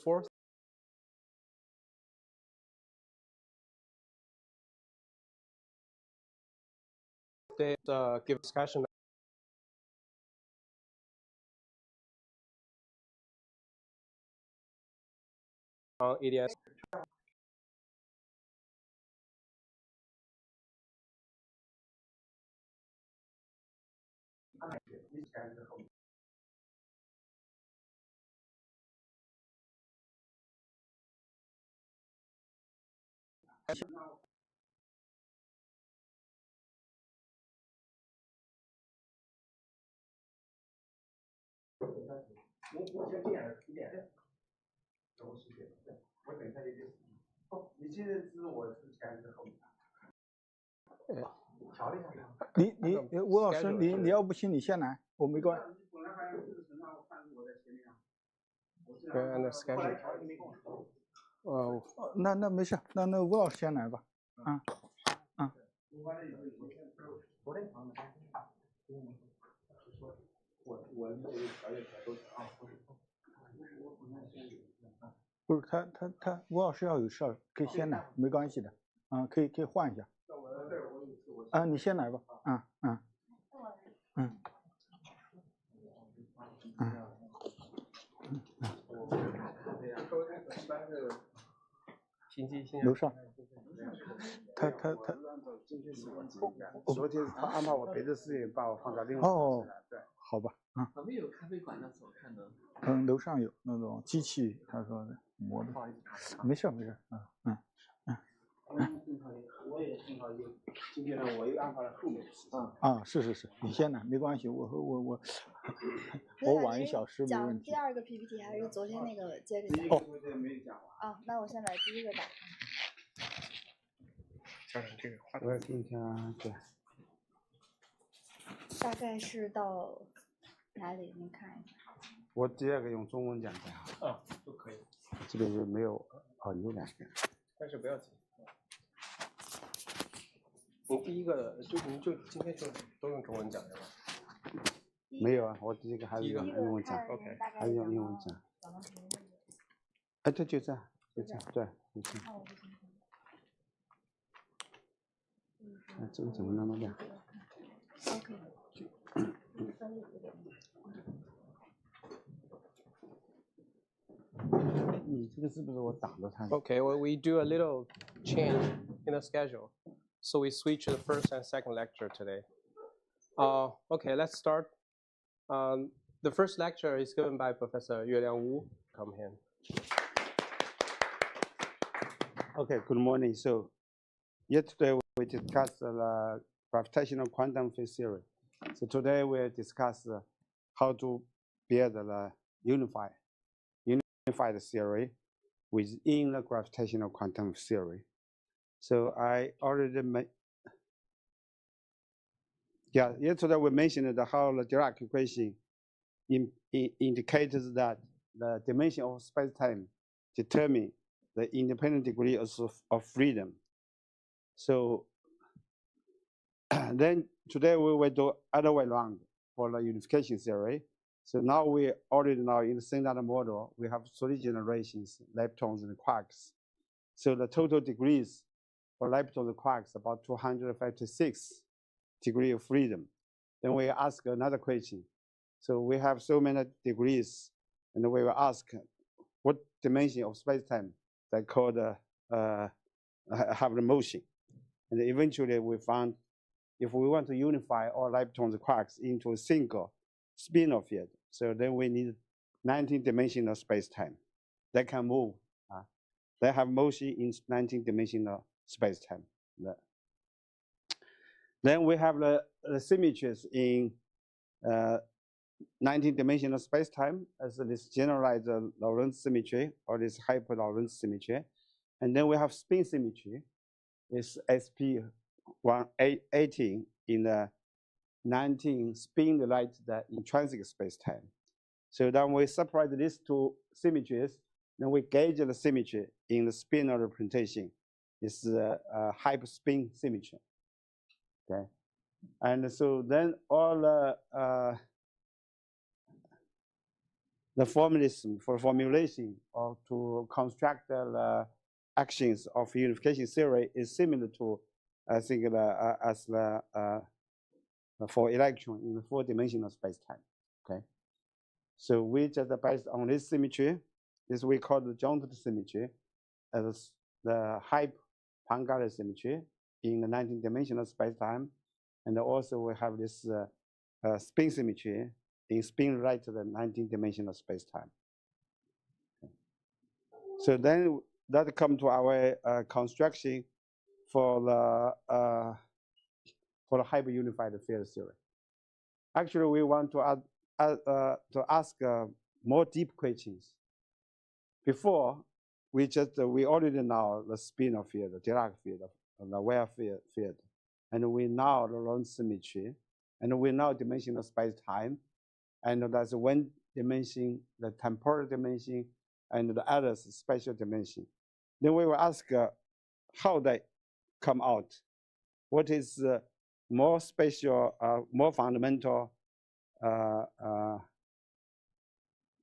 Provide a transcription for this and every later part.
Fourth, they give discussion on ADS.你吴老师，你要不行你先来，我没关。And the schedule. 那没事，那吴老师先来吧。不是他吴老师要有事儿可以先来，没关系的。可以换一下。你先来吧。楼上，他昨天他安排我别的事情，把我放到另外。对，好吧。旁边有咖啡馆，那时候看的。楼上有那种机器，他说的磨的。没事。我也正好有，今天呢，我又安排了后面的事情。是，你先来，没关系，我晚1小时没问题。讲第二个 PPT 还是昨天那个接着讲？没有讲完。那我先来第一个吧。我要听一下，对。大概是到哪里？您看一下。我第二个用中文讲的。都可以。这边就没有有2个。但是不要紧。你第一个就今天就都用中文讲的吧？没有我第一个还是用英文讲。OK， 还是用英文讲。对，就这样，对，就这样。这个怎么那么亮？你这个是不是我挡着它 Okay, well, we do a little change in the schedule. So we switch the first and second lecture today. Okay, let's start. The first lecture is given by Professor Yueliang Wu. Come here. Okay, good morning. So yesterday we discussed the gravitational quantum field theory. So today we'll discuss how to build the unified theory within the gravitational quantum theory. So I already yesterday we mentioned how the Dirac equation indicates that the dimension of space-time determine the independent degree of freedom. So then today we will do other way around for the unification theory. So now we already know in the standard model, we have 3 generations, leptons and quarks. So the total degrees for leptons and quarks about 256 degrees of freedom. Then we ask another question. So we have so many degrees, and we will ask what dimension of space-time they call have the motion. And eventually we found if we want to unify all leptons and quarks into a single spinor field, so then we need 19-dimensional space-time. They can move. They have motion in 19-dimensional space-time. Then we have the symmetries in 19-dimensional space-time as this generalized Laurent symmetry or this hyper-Laurent symmetry. And then we have spin symmetry. It's SP118 in the 19 spin-related intrinsic space-time. So then we separate these 2 symmetries, then we gauge the symmetry in the spinor representation. It's a hyperspin symmetry. Okay, and so then all the formalism for formulation or to construct the actions of unification theory is similar to, I think, as the for electron in the 4-dimensional space-time. Okay, so we just based on this symmetry, this we call the joint symmetry, as the Hype-Poincaré symmetry in the 19-dimensional space-time, and also we have this spin symmetry in spin-related 19-dimensional space-time. So then that come to our construction for the hyper-unified field theory. Actually, we want to ask more deep questions. Before, we already know the spinor field, the Dirac field, the Weyl field, and we know the Laurent symmetry, and we know dimensional space-time, and that's one dimension, the temporal dimension, and the other spatial dimension. Then we will ask how they come out. What is more spatial, more fundamental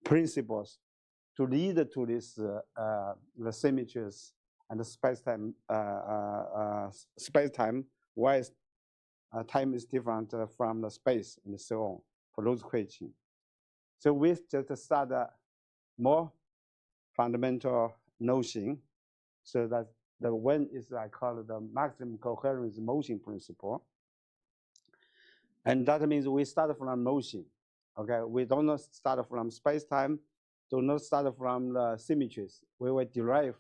principles to lead to this the symmetries and the space-time why time is different from the space and so on for those questions. So we just start a more fundamental notion, so that the one is I call it the maximum coherence motion principle. And that means we start from motion. Okay, we do not start from space-time, do not start from the symmetries. We will derive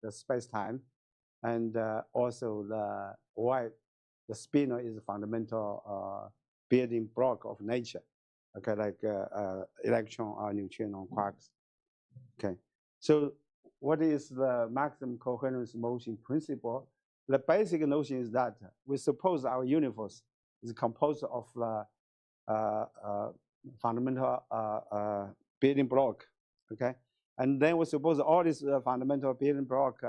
the space-time, and also the why the spinor is a fundamental building block of nature. Okay, like electron or neutrino quarks. Okay, so what is the maximum coherence motion principle? The basic notion is that we suppose our universe is composed of fundamental building block, okay? And then we suppose all this fundamental building block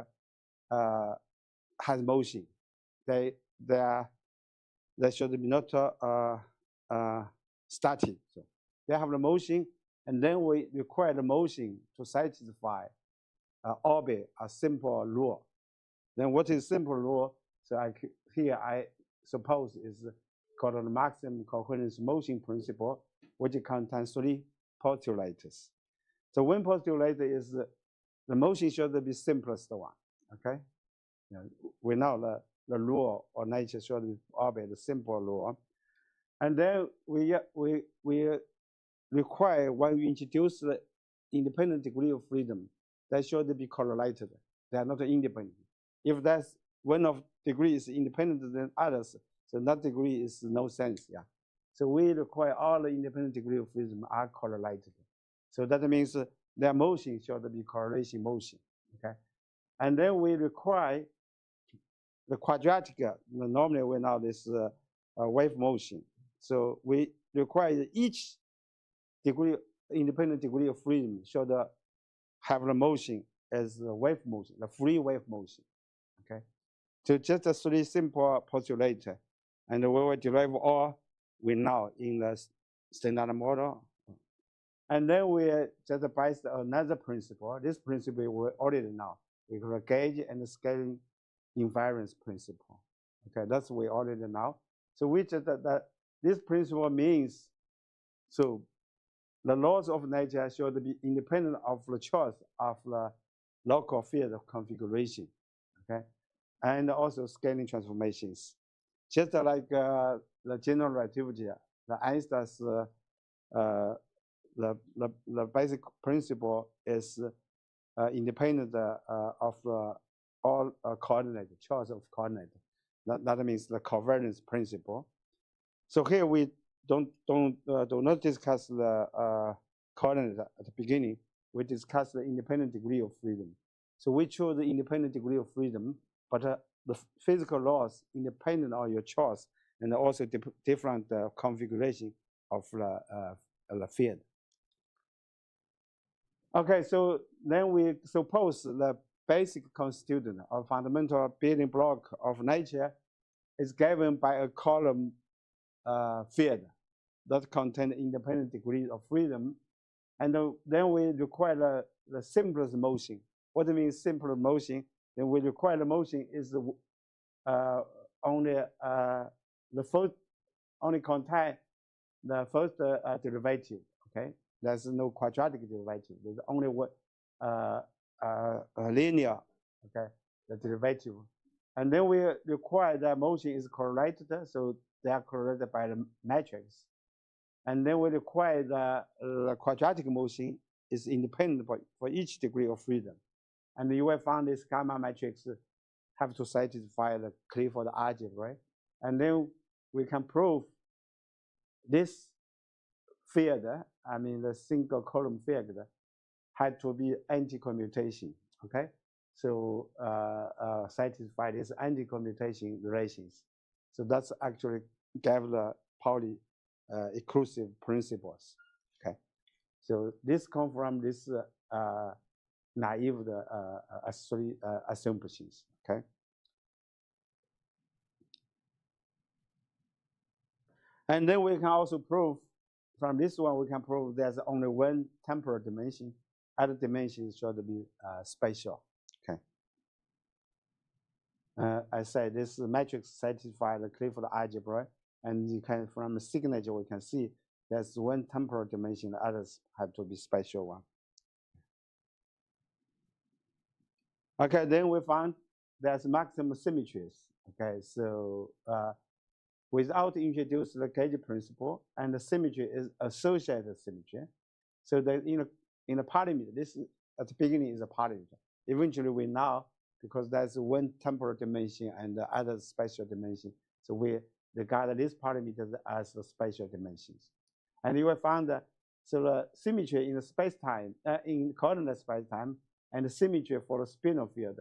has motion. They should be not static. So they have the motion, and then we require the motion to satisfy orbit a simple law. Then what is simple law? So here I suppose is called the maximum coherence motion principle, which contains 3 postulators. So one postulate is the motion should be simplest one. Okay, we know the law of nature should orbit the simple law, and then we require when we introduce the independent degree of freedom, they should be correlated. They are not independent. If that's one of degree is independent than others, so that degree is no sense. Yeah. So we require all the independent degree of freedom are correlated. So that means their motion should be correlation motion. Okay. And then we require the quadratic. Normally we know this wave motion. So we require each degree, independent degree of freedom should have the motion as the wave motion, the free wave motion. Okay. So just a 3 simple postulates, and we will derive all we know in the standard model. And then we just based another principle. This principle we already know. We call gauge and scaling invariance principle. Okay, that's we already know. So we just this principle means so the laws of nature should be independent of the choice of the local field of configuration. Okay, and also scaling transformations. Just like the general relativity, the Einstein's the basic principle is independent of all coordinate, choice of coordinate. That means the covariance principle. So here we do not discuss the coordinate at the beginning. We discuss the independent degree of freedom. So we choose the independent degree of freedom, but the physical laws independent of your choice, and also different configuration of the field. Okay, so then we suppose the basic constituent or fundamental building block of nature is given by a column field that contains independent degrees of freedom. And then we require the simplest motion. What means simple motion? Then we require the motion is only the first, only contain the first derivative. Okay, there's no quadratic derivative. There's only one linear. Okay, the derivative, and then we require that motion is correlated, so they are correlated by the matrix. And then we require the quadratic motion is independent for each degree of freedom. And you will find this gamma matrix have to satisfy the Clifford algebra, right? And then we can prove this field, I mean the single column field, had to be anti-commutation, okay? So satisfy these anti-commutation relations. So that's actually gave the Pauli exclusive principles. Okay, so this comes from this naive assumptions. Okay, and then we can also prove from this one. We can prove there's only one temporal dimension. Other dimensions should be spatial. Okay. I say this matrix satisfies the Clifford algebra. And you can, from the signature, we can see there's one temporal dimension, the others have to be spatial one. Okay, then we found there's maximum symmetries. Okay, so without introducing the gauge principle, and the symmetry is associated symmetry. So that in a parameter, this at the beginning is a parameter. Eventually we know, because there's one temporal dimension and the other spatial dimension, so we regard these parameters as the spatial dimensions. And you will find that so the symmetry in the space-time, in coordinate space-time, and the symmetry for the spinor field,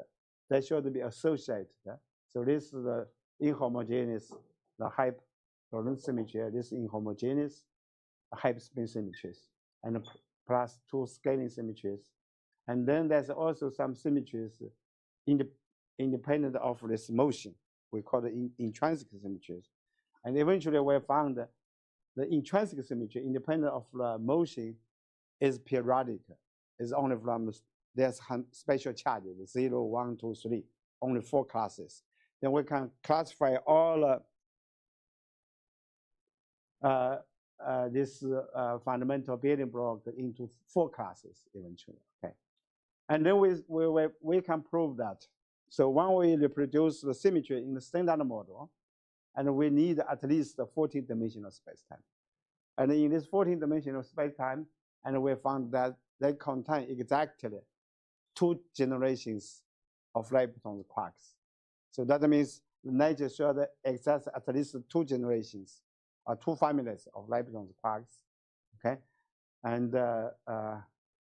they should be associated. So this is the inhomogeneous, the hypercoordinate symmetry, this inhomogeneous hyperspin symmetries, and plus two scaling symmetries. And then there's also some symmetries independent of this motion. We call it intrinsic symmetries. And eventually we found that the intrinsic symmetry, independent of the motion, is periodic. It's only from, there's spatial charges, 0, 1, 2, 3, only 4 classes. Then we can classify all this fundamental building block into 4 classes eventually, okay? And then we can prove that. So when we reproduce the symmetry in the standard model, and we need at least a 14-dimensional space-time. And in this 14-dimensional space-time, and we found that they contain exactly 2 generations of leptons quarks. So that means nature should exist at least 2 generations, or 2 families of leptons quarks, okay? And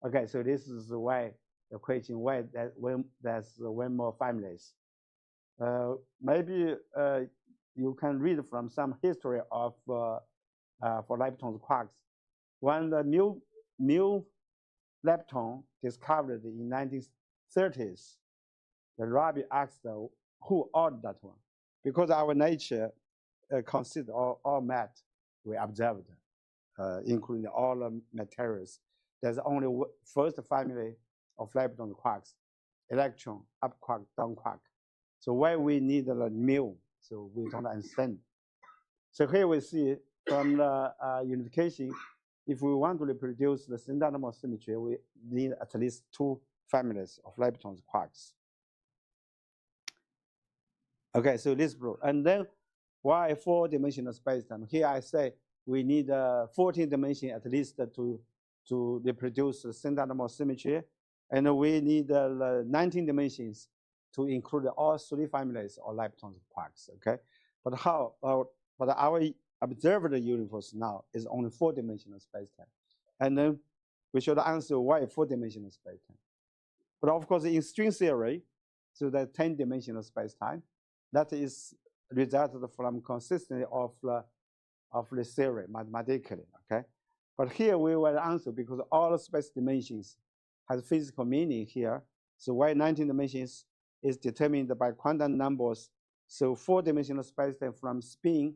okay, so this is why the question why that when there's one more families. Maybe you can read from some history of for leptons quarks. When the mu lepton discovered in 1930s, the rabbi asked who ordered that one, because our nature considered all matter we observed, including all the materials. There's only first family of lepton quarks, electron, up quark, down quark. So why we need the mu? So we don't understand. So here we see from the unification, if we want to reproduce the standard model symmetry, we need at least 2 families of leptons quarks. Okay, so this proof. And then why 4-dimensional spacetime? Here I say we need 14 dimensions at least to reproduce the standard model symmetry. And we need 19 dimensions to include all 3 families of leptons quarks, okay? But how, but our observed universe now is only 4-dimensional spacetime. And then we should answer why 4-dimensional spacetime. But of course, in string theory, so that 10-dimensional spacetime, that is resulted from consistency of the theory mathematically, okay? But here we will answer because all space dimensions has physical meaning here. So why 19 dimensions is determined by quantum numbers So 4-dimensional spacetime from spin,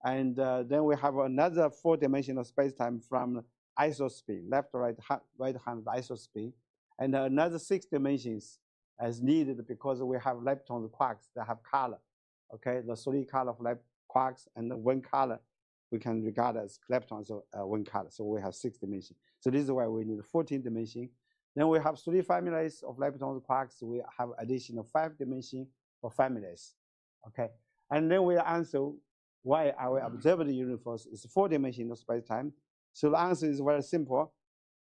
and then we have another 4-dimensional spacetime from isospin, left, right-hand isospin, and another 6 dimensions as needed because we have leptons, quarks that have color. Okay, the 3 color of quarks and 1 color we can regard as leptons of 1 color. So we have 6 dimensions. So this is why we need 14 dimensions. Then we have 3 families of leptons, quarks. We have additional 5 dimensions for families. Okay, and then we answer why our observed universe is 4-dimensional space-time. So the answer is very simple.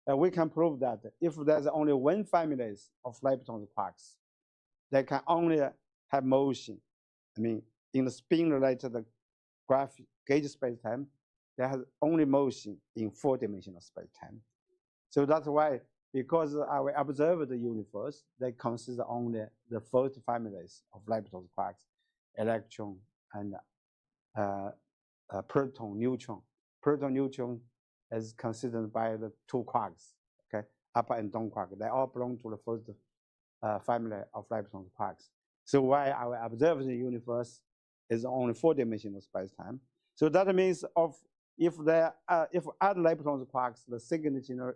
We can prove that if there's only 1 family of leptons, quarks, they can only have motion. I mean, in the spin-related graph gauge space-time, they have only motion in 4-dimensional space-time. So that's why, because our observed universe, they consist only the first families of leptons, quarks, electron, and proton, neutron. Proton, neutron is considered by the 2 quarks, okay, upper and down quark. They all belong to the first family of leptons, quarks. So why our observed universe is only 4-dimensional space-time. So that means if add leptons, quarks, the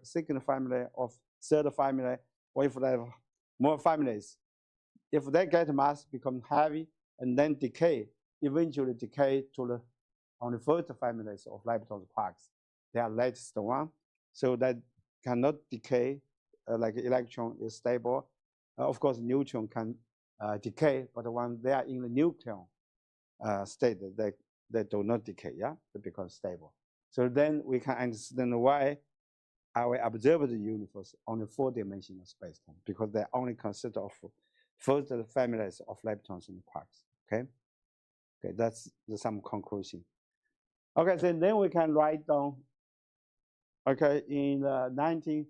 second family of third family, or if they have more families, if they get mass, become heavy, and then decay, eventually decay to the only first families of leptons, quarks. They are latest one, so that cannot decay like electron is stable. Of course, neutron can decay, but when they are in the nucleon state, they do not decay, yeah, they become stable. So then we can understand why our observed universe only 4-dimensional space-time, because they only consist of first families of leptons and quarks. Okay, okay, that's some conclusion. Okay, so then we can write down. Okay, in 19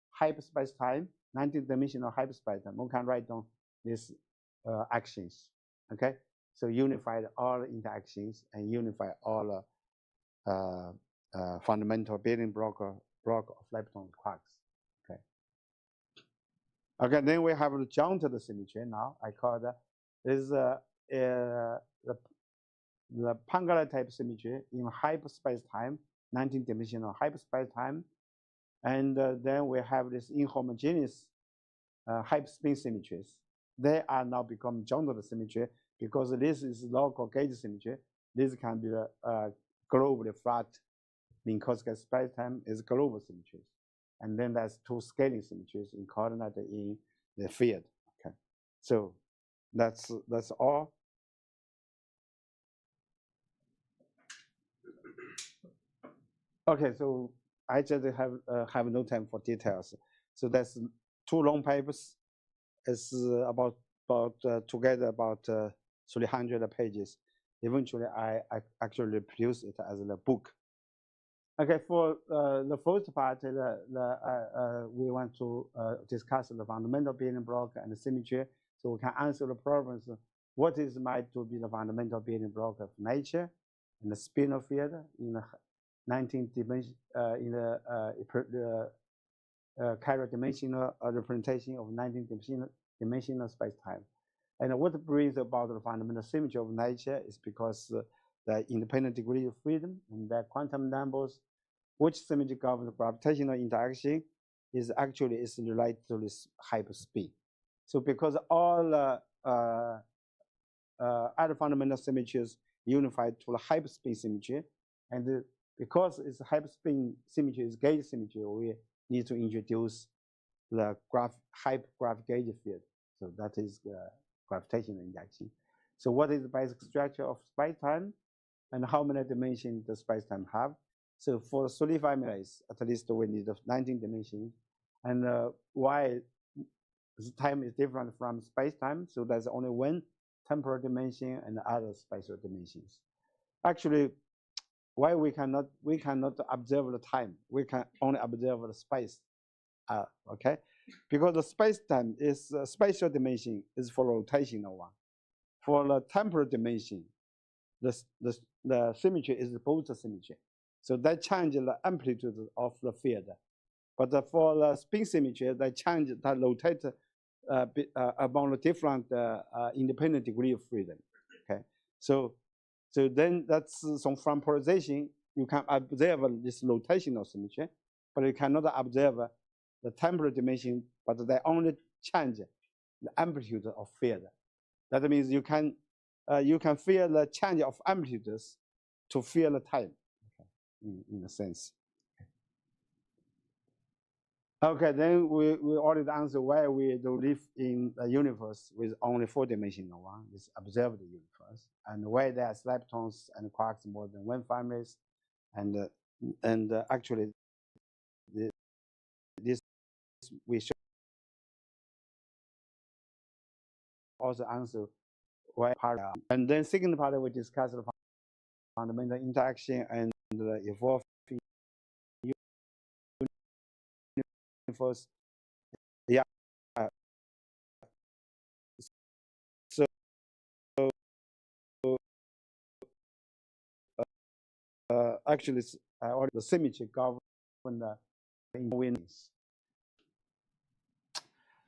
hyperspace-time, 19-dimensional hyperspace-time, we can write down these actions. Okay, so unify all interactions and unify all fundamental building block of lepton quarks. Okay. Okay, then we have the jointed symmetry. Now I call that is the Pangala type symmetry in hyperspace-time, 19-dimensional hyperspace-time, and then we have this inhomogeneous hyperspin symmetries. They are now become jointed symmetry because this is local gauge symmetry. This can be globally flat. Minkowski space-time is global symmetries, and then there's 2 scaling symmetries in coordinate in the field. Okay, so that's all. Okay, so I just have no time for details. So that's 2 long papers. It's about together about 300 pages. Eventually, I actually produce it as a book. Okay, for the first part, we want to discuss the fundamental building block and the symmetry, so we can answer the problems. What is meant to be the fundamental building block of nature and the spinor field in the 19 dimension in the chiral dimensional representation of 19 dimensional space-time. And what brings about the fundamental symmetry of nature is because the independent degree of freedom and the quantum numbers, which symmetry governs gravitational interaction, is related to this hyperspin. So because all other fundamental symmetries unified to the hyperspin symmetry, and because it's hyperspin symmetry is gauge symmetry, we need to introduce the hypergraph gauge field. So that is gravitational interaction. So what is the basic structure of space-time, and how many dimensions does space-time have? So for 3 families, at least we need 19 dimensions. And why time is different from space-time? So there's only 1 temporal dimension and other spatial dimensions. Actually, why we cannot observe the time? We can only observe the space. Okay, because the space-time is spatial dimension is for rotational one. For the temporal dimension, the symmetry is the Bohr symmetry. So they change the amplitude of the field. But for the spin symmetry, they rotate among the different independent degree of freedom. Okay, So then that's so from polarization, you can observe this rotational symmetry, but you cannot observe the temporal dimension, but they only change the amplitude of field. That means you can feel the change of amplitudes to feel the time, okay, in a sense. Okay, then we already answered why we do live in a universe with only 4-dimensional one, this observed universe, and why there's leptons and quarks more than one families, and actually this we should also answer why part. And then second part we discussed the fundamental interaction and the evolving universe. Yeah. So actually, the symmetry govern the winnings.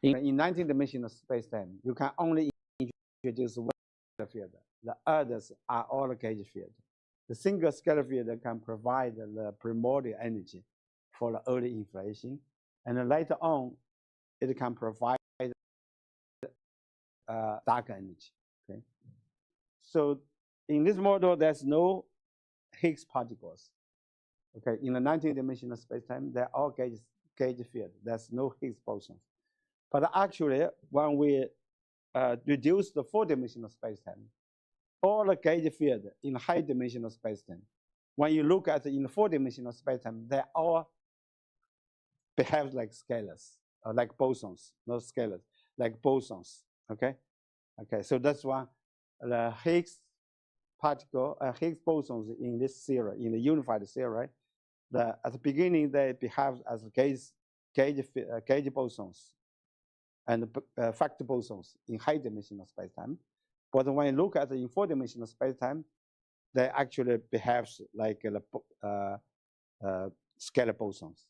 In 19-dimensional space-time, you can only introduce one scalar field. The others are all gauge field. The single scalar field can provide the primordial energy for the early inflation, and then later on, it can provide dark energy. Okay. So in this model, there's no Higgs particles. Okay, in the 19-dimensional space-time, they're all gauge field. There's no Higgs bosons. But actually, when we reduce the 4-dimensional space-time, all the gauge field in high-dimensional space-time, when you look at in the 4-dimensional space-time, they all behave like scalars, like bosons, not scalars, like bosons. Okay, okay. So that's why the Higgs particle, Higgs bosons in this theory, in the unified theory, at the beginning they behave as gauge bosons and factor bosons in high-dimensional space-time. But when you look at it in 4-dimensional space-time, they actually behave like scalar bosons.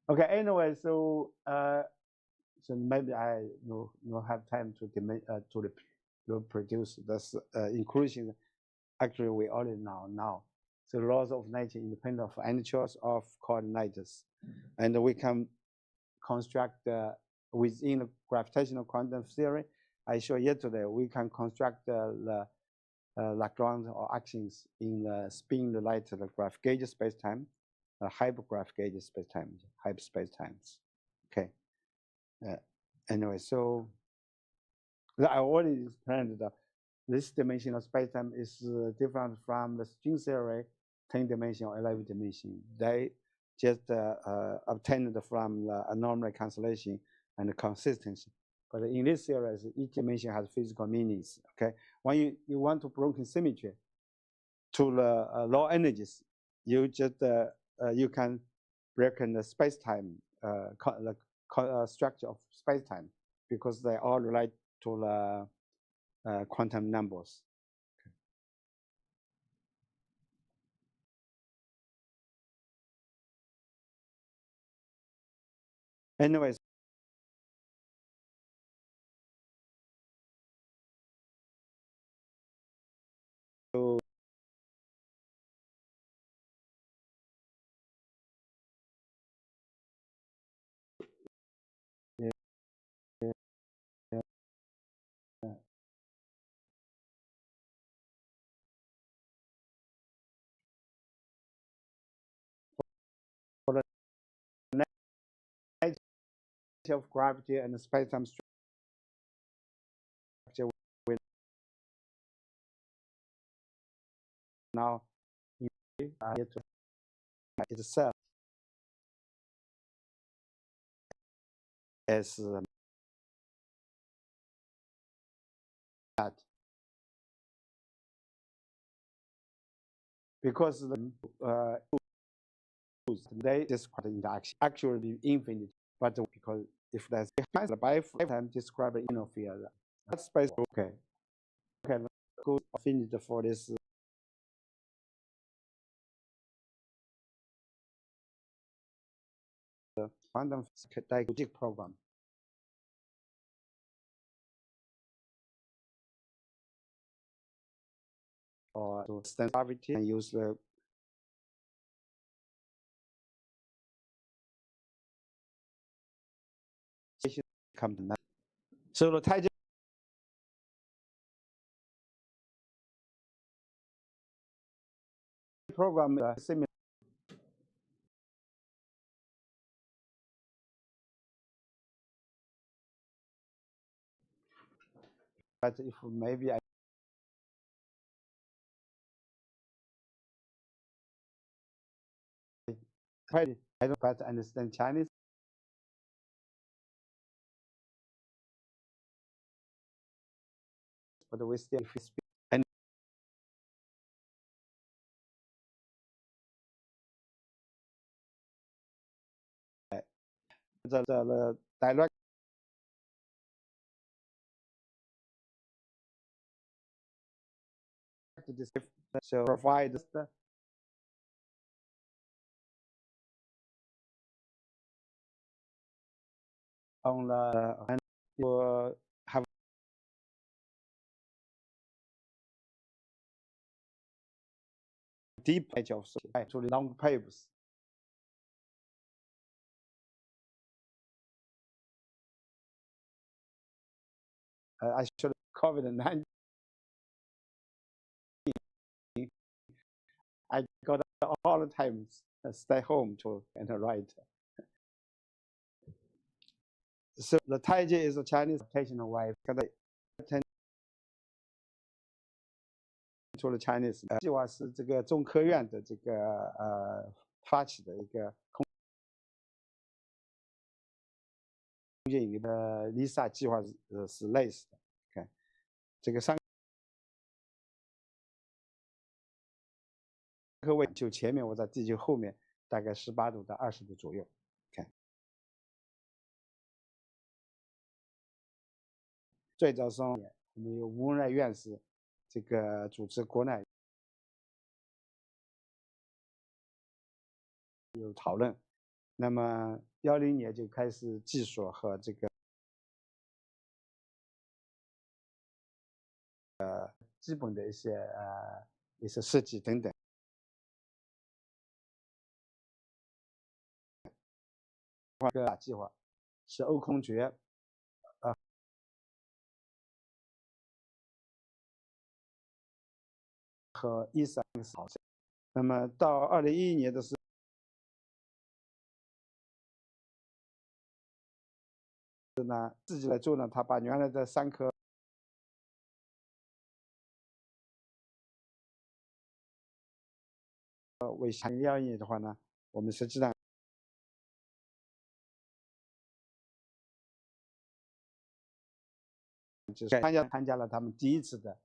Okay. Anyway, so maybe I no have time to reproduce this inclusion. Actually, we already know now. So laws of nature independent of any choice of coordinates, and we can construct within the gravitational quantum theory. I showed yesterday we can construct the Lagrange or actions in the spin-related graph gauge spacetime, hypergraph gauge spacetime, hyperspacetimes. Okay. Anyway, so I already explained that this dimensional spacetime is different from the string theory, 10-dimensional, 11-dimension. They just obtained from the anomaly cancellation and the consistency. But in this series, each dimension has physical meanings. Okay, when you want to broken symmetry to the low energies, you just you can break in the space-time structure of space-time because they all relate to the quantum numbers. Anyways, so yeah, yeah, yeah. For the nature of gravity and the space-time structure, we now get to itself as that, because they describe the interaction actually infinite, but because if there's by time describe the inner field, that space. Okay, okay, let's go finish for this quantum diagonal program. or to stand gravity and use the come to that. So the Tianjin program is similar. But if maybe I don't quite understand Chinese. But we still speak. And the direct so provide the on the and you have deep edge of actually long papers. I should COVID-19. I got all the time stay home to and write. So the Tianjin is a Chinese rotational wave. to了 Chinese 计划是这个中科院的这个发起的一个空间引力的 LISA 计划是类似的。看这个3颗位就前面我在地球后面大概18度到20度左右。看最早上我们有吴文来院士这个主持国内有讨论，那么10年就开始技术和这个基本的一些设计等等。这个大计划是欧空觉和13好像，那么到2011年的时候呢，自己来做呢，他把原来的3颗为12年的话呢，我们实际上就是参加了他们第一次的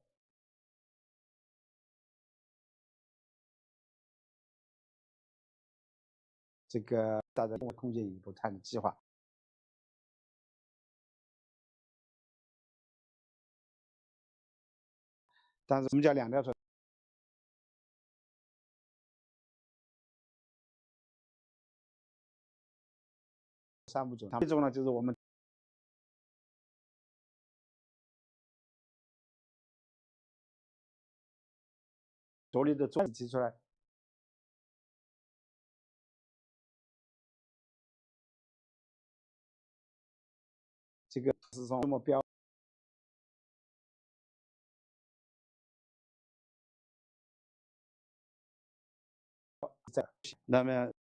这个大的空间引力探的计划。但是什么叫2条腿？3物种，一种呢就是我们独立的总提出来。这个是从目标在，那么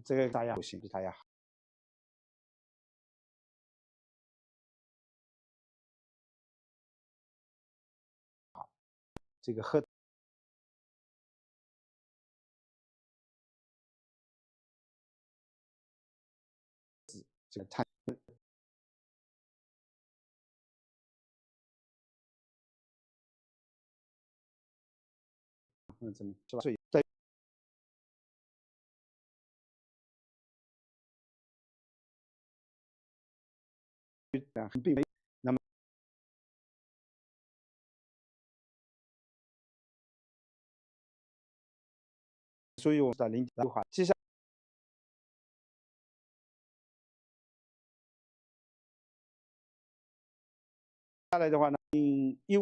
这个大家不行，比大家好。这个核这个碳怎么是吧？所以在并没那么，所以我们的零计划接下下来的话呢，15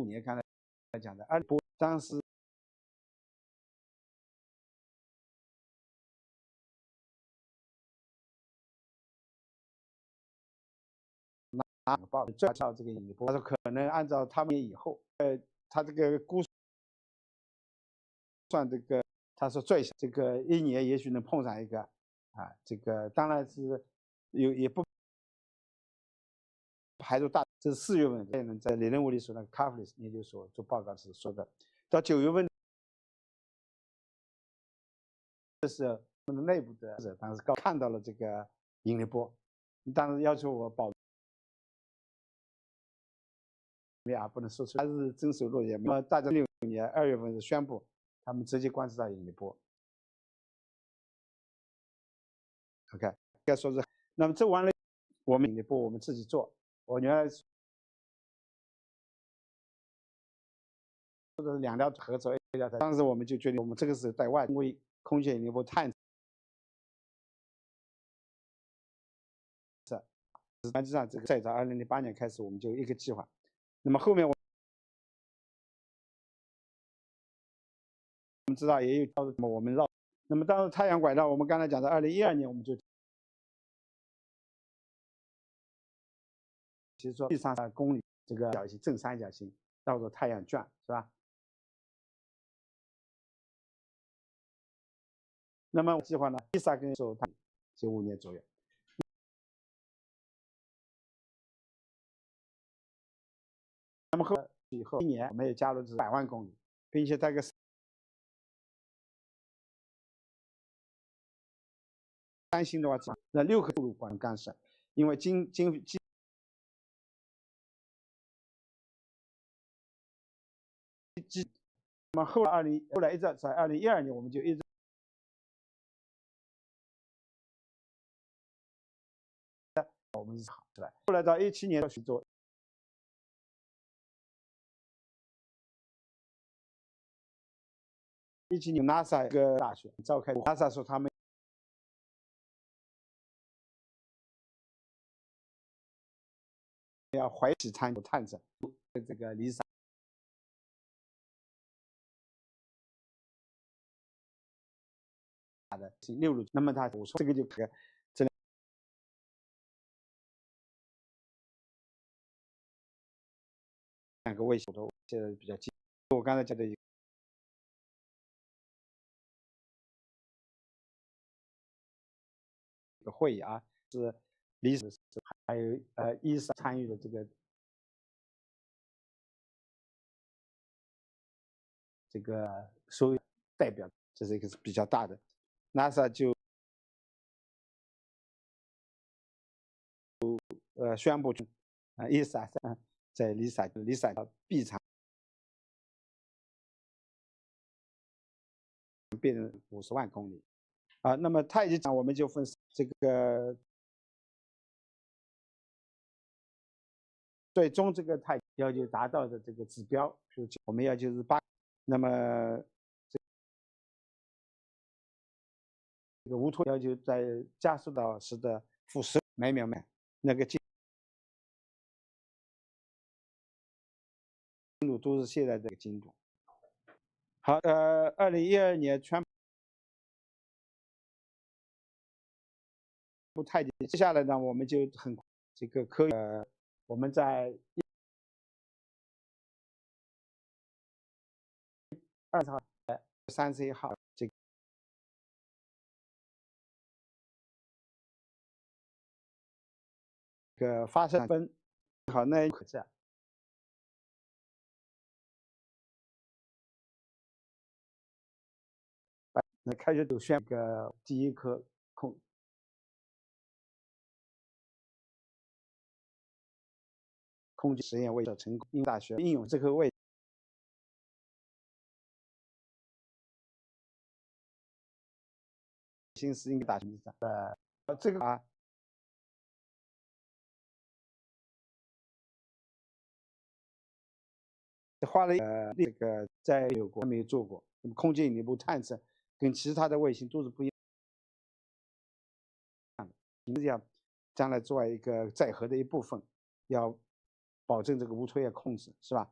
年刚才讲的，2波当时拿报介绍这个引力波，他说可能按照他们以后，他这个估算这个，他说最这个1年也许能碰上一个，这个当然是也不排除大，这是4月份在理论物理所那个卡夫里研究所做报告时说的，到9月份，这是我们内部的当时看到了这个引力波，当时要求我保。不能说出来，他是真手落叶。那么大家6年2月份是宣布，他们直接观测到引力波。OK， 应该说是，那么这完了，我们引力波我们自己做。我原来说的是2条合作 A 条，当时我们就决定，我们这个是在外为空间引力波探测。实际上，这个再到2008年开始，我们就一个计划。那么后面我们知道也有我们绕，那么当时太阳轨道，我们刚才讲的2012年我们就其实说地上公里这个角星正三角形绕着太阳转，是吧？那么计划呢，13跟手就5年左右。那么以后1年我们也加入100万公里，并且大概3星的话，那6颗度管干涉，因为那么后来一直在2012年，我们就一直我们是好出来，后来到17年去做。17年 NASA 一个大学召开 ，NASA 说他们要怀起探测这个离散的6路，那么他我说这个就这2个卫星都现在比较近，我刚才讲的一个会议啊，是离散还有伊斯参与的这个所有代表，这是一个比较大的 ，NASA 就宣布伊斯在离散到 B 场变成50万公里那么太极讲我们就分这个最终这个太极要求达到的这个指标，我们要求是8，那么这个无脱要求在加速到10的负10每秒每那个进度都是现在这个进度。好，2012年全部太极，接下来呢我们就很这个我们在20号、31号这个发射分，好，那可这样。那开学就宣个第一颗空间实验位置成功，应大学应用这颗位置。新是应该大学这个花了这个在美国没有做过，那么空间引力波探测跟其他的卫星都是不一样。要将来作为一个载荷的一部分，要保证这个无推的控制，是吧？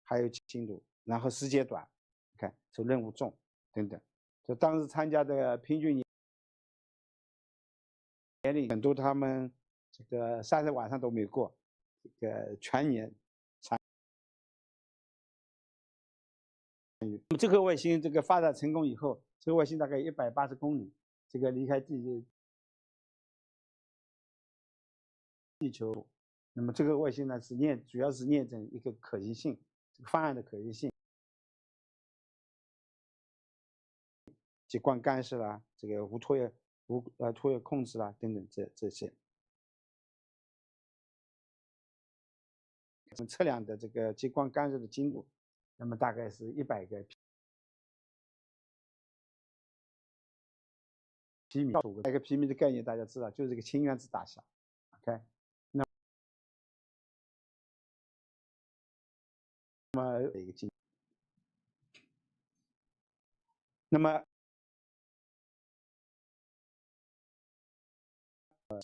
还有精度，然后时间短，看这任务重等等。就当时参加的平均年龄，很多他们这个30晚上都没过，这个全年参与。那么这颗卫星这个发射成功以后，这个卫星大概180公里，这个离开地球。那么这个卫星呢主要是验证一个可行性，这个方案的可行性。激光干涉啦，这个无拖曳控制啦等等这些。测量的这个激光干涉的精度，那么大概是100个皮米。100个皮米的概念大家知道，就是这个氢原子大小。OK， 那么一个精，那么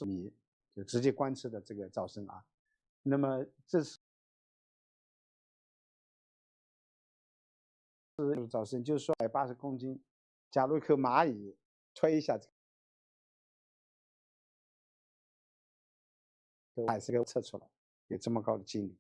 米就直接观测的这个噪声啊，那么这是噪声，就是说180公斤，假如一颗蚂蚁推一下还是给我测出来，有这么高的精度。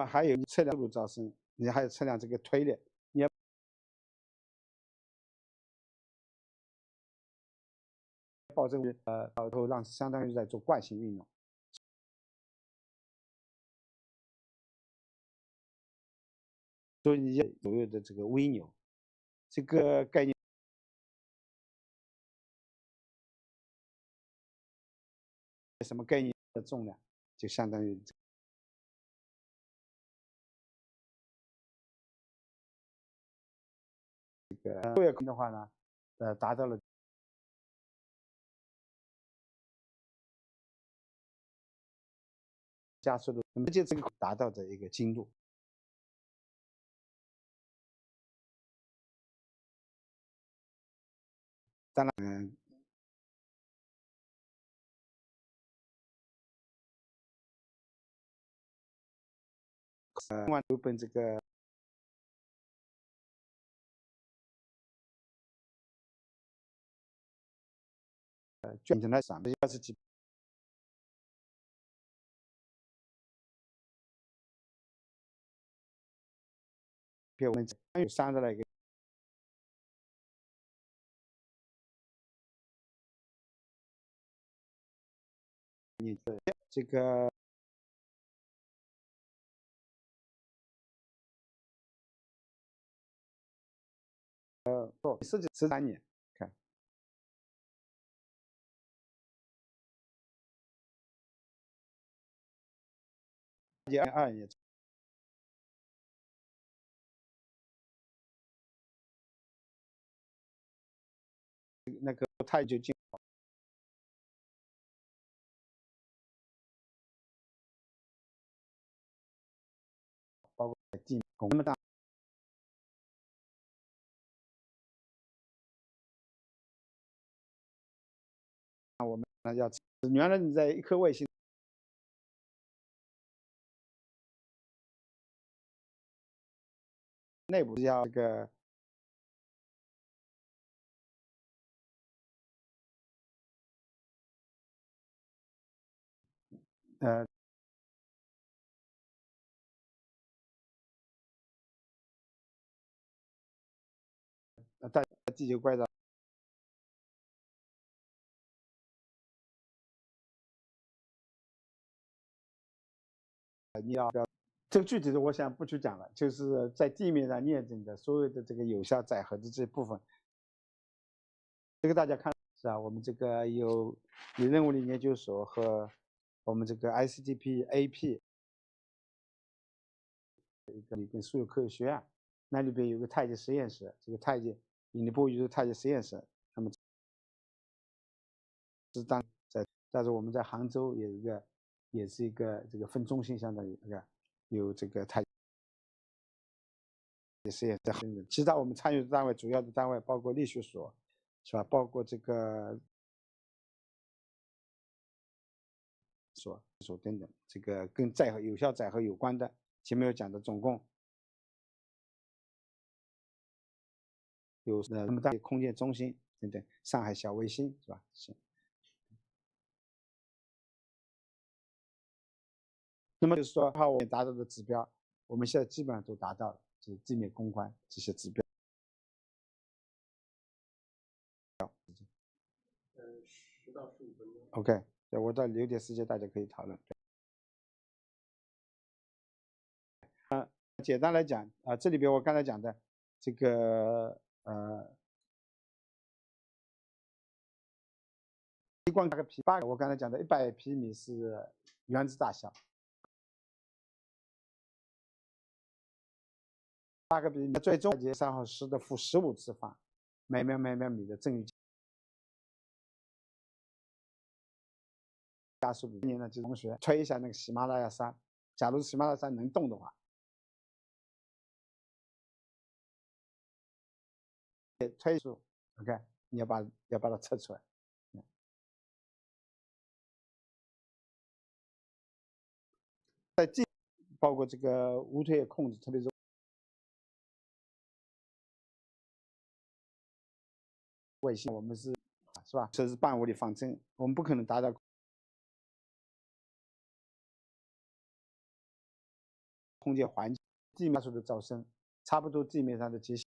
还有测量路噪声，你还有测量这个推力，你要保证到头让相当于在做惯性运动，所以你左右的这个微扭，这个概念什么概念的重量，就相当于这个作业的话呢，达到了加速度，那么就这个达到的一个精度。当然，有本这个卷成了上的20几。我们有3的那个，这个设计13年，看22年。那个太就进，包括地那么大，那我们要原来你在一颗卫星内部要这个在地球轨道，你要这个具体的我想不去讲了，就是在地面上验证的所有的这个有效载荷的这部分，这个大家看是啊，我们这个有任务力研究所和我们这个 ICTP-AP 一个数学科学学院，那里边有个太极实验室，这个尼泊宇宙太极实验室，那么但是我们在杭州也是一个这个分中心，相当于那个有这个它也在很人。其他我们参与的单位，主要的单位包括力学所，是吧？包括这个所等等，这个跟有效载荷有关的，前面有讲的，总共有那么大空间中心等等，上海小卫星是吧？是。那么就是说，我们达到的指标，我们现在基本上都达到了，就是地面公宽这些指标。10到15分钟。OK， 对，我再留点时间，大家可以讨论。简单来讲这里边我刚才讲的这个激光8个，我刚才讲的100皮米是原子大小，8个皮米最终节3号10的负15次方每秒米的正余加速比。今年呢，就同学吹一下那个喜马拉雅山，假如喜马拉雅山能动的话，吹数 ，OK， 你要把它测出来。在这包括这个无推力控制，特别是卫星，我们是吧？这是半物理方针，我们不可能达到空间环境地面数的噪声，差不多地面上的极限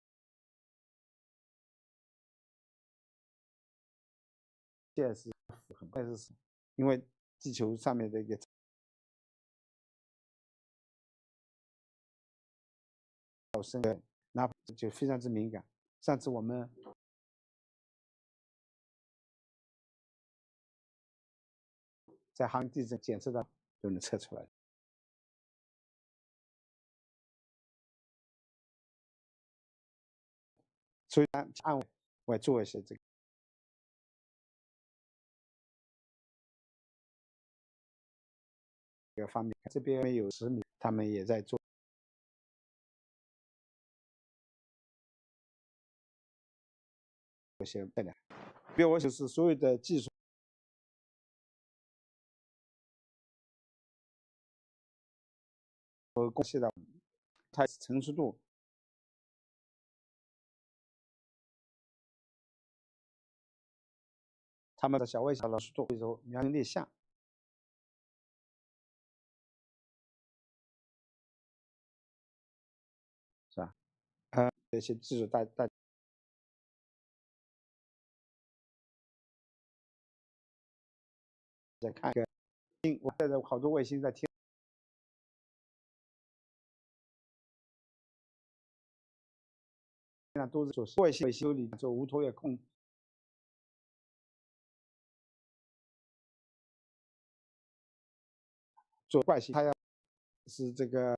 是很快是，因为地球上面的一个噪声，哪怕就非常之敏感。上次我们在杭地震检测到都能测出来。所以按我做一些这个方面，这边有10米，他们也在做一些测量。比如我就是所有的技术和关系到它成熟度。他们的小卫星老师做回收，原列像，是吧？这些技术大家看一个，我带着好多卫星在天上都是做卫星修理，做无拖曳控。做怪星，它要是这个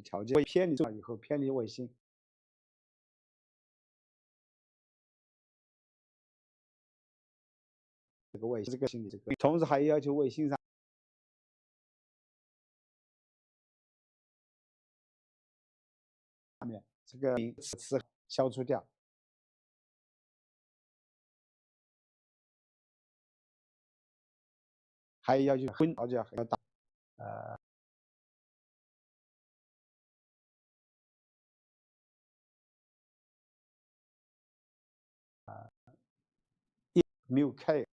条件偏离以后偏离卫星，这个卫星这个心理这个，同时还要求卫星上面这个磁消除掉。还要求分条件要大，Mu-K，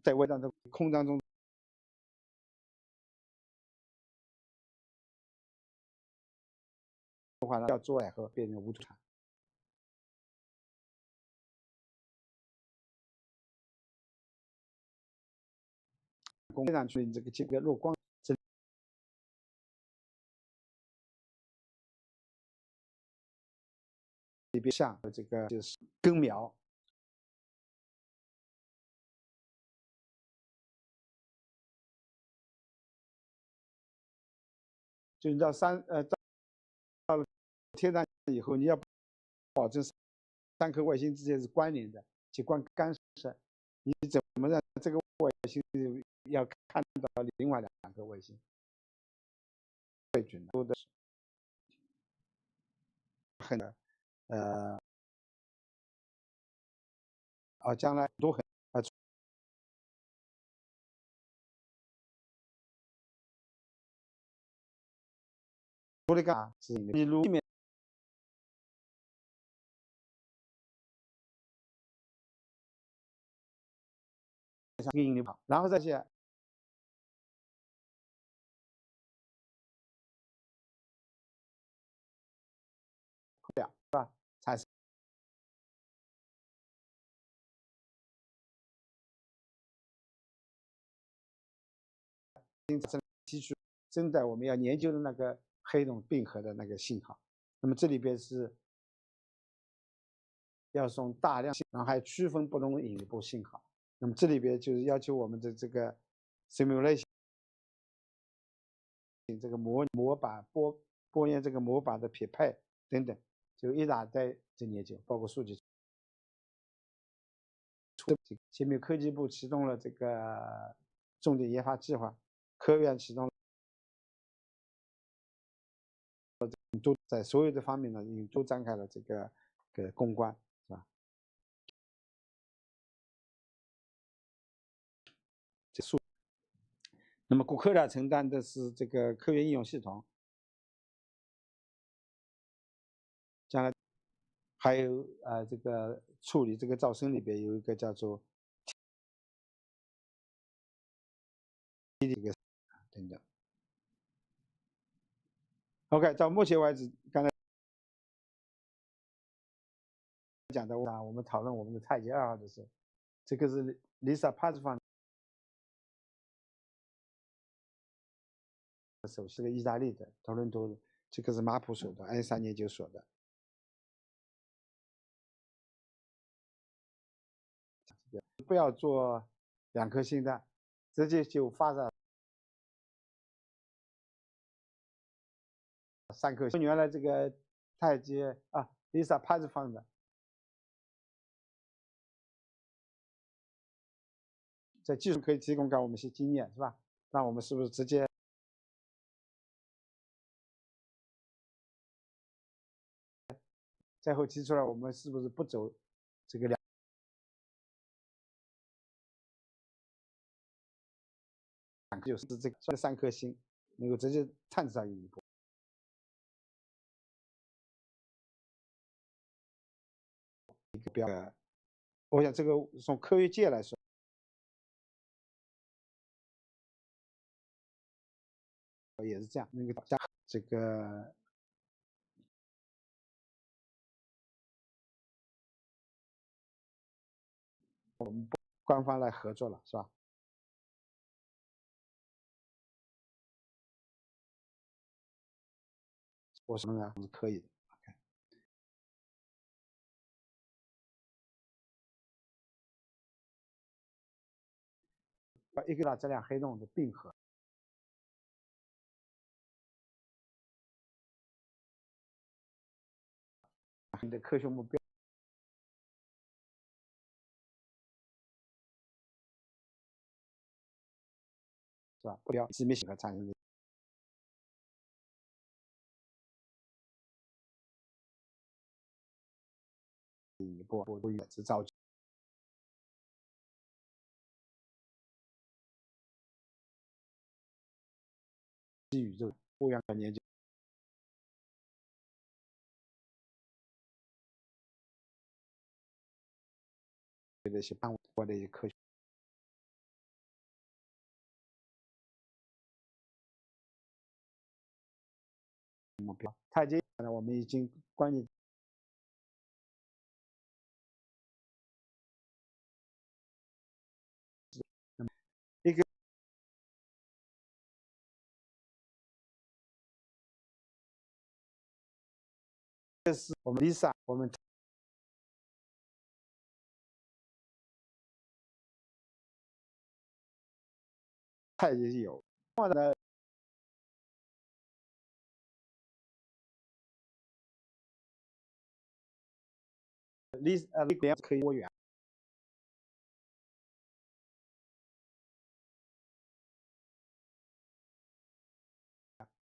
在微让这空当中的话呢，要做以后变成无土产。工上去这个弱光，里边像这个就是根苗。就是到到了天上以后，你要保证3颗卫星之间是关联的，极光干涉。你怎么让这个卫星要看到另外2颗卫星？最准的是将来都很除了干是你路面上引力跑，然后再去是吧？产生提出正在我们要研究的那个黑洞并合的那个信号。那么这里边是要送大量，然后还区分不同引力波信号。那么这里边就是要求我们的这个 simulation 这个模板波焰这个模板的匹配等等，就一大堆的研究，包括数据。前面科技部启动了这个重点研发计划，科院启动了，都在所有的方面呢，都展开了这个攻关，是吧？那么骨科呢承担的是这个科学应用系统，将来还有这个处理这个噪声里边有一个叫做这个等等。OK， 到目前为止，刚才讲的我们讨论我们的太极2号的时候，这个是 Lisa Pazfan 手是个意大利的多伦多的，这个是马普所的爱因斯坦研究所的。不要做2颗星的，直接就发射3颗星。原来这个太极Lisa Pazfan 的，在技术可以提供给我们一些经验，是吧？那我们是不是直接最后提出来，我们是不是不走这个就是这个3颗星能够直接探测到引力波？一个标，我想这个从科学界来说，也是这样，那个加这个我们官方来合作了，是吧？我什么呢？是可以的。一个这辆黑洞的并合，你的科学目标是吧？不要致命性和产生的引力波也是造基宇宙波样的研究。的一些办法的一些科学目标。太极呢，我们已经关于一个是我们 Lisa， 我们太极有，可以多元。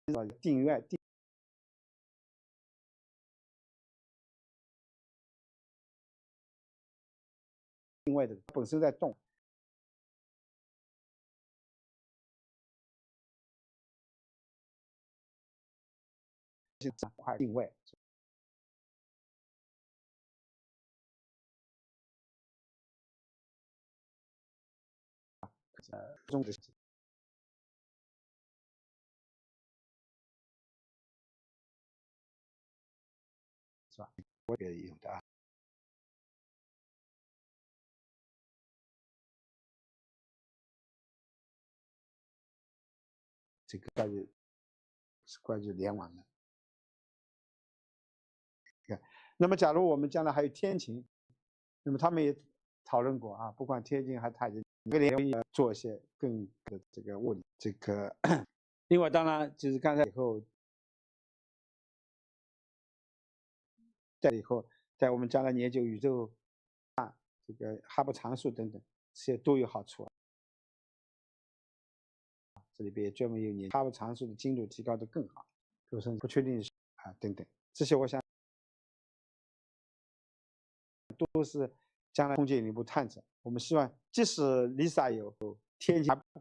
定位的本身在动，快定位。中的。是吧？我也有的啊。这个关于联网的。那么，假如我们将来还有天琴，那么他们也讨论过啊，不管天琴还是太极，做一些更的这个物理这个。另外，当然就是刚才以后。在我们将来研究宇宙啊，这个哈勃常数等等，这些都有好处。这里边专门有研究哈勃常数的精度提高的更好，比如说不确定性啊等等，这些我想都是将来空间引力波探测。我们希望，即使 Lisa 有天气还不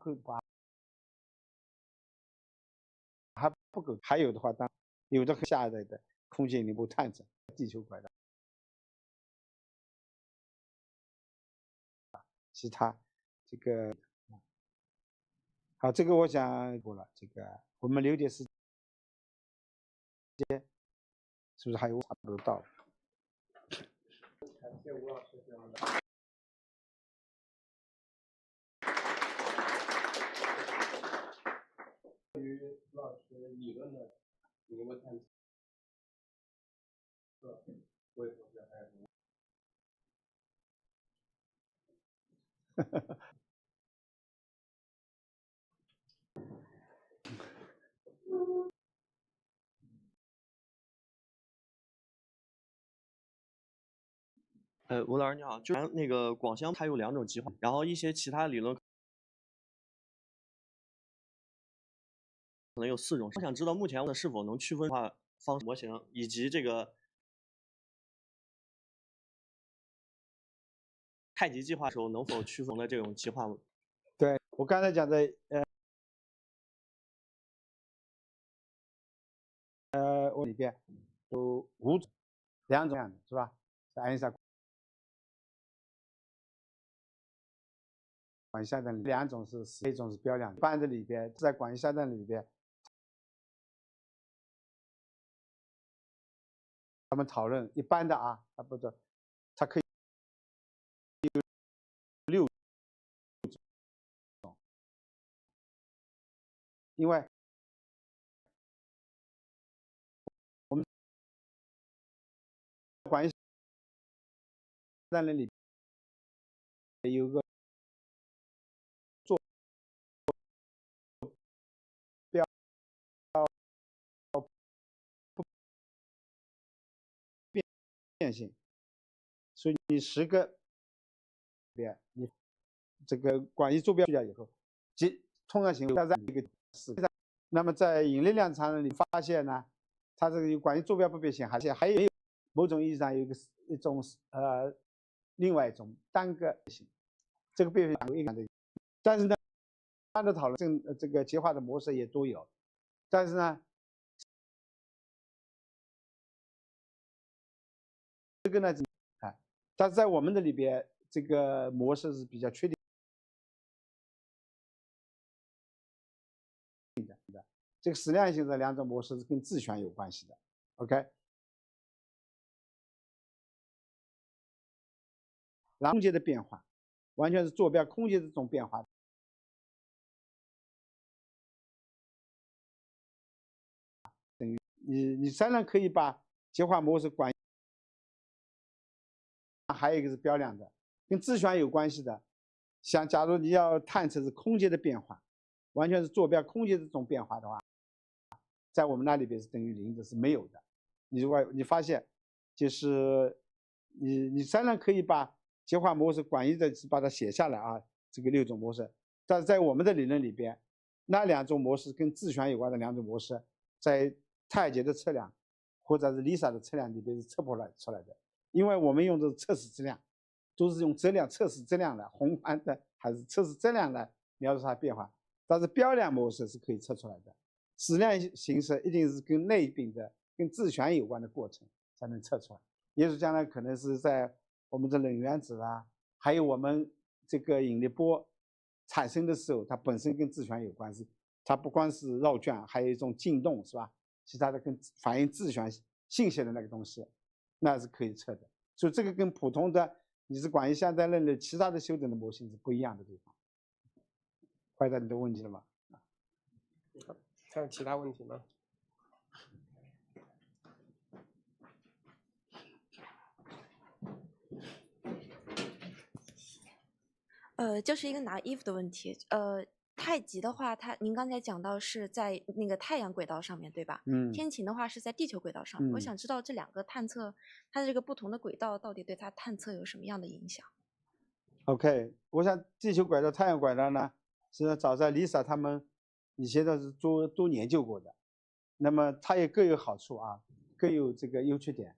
够，还有的话，当有的下一代的空间引力波探测地球轨道。其他这个好，这个我想过了。这个我们留点时间，是不是还有差不多到了？感谢吴老师给我们的。对于吴老师理论的引力波探测，我也同学还有什么？吴老师你好，就是那个广相它有2种极化，然后一些其他理论可能有4种。我想知道目前的是否能区分化方式模型，以及这个太极计划的时候能否区分的这种极化？对我刚才讲的，我里边有5种，2种样的是吧？是爱因斯坦广义相对论，2种是1种是标量。一般的里边，在广义相对论里边，他们讨论一般的啊，它可以有6种，因为我们广义相对论里有个坐标变性，所以你10个边，你这个广义坐标去掉以后，通常情况下一个4个。那么在引力量场里发现呢，它这个广义坐标不变性，还有某种意义上有一种另外一种单个性，这个变性有一个的，但是呢，它的讨论这个极化的模式也都有，但是呢，这个呢，但是在我们的里边，这个模式是比较确定的。这个矢量性的2种模式是跟自旋有关系的。OK， 然后空间的变化，完全是坐标空间的这种变化。等于你虽然可以把极化模式广义，还有一个是标量的，跟自旋有关系的。假如你要探测是空间的变化，完全是坐标空间的这种变化的话，在我们那里边是等于0的，是没有的。你如果你发现，就是你虽然可以把极化模式广义的把它写下来啊，这个6种模式，但是在我们的理论里边，那2种模式跟自旋有关的2种模式，在太极的测量或者是 Lisa 的测量里边是测不出来的，因为我们用的是测试质量，都是用质量测试质量的宏观的还是测试质量来描述它变化，但是标量模式是可以测出来的，质量形式一定是跟内禀的跟自旋有关的过程才能测出来，也就是将来可能是在我们的冷原子啊，还有我们这个引力波产生的时候，它本身跟自旋有关系，它不光是绕卷，还有一种进动，是吧？其他的跟反映自旋信息的那个东西，那是可以测的。所以这个跟普通的你是广义相对论的其他的修整的模型是不一样的地方。回答你的问题了吗？还有其他问题吗？就是一个naive的问题。太极的话，您刚才讲到是在那个太阳轨道上面，对吧？天琴的话是在地球轨道上面。我想知道这2个探测，它的这个不同的轨道到底对它探测有什么样的影响 ？OK， 我想地球轨道、太阳轨道呢，是早在 Lisa 他们以前都是都研究过的。那么它也各有好处啊，各有这个优缺点。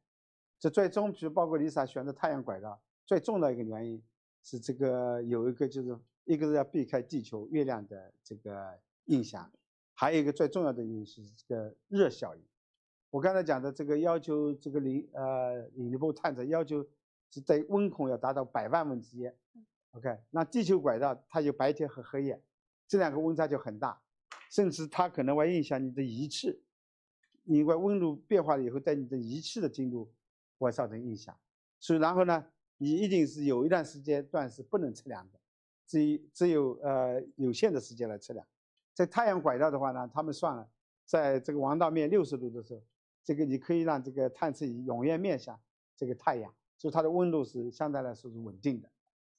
这最终，比如包括 Lisa 选择太阳轨道，最重要的一个原因是这个有一个就是一个是要避开地球、月亮的这个影响，还有一个最重要的因素是这个热效应。我刚才讲的这个要求，这个引力波探测要求是在温控要达到100万分之一。OK， 那地球轨道它有白天和黑夜，这2个温差就很大，甚至它可能会影响你的仪器，因为温度变化了以后，在你的仪器的精度会造成影响。所以然后呢，你一定是有一段时间段是不能测量的，只有有限的时间来测量。在太阳轨道的话呢，他们算了，在这个黄道面60度的时候，这个你可以让这个探测仪永远面向这个太阳，所以它的温度是相对来说是稳定的，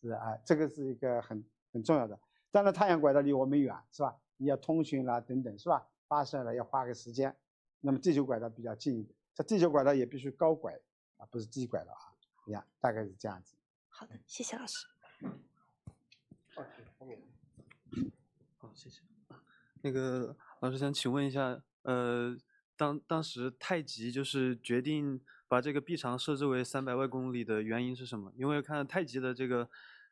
是啊，这个是一个很重要的。当然太阳轨道离我们远，是吧？你要通讯啦等等，是吧？发射了要花个时间，那么地球轨道比较近一点，这地球轨道也必须高轨啊，不是低轨道啊，一样，大概是这样子。好的，谢谢老师。好，谢谢。那个老师想请问一下，当时太极就是决定把这个臂长设置为300万公里的原因是什么？因为看太极的这个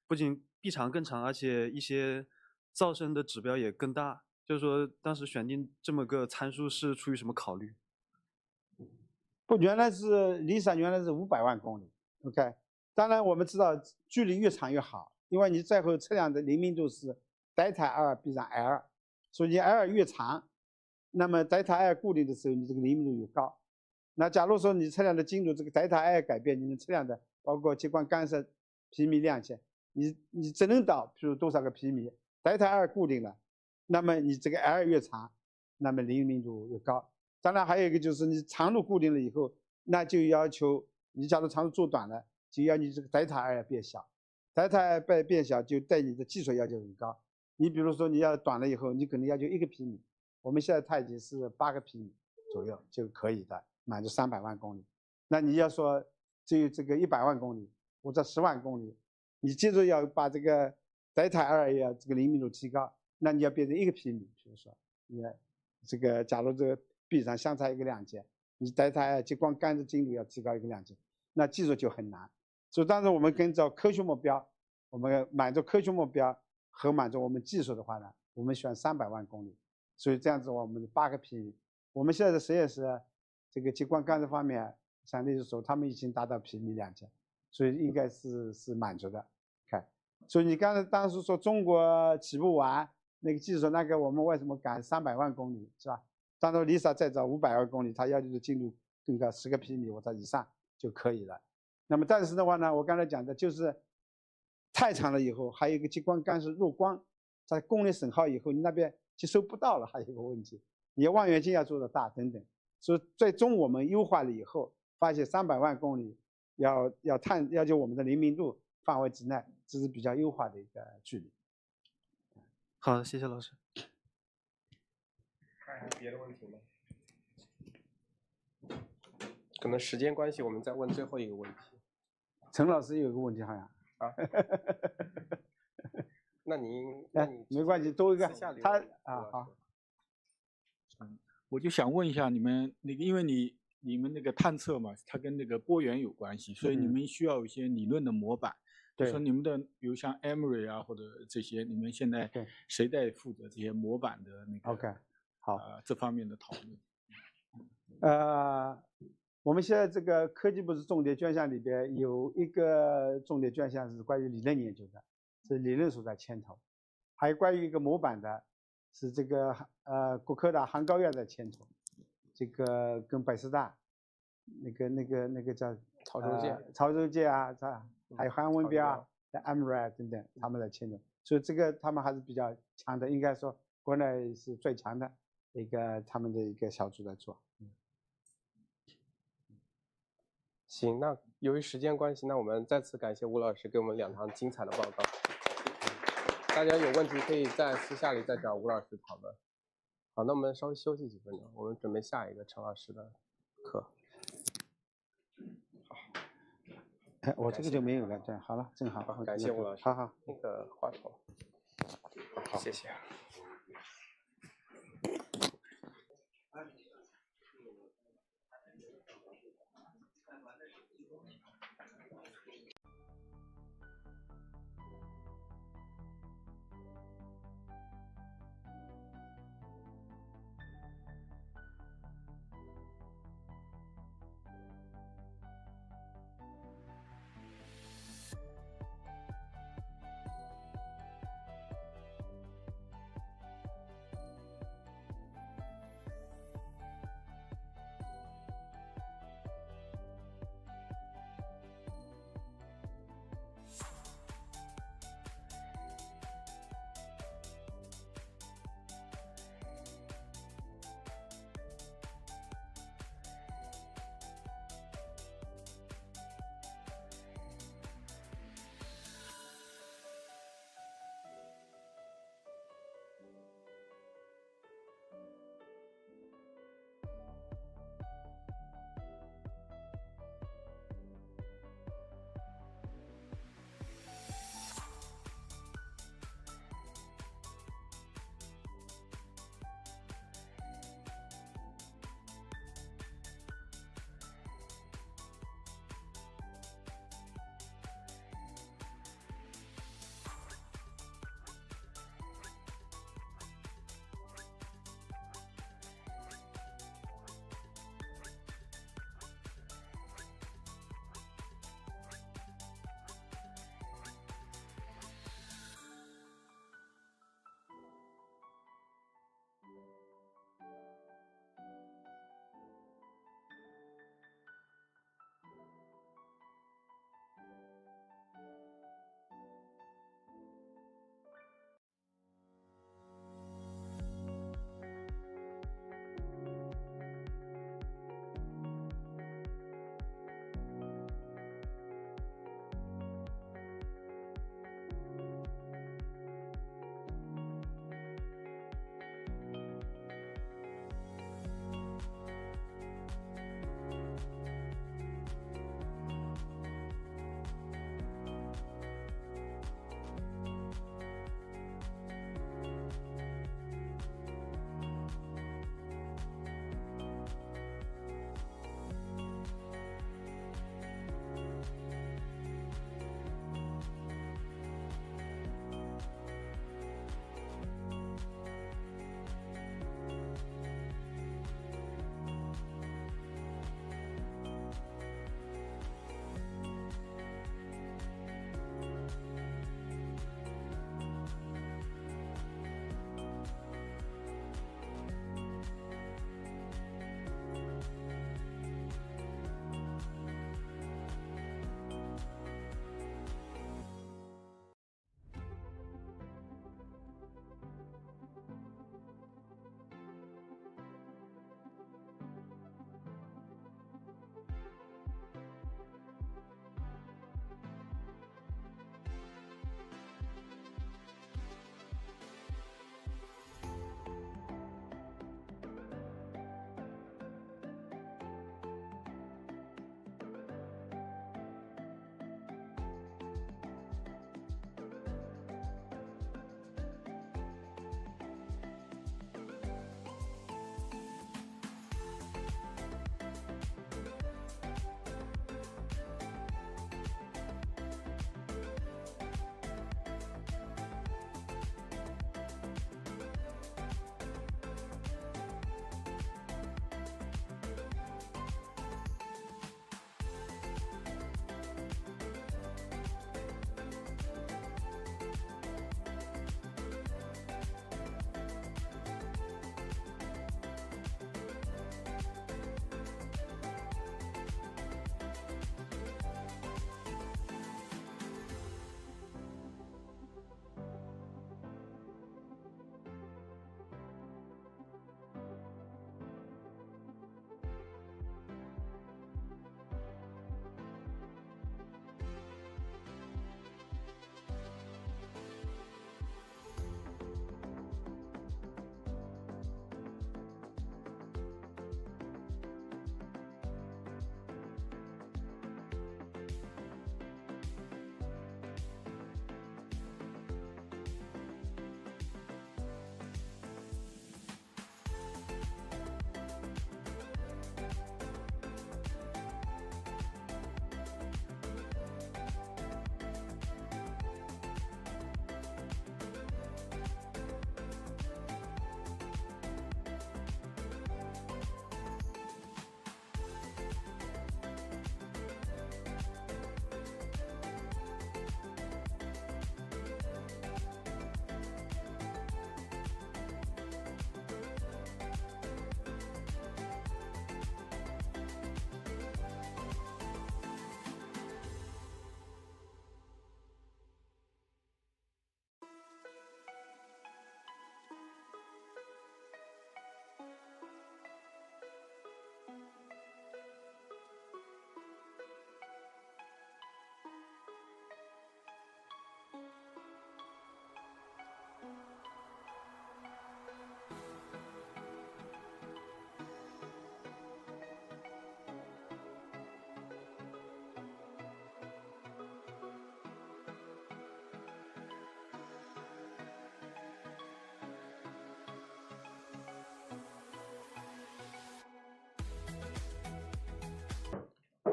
不仅臂长更长，而且一些噪声的指标也更大，就是说当时选定这么个参数是出于什么考虑？不，原来是Lisa原来是500万公里 ，OK。当然我们知道距离越长越好，因为你最后测量的灵敏度是 delta R 比上 L， 所以你 L 越长，那么 delta R 固定的时候，你这个灵敏度越高。那假如说你测量的精度这个 delta R 改变，你能测量的包括激光干涉皮米亮线，你只能到譬如多少个皮米 ，delta R 固定了，那么你这个 L 越长，那么灵敏度越高。当然还有一个就是你长度固定了以后，那就要求你假如长度做短了，就要你这个 delta R 变小 ，delta R 变小就对你的技术要求很高。你比如说你要短了以后，你可能要求1个皮米，我们现在太极是8个皮米左右就可以的，满足300万公里。那你要说只有这个100万公里或者10万公里，你接着要把这个 delta R 要这个灵敏度提高，那你要变成1个皮米，比如说你这个假如这个臂上相差1个2阶，你delta R 激光干涉精度要提高1个2阶，那技术就很难。所以当时我们跟着科学目标，我们满足科学目标和满足我们技术的话呢，我们选300万公里。所以这样子我们8个皮米，我们现在的实验室这个激光干涉方面，像例如说他们已经达到皮米2阶，所以应该是满足的。看，所以你刚才当时说中国起步晚那个技术，那个我们为什么赶300万公里，是吧？当然 Lisa 再找500万公里，它要求的精度更高，10个皮米或者以上就可以了。那么但是的话呢，我刚才讲的就是太长了以后，还有一个激光干涉弱光，在功率损耗以后，你那边接收不到了，还有一个问题，你望远镜要做的大等等。所以最终我们优化了以后，发现300万公里要求我们的灵敏度范围之内，这是比较优化的一个距离。好，谢谢老师。还有别的问题吗？可能时间关系，我们再问最后一个问题。陈老师有个问题好像。啊。那你没关系，多一个私下留他言好。我就想问一下你们那个，因为你们那个探测嘛，它跟那个波源有关系，所以你们需要有一些理论的模板。就说你们的，比如像 Emory 啊或者这些，你们现在谁在负责这些模板的那个 OK 好这方面的讨论？我们现在这个科技部是重点专项里边有一个重点专项是关于理论研究的，是理论所在牵头，还有关于一个模板的，是这个国科大杭高院在牵头，这个跟北师大那个叫潮州界啊，还有韩文标啊、Emory 等等，他们在牵头，所以这个他们还是比较强的，应该说国内是最强的一个他们的一个小组在做。行，那由于时间关系，那我们再次感谢吴老师给我们2堂精彩的报告。大家有问题可以在私下里再找吴老师讨论。好，那我们稍微休息几分钟，我们准备下一个陈老师的课。我这个就没有了，对，好了，正好。感谢吴老师。好，那个话筒。好，谢谢。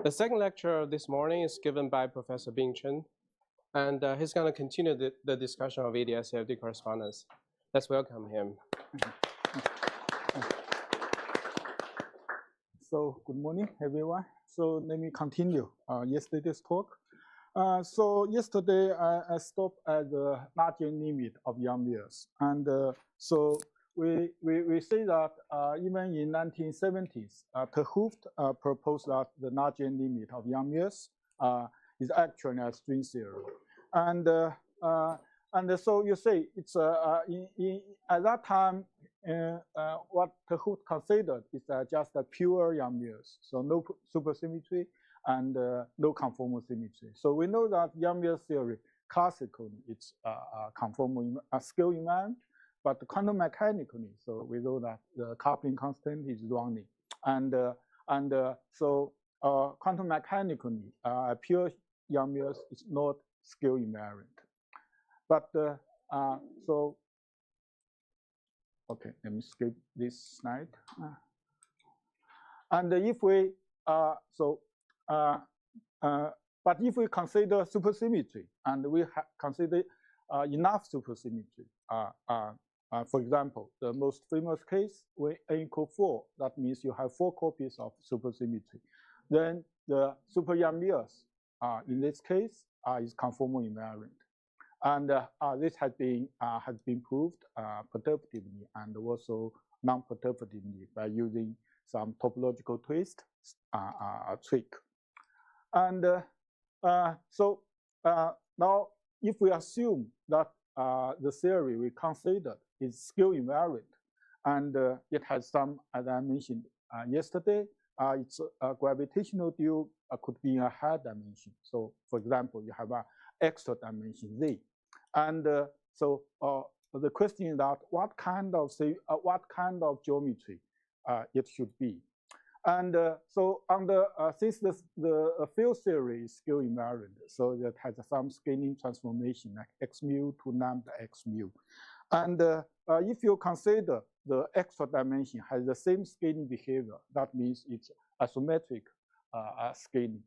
The second lecture this morning is given by Professor Chen, and he's going to continue the discussion of ADS-CFD correspondence. Let's welcome him. So good morning, everyone. So let me continue yesterday's talk. So yesterday I stopped at the larger limit of young years, and so we say that even in 1970s, Ter Hooft proposed that the larger limit of young years is actually a string theory, and so you say it's at that time what Ter Hooft considered is just a pure young years, so no supersymmetry and no conformal symmetry. So we know that young years theory classically it's conformal scale invariant, but quantum mechanically, so we know that the coupling constant is rounding, and so quantum mechanically pure young years is not scale invariant. But so okay, let me skip this slide. And if we but if we consider supersymmetry, and we consider enough supersymmetry, for example, the most famous case, when n equals 4, that means you have 4 copies of supersymmetry. Then the super young years, in this case, is conformal invariant. And this has been proved perturbatively and also non-perturbatively by using some topological twist trick. And so now, if we assume that the theory we considered is scale invariant, and it has some, as I mentioned yesterday, its gravitational dual could be in a higher dimension. So, for example, you have an extra dimension Z, and so the question is that what kind of geometry it should be. And so since the field theory is scale invariant, so that has some scaling transformation like x mu to lambda x mu. And if you consider the extra dimension has the same scaling behavior, that means it's isometric scaling.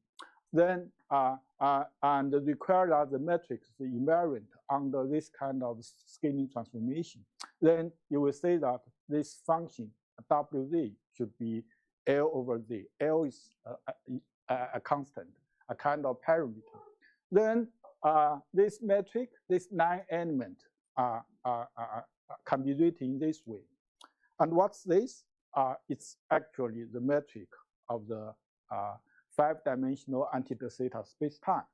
Then and require that the matrix is invariant under this kind of scaling transformation. Then you will say that this function Wz should be L over Z. L is a constant, a kind of parameter. Then this metric, this 9 element, can be written in this way. And what's this? It's actually the metric of the 5-dimensional anti-de theta space-time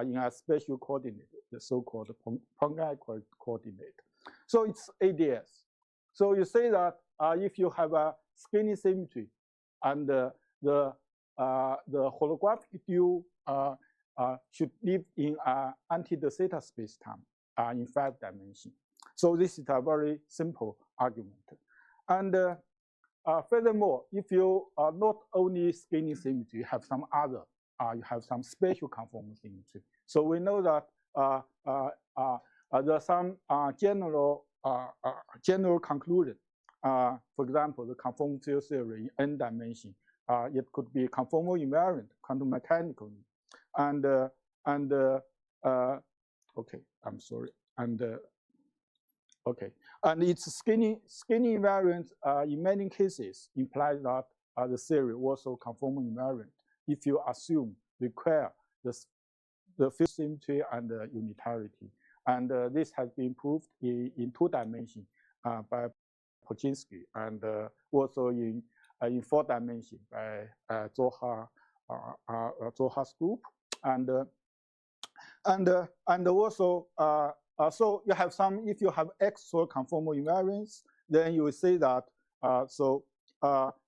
in a spatial coordinate, the so-called Poincare coordinate. So it's ADS. So you say that if you have a scaling symmetry, and the holographic dual should live in an anti-de theta space-time in 5 dimensions. So this is a very simple argument. And furthermore, if you are not only scaling symmetry, you have some other, you have some spatial conformal symmetry. So we know that there are some general conclusion. For example, the conformal field theory in n dimension, it could be conformal invariant quantum mechanically, and okay, I'm sorry, and okay, and its scaling invariant in many cases implies that the theory also conformal invariant if you require the field symmetry and unitarity, and this has been proved in 2 dimensions by Poczynski, and also in 4 dimensions by Zohar's group, and also so you have some. If you have extra conformal invariance, then you will say that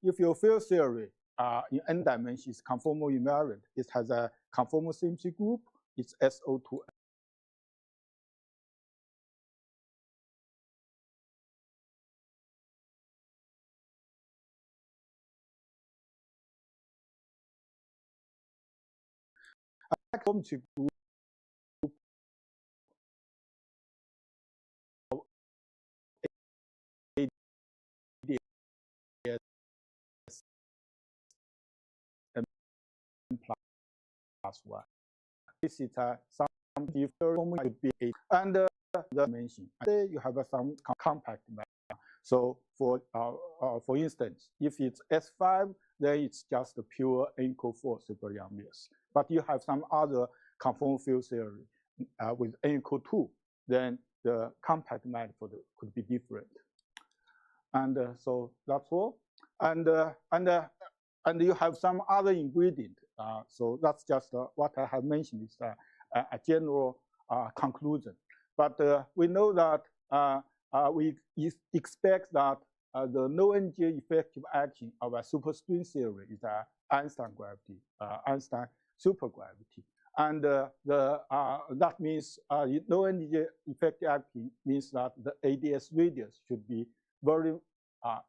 if your field theory in n dimensions is conformal invariant, it has a conformal symmetry group. It's SO2. Geometry group plus 1. This is some formula could be 8. And the dimension. You have some compact matter. So for instance, if it's S5, then it's just a pure N equal 4 super Young Mills. But you have some other conformal field theory with N equal 2, then the compact manifold could be different. And so that's all. And you have some other ingredient. So that's just what I have mentioned is a general conclusion. But we know that we expect that the no energy effective action of a superstring theory is Einstein gravity, Einstein supergravity. And that means no energy effective action means that the ADS radius should be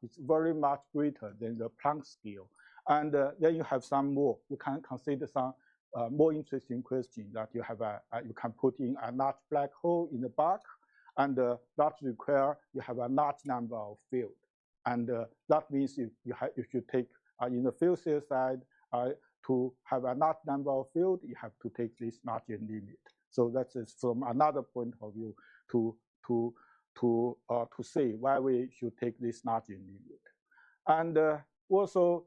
it's very much greater than the Planck scale. And then you have some more. You can consider some more interesting question that you have you can put in a large black hole in the back, and that require you have a large number of field. And that means you should take in the field theory side to have a large number of field, you have to take this margin limit. So that is from another point of view to say why we should take this margin limit. And also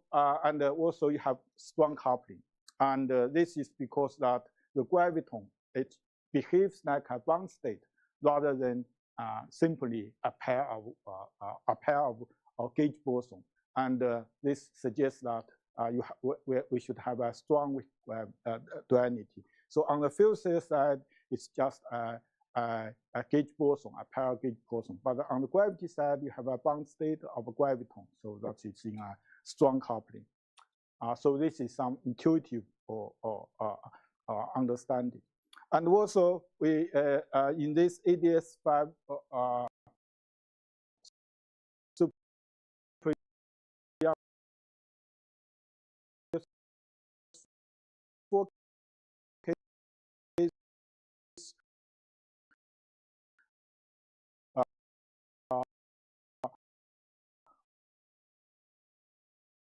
you have strong coupling. And this is because that the graviton, it behaves like a bound state rather than simply a pair of gauge boson. And this suggests that we should have a strong duality. So on the field theory side, it's just a gauge boson, a pair gauge boson. But on the gravity side, you have a bound state of a graviton. So that is in a strong coupling. So this is some intuitive or understanding. And also, we in this ADS5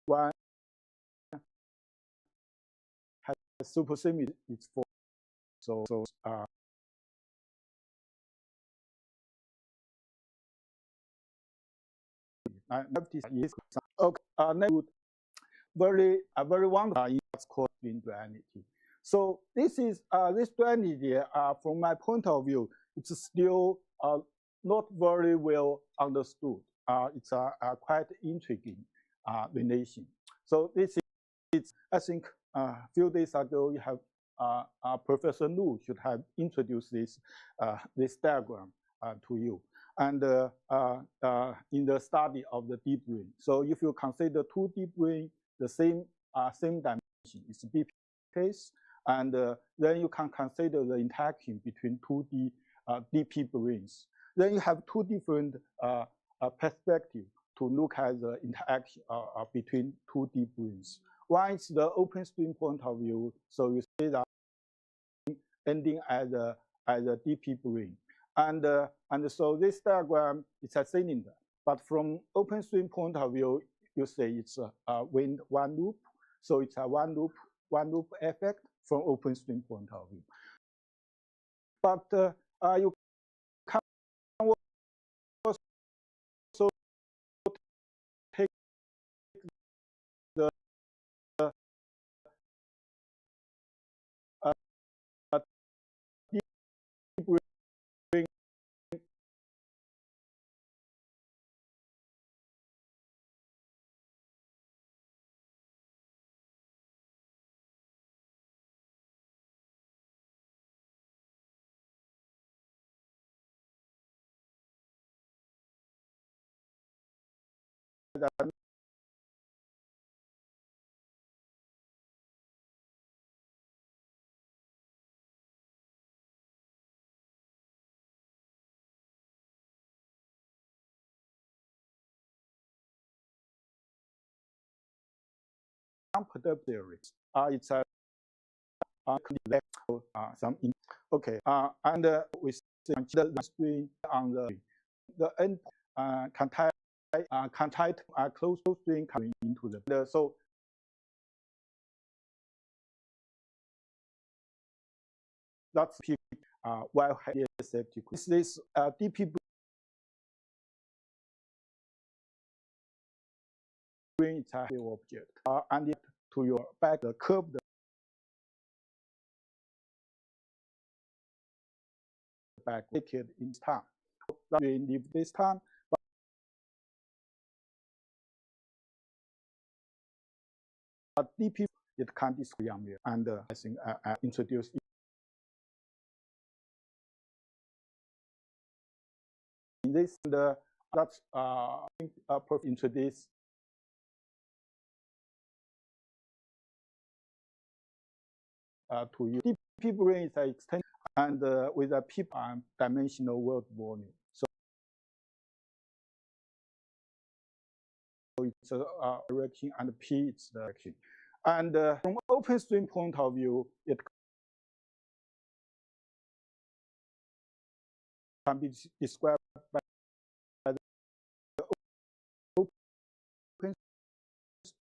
one has supersymmetry, it's 4. So okay, very wonderful is called string duality. So this is this duality from my point of view, it's still not very well understood. It's a quite intriguing relation. So this is I think a few days ago you have Professor Lu should have introduced this diagram to you. And in the study of the deep brain. So if you consider two deep brain, the same dimension, it's a BP case, and then you can consider the interaction between two DP brains. Then you have two different perspectives to look at the interaction between two deep brains. One is the open string point of view, so you see that ending as a DP brain. And so this diagram is a cylinder, but from open string point of view, you say it's a one loop. So it's a one loop effect from open string point of view. But you can also take the deep brain computational theories. It's a some okay, and we consider the string on the end can tie a closed string coming into the so that's while safety. This DP bring it a object and it to your back the curve back naked in time. That we leave this time. But DP it can't display and I think I introduced in this that's introduce to you. DP brain is an extension and with a p dimensional world volume. So it's a direction and p is the direction. And from open string point of view, it can be described by the open string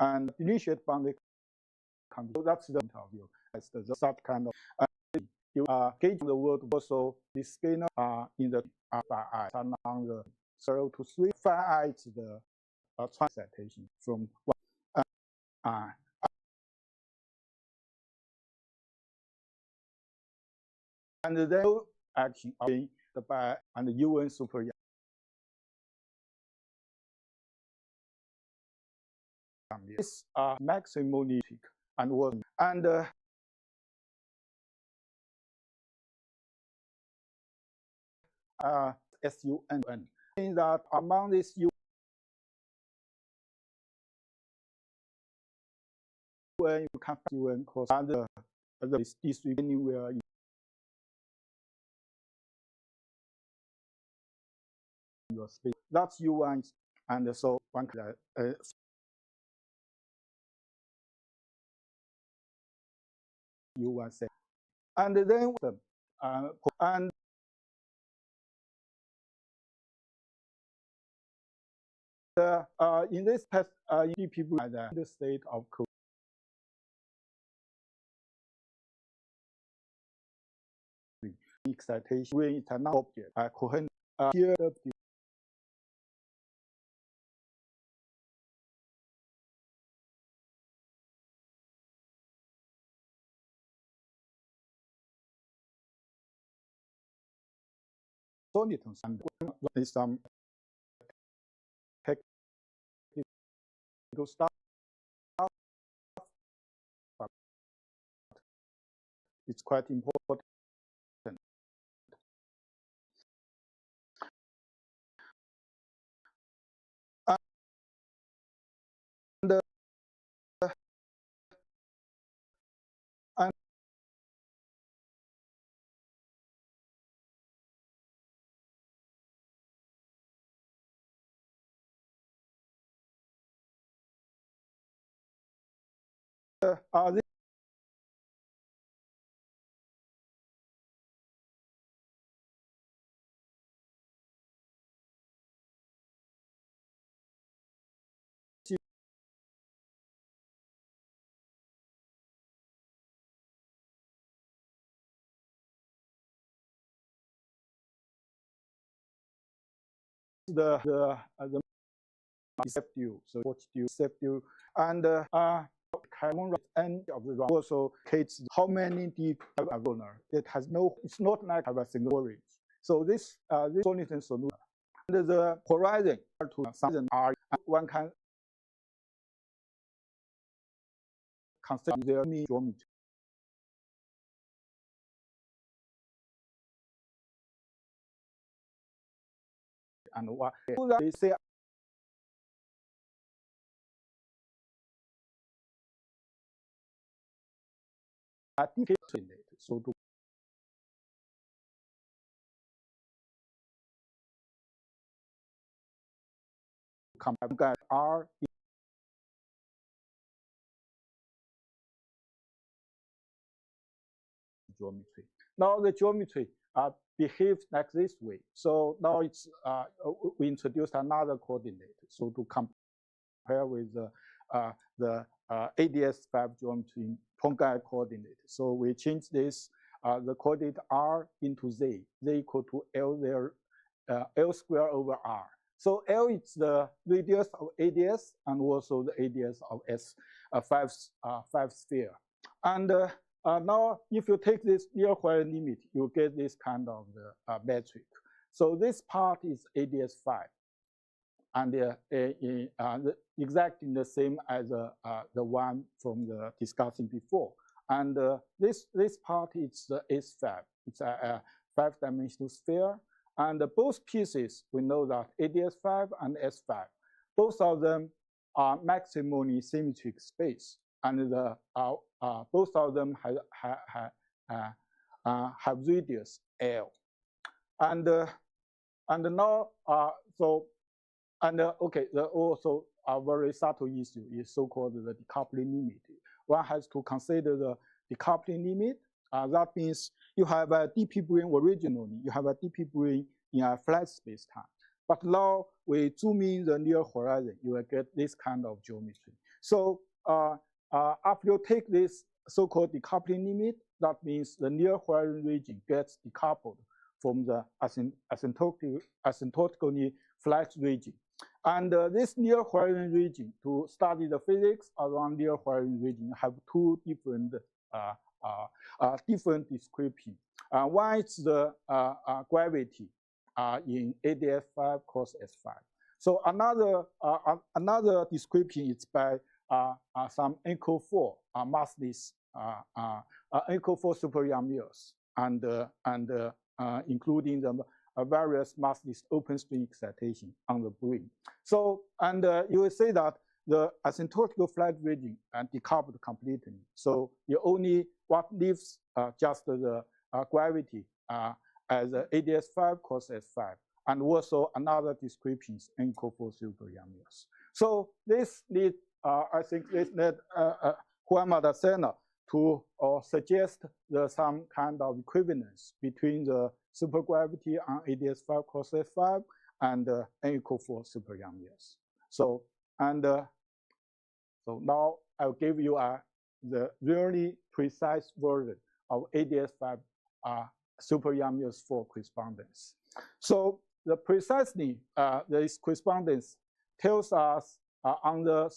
and initiate boundary can be, so that's the interview. That's that kind of you gauge the world also the scalar in the I along the 0 to 3. 5i is the transition from 1 and then action by and UN super this maximalistic and work and SUN means that among this UN you can find UN cross and the district anywhere in your space. That's UN and so one can UN say. And then and in this test, people the state of excitation when it's an object. Here Sonitons and some technical stuff. It's quite important. And this the deceptive, so what do you deceptive and common end of the round also indicates how many deep are going. It has no, it's not like a single range. So this this Sonitons solution and the horizon to some are one can consider their mean geometry. And what they say so to compute R geometry. Now the geometry behaves like this way. So now it's we introduced another coordinate. So to compare with the ADS5 geometry in Poincaré coordinate. So we change this the coordinate R into Z. Z equal to L there, L square over R. So L is the radius of ADS and also the ADS of S5 sphere. And now, if you take this near Hoyle limit, you get this kind of metric. So this part is ADS5, and exactly the same as the one from the discussing before. And this part is the S5. It's a 5-dimensional sphere. And both pieces, we know that ADS5 and S5, both of them are maximally symmetric space. And both of them have radius L. And now, okay, also a very subtle issue is so-called the decoupling limit. One has to consider the decoupling limit. That means you have a dp brane originally. You have a dp brane in a flat space-time. But now we zoom in the near horizon, you will get this kind of geometry. So after you take this so-called decoupling limit, that means the near horizon region gets decoupled from the asymptotically flat region. And this near horizon region, to study the physics around near horizon region, have two different descriptions. One is the gravity in ADS5 cos S5. So another description is by some NCO4 massless NCO4 super young mirrors, and including the various massless open string excitation on the brane. So, and you will see that the asymptotical flat region decoupled completely. So you only what leaves just the gravity as ADS5 cos S5, and also another descriptions NCO4 super young mirrors. So this leads I think this led Madison to suggest some kind of equivalence between the supergravity on ADS5 cos S5 and NCO4 super young mirrors. So so now I'll give you the really precise version of ADS5 super young mirrors for correspondence. So the precisely this correspondence tells us on the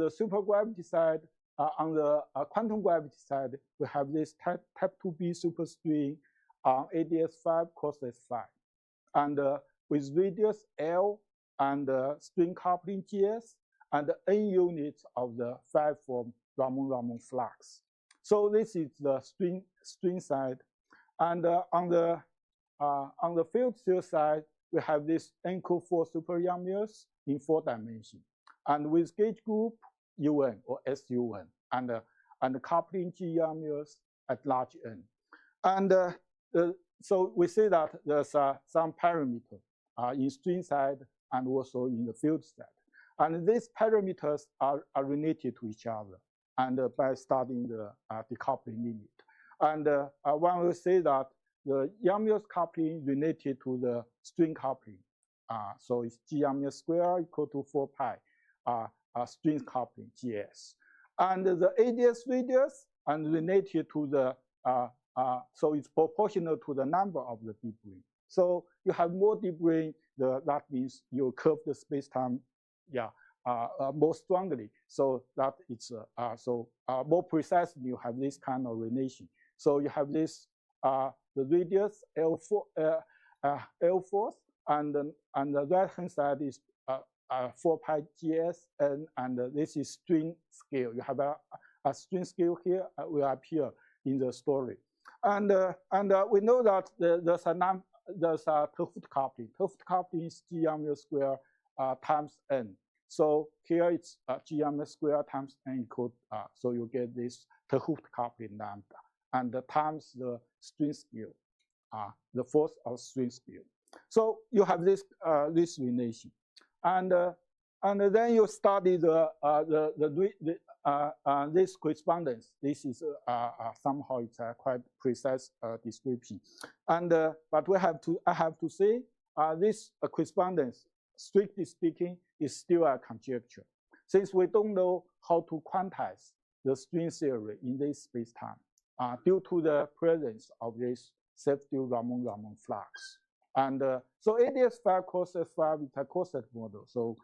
supergravity side, on the quantum gravity side, we have this type 2b superstring on ADS5 cos S5, and with radius L and string coupling GS and n units of the 5-form Raman flux. So this is the string side, and on the field cell side, we have this NCO4 super young mirrors in 4 dimensions. And with gauge group UN or SU1 and coupling G young mirrors at large N. And so we see that there's some parameter in string side and also in the field side. And these parameters are related to each other, and by studying the decoupling limit. And one will say that the young mirrors coupling related to the string coupling. So it's G young mirrors square equal to 4 pi. String coupling GS, and the ADS radius and related to the so it's proportional to the number of the deep brane. So you have more deep brane, that means you curve the space-time, more strongly. So that it's more precisely you have this kind of relation. So you have this the radius L4 and the right hand side is 4 pi GS, and this is string scale. You have a string scale here will appear in the story, and we know that there's a T-Hooft coupling. T-Hooft coupling is G young mirrors square times n. So here it's G young mirrors square times n equal. So you get this T-Hooft coupling lambda, and times the string scale, the force of string scale. So you have this this relation. And then you study this correspondence. This is somehow it's a quite precise description, but I have to say this correspondence, strictly speaking, is still a conjecture, since we don't know how to quantize the string theory in this space-time due to the presence of this self-dual Raman flux. And so ADS5 cos-5 is a coset model. So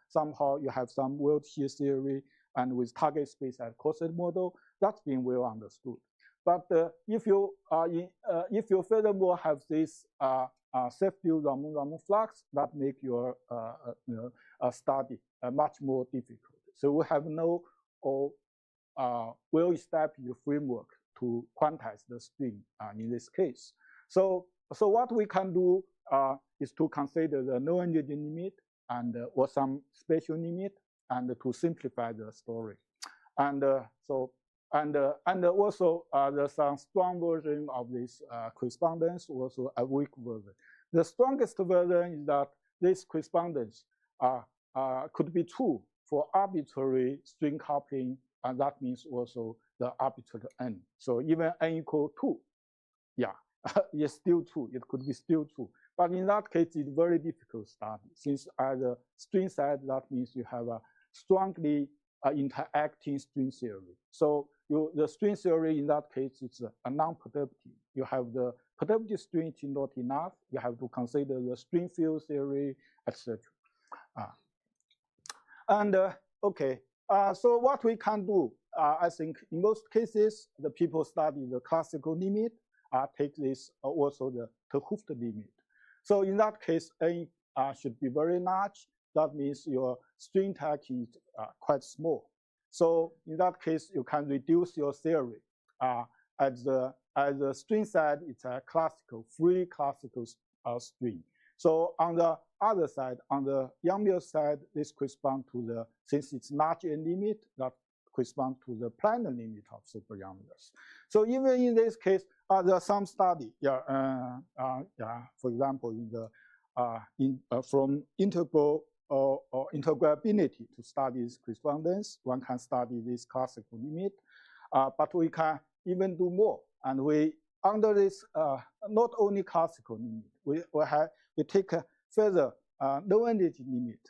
somehow you have some world shear theory, and with target space as coset model, that's been well understood. But if you furthermore have this self-dual Raman flux, that make your study much more difficult. So we have no well-established framework to quantize the string in this case. So what we can do is to consider the no energy limit and or some special limit, and to simplify the story. And also there's some strong version of this correspondence, also a weak version. The strongest version is that this correspondence could be true for arbitrary string coupling, and that means also the arbitrary n. So even n equal 2, yeah, it's still true. It could be still true. But in that case, it's very difficult to study, since at the string side, that means you have a strongly interacting string theory. So the string theory in that case is a non-productive. You have the productive string is not enough. You have to consider the string field theory, etc. Okay, so what we can do, I think in most cases, the people study the classical limit, take this also the 't Hooft limit. So in that case, n should be very large. That means your string tag is quite small. So in that case, you can reduce your theory. At the string side, it's a classical, free classical string. So on the other side, on the Yang-Mills side, this corresponds to the, since it's large n limit, that corresponds to the planar limit of super Yang-Mills. So even in this case, there are some study, for example, in the from integral or integrability to study this correspondence, one can study this classical limit, but we can even do more. And we, under this, not only classical limit, we take a further low energy limit.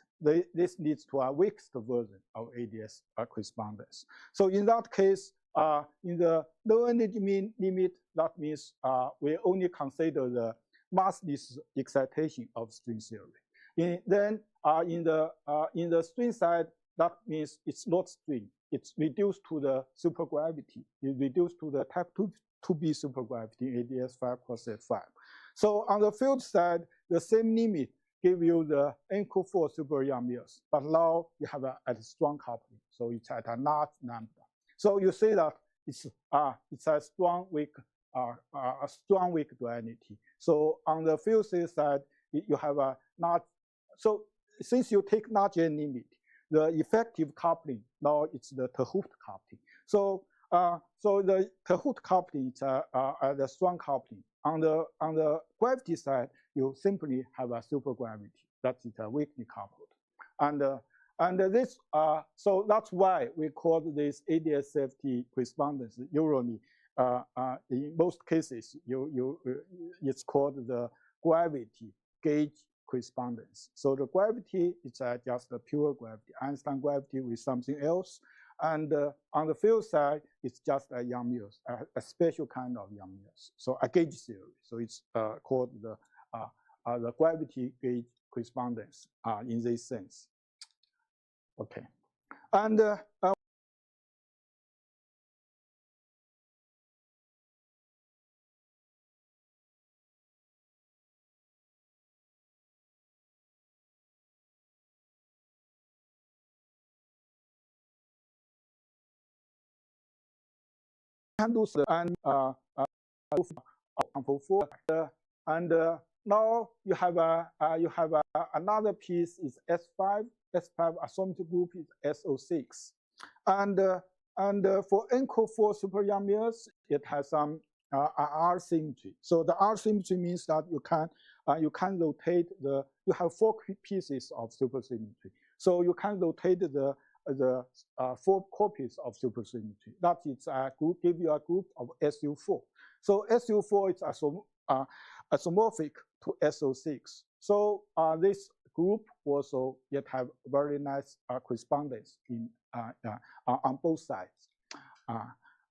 This leads to a weakest version of ADS correspondence. So in that case, in the low energy limit, that means we only consider the massless excitation of string theory. Then in the string side, that means it's not string. It's reduced to the supergravity. It's reduced to the type 2b supergravity, ADS5 cos-5. So on the field side, the same limit give you the n=4 super Yang-Mills, but now you have a strong coupling, so it's at a large lambda. So you see that it's a strong weak duality. So on the field side, you have a large. So since you take large n limit, the effective coupling now it's the 't Hooft coupling. So the 't Hooft coupling is the strong coupling. On the gravity side, you simply have a supergravity that is weakly coupled, and this so that's why we call this ADS safety correspondence. Usually, in most cases, it's called the gravity gauge correspondence. So the gravity is just a pure gravity, Einstein gravity with something else. And on the field side, it's just a Yang-Mills, a special kind of Yang-Mills. So a gauge theory. So it's called the gravity gauge correspondence in this sense. Okay, and handles and now you have another piece is S5. S5 assumptive group is SO6, and for n=4 super Yang-Mills, it has some R symmetry. So the R symmetry means that you can rotate you have 4 pieces of supersymmetry. So you can rotate the 4 copies of supersymmetry. That is a group, give you a group of SU4. So SU4 is isomorphic to SO6. So this group also yet have very nice correspondence in on both sides.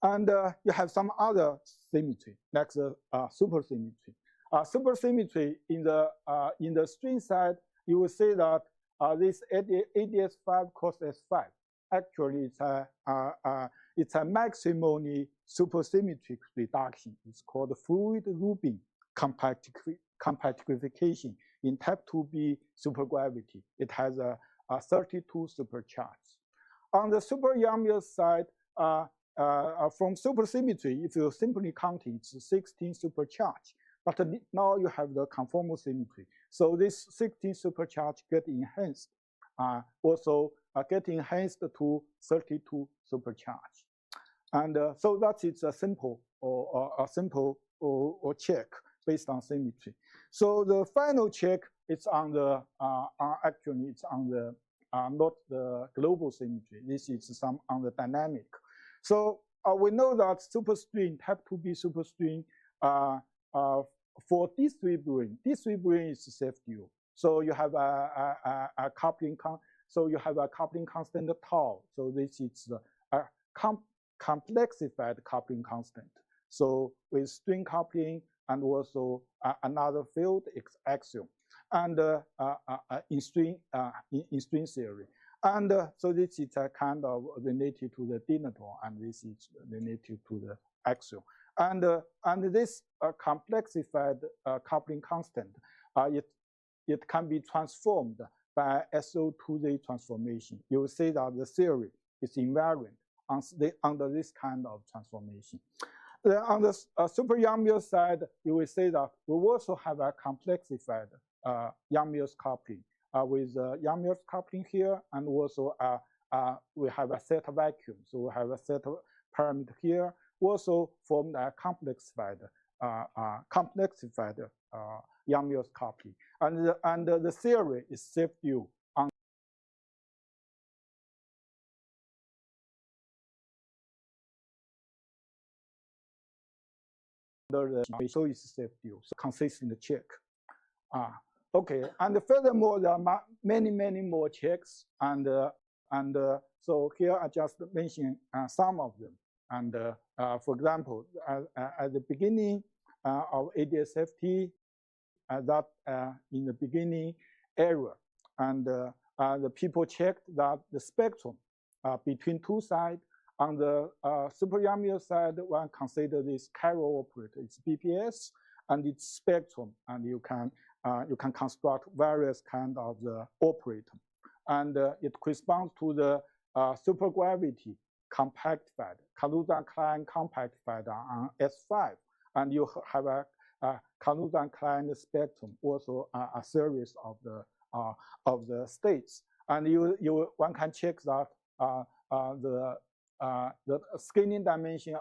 And you have some other symmetry, like the supersymmetry. Supersymmetry in the string side, you will see that this ADS5 cos S5 actually it's a maximally supersymmetric reduction. It's called fluid Rubin compactification in type 2b supergravity. It has a 32 supercharge. On the super Yang-Mills side, from supersymmetry, if you simply count it, it's 16 supercharge. But now you have the conformal symmetry. So this 16 supercharge get enhanced, also get enhanced to 32 supercharge. And so that is a simple check based on symmetry. So the final check is on the actually it's on the not the global symmetry. This is some on the dynamic. So we know that superstring type 2b superstring for D3 brane is self-dual. So you have a coupling constant tau. So this is a complexified coupling constant. So with string coupling and also another field axiom, and in string theory. And so this is a kind of related to the denoton, and this is related to the axiom. And this complexified coupling constant, it can be transformed by SO to Z transformation. You will see that the theory is invariant under this kind of transformation. On the super Yang-Mills side, you will see that we also have a complexified Yang-Mills coupling with Yang-Mills coupling here, and also we have a set vacuum. So we have a set parameter here. Also formed a complexified Yang-Mills coupling, and the theory is self-dual. So it's self-dual, so consistent check. Okay, and furthermore, there are many more checks, and so here I just mention some of them. And for example, at the beginning of ADS-FT, that in the beginning error, and the people checked that the spectrum between two sides. On the super Yang-Mills side, one consider this chiral operator. It's BPS and its spectrum, and you can construct various kind of the operator, and it corresponds to the supergravity compactified, Kaluza-Klein compactified on S5, and you have a Kaluza-Klein spectrum, also a series of the states, and one can check that the scaling dimension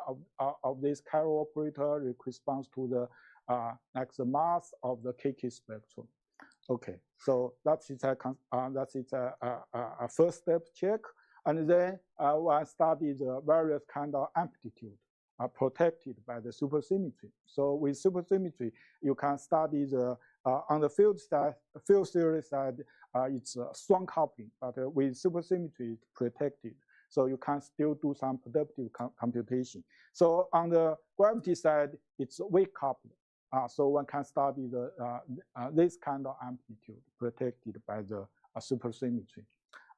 of this chiral operator corresponds to the like the mass of the KK spectrum. Okay, so that's a first step check, and then one studies the various kind of amplitude protected by the supersymmetry. So with supersymmetry, you can study the on the field theory side, it's strong coupling, but with supersymmetry, it's protected. So you can still do some predictive computation. So on the gravity side, it's weak coupling. So one can study this kind of amplitude protected by the supersymmetry.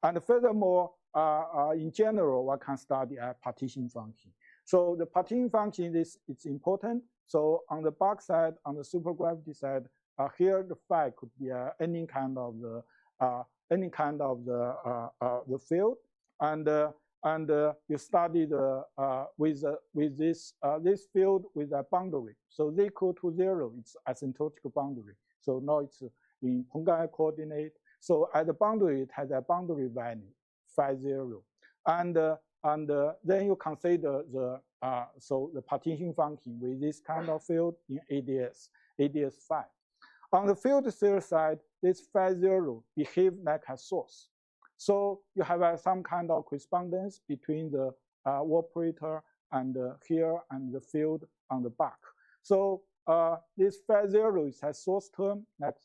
And furthermore, in general, one can study a partition function. So the partition function is important. So on the box side, on the supergravity side, here the phi could be any kind of the field, and you study with this field with a boundary. So z equal to 0, it's asymptotic boundary. So now it's in Poincare coordinate. So at the boundary, it has a boundary value, phi 0, and then you consider the partition function with this kind of field in ADS phi. On the field theory side, this phi 0 behaves like a source. So you have some kind of correspondence between the operator and here and the field on the back. So this phi 0 is a source term, like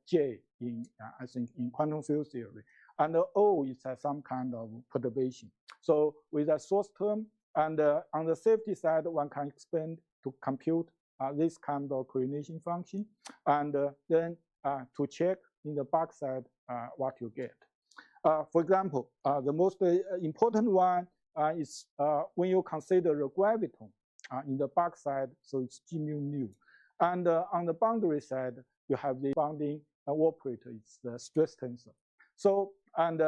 J in I think in quantum field theory, and the O is some kind of perturbation. So with a source term, and on the safety side, one can expand to compute this kind of correlation function, and then to check in the back side what you get. For example, the most important one is when you consider the graviton in the back side, so it's G mu nu. And on the boundary side, you have the bounding operator, it's the stress tensor. So, and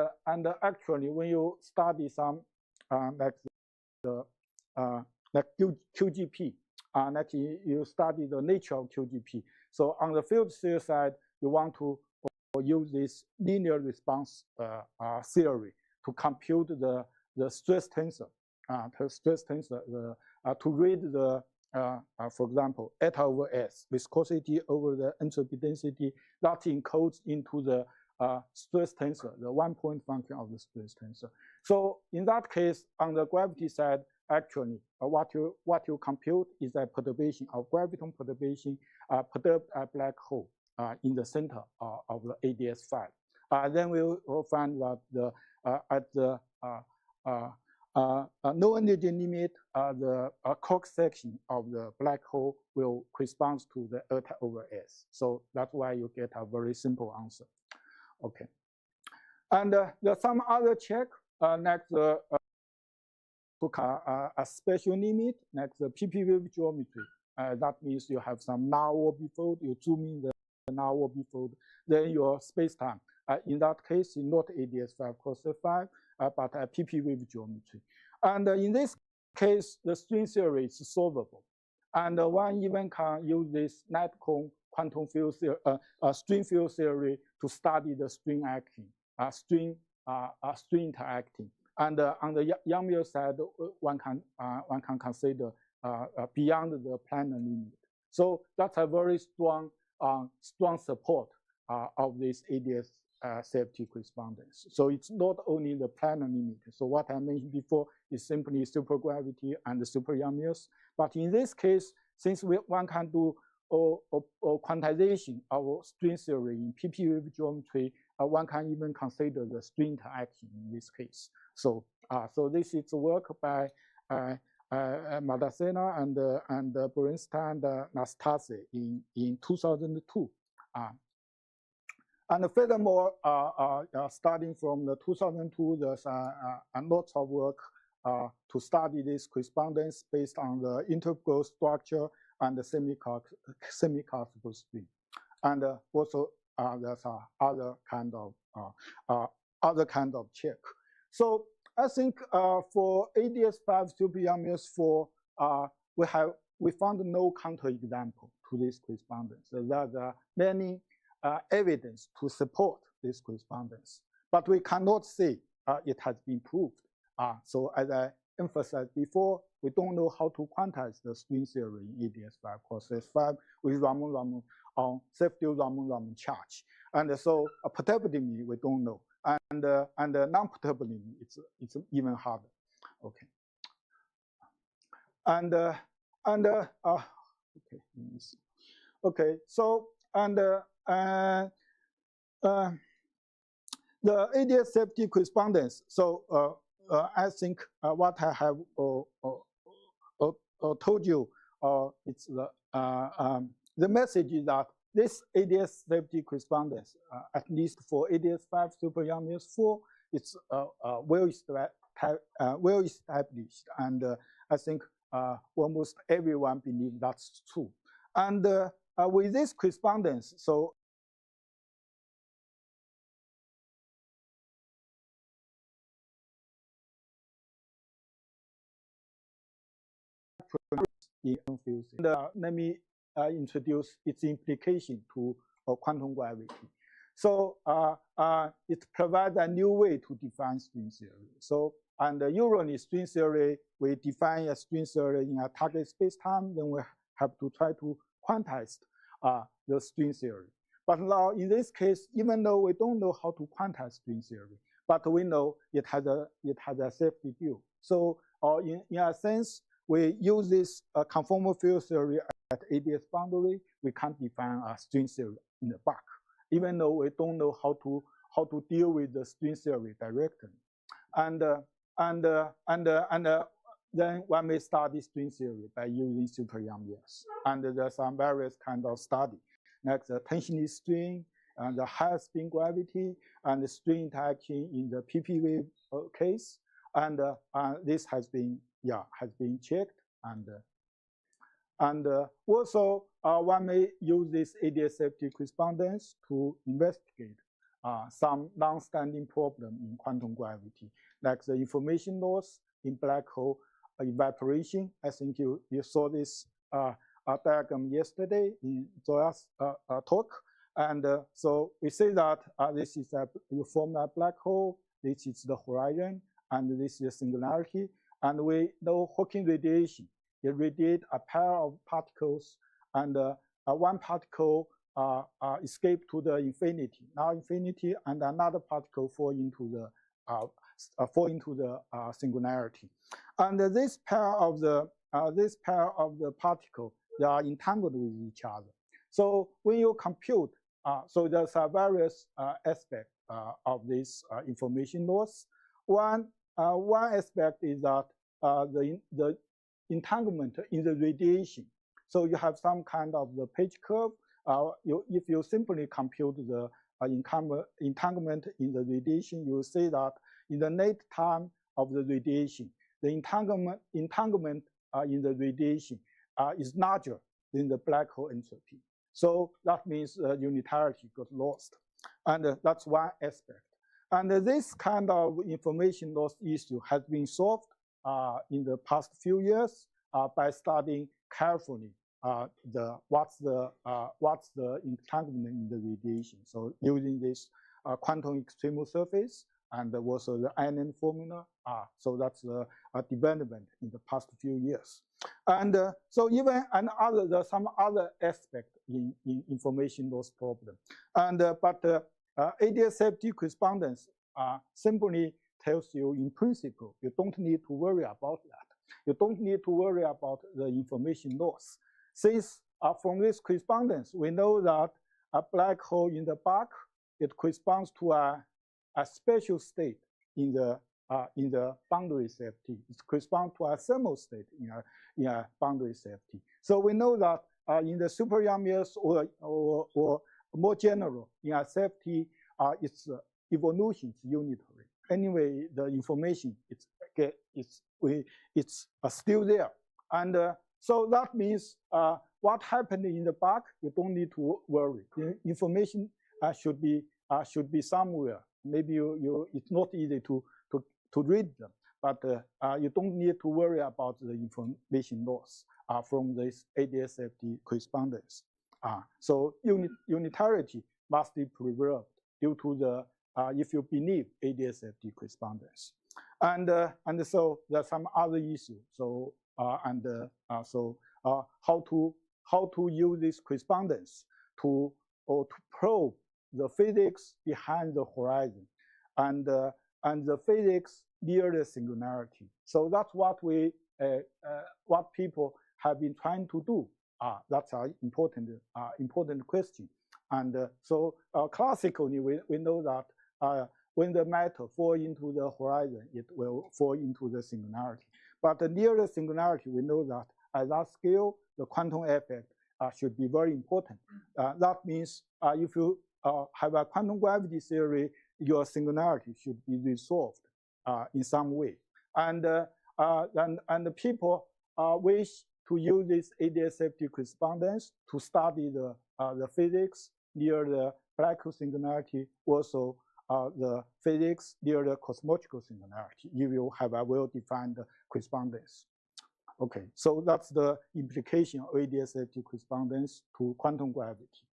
actually, when you study some like QGP, like you study the nature of QGP. So on the field theory side, you want to use this linear response theory to compute the stress tensor, to read the, for example, eta over S, viscosity over the entropy density that encodes into the stress tensor, the 1-point function of the stress tensor. So in that case, on the gravity side, actually, what you compute is a perturbation of graviton perturbation perturbed a black hole in the center of the ADS5. Then we will find that at the no energy limit, the cross section of the black hole will correspond to the eta over S. So that's why you get a very simple answer. Okay. And there's some other check next a special limit next the PP wave geometry. That means you have some null orbifold. You zoom in the null orbifold, then your space-time. In that case, not ADS5 cross 5, but a PP wave geometry. And in this case, the string theory is solvable. And one even can use this net cone quantum field theory, string field theory to study the string acting, string interacting. And on the Yang-Mills side, one can consider beyond the planar limit. So that's a very strong support of this ADS safety correspondence. So it's not only the planar limit. So what I mentioned before is simply supergravity and the super Yang-Mills. But in this case, since one can do quantization of string theory in PP wave geometry, one can even consider the string interaction in this case. So, so this is work by Madasena and Bernstein and Nastase in 2002. And furthermore, starting from the 2002, there's lots of work to study this correspondence based on the integral structure and the semi-classical string. And also there's other kind of check. So I think for ADS5 super Yang-Mills 4, we found no counterexample to this correspondence. So there are many evidence to support this correspondence, but we cannot say it has been proved. So as I emphasized before, we don't know how to quantize the string theory in ADS5 process 5 with Raman on self-due Raman charge. And so perturbability we don't know, and non-perturbability it's even harder. Okay. Okay, let me see. Okay, so the ADS safety correspondence. So I think what I have told you, it's the message is that this ADS safety correspondence, at least for ADS5 super Yang-Mills 4, it's well established, and I think almost everyone believes that's true. And with this correspondence, so let me introduce its implication to quantum gravity. So it provides a new way to define string theory. So and usually string theory, we define a string theory in a target space-time, then we have to try to quantize the string theory. But now in this case, even though we don't know how to quantize string theory, but we know it has a safety due. So in a sense, we use this conformal field theory at ADS boundary. We can't define a string theory in the back, even though we don't know how to deal with the string theory directly. And then one may study string theory by using super young years. And there's some various kind of study, like the tensionless string, and the higher spin gravity, and the string interaction in the PP wave case. And this has been checked. And also one may use this ADS-FT correspondence to investigate some long-standing problem in quantum gravity, like the information loss in black hole evaporation. I think you saw this diagram yesterday in Zoya's talk. And so we say that this is you form a black hole, this is the horizon, and this is singularity. And we know Hawking radiation. It radiates a pair of particles, and one particle escapes to the infinity, now infinity, and another particle fall into the singularity. And this pair of the particle, they are entangled with each other. So when you compute, so there's various aspects of this information loss. One aspect is that the entanglement in the radiation. So you have some kind of the page curve. If you simply compute the entanglement in the radiation, you will see that in the net time of the radiation, the entanglement in the radiation is larger than the black hole entropy. So that means unitarity got lost. And that's one aspect. And this kind of information loss issue has been solved in the past few years by studying carefully what's the entanglement in the radiation. So using this quantum extremal surface and also the INN formula. So that's a development in the past few years. And so even there's some other aspect in information loss problem. And but ADS-FT correspondence simply tells you in principle, you don't need to worry about that. You don't need to worry about the information loss. Since from this correspondence, we know that a black hole in the back, it corresponds to a special state in the boundary safety. It corresponds to a thermal state in a boundary safety. So we know that in the super young years or more general, in a safety, its evolution is unitary. Anyway, the information it's still there, and so that means what happened in the back, you don't need to worry. The information should be somewhere. Maybe it's not easy to read them, but you don't need to worry about the information loss from this ADS-FT correspondence. So unitarity must be preserved due to the if you believe ADS-FT correspondence, and so there's some other issues. So how to use this correspondence to probe the physics behind the horizon, and the physics near the singularity. So that's what what people have been trying to do. That's an important question. And so classically, we know that when the matter falls into the horizon, it will fall into the singularity. But near the singularity, we know that at that scale, the quantum effect should be very important. That means if you have a quantum gravity theory, your singularity should be resolved in some way. And people wish to use this ADS-FT correspondence to study the physics near the black hole singularity, also the physics near the cosmological singularity, if you have a well-defined correspondence. Okay, so that's the implication of ADS-FT correspondence to quantum gravity.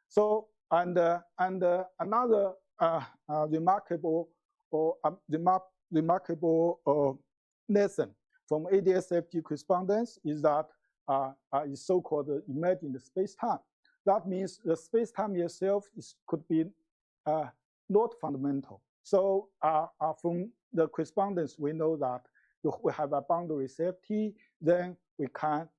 So another remarkable lesson from ADS-FT correspondence is that is so-called imagined space-time. that means the space-time itself could be not fundamental. So from the correspondence, we know that we have a boundary safety. Then we can,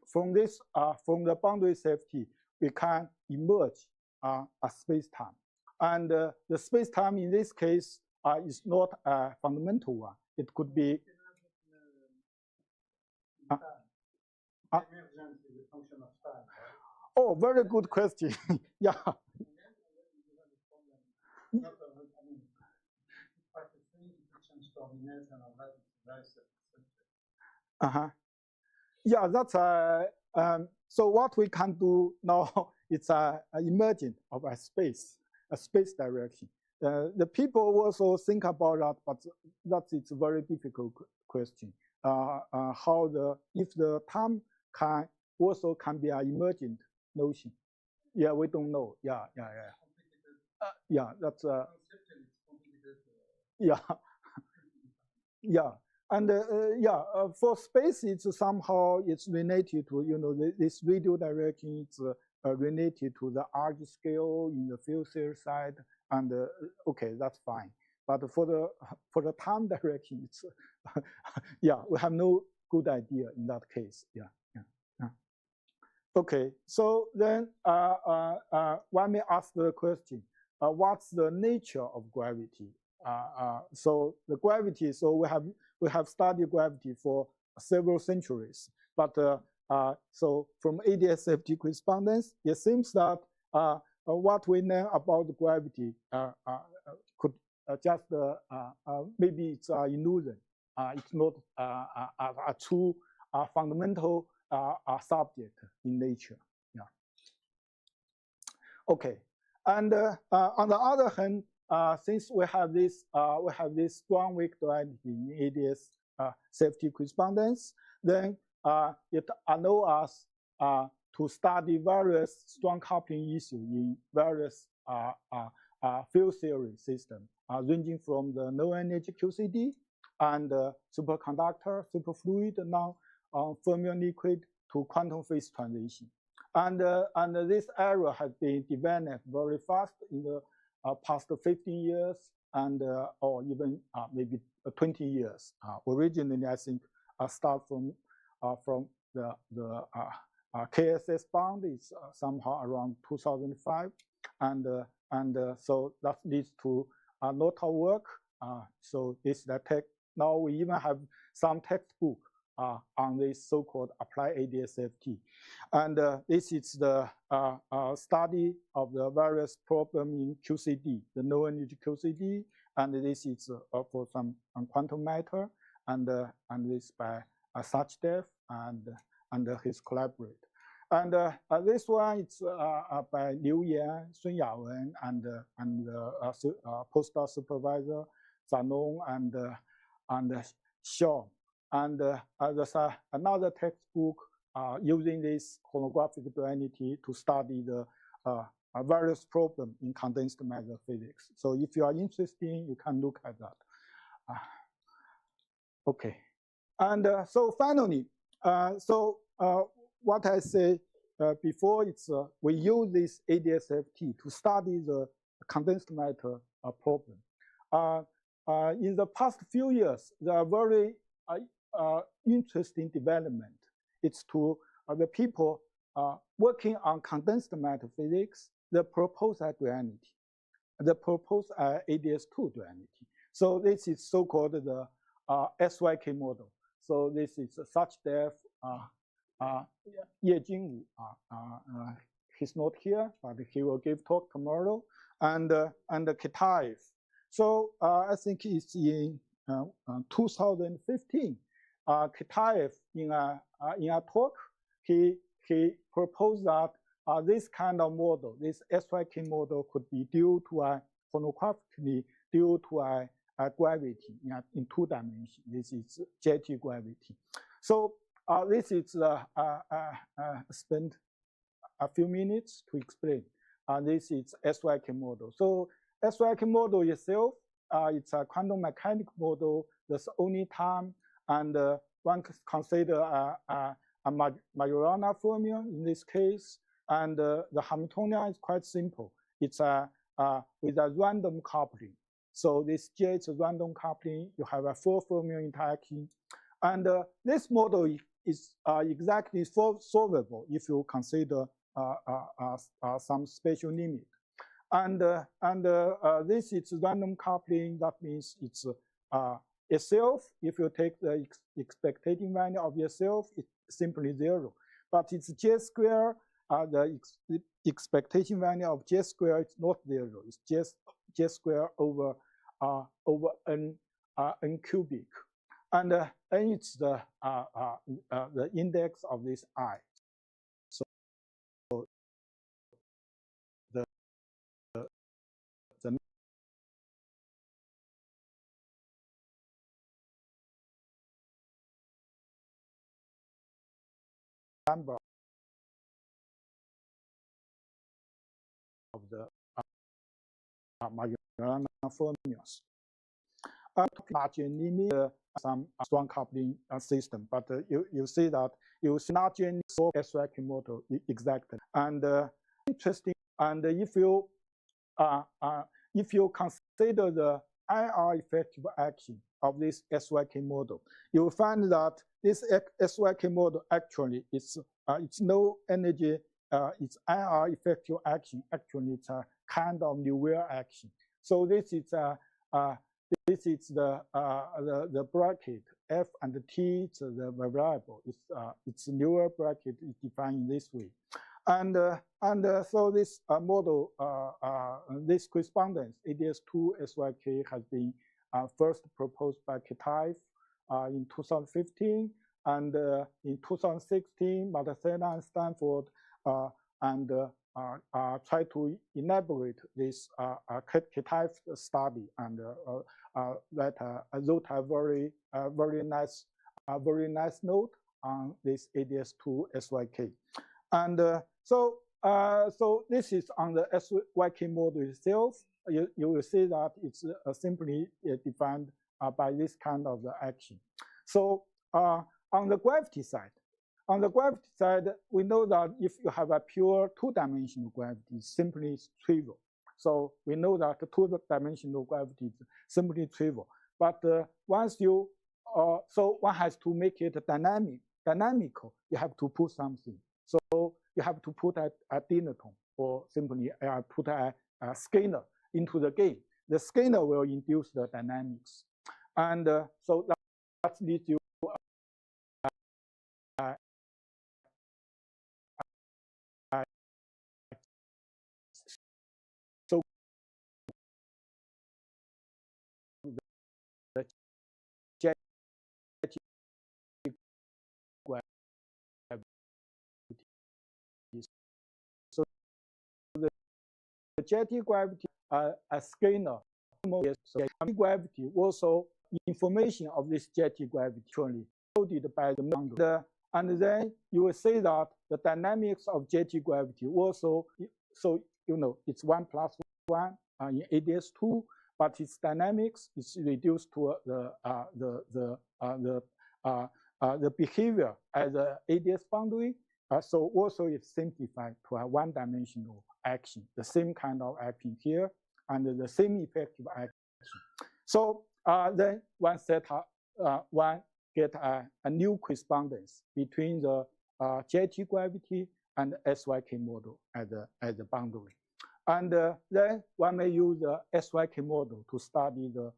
from the boundary safety, we can emerge a space-time. And the space-time in this case is not a fundamental one. It could be. Oh, very good question. Yeah. Yeah, that's so what we can do now is emerging of a space direction. The people also think about that, but it's a very difficult question. If the time also can be an emergent notion. Yeah, we don't know. Yeah. Yeah, that's yeah. And for space, it's related to this radial direction. It's related to the arc scale in the field theory side, and okay, that's fine. But for the time direction, it's yeah, we have no good idea in that case. Yeah. Okay, so then one may ask the question: what's the nature of gravity? So the gravity. So we have studied gravity for several centuries, but so from ADS-FT correspondence, it seems that what we know about gravity could just maybe it's an illusion. It's not a true fundamental subject in nature. Yeah. Okay, and on the other hand, since we have this strong weak duality in ADS safety correspondence, then it allows us to study various strong coupling issues in various field theory systems, ranging from the low energy QCD and superconductor, superfluid, non-fermion liquid to quantum phase transition. And this area has been developed very fast in the past 15 years and or even maybe 20 years. Originally, I think start from the KSS bound is somehow around 2005, and so that leads to a lot of work. So this now we even have some textbook on this so-called applied ADS-FT. And this is the study of the various problems in QCD, the low energy QCD, and this is for some quantum matter, and this by Sachdev and his collaborator. And this one is by Liu Yan, Sun Yawen, and postdoc supervisor Zanon and Xiao. And there's another textbook using this holographic duality to study the various problems in condensed matter physics. So if you are interested, you can look at that. Okay, and so finally, what I say before, it's we use this ADS-FT to study the condensed matter problem. In the past few years, there are very interesting development. It's to the people working on condensed matter physics, they propose a duality. They propose ADS2 duality. So this is so-called the SYK model. So this is Sachdev, Ye Jingwu. He's not here, but he will give talk tomorrow. And Kitaev. So I think it's in 2015. Kitaev in a talk, he proposed that this kind of model, this SYK model, could be due to a homographically due to a gravity in 2 dimensions. This is jetty gravity. So this is spend a few minutes to explain. This is SYK model. So SYK model itself, it's a quantum mechanical model. There's only time, and one consider a Majorana fermion in this case. and the Hamiltonian is quite simple. It's with a random coupling. So this J is a random coupling. You have a full fermion interaction. And this model is exactly solvable if you consider some special limit. And this is random coupling. That means it's itself. If you take the expectation value of yourself, it's simply 0. But it's J square. The expectation value of J square is not 0. It's just J square over n cubic. And n is the index of this I. So the number of the Majorana fermions. Large limit some strong coupling system, but you see that you see not in SYK model exactly. And interesting. And if you consider the IR effective action of this SYK model, you will find that this SYK model actually is it's no energy. It's IR effective action. Actually, it's a kind of Liouville action. So this is the bracket F and T. It's the variable. It's Liouville bracket is defined in this way, and so this model, this correspondence ADS2 SYK has been first proposed by Kitaev in 2015, and in 2016, Madison and Stanford try to elaborate this Kitaev study, and that wrote a very nice note on this ADS2 SYK, and so this is on the SYK model itself. You will see that it's simply defined by this kind of action. So on the gravity side. On the gravity side, we know that if you have a pure two-dimensional gravity, it's simply trivial. So we know that the two-dimensional gravity is simply trivial. But once you, so one has to make it dynamical. You have to put something. So you have to put a dineton, or simply put a scalar into the game. The scalar will induce the dynamics, and so that leads you. So the jet gravity. So the jetty gravity, a scalar. So gravity also information of this jetty gravity actually coded by the boundary. And then you will see that the dynamics of jetty gravity also, so you know it's 1 + 1 in ADS2, but its dynamics is reduced to the behavior as the ADS boundary. So also it's simplified to a one-dimensional action, the same kind of action here, and the same effective action. So then one get a new correspondence between the jetty gravity and SYK model as the boundary. And then one may use the SYK model to study the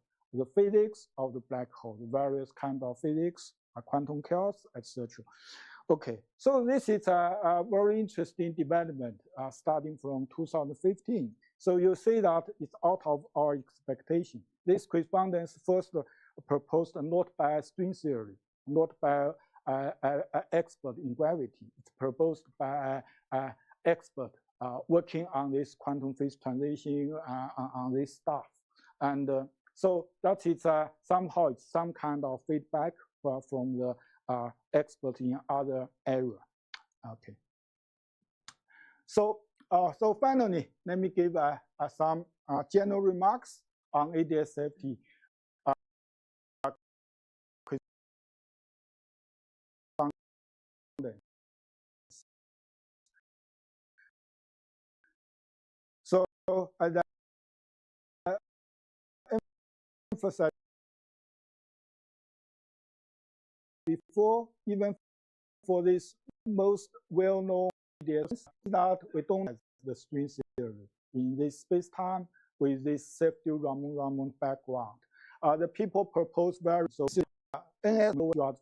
physics of the black hole, the various kind of physics, quantum chaos, etc. Okay, so this is a very interesting development starting from 2015. So you see that it's out of our expectation. This correspondence first proposed not by string theory, not by an expert in gravity. It's proposed by an expert working on this quantum phase transition, on this stuff. And so that is somehow it's some kind of feedback from the expert in other area. Okay. So so finally, let me give some general remarks on ADS safety. as I emphasized before, even for this most well-known ideas, that we don't have the string theory in this space-time with this safety-Raman background. The people propose various NS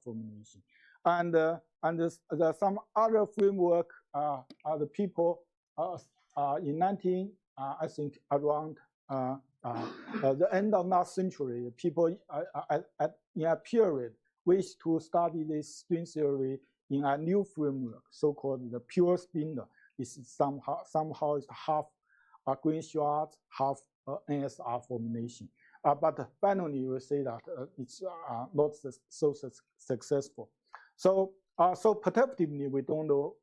formulation, and there's some other framework. The people in I think around the end of last century, people in a period wish to study this string theory in a new framework, so-called the pure spinner. It's somehow it's half green Schwarz, half NSR formulation. But finally, we say that it's not so successful. So perceptively, we don't know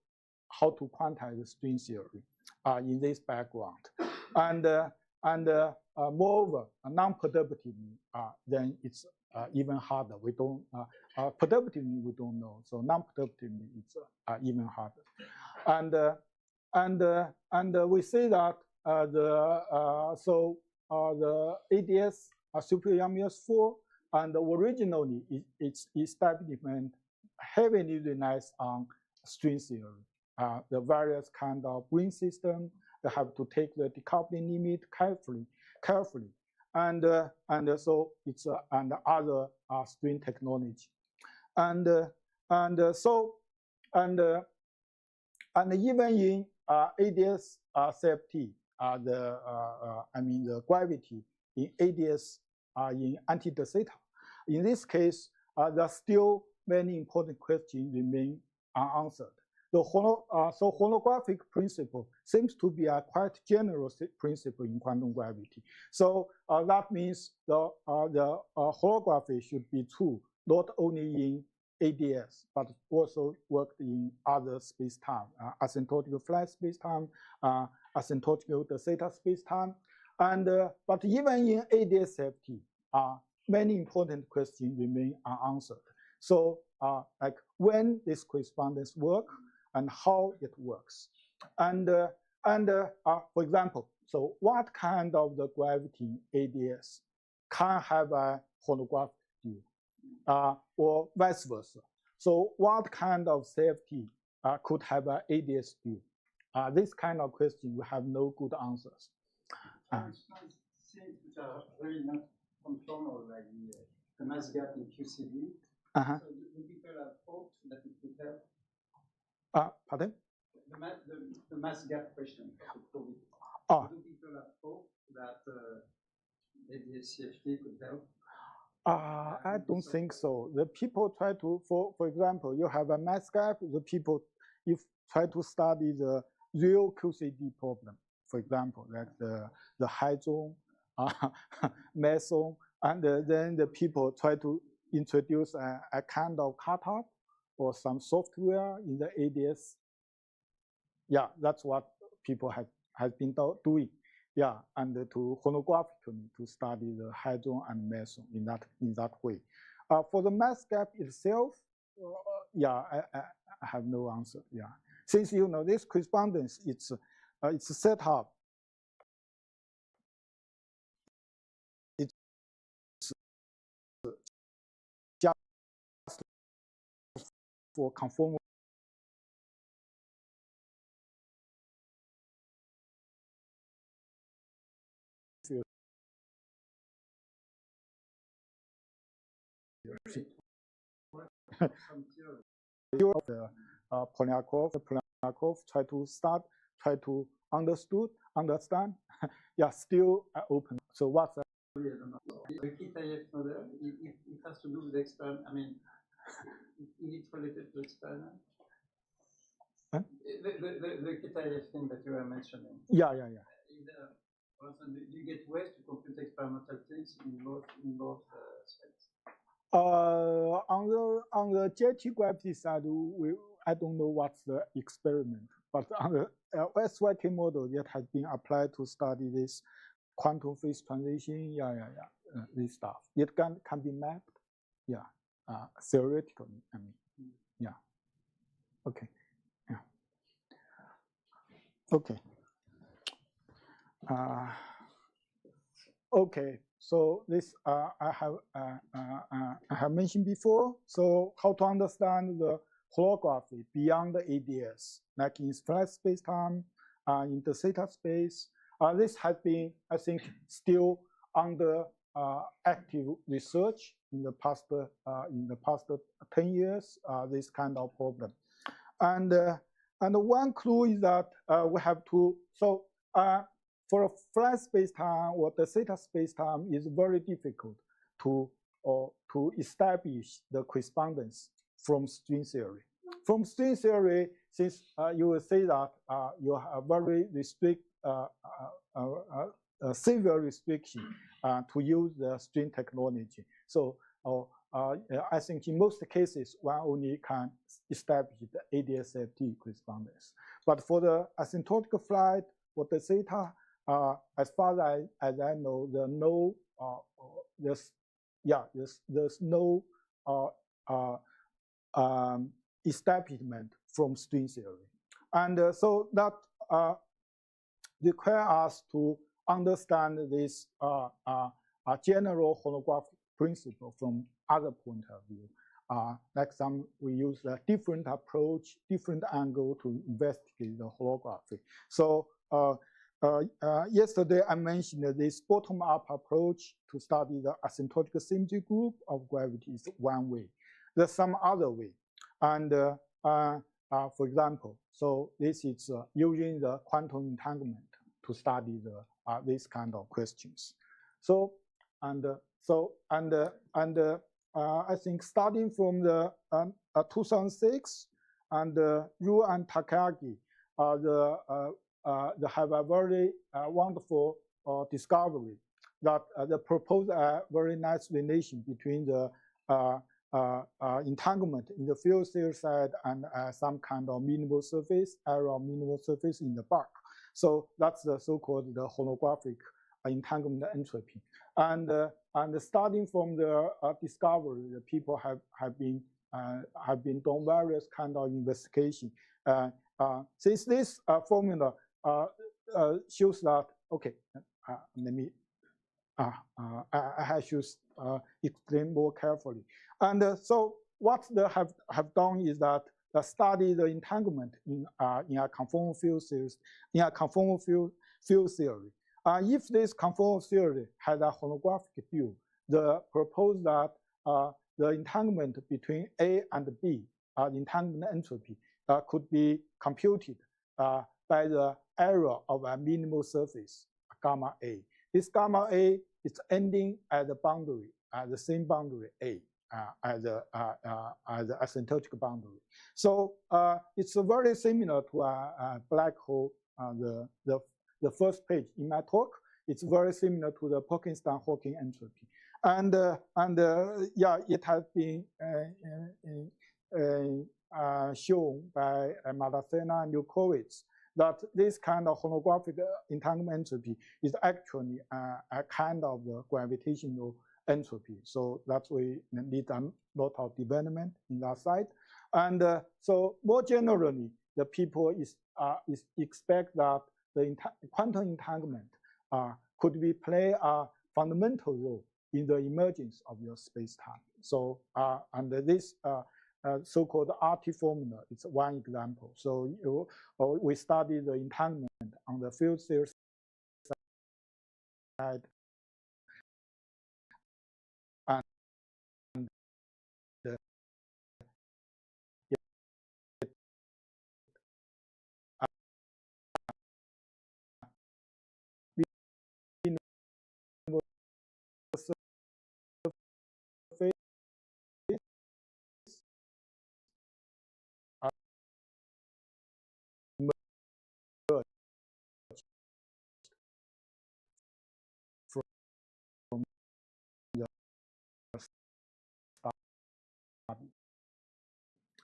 how to quantize the string theory in this background, and moreover, non-perceptively, then it's even harder. We don't perceptively we don't know, so non-perceptively it's even harder, and we say that the ADS superior 4, and originally its establishment heavily relies on string theory. The various kind of ring system, they have to take the decoupling limit carefully, and so it's and other string technology, and even in ADS safety, the gravity in ADS in anti-de theta. In this case, there are still many important questions remain unanswered. The holographic principle seems to be a quite general principle in quantum gravity. So that means the holography should be true not only in ADS, but also worked in other space-time, asymptotical flat space-time, asymptotical de theta space-time. And but even in ADS safety, many important questions remain unanswered. So like when this correspondence works and how it works. And for example, so what kind of the gravity in ADS can have a holographic view? Or vice versa. So what kind of safety could have an ADS view? This kind of question, we have no good answers. Things which are really not conformal, like the mass gap in QCD. So do people have hope that it could help? Pardon? The mass gap question. Do people have hope that ADS CFT could help? I don't think so. The people try to, for example, you have a mass gap, the people try to study the real QCD problem, for example, like the hydron, meson, and then the people try to introduce a kind of cutoff or some software in the ADS. Yeah, that's what people have been doing. Yeah, and to holographically to study the hydron and meson in that way. For the mass gap itself, yeah, I have no answer. Yeah, since you know this correspondence, it's set up. It's just for conformal. Polyakov try to understand. Yeah, still open. So what's that? The Kitaev model, it has to do with the experiment. I mean, is it related to experiment? Huh? The Kitaev thing that you were mentioning. Yeah. Do you get ways to compute experimental things in both aspects? On the JT gravity side, I don't know what's the experiment, but on the SYK model that has been applied to study this quantum phase transition, this stuff. It can be mapped, theoretically. I mean, yeah. Okay, yeah. Okay. Okay, so this I have mentioned before. So how to understand the holography beyond the ADS, like in flat spacetime, in the theta space. This has been, I think, still under active research in the past 10 years. This kind of problem, and one clue is that we have to for a flat spacetime or the theta spacetime is very difficult to establish the correspondence from string theory. From string theory, since you will say that you have very severe restriction to use the string technology. So I think in most cases, one only can establish the ADS-FT correspondence. But for the asymptotic flight, for the theta, as far as I know, there's no establishment from string theory, and so that requires us to understand this general holographic principle from other point of view. Like we use a different approach, different angle to investigate the holography. So yesterday I mentioned this bottom-up approach to study the asymptotic symmetry group of gravity is one way. There's some other way, and for example, so this is using the quantum entanglement to study these kind of questions. So I think starting from the 2006 and Yu and Takagi, they have a very wonderful discovery that they propose a very nice relation between the entanglement in the field theory side and some kind of minimal surface, error of minimal surface in the bulk. So that's the so-called the holographic entanglement entropy. And starting from the discovery, the people have been done various kind of investigation. Since this formula shows that, okay, let me I should explain more carefully. And so what they have done is that they study the entanglement in a conformal field series, in a conformal field theory. If this conformal theory has a holographic view, they propose that the entanglement between A and B, the entanglement entropy, could be computed by the error of a minimal surface, gamma A. This gamma A is ending at the boundary, at the same boundary A, as the asymptotic boundary. So it's very similar to a black hole. The first page in my talk, it's very similar to the Perkinstein-Hawking entropy, and yeah, it has been shown by Madasena and Lukowitz that this kind of holographic entanglement entropy is actually a kind of the gravitational entropy. So that's why we need a lot of development in that side. And so more generally, the people expect that the quantum entanglement could play a fundamental role in the emergence of your space-time. So and this so-called RT formula is one example. So we study the entanglement on the field theory side, and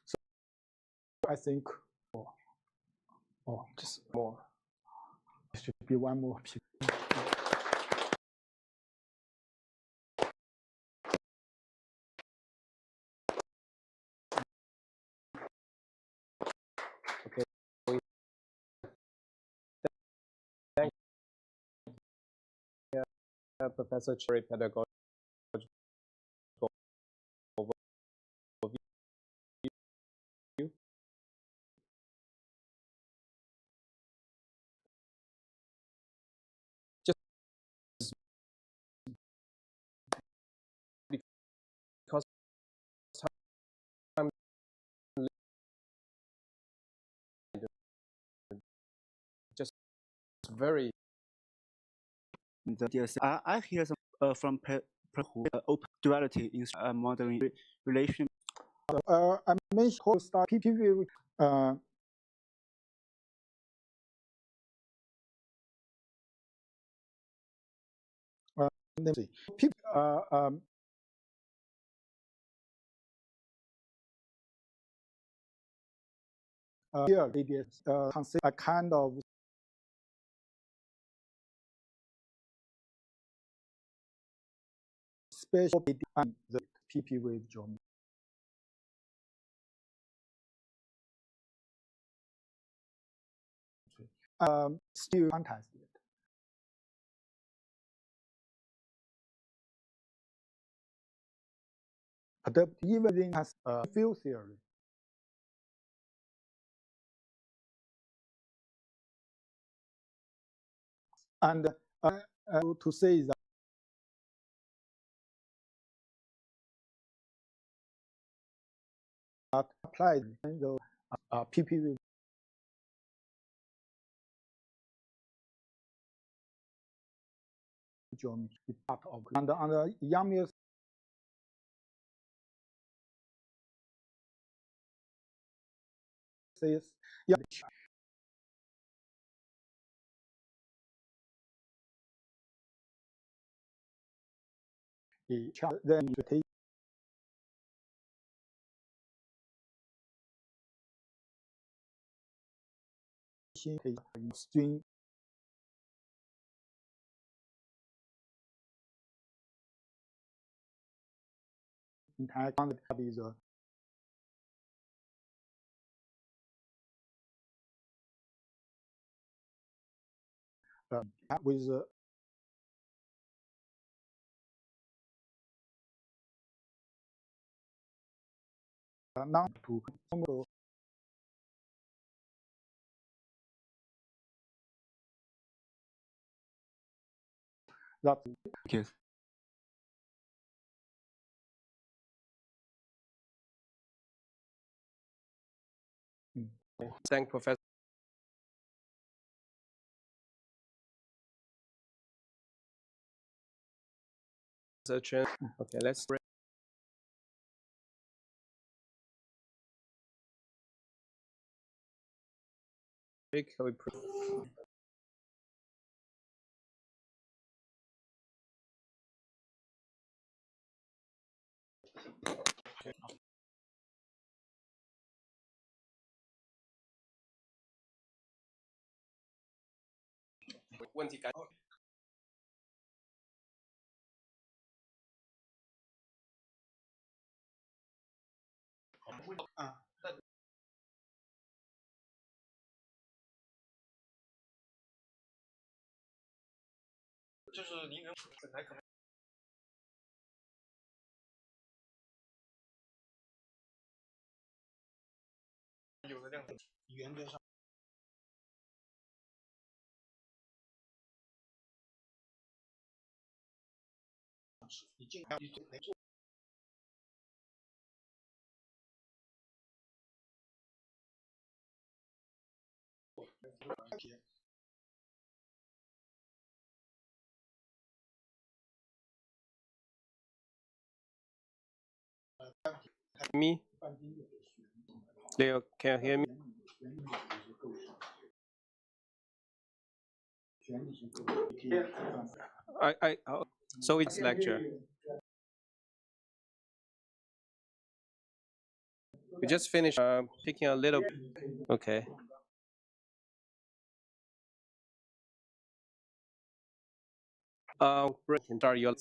so I think, just more. There should be one more. Okay. Professor Cherry pedagogy overview. Just because time just very. I hear some from who open duality in modeling relation. I mentioned whole start PPV. Let me see. Here it is consider a kind of special and the PP wave geometry. Still contest it. Adapt even has a field theory. And to say that applied the PPV geometry part of and on the Yamil says yeah. Then you take string entire concept is a with not to that okay. Thank Professor Chen. Okay, let's break.就是您能本来可能有的量原则上。你尽量能做。Me? Leo, can you hear me? So it's lecture. We just finished picking a little. Okay. Break and start your.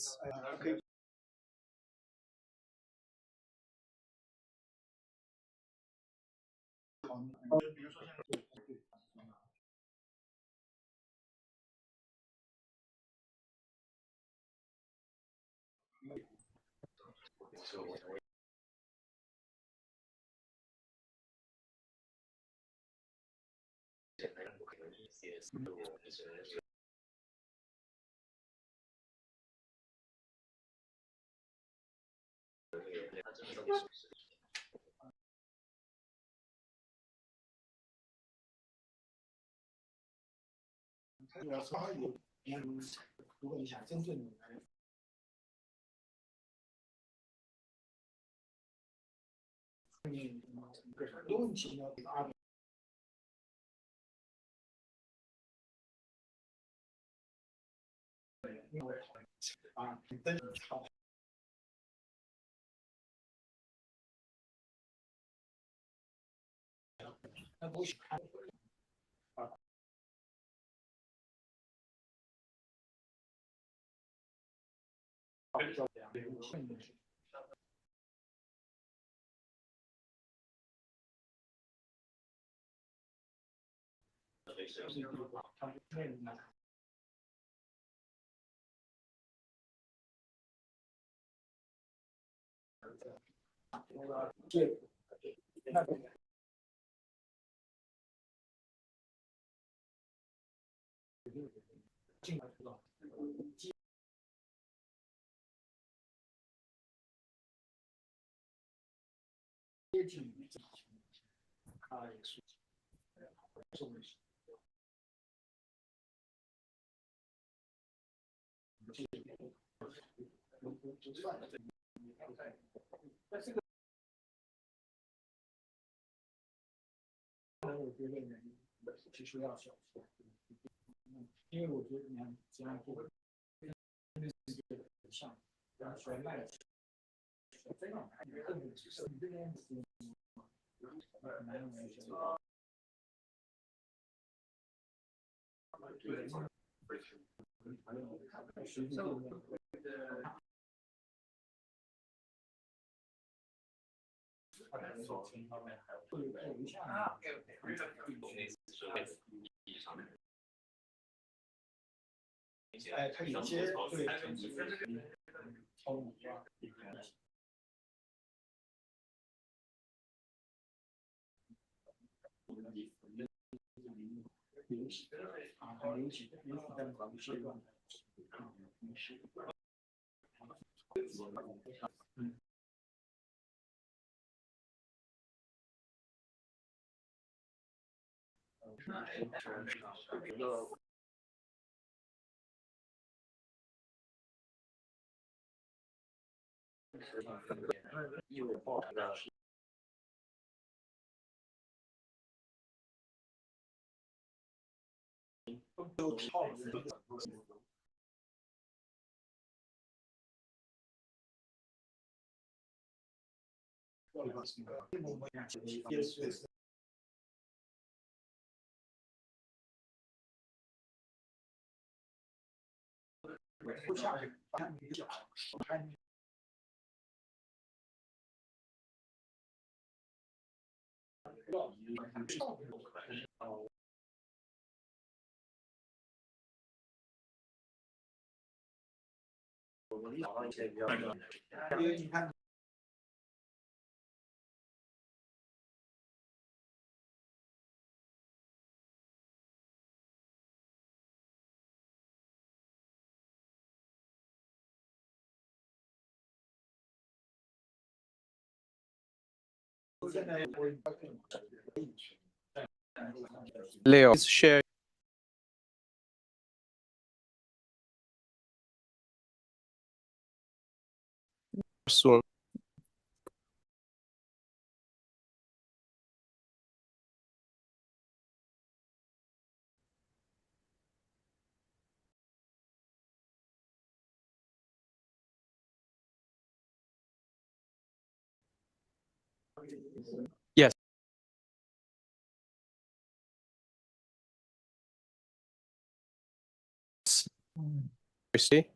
如果你想真正的很多问题呢，真好。那不是看接近啊，也是重视。但这个，我觉得呢，其实要小心，因为我觉得你看，这样做像，然后学卖的，这样还有更多，就是你这边很难用来学。哎，它有些对超五啊，啊，很流行，在某些阶段。都跳了。不下去，看你脚，看你。因为你看。Leo, share. Soon. Yes. You see?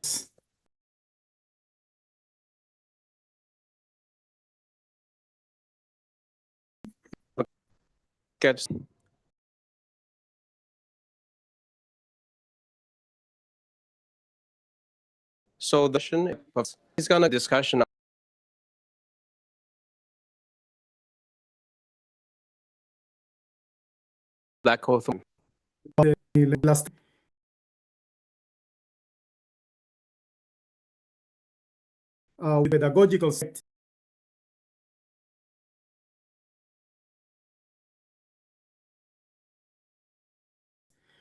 Get. So the he's gonna discussion black hole theory. Last pedagogical set.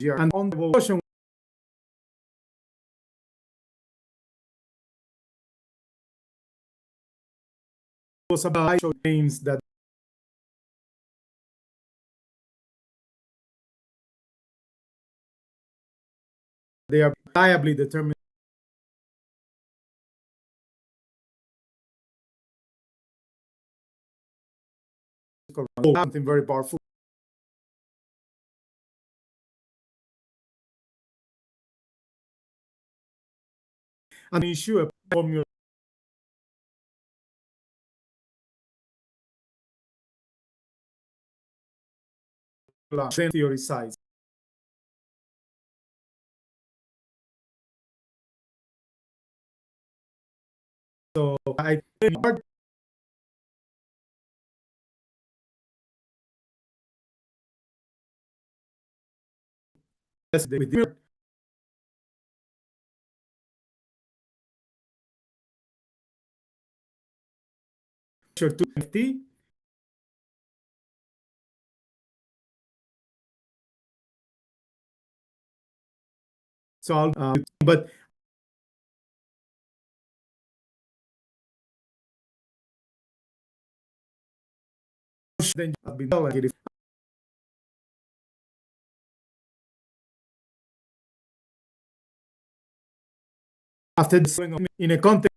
And on the question was about names that they are reliably determined something very powerful. And issue a formula then theorize. So I think to FT. So I'll, but then I'll be like after this in a context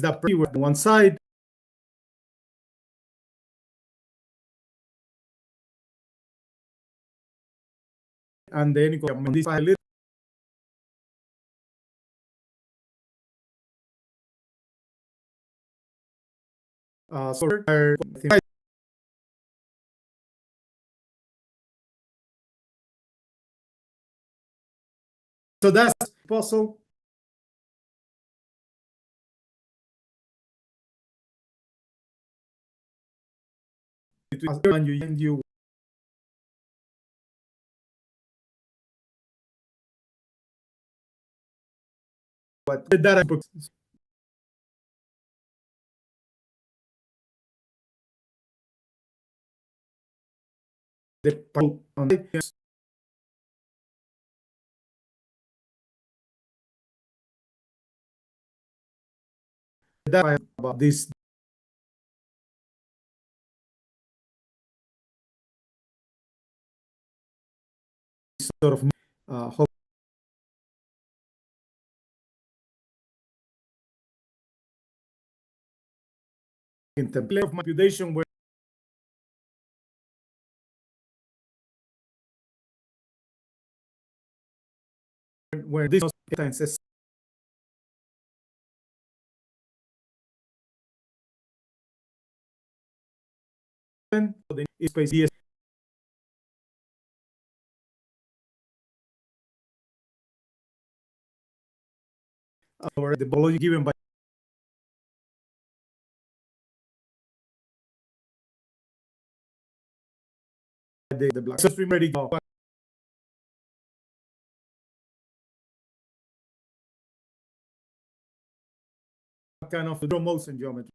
that pretty on one side and then this a little so so that's possible. And you but the data the on that about this sort of in the play of manipulation where this instances the space or the biology given by the black so ready kind of the motion geometry.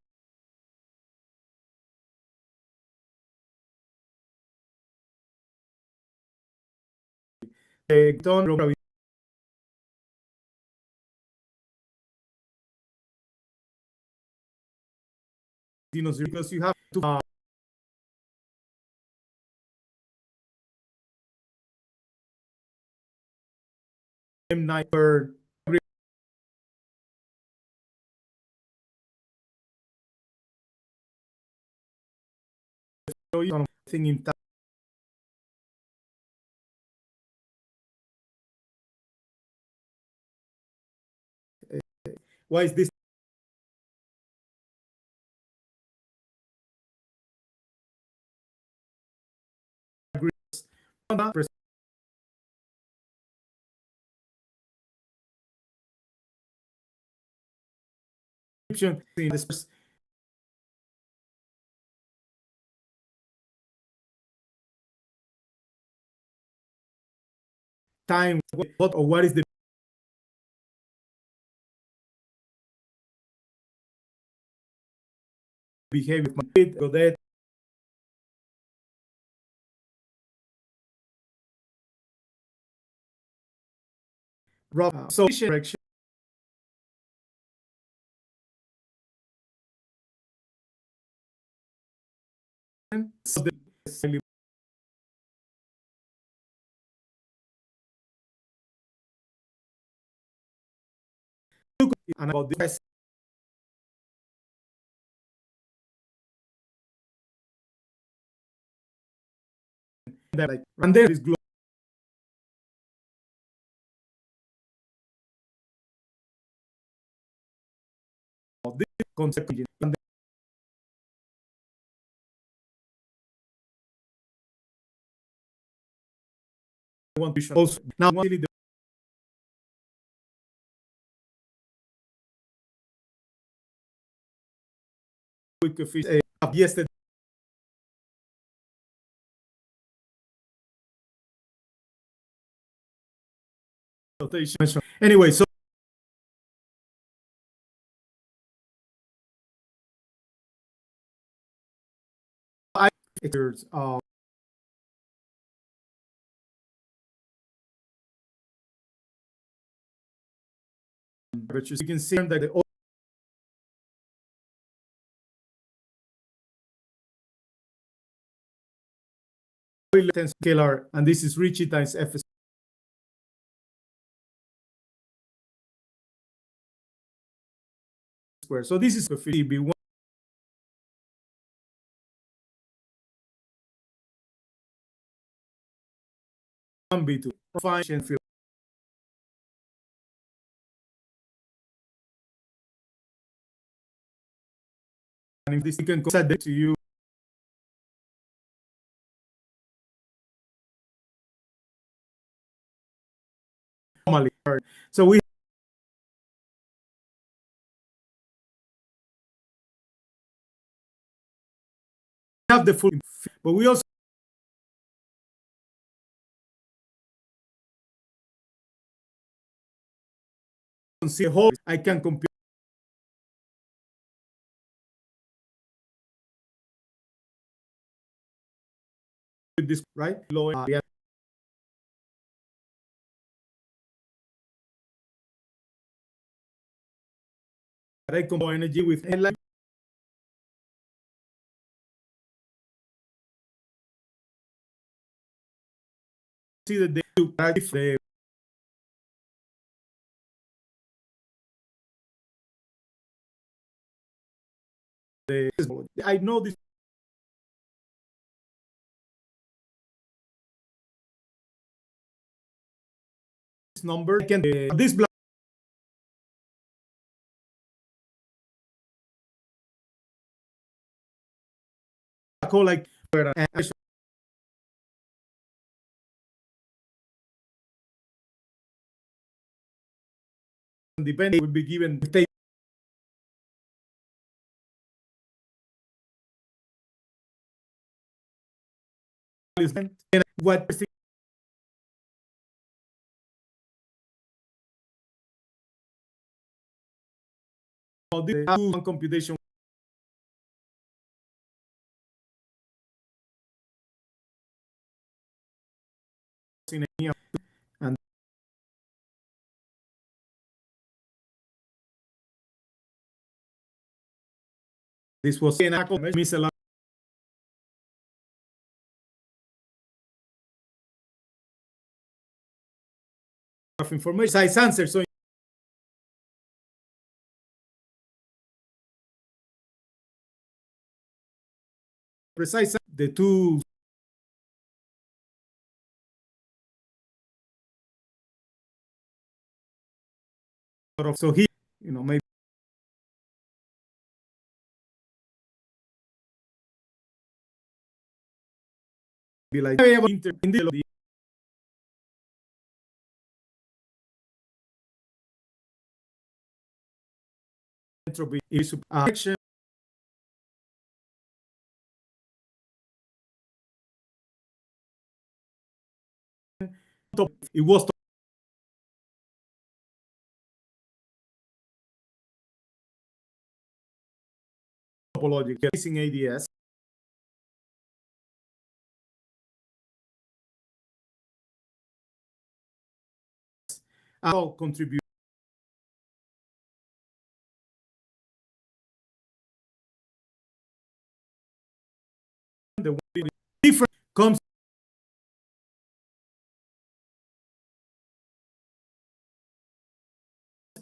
Don't because you have to M9 per thing in time. Why is this? in this time, what is the behavior of that so direction. So the and about this that like and there is global this concept and I want to show also now really the coefficient yesterday anyway so I but you can see that the scalar and this is Ricci times f squared. So this is coefficient b1 b2 function field. And if this you can set that to you normally. So we have the full, but we also see a whole. I can compare with this right low I combine energy with headline. See that they do practice I know this number can this block hole like depending will be given what this computation and this was an misalignment of information size answer. So precise the two so here maybe be like in the entropy is action. It was topological using ADS. All contribute. The different comes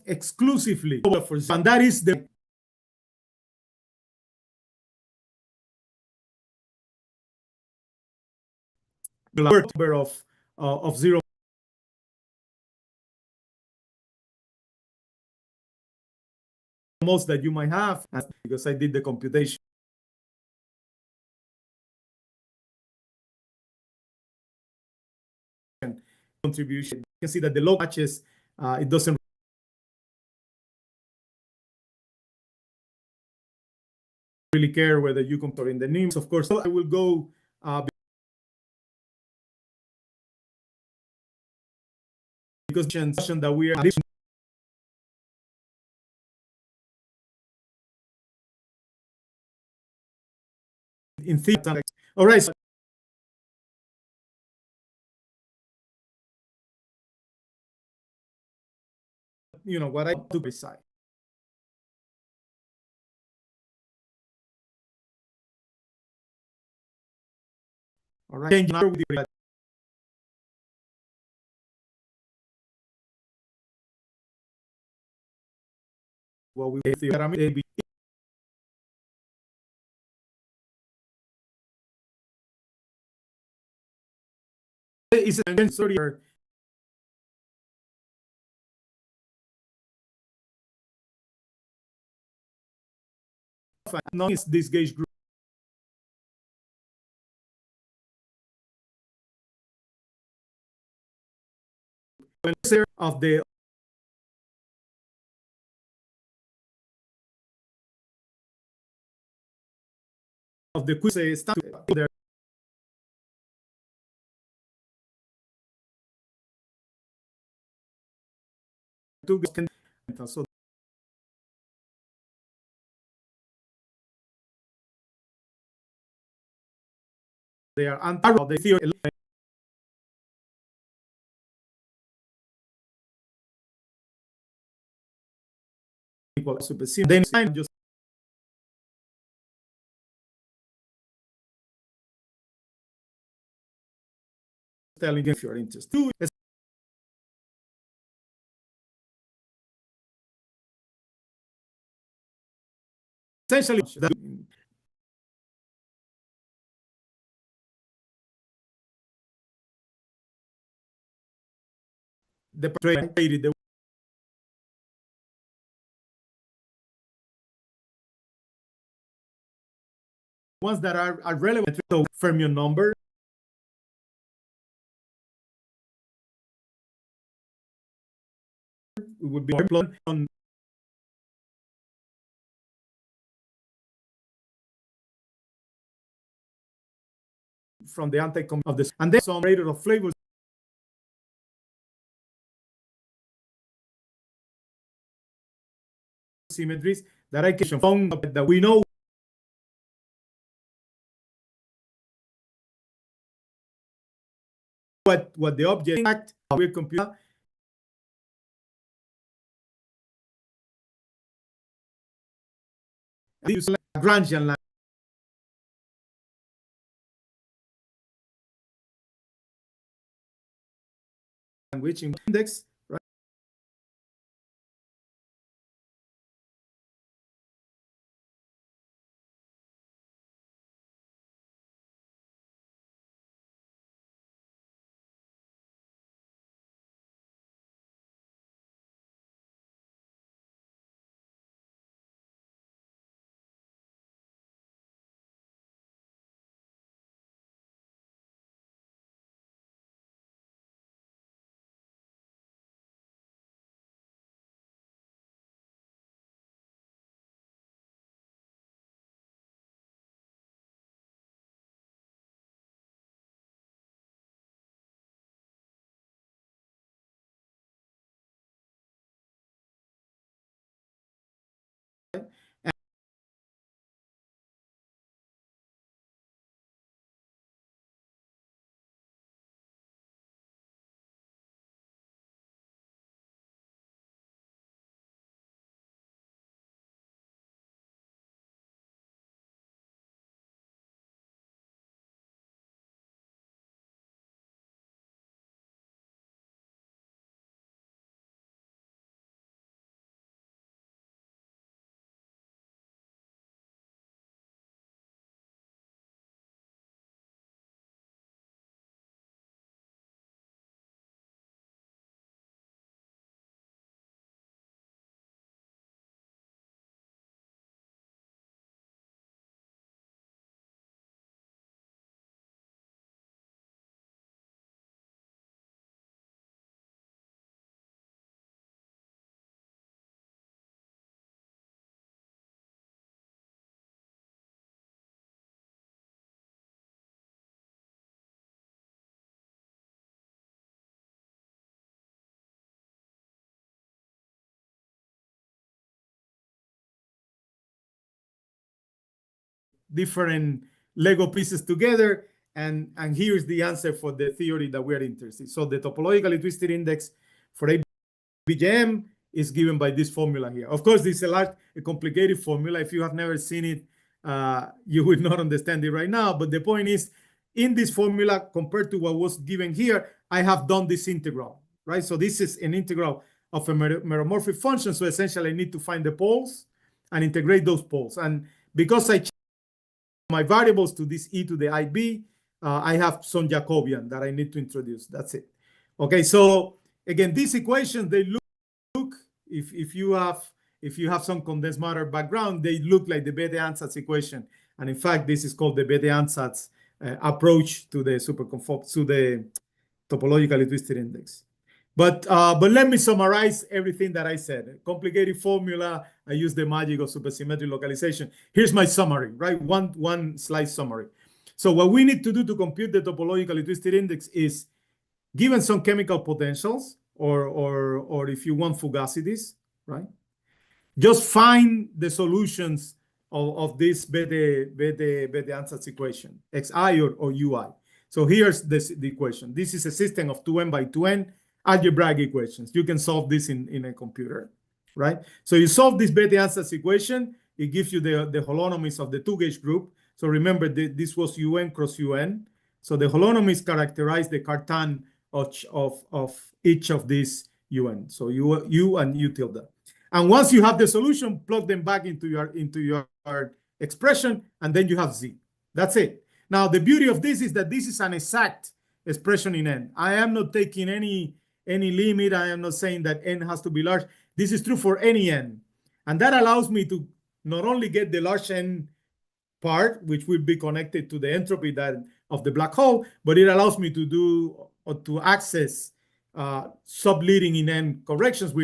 exclusively for, and that is the number of zero most that you might have, because I did the computation. Contribution. You can see that the log matches. It doesn't really care whether you compare in the names. Of course, I will go because that we are in theta. All right. So you know what I do beside. All right. What we theorem is a sorry now is this gauge group of the quiz there. So they are anti the theory. Then just telling if you're interested. Essentially, the ones that are relevant to fermion number. It would be on from the anti-com of this, and then some rate of flavors. Symmetries that I can found that we know what the object we're computing. Use Lagrangian language index, right? different Lego pieces together, and here's the answer for the theory that we're interested. So the topologically twisted index for ABJM is given by this formula here. Of course, this is a complicated formula. If you have never seen it, you would not understand it right now. But the point is, in this formula, compared to what was given here, I have done this integral, right? So this is an integral of a meromorphic function. So essentially, I need to find the poles and integrate those poles. And because I change my variables to this e to the IB, I have some Jacobian that I need to introduce. That's it. Okay, so again, these equations, they look if you have some condensed matter background, they look like the Bethe-Ansatz equation. And in fact, this is called the Bethe-Ansatz approach to the topologically twisted index. But let me summarize everything that I said. Complicated formula. I use the magic of supersymmetric localization. Here's my summary, right? One slide summary. So what we need to do to compute the topologically twisted index is, given some chemical potentials, or if you want fugacities, right? Just find the solutions of this Bethe-Ansatz equation, xi or ui. So here's the equation. This is a system of 2n by 2n algebraic equations. You can solve this in a computer, right? So you solve this Bethe-Ansatz equation. It gives you the holonomies of the two-gauge group. So remember, this was un cross un. So the holonomies characterize the Cartan of each of these un. So u and u tilde. And once you have the solution, plug them back into your expression, and then you have z. That's it. Now, the beauty of this is that this is an exact expression in n. I am not taking any limit. I am not saying that n has to be large. This is true for any n. And that allows me to not only get the large n part, which will be connected to the entropy of the black hole, but it allows me to access subleading in n corrections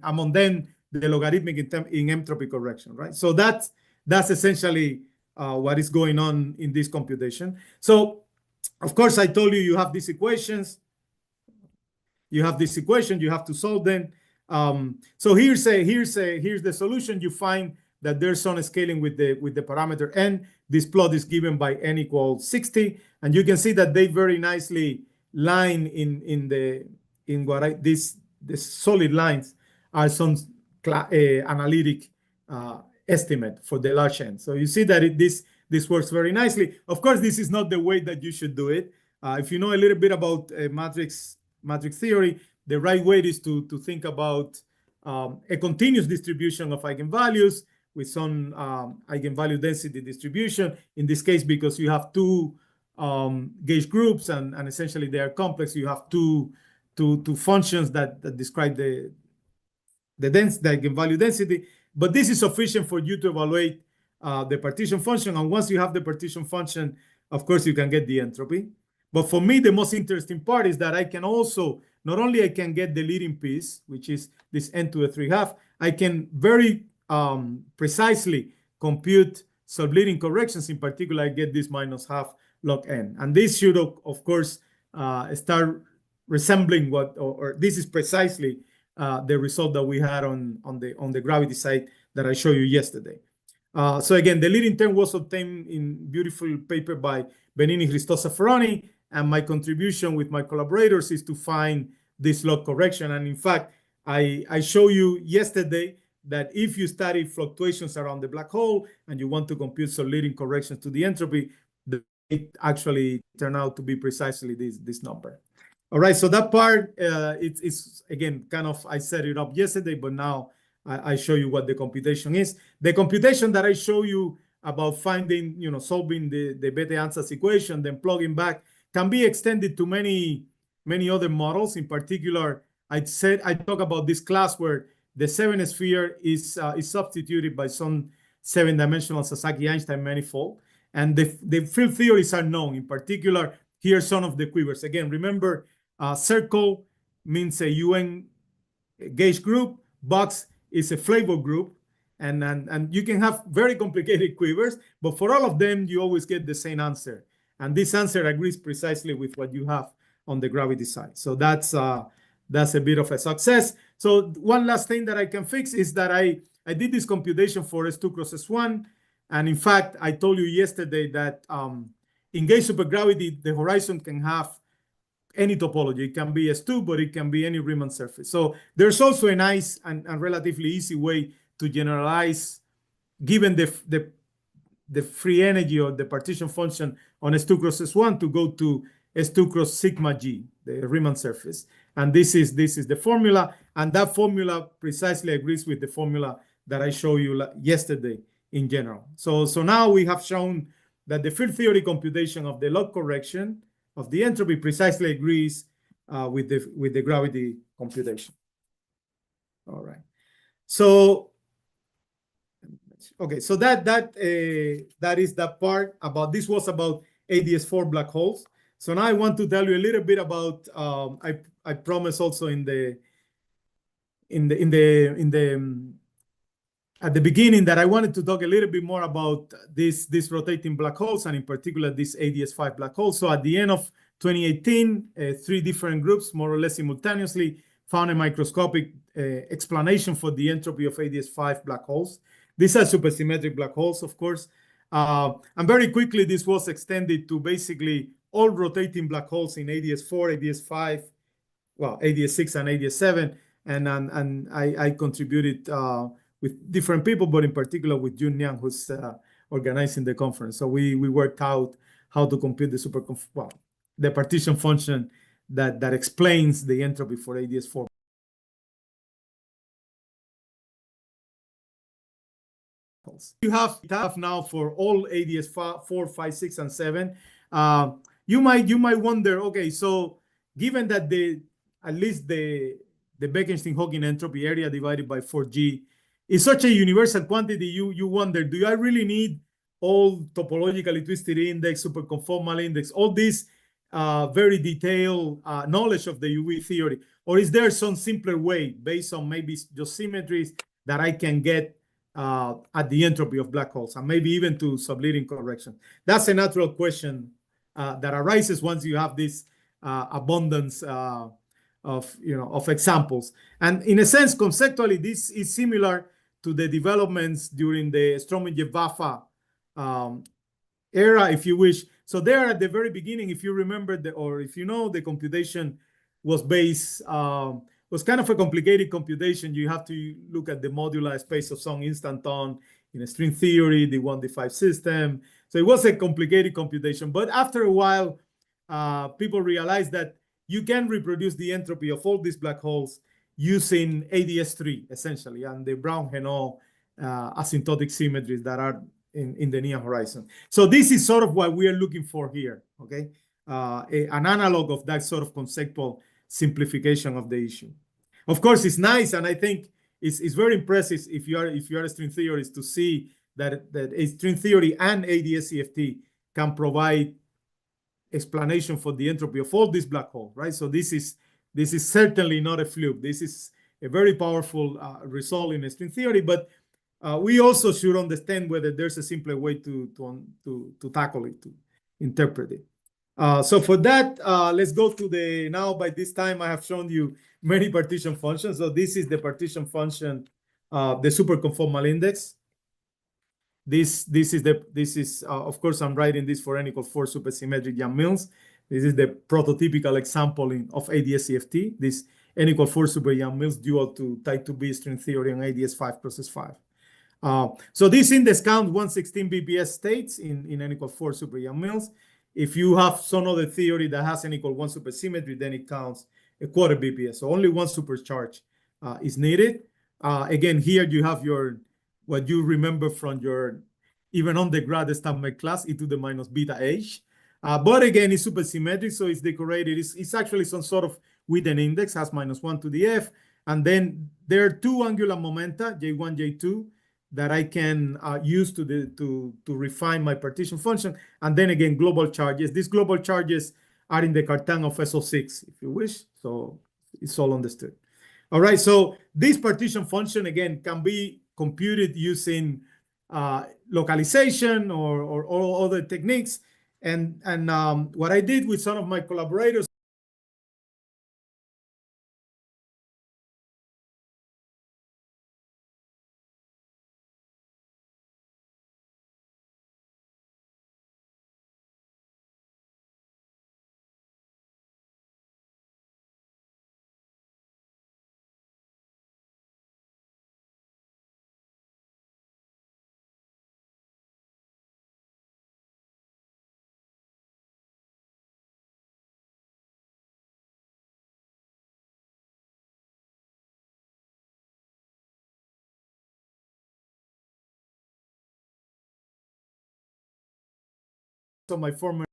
among them the logarithmic in entropy correction, right? So that's essentially what is going on in this computation. So, of course, I told you you have these equations. You have this equation. You have to solve them. So here's the solution. You find that there's some scaling with the parameter n. This plot is given by n equals 60, and you can see that they very nicely line the solid lines are some analytic estimate for the large n. So you see that this works very nicely. Of course, this is not the way that you should do it. If you know a little bit about matrix theory, the right way is to think about a continuous distribution of eigenvalues with some eigenvalue density distribution. In this case, because you have two gauge groups and essentially they are complex, you have two functions that describe the eigenvalue density. But this is sufficient for you to evaluate the partition function. And once you have the partition function, of course, you can get the entropy. But for me, the most interesting part is that I can also, not only I can get the leading piece, which is this n to the 3/2, I can very precisely compute subleading corrections. In particular, I get this -12 log n. And this should, of course, start resembling or this is precisely the result that we had on the gravity side that I showed you yesterday. So again, the leading term was obtained in beautiful paper by Benini, Christosa, Ferroni, and my contribution with my collaborators is to find this log correction. And in fact, I showed you yesterday that if you study fluctuations around the black hole and you want to compute some leading corrections to the entropy, it actually turned out to be precisely this number. All right, so that part, it's again, kind of, I set it up yesterday, but now I show you what the computation is. The computation that I show you about finding, solving the Bethe-Ansatz equation, then plugging back, can be extended to many other models. In particular, I talk about this class where the 7th sphere is substituted by some 7-dimensional Sasaki-Einstein manifold, and the field theories are known. In particular, here are some of the quivers. Again, remember, circle means a UN gauge group, box is a flavor group, and you can have very complicated quivers, but for all of them, you always get the same answer. And this answer agrees precisely with what you have on the gravity side. So that's a bit of a success. So one last thing that I can fix is that I did this computation for S2 cross S1. And in fact, I told you yesterday that in gauge supergravity, the horizon can have any topology. It can be S2, but it can be any Riemann surface. So there's also a nice and relatively easy way to generalize, given the free energy or the partition function on S2 cross S1 to go to S2 cross sigma G, the Riemann surface. And this is the formula. And that formula precisely agrees with the formula that I showed you yesterday in general. So now we have shown that the field theory computation of the log correction of the entropy precisely agrees with the gravity computation. All right. So okay, so that is that part about. This was about ADS4 black holes. So now I want to tell you a little bit about. I promised also at the beginning that I wanted to talk a little bit more about these rotating black holes, and in particular this ADS5 black hole. So at the end of 2018, 3 different groups, more or less simultaneously, found a microscopic explanation for the entropy of ADS5 black holes. These are supersymmetric black holes, of course. And very quickly, this was extended to basically all rotating black holes in ADS4, ADS5, well, ADS6 and ADS7. And I contributed with different people, but in particular with Jun Liang, who's organizing the conference. So we worked out how to compute the partition function that explains the entropy for ADS4. You have now for all ADS4, 5, 6, and 7. You might wonder, okay, so given that at least the Bekenstein-Hawking entropy area divided by 4G is such a universal quantity, you wonder, do I really need all topologically twisted index, superconformal index, all this very detailed knowledge of the UV theory? Or is there some simpler way based on maybe just symmetries that I can get at the entropy of black holes, and maybe even to subleading correction? That's a natural question that arises once you have this abundance of examples. And in a sense, conceptually, this is similar to the developments during the Strominger-Vafa era, if you wish. So there at the very beginning, if you remember, or if you know, the computation was based, was kind of a complicated computation. You have to look at the modular space of some instanton in a string theory, the 1D5 system. So it was a complicated computation. But after a while, people realized that you can reproduce the entropy of all these black holes using ADS3, essentially, and the Brown-Henault asymptotic symmetries that are in the near horizon. So this is sort of what we are looking for here, okay? An analog of that sort of conceptual simplification of the issue. Of course, it's nice, and I think it's very impressive if you are a string theorist to see that a string theory and ADS-CFT can provide explanation for the entropy of all these black holes, right? So this is certainly not a fluke. This is a very powerful result in a string theory, but we also should understand whether there's a simpler way to tackle it, to interpret it. So for that, let's go to now by this time I have shown you many partition functions. So this is the partition function the superconformal index. This is of course I'm writing this for n equals 4 supersymmetric Yang-Mills. This is the prototypical example of ADS-CFT. This n equals 4 super Yang-Mills dual to type 2B string theory on ADS5 process 5. So this index counts 116 BPS states in n equals 4 super Yang-Mills. If you have some other theory that has n equals 1 supersymmetry, then it counts a quarter BPS. So only one supercharge is needed. Again, here you have your what you remember from your even undergrad standard class, e to the minus beta h. But again, it's supersymmetric, so it's decorated. It's actually some sort of with an index, has minus 1 to the f. And then there are two angular momenta, J1, J2, that I can use to refine my partition function. And then again, global charges. These global charges are in the Cartan of SO6, if you wish. So it's all understood. All right, so this partition function, again, can be computed using localization or other techniques. And what I did with some of my collaborators, so my former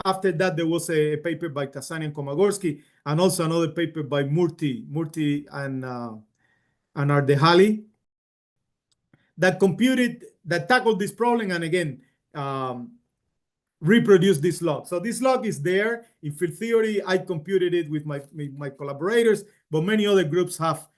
after that, there was a paper by Kazani and Komagorsky, and also another paper by Murthy and Ardehali that tackled this problem, and again, reproduce this log. So this log is there in field theory. I computed it with my collaborators, but many other groups have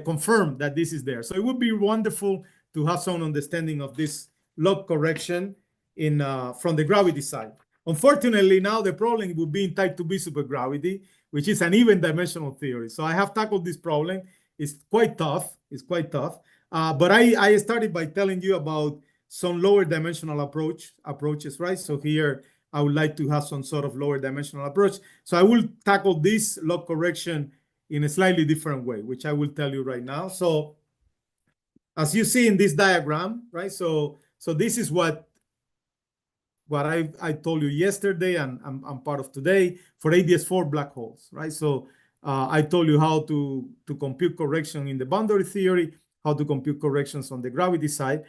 confirmed that this is there. So it would be wonderful to have some understanding of this log correction from the gravity side. Unfortunately, now the problem would be in type 2B supergravity, which is an even dimensional theory. So I have tackled this problem. It's quite tough. But I started by telling you about some lower dimensional approaches, right? So here I would like to have some sort of lower dimensional approach. So I will tackle this log correction in a slightly different way, which I will tell you right now. So as you see in this diagram, right? So this is what I told you yesterday and I'm part of today for ADS4 black holes, right? So I told you how to compute correction in the boundary theory, how to compute corrections on the gravity side.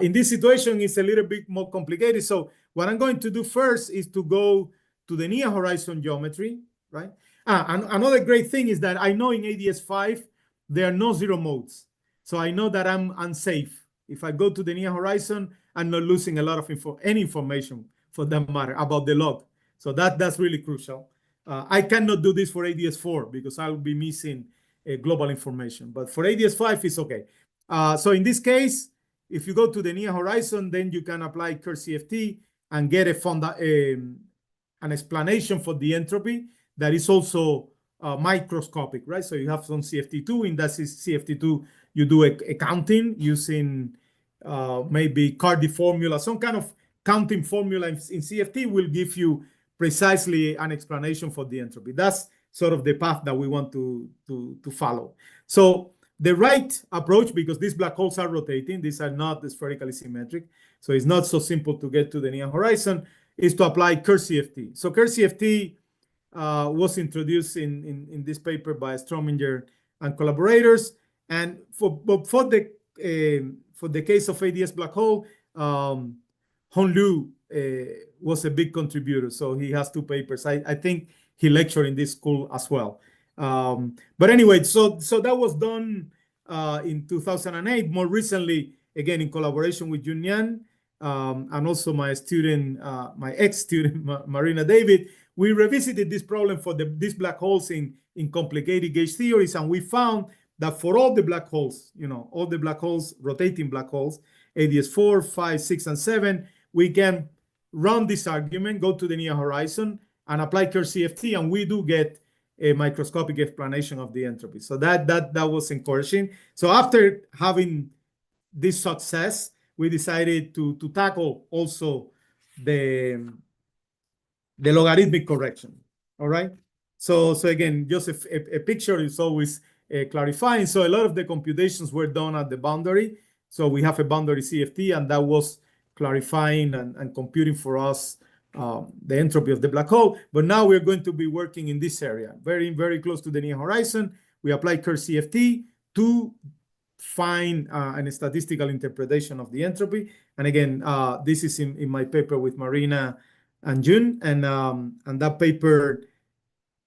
In this situation, it's a little bit more complicated. So what I'm going to do first is to go to the near horizon geometry, right? And another great thing is that I know in ADS5, there are no zero modes. So I know that I'm unsafe. If I go to the near horizon, I'm not losing a lot of any information for that matter about the log. So that's really crucial. I cannot do this for ADS4 because I'll be missing global information. But for ADS5, it's okay. So in this case, if you go to the near horizon, then you can apply Kerr-CFT and get an explanation for the entropy that is also microscopic, right? So you have some CFT2. In that CFT2, you do a counting using maybe Cardi formula, some kind of counting formula in CFT will give you precisely an explanation for the entropy. That's sort of the path that we want to follow. So the right approach, because these black holes are rotating, these are not spherically symmetric, so it's not so simple to get to the near horizon, is to apply Kerr-CFT. So Kerr-CFT was introduced in this paper by Strominger and collaborators. And for the case of ADS black hole, Honglu was a big contributor. So he has two papers. I think he lectured in this school as well. But anyway, so that was done in 2008. More recently, again, in collaboration with Jun Yan and also my student, my ex-student, Marina David, we revisited this problem for these black holes in complicated gauge theories. And we found that for all the black holes, all the black holes, rotating black holes, ADS4, 5, 6, and 7, we can run this argument, go to the near horizon, and apply CERN, and we do get a microscopic explanation of the entropy. So that was encouraging. So after having this success, we decided to tackle also the logarithmic correction. All right. So again, just a picture is always clarifying. So a lot of the computations were done at the boundary. So we have a boundary CFT, and that was clarifying and computing for us the entropy of the black hole. But now we're going to be working in this area, very, very close to the near horizon. We apply CERN to find a statistical interpretation of the entropy. And again, this is in my paper with Marina and Jun, and that paper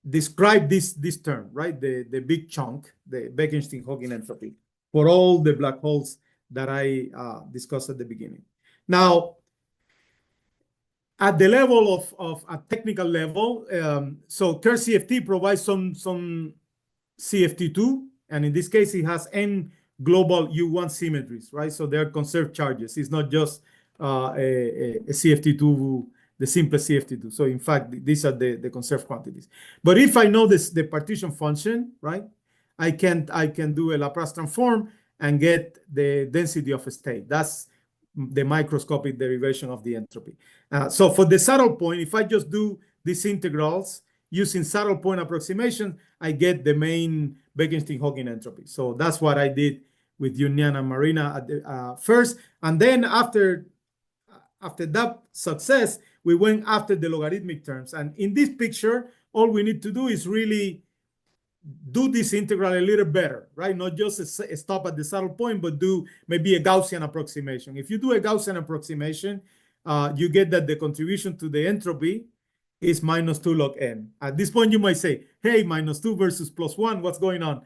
described this term, right? The big chunk, the Bekenstein-Hawking entropy, for all the black holes that I discussed at the beginning. Now, at the level of a technical level, so CERN provides some CFT2, and in this case, it has n global U1 symmetries, right? So they're conserved charges. It's not just a CFT2, the simplest CFT2. So in fact, these are the conserved quantities. But if I know the partition function, right, I can do a Laplace transform and get the density of a state. That's the microscopic derivation of the entropy. So for the saddle point, if I just do these integrals using saddle point approximation, I get the main Bekenstein-Hawking entropy. So that's what I did with Yunyan and Marina at the, first. And then after that success, we went after the logarithmic terms. And in this picture, all we need to do is really do this integral a little better, right? Not just stop at the saddle point, but do maybe a Gaussian approximation. If you do a Gaussian approximation, you get that the contribution to the entropy is minus 2 log n. At this point, you might say, hey, minus 2 versus plus 1, what's going on?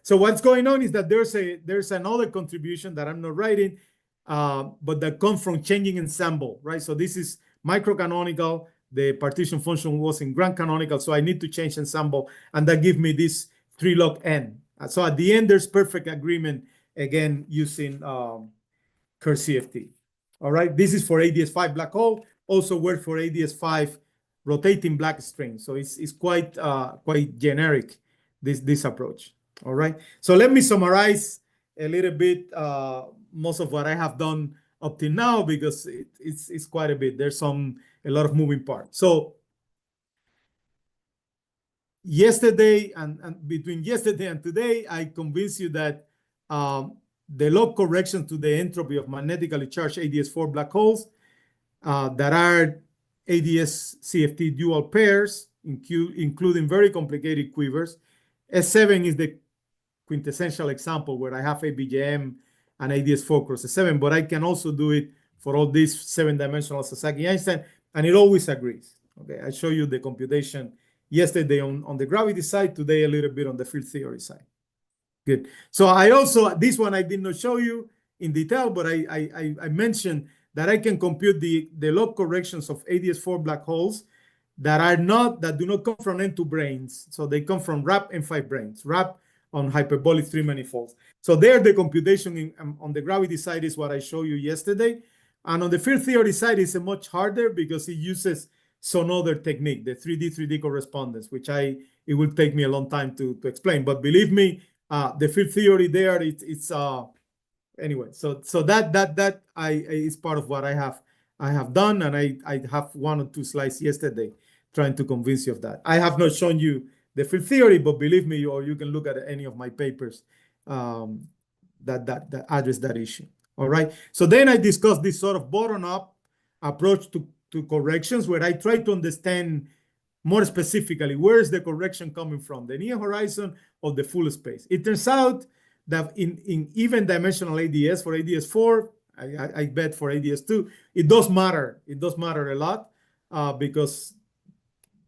So what's going on is that there's another contribution that I'm not writing, but that comes from changing ensemble, right? So this is microcanonical. The partition function was in grand canonical, so I need to change ensemble, and that gives me this 3 log n. So at the end, there's perfect agreement, again, using CERN. All right, this is for ADS5 black hole, also work for ADS5 rotating black string. So it's quite generic, this approach. All right, so let me summarize a little bit most of what I have done up till now, because it's quite a bit. There's a lot of moving parts. So yesterday and between yesterday and today, I convinced you that the log correction to the entropy of magnetically charged ADS4 black holes that are ADS CFT dual pairs, including very complicated quivers. S7 is the quintessential example where I have ABJM and ADS4 cross S7, but I can also do it for all these 7-dimensional Sasaki-Einstein, and it always agrees. Okay, I show you the computation yesterday on the gravity side, today a little bit on the field theory side. Good. So I also, this one I did not show you in detail, but I mentioned that I can compute the log corrections of ADS4 black holes that do not come from N2 brains. So they come from RAP N5 brains, RAP on hyperbolic 3 manifolds. So there the computation on the gravity side is what I showed you yesterday. And on the field theory side, it's much harder because it uses some other technique, the 3D correspondence, which it will take me a long time to explain. But believe me, the field theory there, it's anyway. So that is part of what I have done, and I have 1 or 2 slides yesterday trying to convince you of that. I have not shown you the field theory, but believe me, or you can look at any of my papers that address that issue. All right. So then I discussed this sort of bottom-up approach to corrections, where I try to understand more specifically where is the correction coming from, the near horizon or the full space. It turns out that in even dimensional ADS, for ADS4, I bet for ADS2, it does matter. It does matter a lot because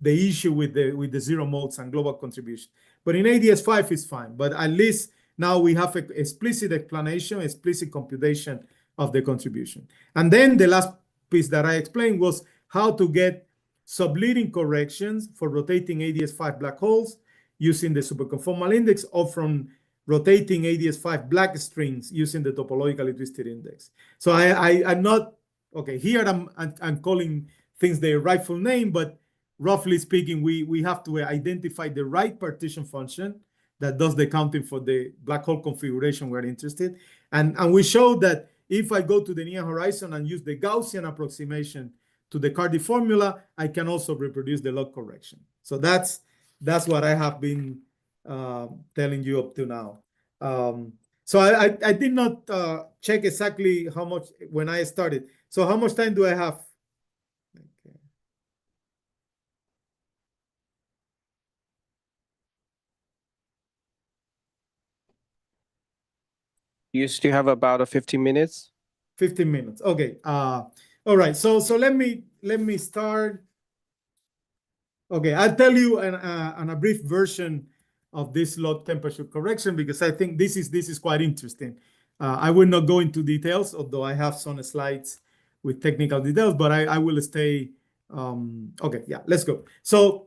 the issue with the zero modes and global contribution. But in ADS5 it's fine. But at least now we have an explicit explanation, explicit computation of the contribution. And then the last piece that I explained was how to get subleading corrections for rotating ADS5 black holes using the superconformal index, or from rotating ADS5 black strings using the topologically twisted index. So I'm not, okay, here I'm calling things their rightful name, but roughly speaking, we have to identify the right partition function that does the counting for the black hole configuration we're interested. And we showed that if I go to the near horizon and use the Gaussian approximation to the Cardi formula, I can also reproduce the log correction. So that's what I have been telling you up to now. So I did not check exactly how much when I started. So how much time do I have? Okay. You still have about 15 minutes. 15 minutes. Okay. All right. So let me start. Okay, I'll tell you a brief version of this log temperature correction because I think this is quite interesting. I will not go into details, although I have some slides with technical details, but I will stay. Okay, yeah, let's go. So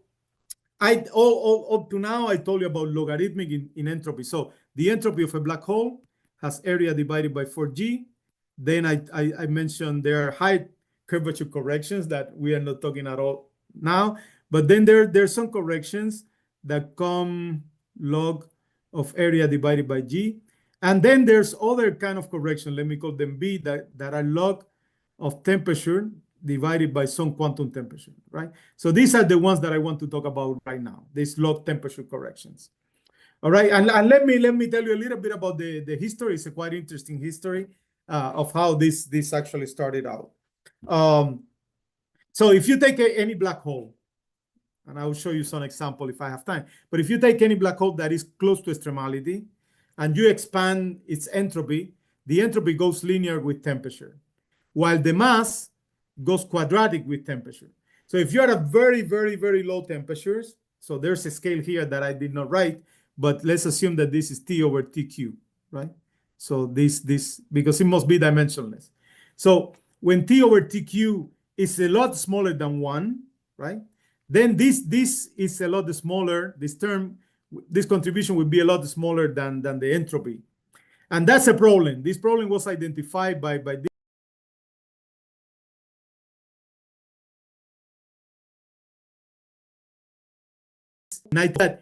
all up to now I told you about logarithmic in entropy. So the entropy of a black hole has area divided by 4G. Then I mentioned there are high curvature corrections that we are not talking at all now. But then there's some corrections that come log of area divided by G. And then there's other kind of correction, let me call them B, that are log of temperature divided by some quantum temperature, right? So these are the ones that I want to talk about right now, these log temperature corrections. All right, and let me tell you a little bit about the history. It's a quite interesting history of how this actually started out. So if you take any black hole, and I will show you some example if I have time. But if you take any black hole that is close to extremality and you expand its entropy, the entropy goes linear with temperature, while the mass goes quadratic with temperature. So if you're at very, very, very low temperatures, so there's a scale here that I did not write, but let's assume that this is T over TQ, right? So this because it must be dimensionless. So when T over TQ is a lot smaller than 1, right? Then this is a lot smaller. This contribution will be a lot smaller than the entropy. And that's a problem. This problem was identified by and I thought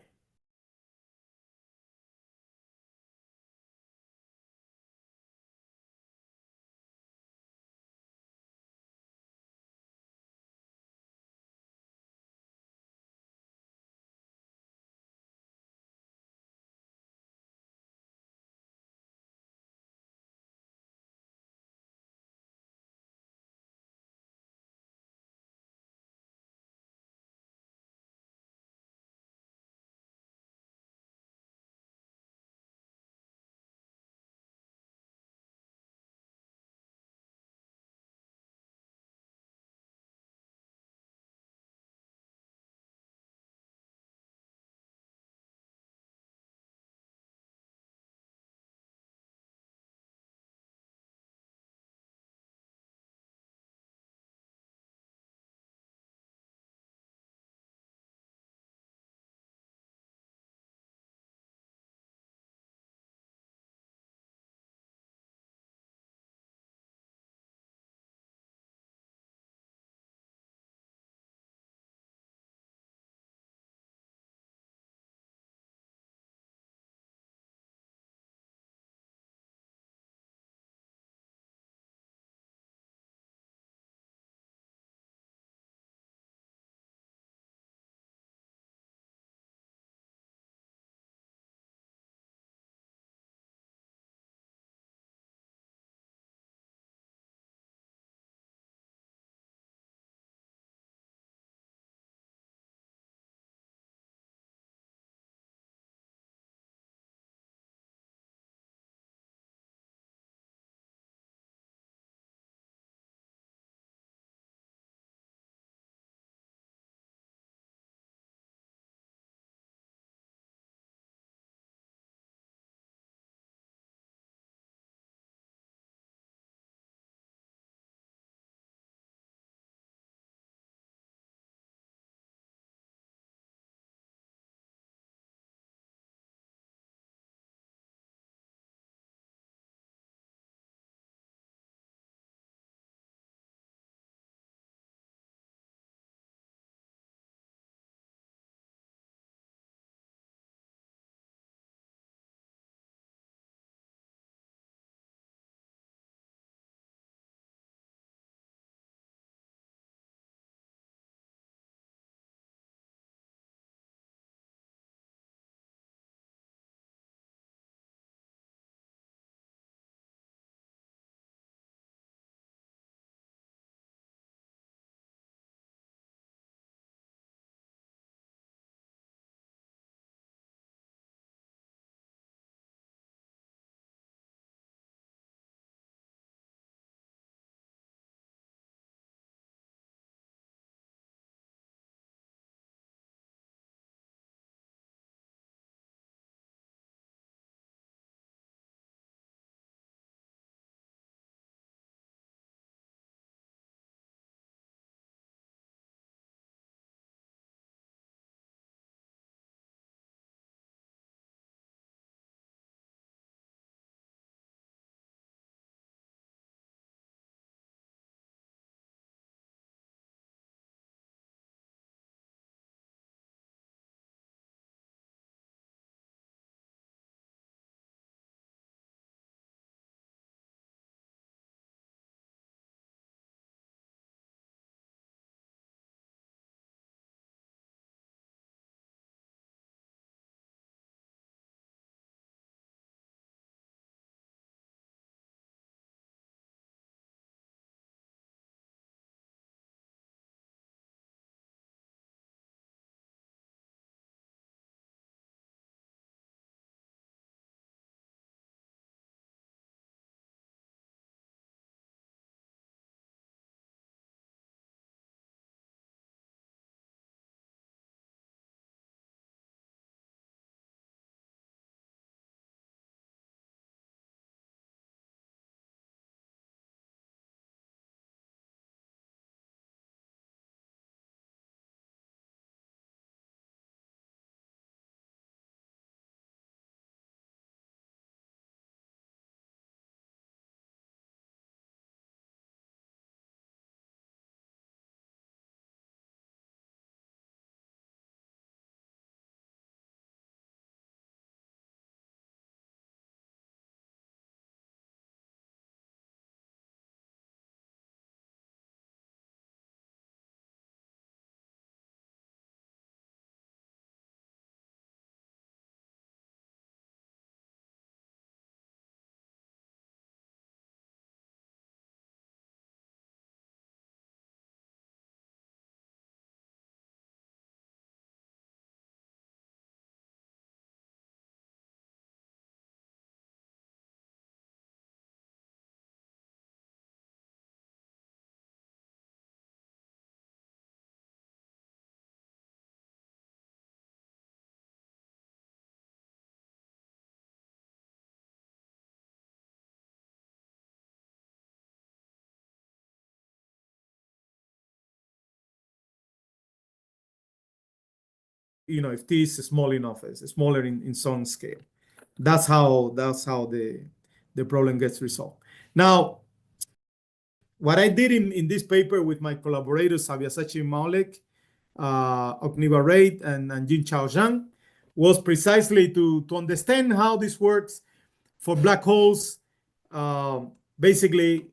if t is small enough, it's smaller in some scale. That's how the problem gets resolved. Now, what I did in this paper with my collaborators, Sabiasachi Maulek, Ogniva Reid, and Jin Chao Zhang, was precisely to understand how this works for black holes, basically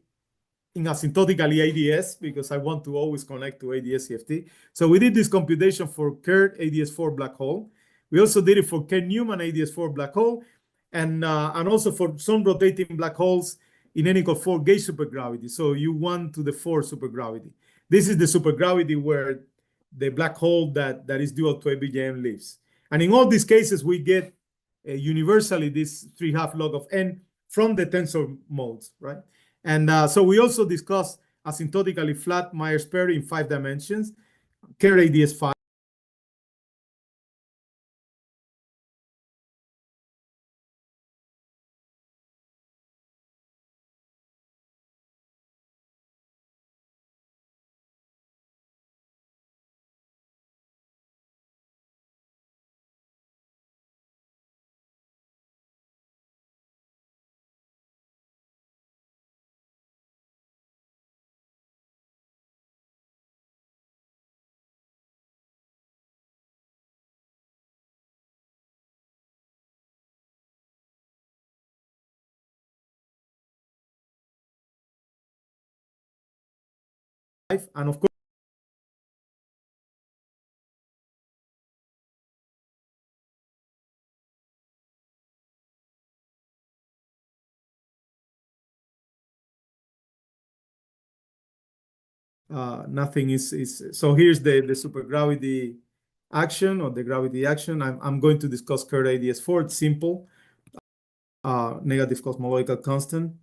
in asymptotically ADS, because I want to always connect to ADS CFT. So we did this computation for Kerr ADS4 black hole. We also did it for Kerr-Newman ADS4 black hole, and also for some rotating black holes in N equal 4 gauge supergravity. So U1 to the 4 supergravity. This is the supergravity where the black hole that is dual to ABJM lives. And in all these cases, we get universally this 3½ log of n from the tensor modes, right? And so we also discussed asymptotically flat Myers-Berry in 5 dimensions, Kerr ADS5. And of course, nothing is so here's the supergravity action or the gravity action. I'm going to discuss Kerr ADS4. It's simple, negative cosmological constant.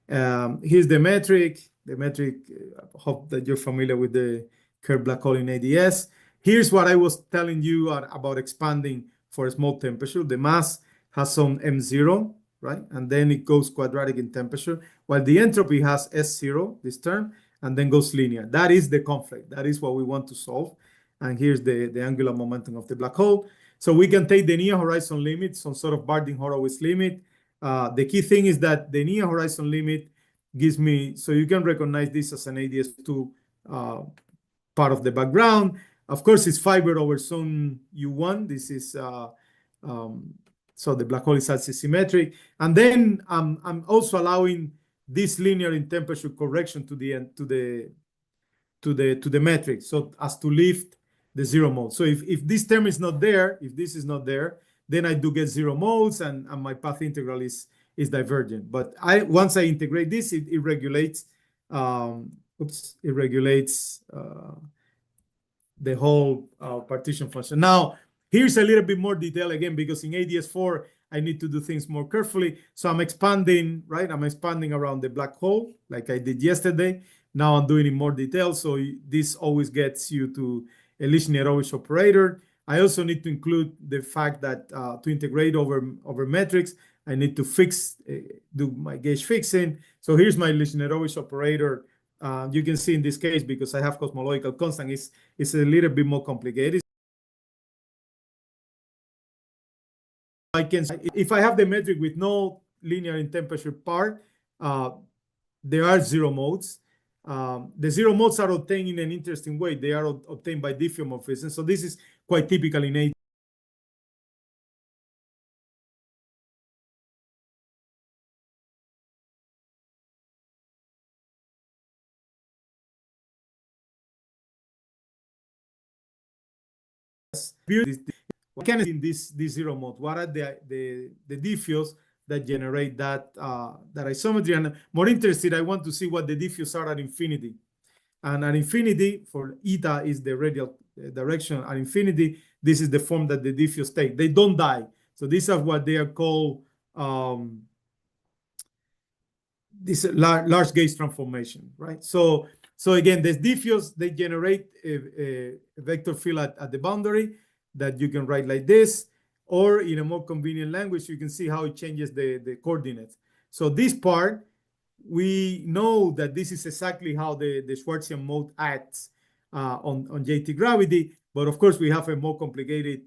Here's the metric. I hope that you're familiar with the Kerr black hole in ADS. Here's what I was telling you about expanding for a small temperature. The mass has some m0, right? And then it goes quadratic in temperature, while the entropy has S0, this term, and then goes linear. That is the conflict. That is what we want to solve. And here's the angular momentum of the black hole. So we can take the near horizon limit, some sort of Bardeen-Horowitz limit. The key thing is that the near horizon limit gives me, so you can recognize this as an ADS2 part of the background. Of course, it's fiber over zone U1. This is, so the black hole is axisymmetric. And then I'm also allowing this linear in temperature correction to the metric, so as to lift the 0 mode. So if this term is not there, if this is not there, then I do get 0 modes, and my path integral is divergent. But once I integrate this, it regulates. It regulates the whole partition function. Now, here's a little bit more detail again, because in ADS4 I need to do things more carefully. So I'm expanding, right? I'm expanding around the black hole like I did yesterday. Now I'm doing it in more detail. So this always gets you to a Lichner-Rowisch operator. I also need to include the fact that to integrate over metrics, I need to do my gauge fixing. So here's my Lichner-Rowisch operator. You can see in this case, because I have cosmological constant, it's a little bit more complicated. If I have the metric with no linear in temperature part, there are 0 modes. The 0 modes are obtained in an interesting way. They are obtained by diffeomorphism. So this is quite typical in ADS. What can in this 0 mode? What are the diffeos that generate that isometry? And more interested, I want to see what the diffeos are at infinity. And at infinity, for eta is the radial direction. At infinity, this is the form that the diffeos take. They don't die. So these are what they are called this large gauge transformation, right? So again, the diffeos, they generate a vector field at the boundary that you can write like this, or in a more convenient language, you can see how it changes the coordinates. So this part, we know that this is exactly how the Schwarzian mode acts on JT gravity. But of course, we have a more complicated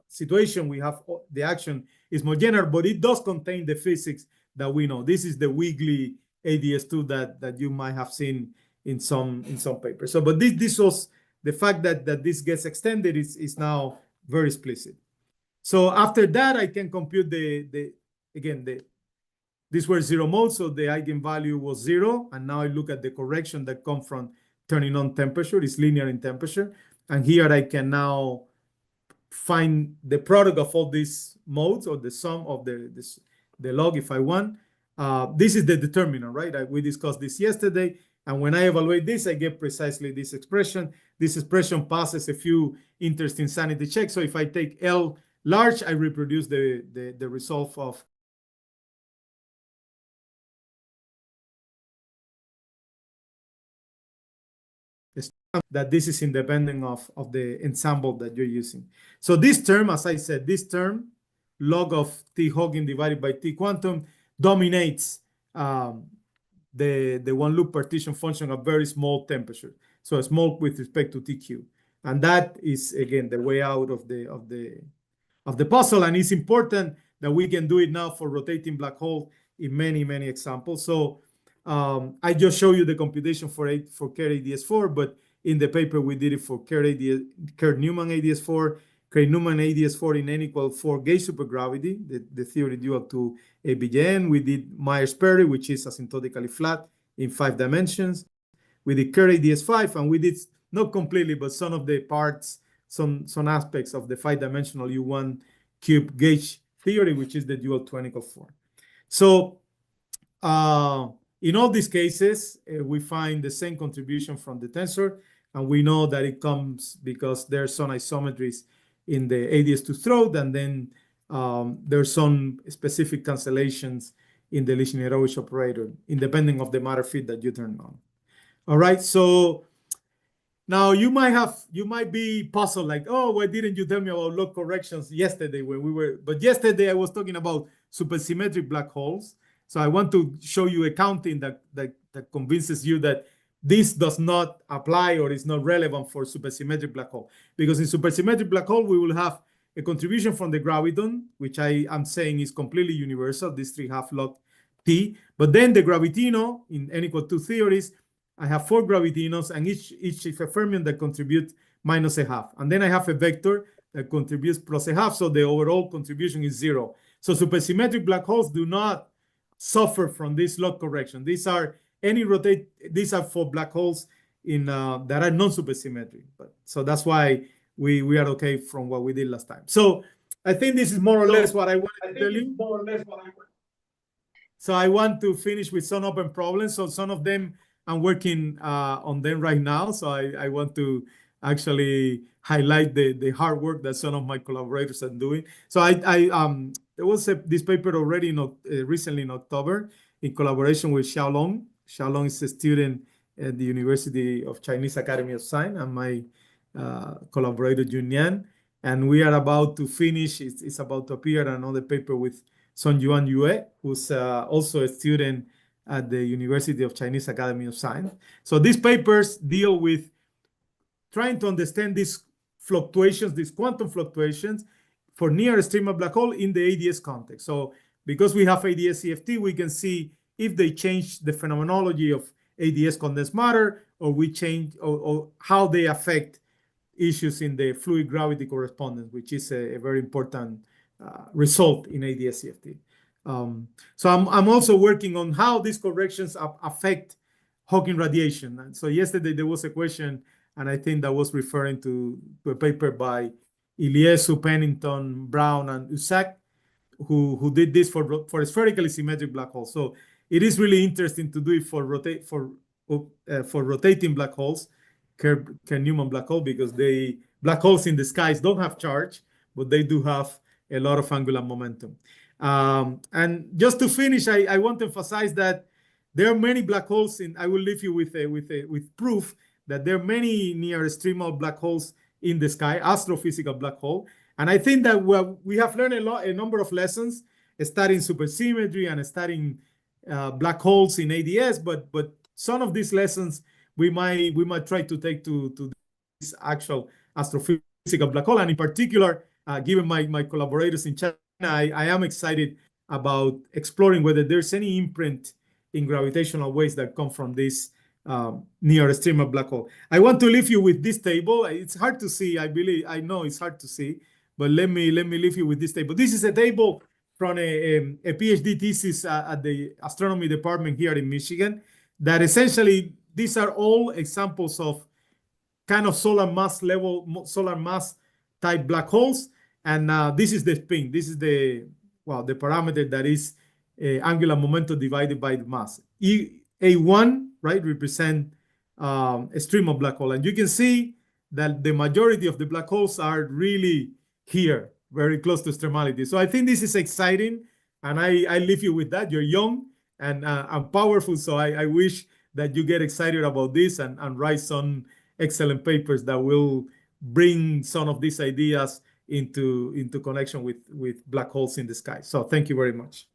situation. We have the action is more general, but it does contain the physics that we know. This is the wiggly ADS2 that you might have seen in some papers. So, but this was the fact that this gets extended is now very explicit. So after that, I can compute these were zero modes, so the eigenvalue was 0. And now I look at the correction that comes from turning on temperature. It's linear in temperature. And here I can now find the product of all these modes, or the sum of the log if I want. This is the determinant, right? We discussed this yesterday. And when I evaluate this, I get precisely this expression. This expression passes a few interesting sanity checks. So if I take L large, I reproduce the result of that this is independent of the ensemble that you're using. So this term, as I said, this term, log of T Hawking divided by T quantum, dominates the one loop partition function of very small temperature. So small with respect to TQ. And that is, again, the way out of the puzzle. And it's important that we can do it now for rotating black hole in many, many examples. So I just show you the computation for Kerr-ADS4, but in the paper we did it for Kerr-Newman ADS4, Kerr-Newman ADS4 in n=4 gauge supergravity, the theory dual to ABJN. We did Myers-Perry, which is asymptotically flat in 5 dimensions. We did Kerr-ADS5, and we did, not completely, but some of the parts, some aspects of the 5-dimensional U1 cube gauge theory, which is the dual to n=4. So in all these cases, we find the same contribution from the tensor, and we know that it comes because there's some isometries in the ADS2 throat, and then there's some specific cancellations in the Lishnerovich operator, independent of the matter feed that you turn on. All right, so now you might be puzzled, like, oh, why didn't you tell me about log corrections yesterday when we were? But yesterday I was talking about supersymmetric black holes. So I want to show you a counting that convinces you that this does not apply or is not relevant for supersymmetric black hole. Because in supersymmetric black hole, we will have a contribution from the graviton, which I am saying is completely universal, this 3½ log T. But then the gravitino, in n=2 theories, I have 4 gravitinos, and each is a fermion that contributes -½ And then I have a vector that contributes +½ so the overall contribution is 0. So supersymmetric black holes do not suffer from this log correction. These are for black holes in that are non-supersymmetric. So that's why we are okay from what we did last time. So I think this is more or less what I wanted to tell you. So I want to finish with some open problems. So some of them I'm working on them right now. So I want to actually highlight the hard work that some of my collaborators are doing. So there was this paper already recently in October in collaboration with Xiaolong. Xiaolong is a student at the University of Chinese Academy of Science, and my collaborator Junyuan. And we are about to finish, it's about to appear another paper with Songyuan Yue, who's also a student at the University of Chinese Academy of Science. So these papers deal with trying to understand these fluctuations, these quantum fluctuations for near extremal black hole in the ADS context. So because we have ADS CFT, we can see if they change the phenomenology of ADS condensed matter, or we change or how they affect issues in the fluid gravity correspondence, which is a very important result in ADS CFT. So I'm also working on how these corrections affect Hawking radiation. And so yesterday there was a question, and I think that was referring to a paper by Iliesu, Pennington, Brown, and Usak, who did this for spherically symmetric black holes. So it is really interesting to do it for rotating black holes, Kerr-Newman black hole, because black holes in the skies don't have charge, but they do have a lot of angular momentum. And just to finish, I want to emphasize that there are many black holes I will leave you with proof that there are many near extremal black holes in the sky, astrophysical black hole. And I think that we have learned a number of lessons, studying supersymmetry and studying black holes in ADS, but some of these lessons we might try to take to actual astrophysical black hole. And in particular, given my collaborators in China, I am excited about exploring whether there's any imprint in gravitational waves that come from this near streamer black hole. I want to leave you with this table. It's hard to see. I know it's hard to see, but let me leave you with this table. This is a table from a PhD thesis at the astronomy department here in Michigan. That essentially these are all examples of kind of solar mass type black holes, and this is the spin. This is the parameter that is angular momentum divided by the mass. A1, right, represent a stream of black hole. And you can see that the majority of the black holes are really here, very close to extremality. So I think this is exciting, and I leave you with that. You're young and powerful, so I wish that you get excited about this and write some excellent papers that will bring some of these ideas into connection with black holes in the sky. So thank you very much.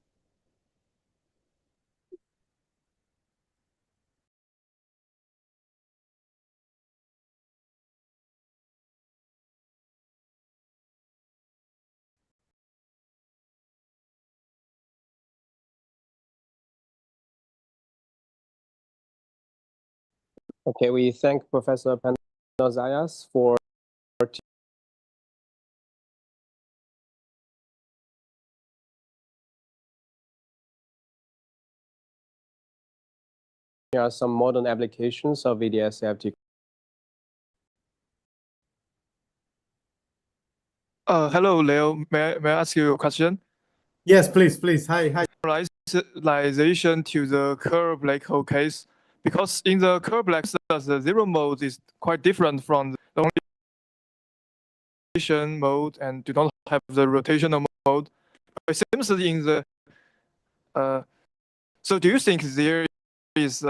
Okay, we thank Professor Panozayas for some modern applications of VDS-FT. Hello, Leo. May I ask you a question? Yes, please. Hi. Generalization to the Kerr black hole case, because in the Kerr black hole, the zero mode is quite different from the rotation mode and do not have the rotational mode. It seems in the so do you think there is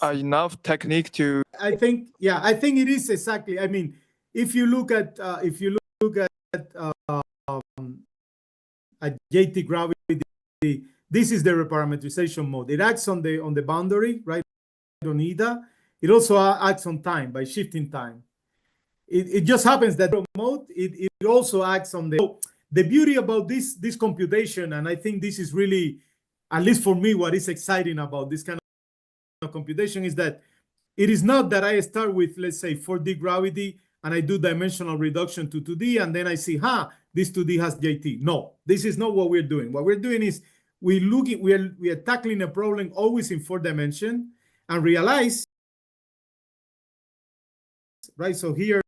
enough technique to? I think it is exactly. I mean, if you look at JT gravity, this is the reparametrization mode. It acts on the boundary, right, on eta. It also acts on time by shifting time. It just happens that mode it also acts on the beauty about this computation, and I think this is really, at least for me, what is exciting about this kind of computation is that it is not that I start with, let's say, 4D gravity and I do dimensional reduction to 2D and then I see, this 2D has JT. No, this is not what we're doing. What we're doing is we are tackling a problem always in 4 dimensions and realize, right? So here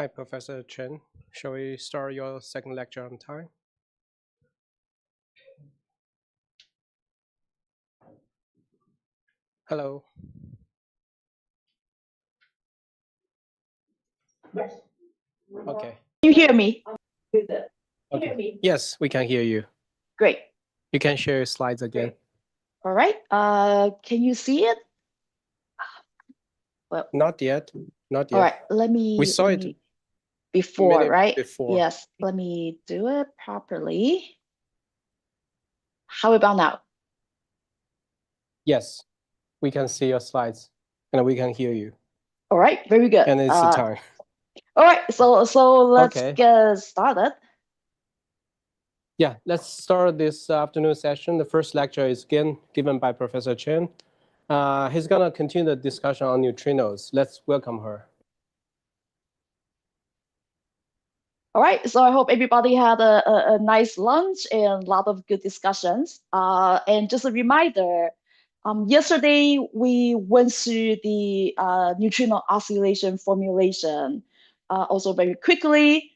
Hi, Professor Chen. Shall we start your second lecture on time? Hello. Yes. Okay. Can you hear me? Okay. Yes, we can hear you. Great. You can share your slides again. All right. Can you see it? Well, not yet. Not yet. All right. Let me. We saw it before, right? Before. Yes. Let me do it properly. How about now? Yes, we can see your slides and we can hear you. All right. Very good. And it's the time. All right. So let's Okay. get started. Yeah, let's start this afternoon session. The first lecture is again given by Professor Chen. He's going to continue the discussion on neutrinos. Let's welcome her. All right, so I hope everybody had a nice lunch and a lot of good discussions. And just a reminder, yesterday we went through the neutrino oscillation formulation. Also very quickly,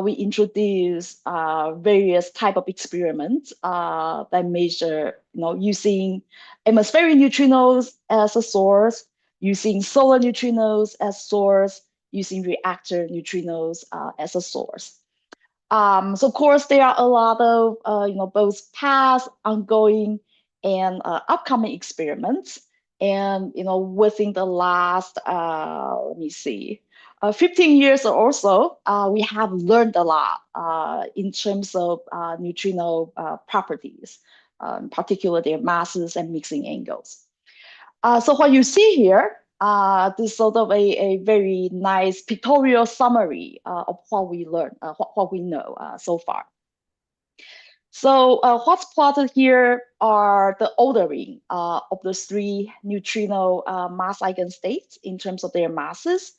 we introduced various type of experiments that measure, using atmospheric neutrinos as a source, using solar neutrinos as source, using reactor neutrinos as a source. So of course, there are a lot of both past, ongoing, and upcoming experiments. And within the last, let me see, 15 years or so, we have learned a lot in terms of neutrino properties, in particular their masses and mixing angles. So what you see here, this is sort of a very nice pictorial summary of what we learned, what we know so far. So what's plotted here are the ordering of the three neutrino mass eigenstates in terms of their masses.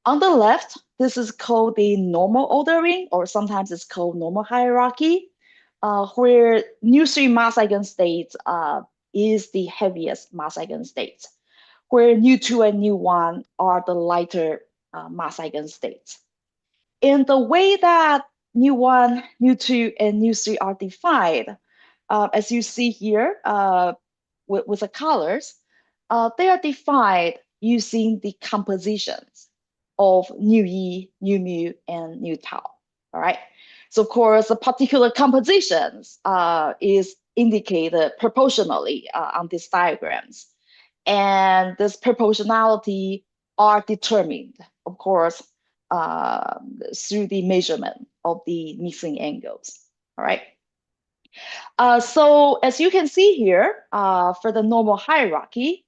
On the left, this is called the normal ordering, or sometimes it's called normal hierarchy, where nu3 mass eigenstates is the heaviest mass eigenstate, where nu2 and nu1 are the lighter mass eigenstates. And the way that nu1, nu2, and nu3 are defined, as you see here with the colors, they are defined using the compositions of nu-e, nu-mu, and nu-tau. All right. So of course, the particular compositions is indicated proportionally on these diagrams. And this proportionality are determined, of course, through the measurement of the mixing angles. All right. So as you can see here, for the normal hierarchy,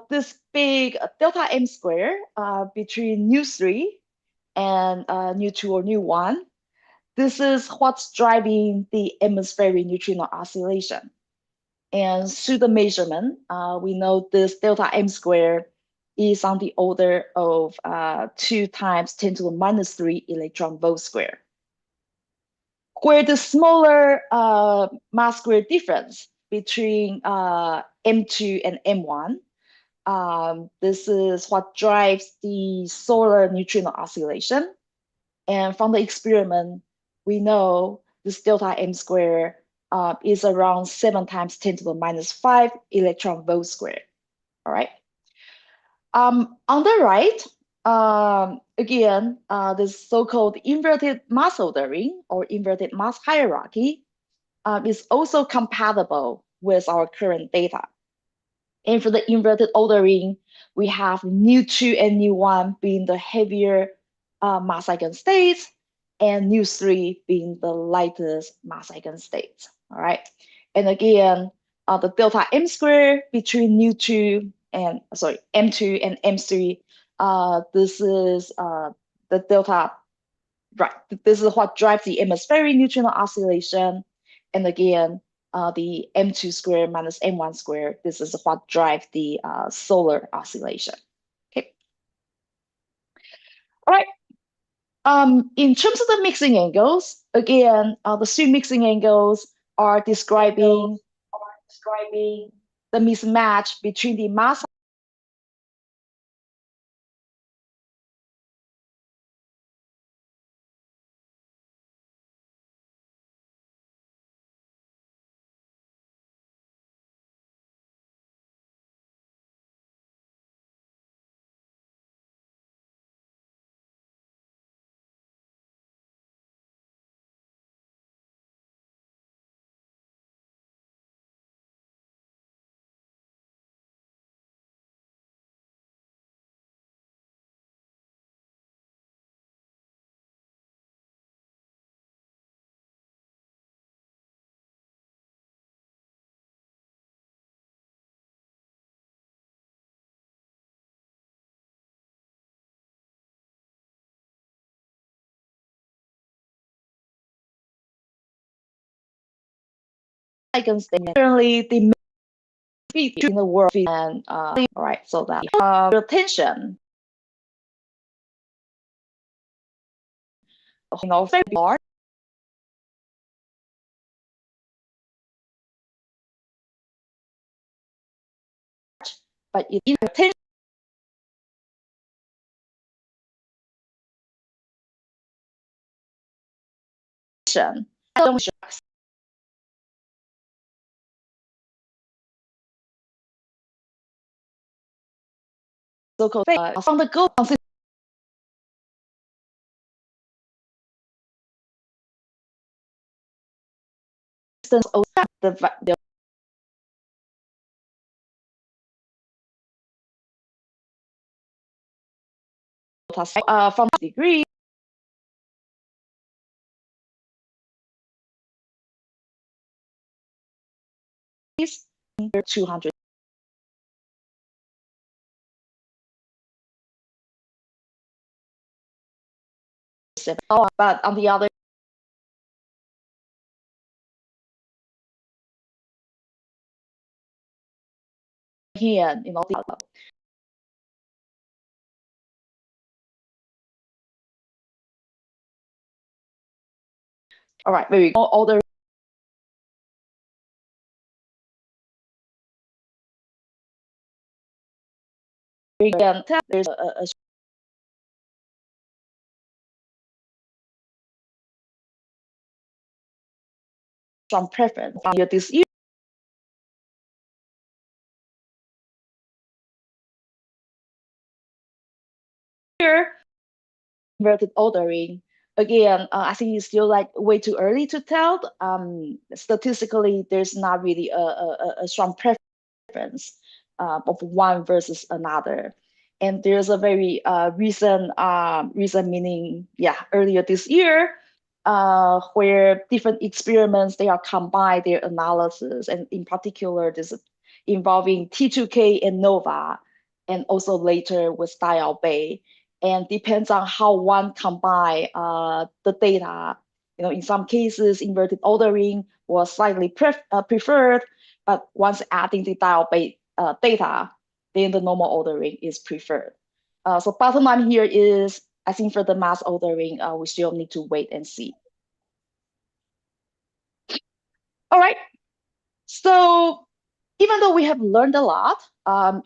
this big delta m square between nu3 and nu2 or nu1, this is what's driving the atmospheric neutrino oscillation. And through the measurement, we know this delta m square is on the order of 2 times 10 to the minus 3 electron volt square. Where the smaller mass square difference between M2 and M1, this is what drives the solar neutrino oscillation. And from the experiment, we know this delta m square is around 7 times 10 to the minus 5 electron volt square. All right. On the right, again, this so-called inverted mass ordering or inverted mass hierarchy is also compatible with our current data. And for the inverted ordering, we have nu2 and nu1 being the heavier mass eigenstates, and nu3 being the lightest mass eigenstates. All right. And again, the delta m square between M2 and M3, this is the delta, right? This is what drives the atmospheric neutrino oscillation. And again, the M2 square minus M1 square, this is what drives the solar oscillation. Okay. All right. In terms of the mixing angles, again, the three mixing angles are describing the mismatch between the mass currently the speed in the world and all right, so that attention very large. But it is attention so-called from the goal of the from degree is 200. But on the other hand, all right, maybe all the there's a strong preference this year. Inverted ordering. Again, I think it's still like way too early to tell. Statistically, there's not really a strong preference of one versus another. And there's a very recent meaning, earlier this year, where different experiments, they are combined their analysis, and in particular, this involving T2K and NOVA, and also later with dial-Bay. And depends on how one combine the data. In some cases, inverted ordering was slightly preferred, but once adding the dial-Bay data, then the normal ordering is preferred. So bottom line here is, I think for the mass ordering, we still need to wait and see. All right, so even though we have learned a lot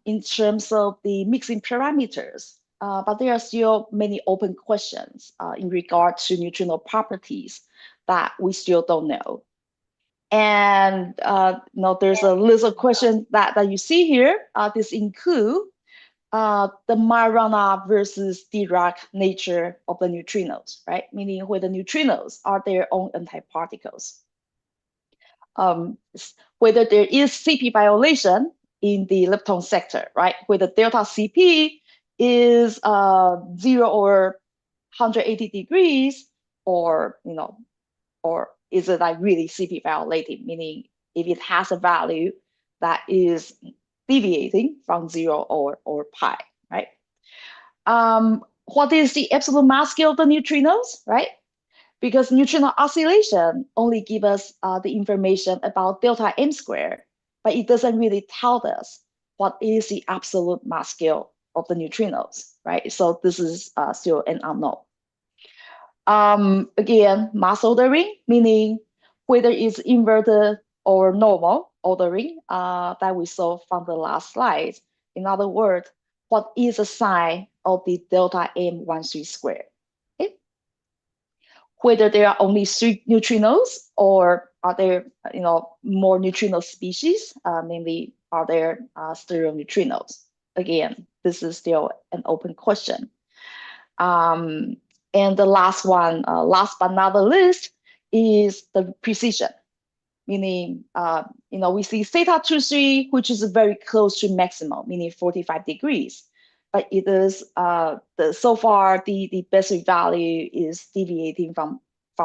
in terms of the mixing parameters, but there are still many open questions in regard to neutrino properties that we still don't know. And there's a list of questions that you see here. This include the Majorana versus Dirac nature of the neutrinos, right? Meaning where the neutrinos are their own antiparticles. Whether there is CP violation in the lepton sector, right? Whether delta CP is 0 or 180 degrees, or or is it like really CP violating? Meaning if it has a value that is deviating from 0 or pi, right? What is the absolute mass scale of the neutrinos, right? Because neutrino oscillation only gives us the information about delta m squared, but it doesn't really tell us what is the absolute mass scale of the neutrinos, right? So this is still an unknown. Again, mass ordering, meaning whether it's inverted or normal ordering that we saw from the last slide. In other words, what is the sign of the delta M13 squared? Okay? Whether there are only 3 neutrinos, or are there more neutrino species, namely are there stereo neutrinos? Again, this is still an open question. And the last one, last but not the least, is the precision. Meaning, we see theta 23, which is very close to maximum, meaning 45 degrees. But it is, so far, the best value is deviating from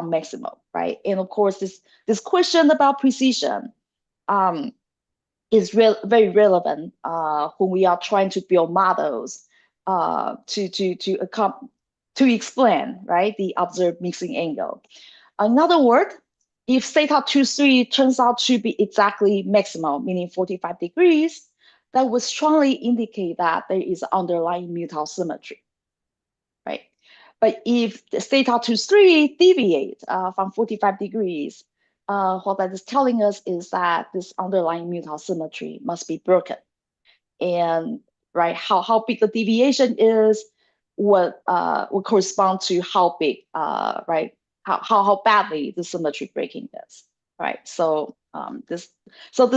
maximum, right? And of course, this question about precision is very relevant when we are trying to build models to explain, right, the observed mixing angle. In other words, if theta 2,3 turns out to be exactly maximal, meaning 45 degrees, that would strongly indicate that there is underlying mu-tau symmetry, right? But if the theta 2,3 deviates from 45 degrees, what that is telling us is that this underlying mu-tau symmetry must be broken. And right, how big the deviation is would correspond to how big, right, how badly the symmetry breaking is, right? So these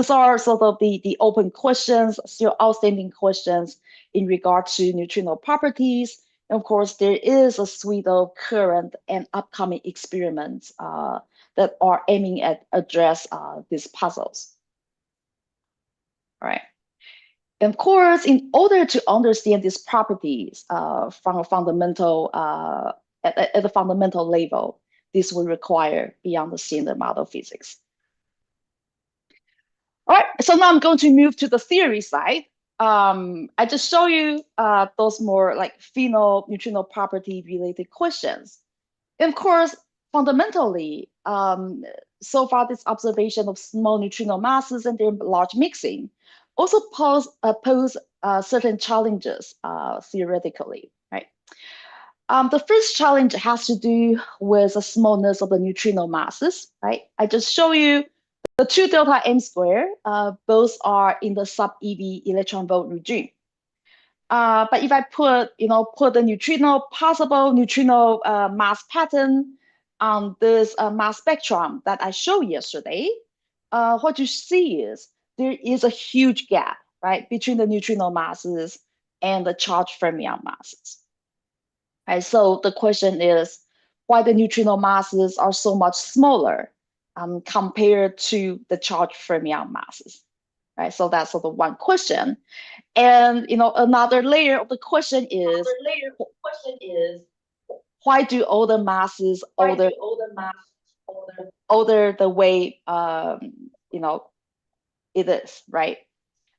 are sort of the open questions, still outstanding questions in regard to neutrino properties. And of course, there is a suite of current and upcoming experiments that are aiming at address these puzzles, right? And of course, in order to understand these properties from a fundamental at the fundamental level, this will require beyond the standard model physics. All right, so now I'm going to move to the theory side. I just show you those more like final neutrino property related questions. And of course, fundamentally, so far this observation of small neutrino masses and their large mixing also pose certain challenges theoretically, right? The first challenge has to do with the smallness of the neutrino masses, right? I just show you the 2 delta m square, both are in the sub-eV electron volt regime. But if I put the possible neutrino mass pattern on this mass spectrum that I showed yesterday, what you see is there is a huge gap, right, between the neutrino masses and the charged fermion masses. Right, so the question is why the neutrino masses are so much smaller compared to the charged fermion masses. Right, so that's sort of one question. And another layer of the question is why do all the masses order the way it is, right?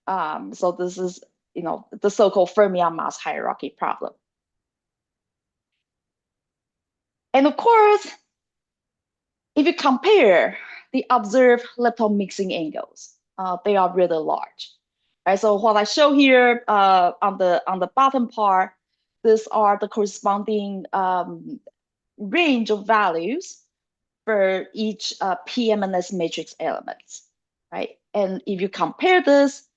So this is the so-called fermion mass hierarchy problem. And of course, if you compare the observed lepton mixing angles, they are really large. Right, so what I show here on the bottom part, these are the corresponding range of values for each PMNS matrix elements, right? And if you compare this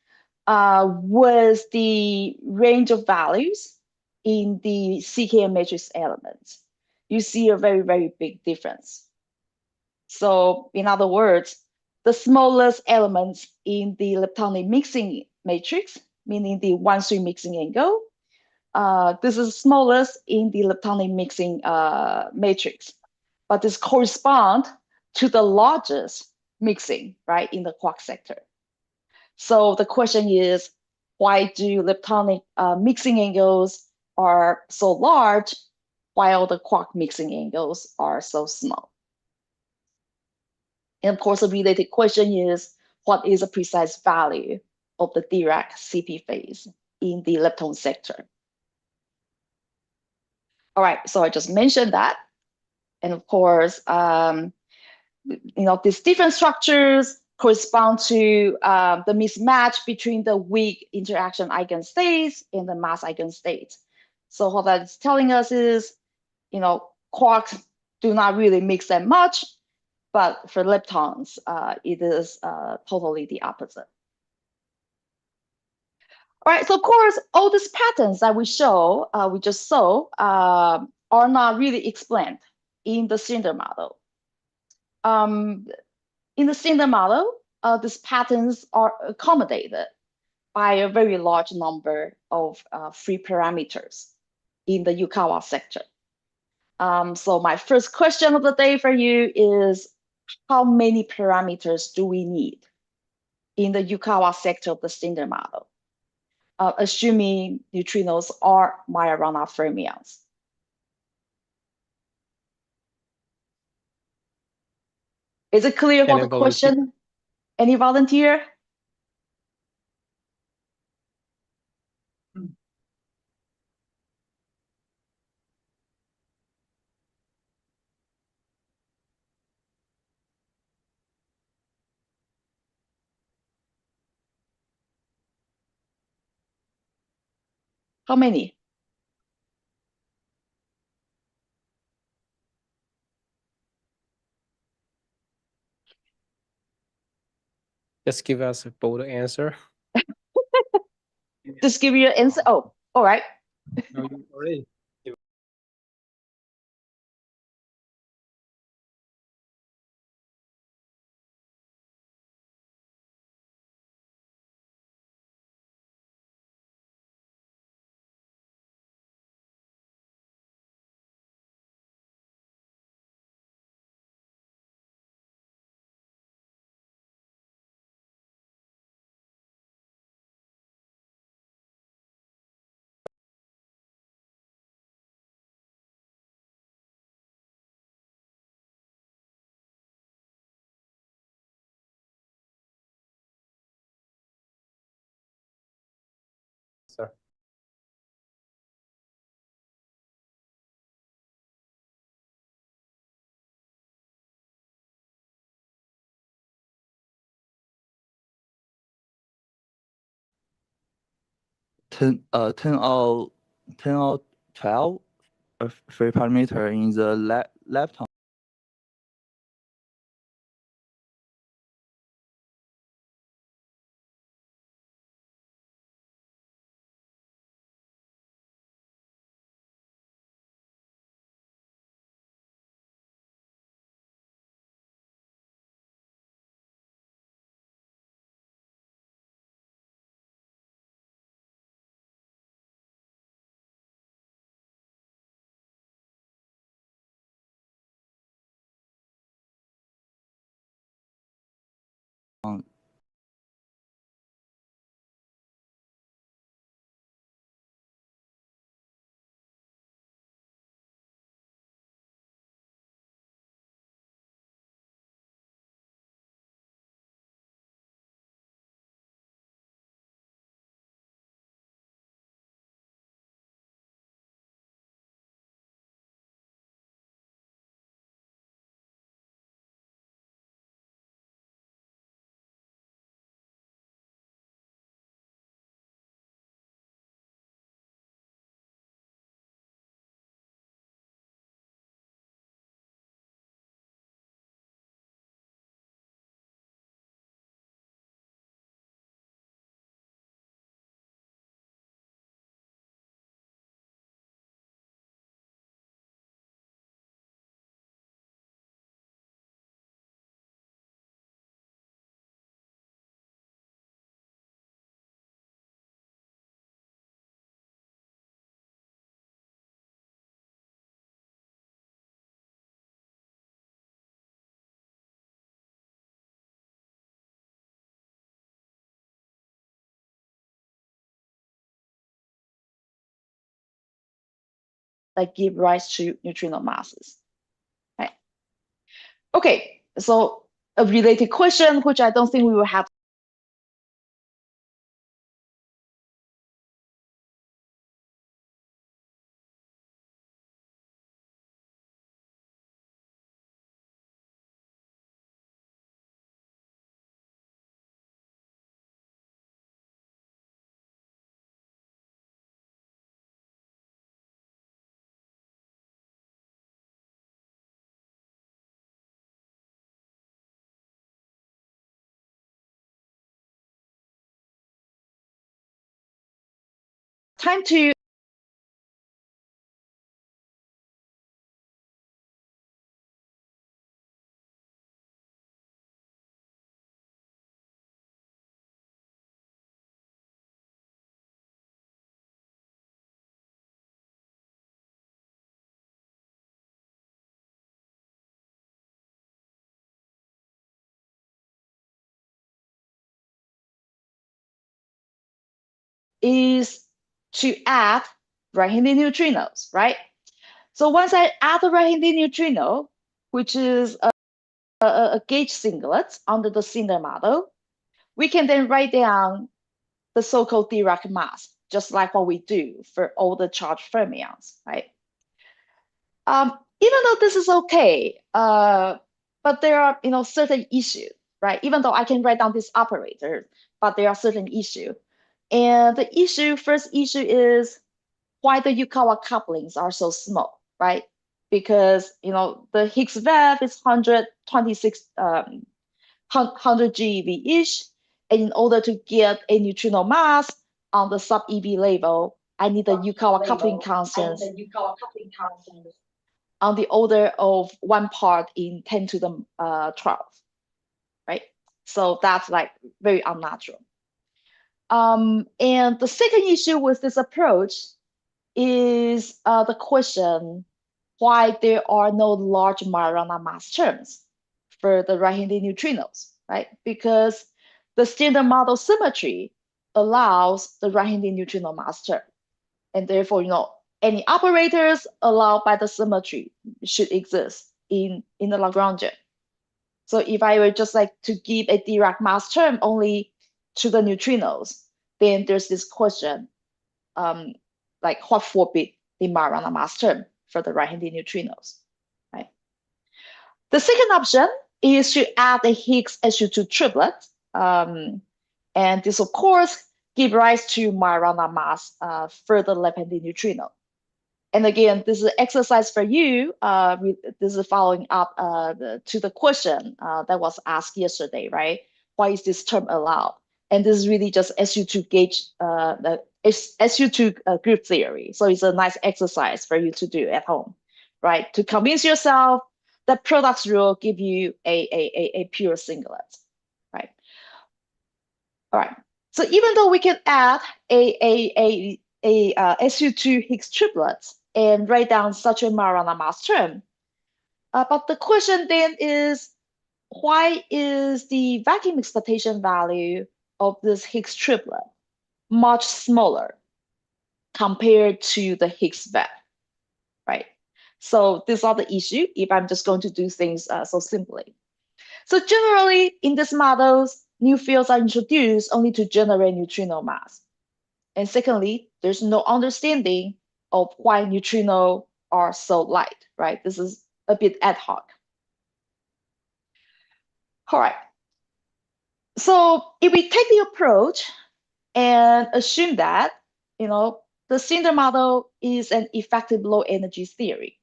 with the range of values in the CKM matrix elements, you see a very, very big difference. So in other words, the smallest elements in the leptonic mixing matrix, meaning the 1,3 mixing angle, this is smallest in the leptonic mixing matrix, but this corresponds to the largest mixing, right, in the quark sector. So the question is, why do leptonic mixing angles are so large while the quark mixing angles are so small? And of course, a related question is, what is the precise value of the Dirac CP phase in the lepton sector? All right, so I just mentioned that. And of course, these different structures correspond to the mismatch between the weak interaction eigenstates and the mass eigenstates. So what that's telling us is, quarks do not really mix that much, but for leptons, it is totally the opposite. All right, so of course, all these patterns that we just saw, are not really explained in the standard model. In the standard model, these patterns are accommodated by a very large number of free parameters in the Yukawa sector. So my first question of the day for you is, how many parameters do we need in the Yukawa sector of the standard model, assuming neutrinos are Majorana fermions? Is it clear what the question? Any volunteer? How many? Just give us a bold answer. Just give you an answer. Oh, all right. No, you already. Sir. Ten out 12 free parameter in the left hand. That give rise to neutrino masses. Right. Okay, so a related question, which I don't think we will have. Time to is to add right-handed neutrinos, right? So once I add the right-handed neutrino, which is a gauge singlet under the Cinder model, we can then write down the so-called Dirac mass, just like what we do for all the charged fermions, right? Even though this is okay, but there are certain issues, right? Even though I can write down this operator, but there are certain issues. And the first issue is why the Yukawa couplings are so small, right? Because the Higgs web is 126 100 GeV-ish, and in order to get a neutrino mass on the sub-eV level, I need the Yukawa coupling constants on the order of 1 part in 10 to the 12, right? So that's like very unnatural. And the second issue with this approach is the question why there are no large Majorana mass terms for the right-handed neutrinos, right? Because the standard model symmetry allows the right-handed neutrino mass term. And therefore, any operators allowed by the symmetry should exist in the Lagrangian. So if I were just like to give a Dirac mass term only to the neutrinos, then there's this question, like what forbid the Majorana mass term for the right-handed neutrinos, right? The second option is to add a Higgs SU2 triplet. And this, of course, give rise to Majorana mass for the left-handed neutrino. And again, this is an exercise for you. This is following up to the question that was asked yesterday, right? Why is this term allowed? And this is really just SU2 gauge, the SU2 group theory. So it's a nice exercise for you to do at home, right? To convince yourself that products rule give you a pure singlet, right? All right. So even though we can add a SU2 Higgs triplets and write down such a Majorana mass term, but the question then is, why is the vacuum expectation value of this Higgs triplet much smaller compared to the Higgs web, right? So these are the issue if I'm just going to do things so simply. So generally, in these models, new fields are introduced only to generate neutrino mass. And secondly, there's no understanding of why neutrinos are so light, right? This is a bit ad hoc. All right. So if we take the approach and assume that, the standard model is an effective low energy theory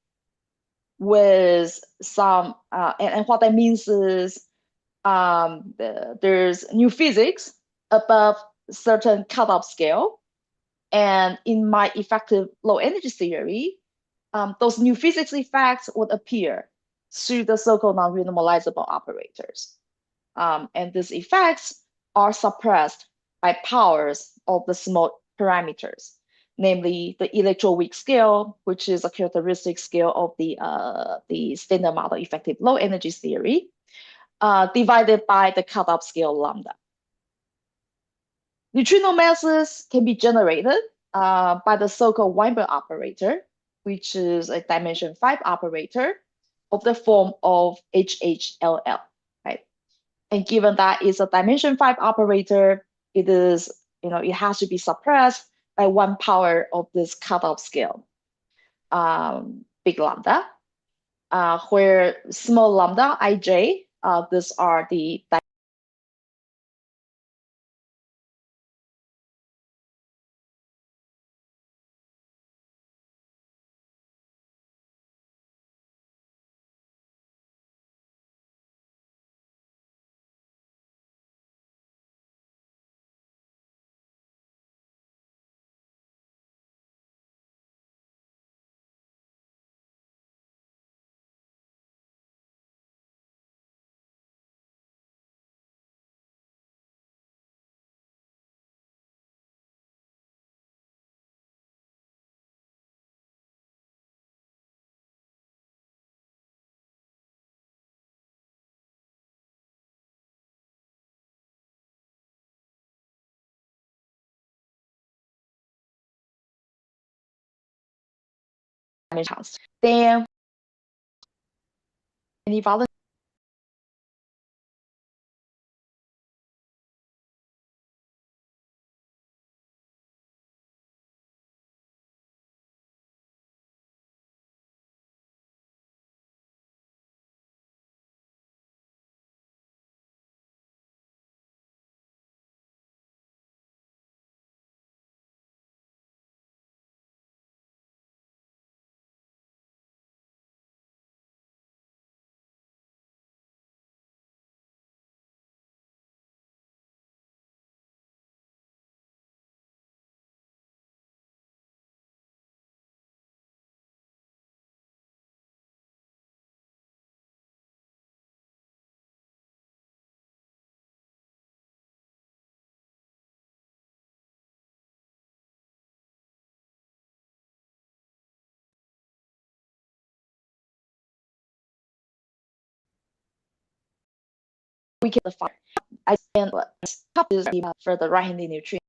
with some, and what that means is there's new physics above certain cutoff scale. And in my effective low energy theory, those new physics effects would appear through the so-called non-renormalizable operators. And these effects are suppressed by powers of the small parameters, namely the electroweak scale, which is a characteristic scale of the standard model effective low energy theory, divided by the cutoff scale lambda. Neutrino masses can be generated by the so-called Weinberg operator, which is a dimension 5 operator of the form of HHLL, right? And given that it's a dimension 5 operator, it is, it has to be suppressed by 1 power of this cutoff scale, big lambda, where small lambda, ij, these are the chance. Then any volunteers? we can define. I stand for the right-handed neutrino.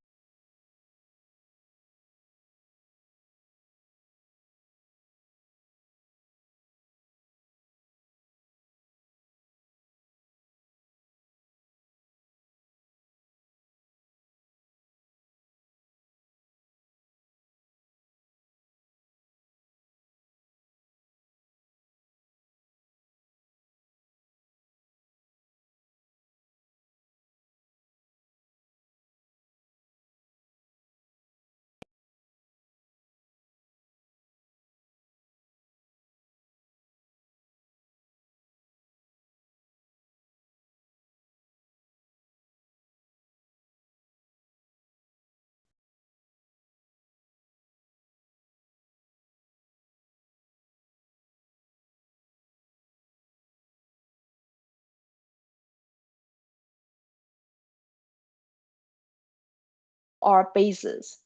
Or basis,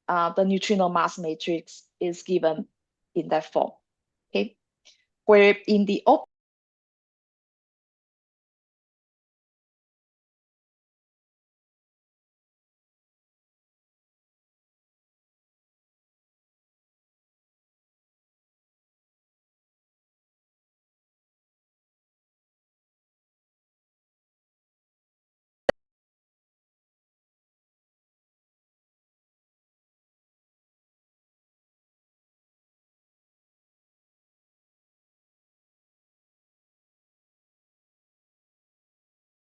the neutrino mass matrix is given in that form. Okay, where in the open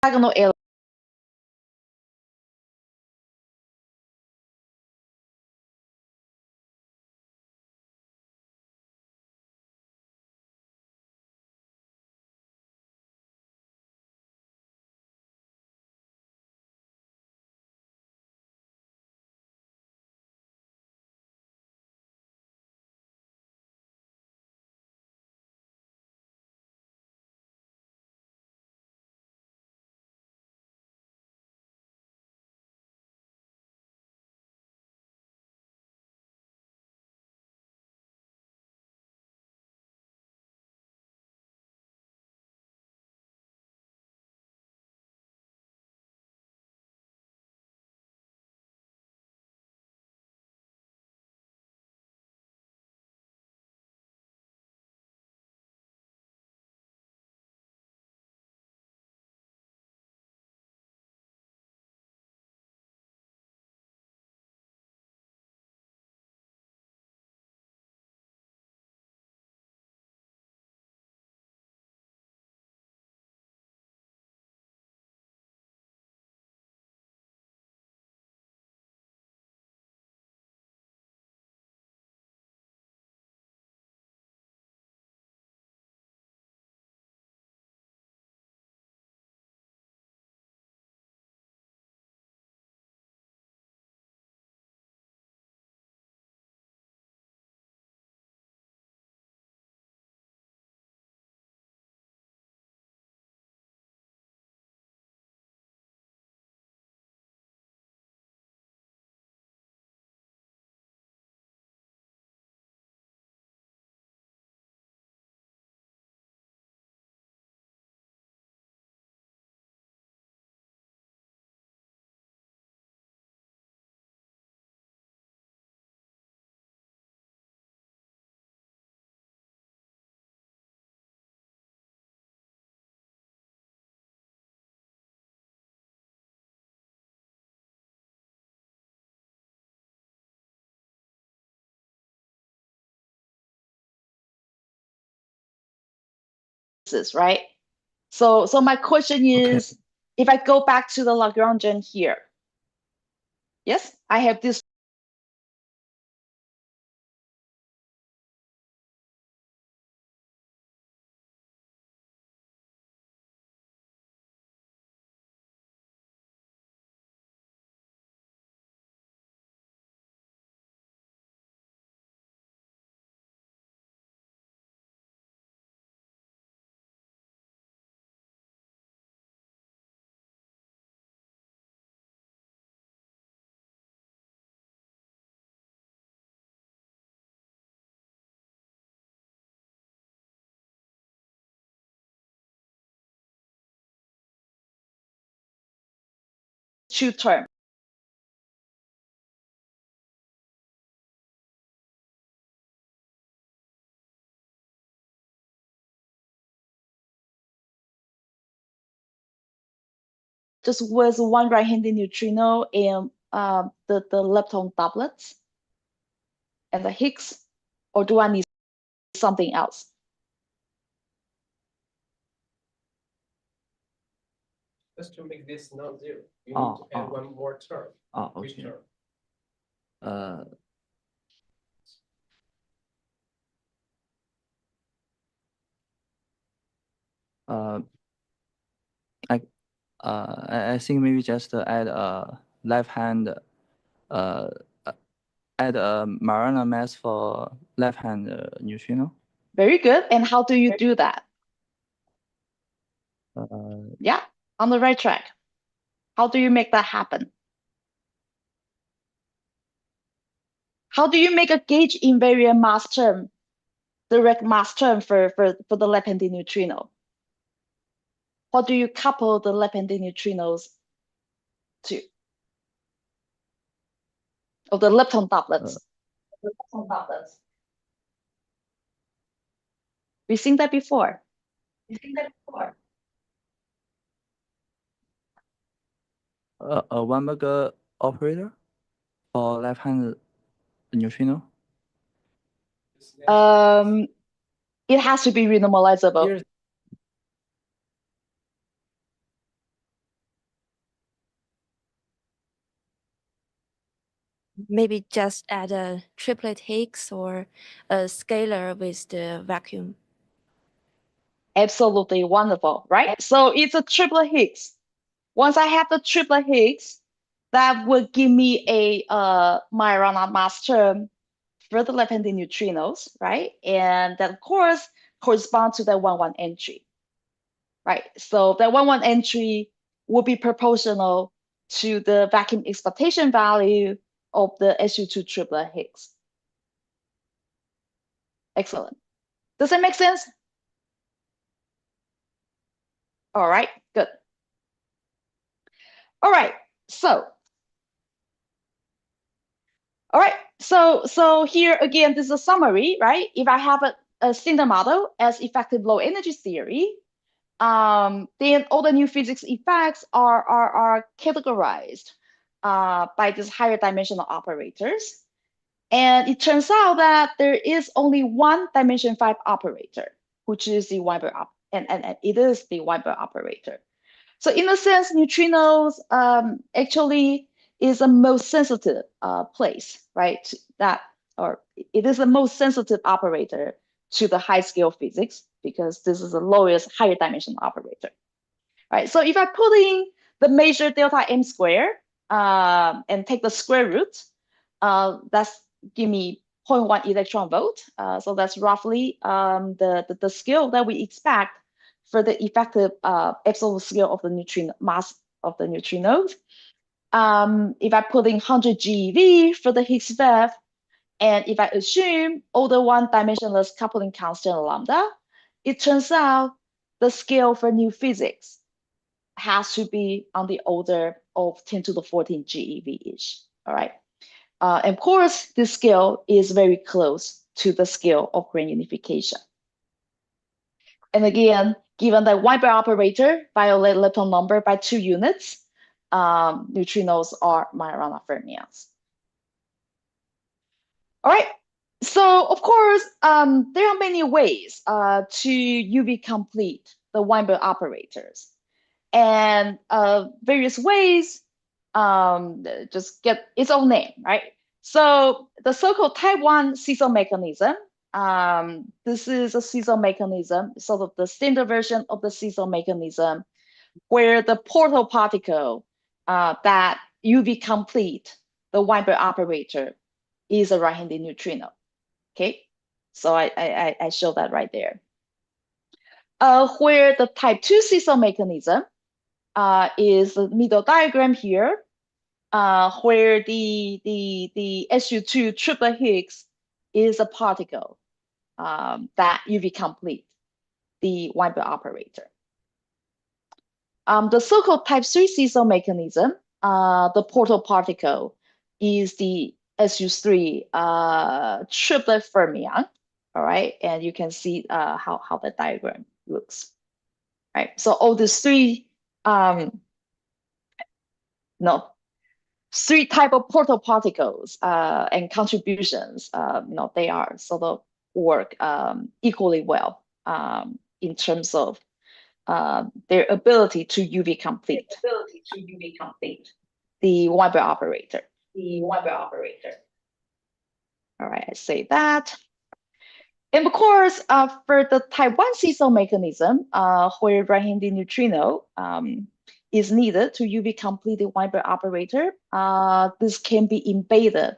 diagonal element. Right? So my question is, if I go back to the Lagrangian here, yes, I have this two terms. Just with one right-handed neutrino and the lepton doublets and the Higgs, or do I need something else? Just to make this non-zero, you need to add one more term. Which Okay. term? I think maybe just add a left hand, add a Majorana mass for left hand neutrino. Very good. And how do you do that? Yeah, on the right track. How do you make that happen? How do you make a gauge invariant mass term, direct mass term for the left-handed neutrino? What do you couple the left-handed neutrinos to? Of the lepton doublets. We've seen that before. A Weinberger operator for left hand neutrino. It has to be renormalizable. Maybe just add a triplet Higgs or a scalar with the vacuum. Absolutely wonderful, right? So it's a triplet Higgs. Once I have the triplet Higgs, that would give me a Majorana mass term for the left-handed neutrinos, right? And that, of course, corresponds to the 1-1 entry, right? So the 1-1 entry will be proportional to the vacuum expectation value of the SU2 triplet Higgs. Excellent. Does that make sense? All right, good. All right, so here again, this is a summary, right? If I have a standard model as effective low energy theory, then all the new physics effects are categorized by these higher dimensional operators. And it turns out that there is only one dimension 5 operator, which is the Weinberg and it is the Weinberg operator. So in a sense, neutrinos actually is the most sensitive place, right? It is the most sensitive operator to the high scale physics because this is the lowest higher dimensional operator, right? So if I put in the measure delta m squared and take the square root, that's give me 0.1 electron volt. So that's roughly the scale that we expect for the effective absolute scale of the neutrino mass of the neutrinos. If I put in 100 GeV for the Higgs depth, and if I assume all the one-dimensionless coupling constant lambda, it turns out the scale for new physics has to be on the order of 10 to the 14 GeV-ish, all right? And of course, this scale is very close to the scale of grand unification. And again, given that Weinberg operator violate lepton number by 2 units, neutrinos are Majorana fermions. All right, so of course, there are many ways to UV complete the Weinberg operators. And various ways just get its own name, right? So the so-called type 1 Cecil mechanism, this is a Cecil mechanism, sort of the standard version of the Cecil mechanism, where the portal particle that UV complete the Weinberg operator is a right-handed neutrino, okay? So I show that right there. Where the type 2 Cecil mechanism is the middle diagram here, where the SU2 triplet Higgs is a particle that UV complete the Weinberg operator. The so-called type 3 Cecil mechanism the portal particle is the SU3 triplet fermion. All right, and you can see how the diagram looks. Right, so all these three three type of portal particles and contributions, they are sort of work equally well in terms of their ability to UV complete. The Weber operator. All right, I say that. And of course, for the type 1 C-cell mechanism, where right-handed neutrino is needed to UV complete the Weber operator, this can be embedded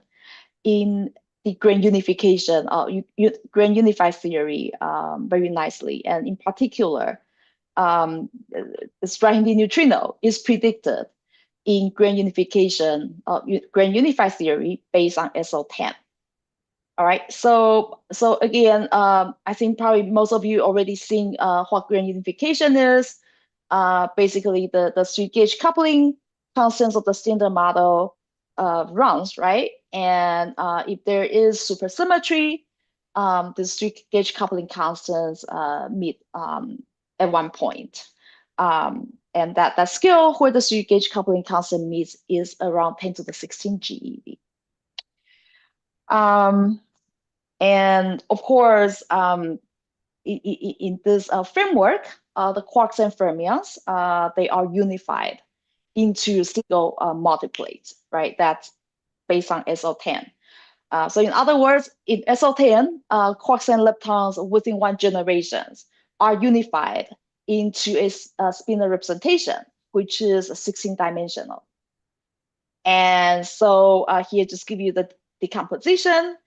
in the grain unification, grain unified theory very nicely. And in particular, this right-handed neutrino is predicted in grain unification, grain unified theory based on SO10. All right, so again, I think probably most of you already seen what grain unification is. Basically, the 3-gauge coupling constants of the standard model runs, right? And if there is supersymmetry, the 3-gauge coupling constants meet at one point. And that scale where the 3-gauge coupling constant meets is around 10 to the 16 GeV. And of course, in this framework, the quarks and fermions, they are unified into single multiplates, right? That's based on SO10. So in other words, in SO10, quarks and leptons within one generation are unified into a spinor representation, which is 16-dimensional. And so here, just give you the decomposition.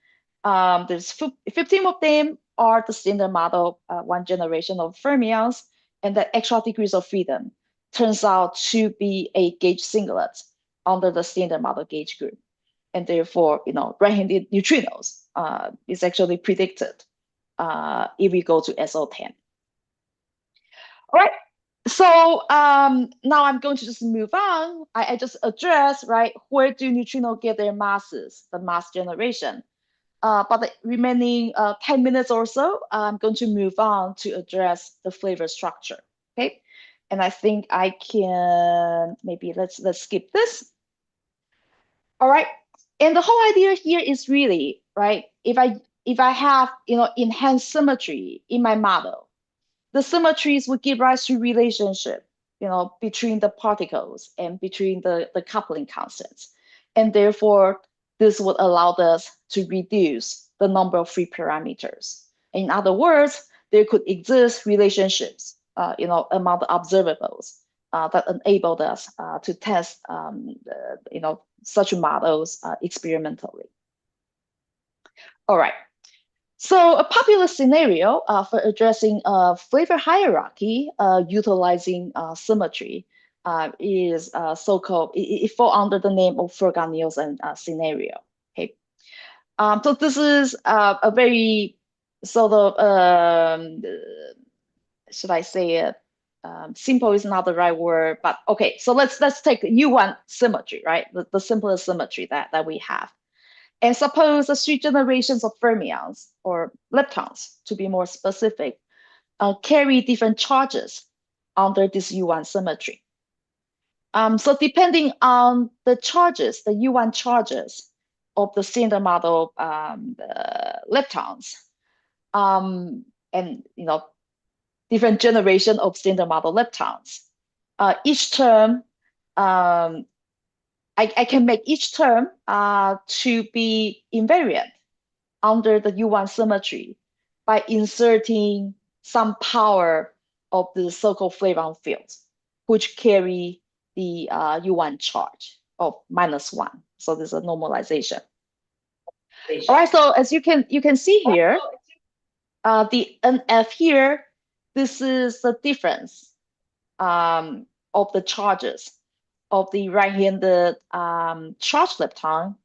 There's 15 of them are the standard model, one generation of fermions, and the extra degrees of freedom turns out to be a gauge singlet under the standard model gauge group. And therefore, right-handed neutrinos is actually predicted if we go to SO10. All right, so now I'm going to just move on. I just address, right, where do neutrinos get their masses, the mass generation. But the remaining 10 minutes or so, I'm going to move on to address the flavor structure, okay? And I think I can, maybe let's skip this. All right, and the whole idea here is really, right, if I have, enhanced symmetry in my model, the symmetries would give rise to relationship, between the particles and between the coupling constants. And therefore, this would allow us to reduce the number of free parameters. In other words, there could exist relationships, among the observables that enabled us to test, such models experimentally. All right. So a popular scenario for addressing flavor hierarchy utilizing symmetry is so-called, it falls under the name of Fergat-Nielsen scenario. Okay, so this is a very sort of, should I say it? Simple is not the right word, but okay. So let's take U1 symmetry, right? The simplest symmetry that we have. And suppose the 3 generations of fermions, or leptons, to be more specific, carry different charges under this U1 symmetry. So depending on the charges, the U1 charges of the standard model leptons, and different generation of standard model leptons, each term, I can make each term to be invariant under the U1 symmetry by inserting some power of the so-called flavon fields, which carry the U1 charge of -1. So there's a normalization. All right, so as you can see here, the NF here, this is the difference of the charges of the right-handed charged lepton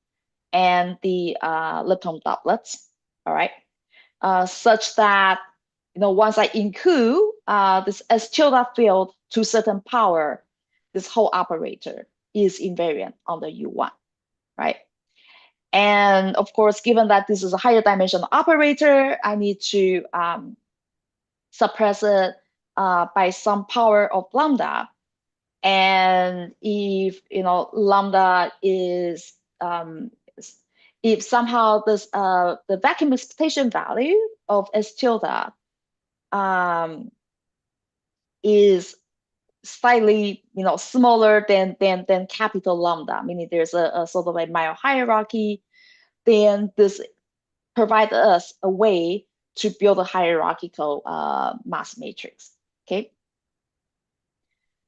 and the lepton doublets, all right? Such that, once I include this S tilde field to certain power, this whole operator is invariant under U1, right? And of course, given that this is a higher dimensional operator, I need to suppress it by some power of lambda. And if lambda is if somehow this the vacuum expectation value of S tilde is slightly smaller than capital lambda, meaning there's a sort of a Mayer hierarchy, then this provides us a way to build a hierarchical mass matrix. Okay.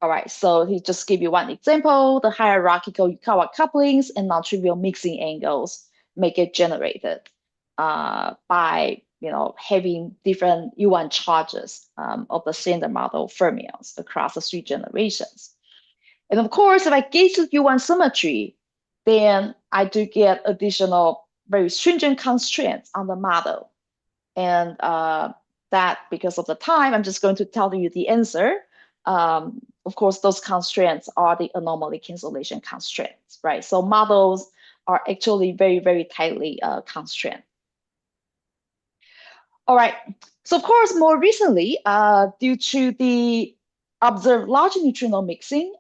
All right, so he just give you one example. The hierarchical Yukawa couplings and non-trivial mixing angles may get generated by having different U1 charges of the standard model fermions across the 3 generations. And of course, if I gauge the U1 symmetry, then I do get additional very stringent constraints on the model. And that, because of the time, I'm just going to tell you the answer. Of course, those constraints are the anomaly cancellation constraints, right? So models are actually very, very tightly constrained. All right, so of course, more recently, due to the observed large neutrino mixing,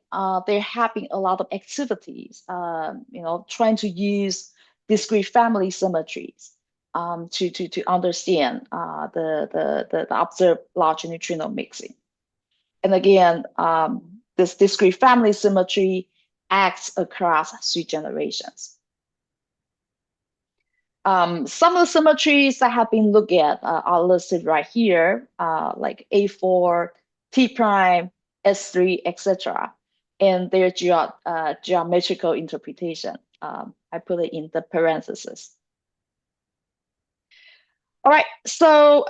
there have been a lot of activities, trying to use discrete family symmetries to understand the observed large neutrino mixing. And again, this discrete family symmetry acts across 3 generations. Some of the symmetries that have been looked at are listed right here, like A4, T prime, S3, etc. And their geometrical interpretation. I put it in the parentheses. All right, so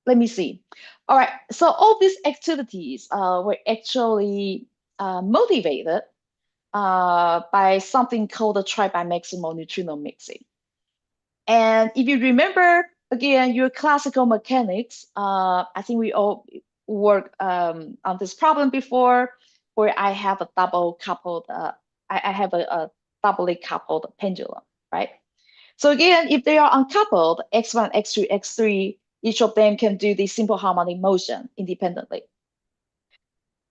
let me see. All right, so all these activities were actually motivated by something called the tribimaximal neutrino mixing. And if you remember, again, your classical mechanics, I think we all worked on this problem before, where I have a double coupled, I have a doubly coupled pendulum, right? So again, if they are uncoupled, x1, x2, x3, each of them can do the simple harmonic motion independently.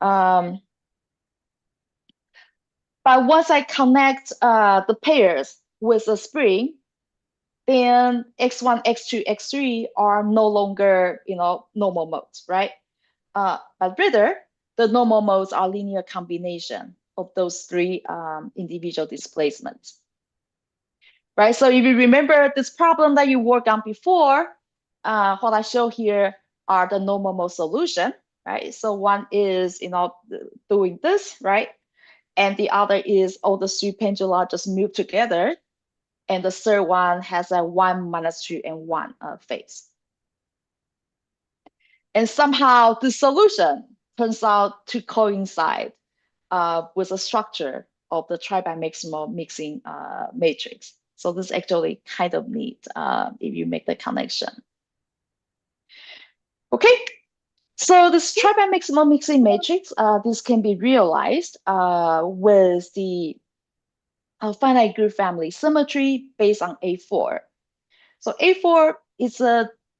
But once I connect the pairs with a spring, then x1, x2, x3 are no longer, normal modes, right? But rather, the normal modes are linear combination of those 3 individual displacements, right? So if you remember this problem that you worked on before, what I show here are the normal mode solution, right? So one is, doing this, right? And the other is all the 3 pendula just move together. And the third one has a 1, -2, and 1 phase. And somehow the solution turns out to coincide with the structure of the tribimaximal mixing matrix. So this is actually kind of neat if you make the connection. Okay, so this tribimaximal mixing matrix, this can be realized with the finite group family symmetry based on A4. So A4 is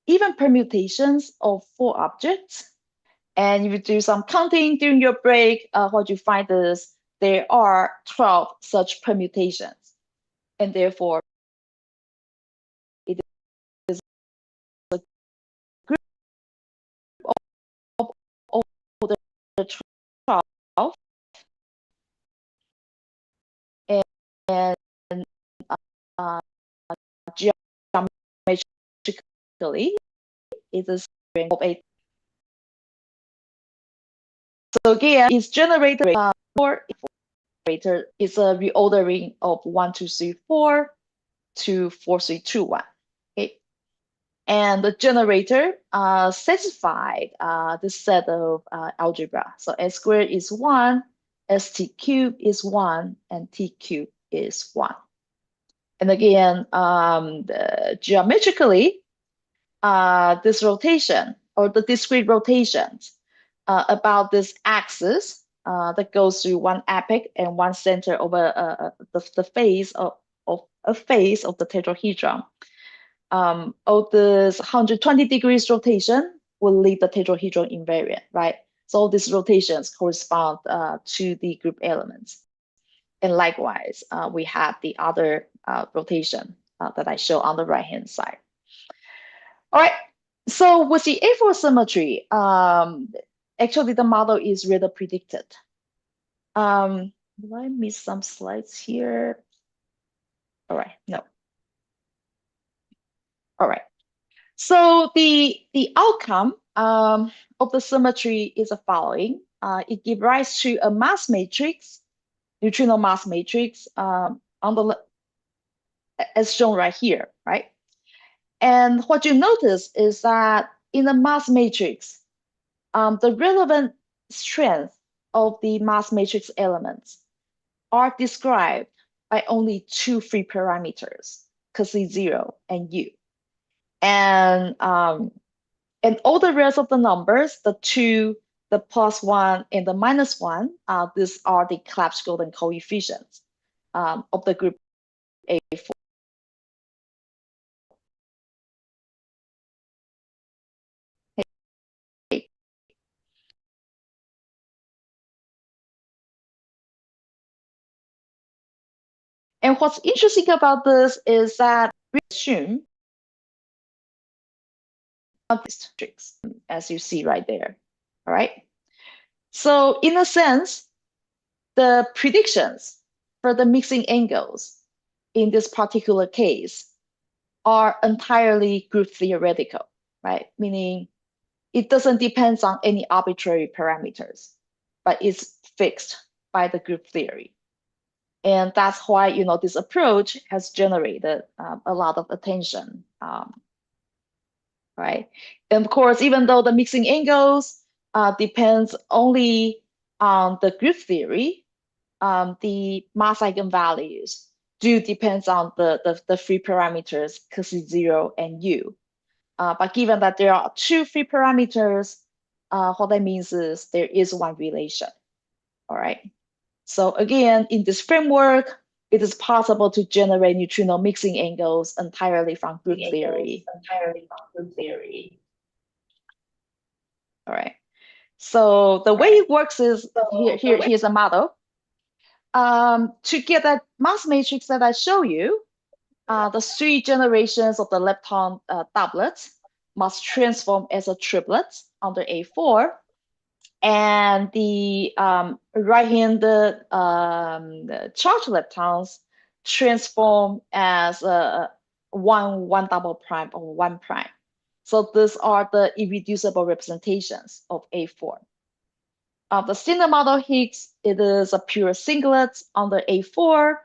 even permutations of 4 objects. And if you do some counting during your break, what you find is there are 12 such permutations. And therefore, it is a group of all the 12. And geometrically, it is of a. So again, it's generated for operator is a reordering of 1, 2, 3, 4 to 4, 3, 2, 1. Okay, and the generator satisfied this set of algebra. So S squared is 1, ST cubed is 1, and T cubed is 1. And again, geometrically, this rotation or the discrete rotations about this axis that goes through one apex and one center over the face of a face of the tetrahedron. Of this 120 degrees rotation will leave the tetrahedron invariant, right? So these rotations correspond to the group elements. And likewise, we have the other rotation that I show on the right-hand side. All right, so with the A4 symmetry, actually the model is rather predicted. Did I miss some slides here? All right, no. All right, so the outcome of the symmetry is the following. It gives rise to a mass matrix, neutrino mass matrix, on the as shown right here, right? And what you notice is that in the mass matrix, the relevant strength of the mass matrix elements are described by only two free parameters, C0 and U. And all the rest of the numbers, the 2, the +1, and the -1, these are the Clebsch-Gordan coefficients of the group A4. And what's interesting about this is that we assume tricks, as you see right there. All right. So in a sense, the predictions for the mixing angles in this particular case are entirely group theoretical, right? Meaning it doesn't depend on any arbitrary parameters, but it's fixed by the group theory. And that's why, you know, this approach has generated a lot of attention, right? And of course, even though the mixing angles depends only on the group theory, the mass eigenvalues do depend on the free parameters C0 and U. But given that there are two free parameters, what that means is there is one relation, all right? So again, in this framework, it is possible to generate neutrino mixing angles entirely from group theory. All right. So the way it works is here's a model. To get that mass matrix that I show you, the 3 generations of the lepton doublets must transform as a triplet under A4. And the right-handed charged leptons transform as one double prime or 1 prime. So these are the irreducible representations of A4. The standard model Higgs, it is a pure singlet under A4,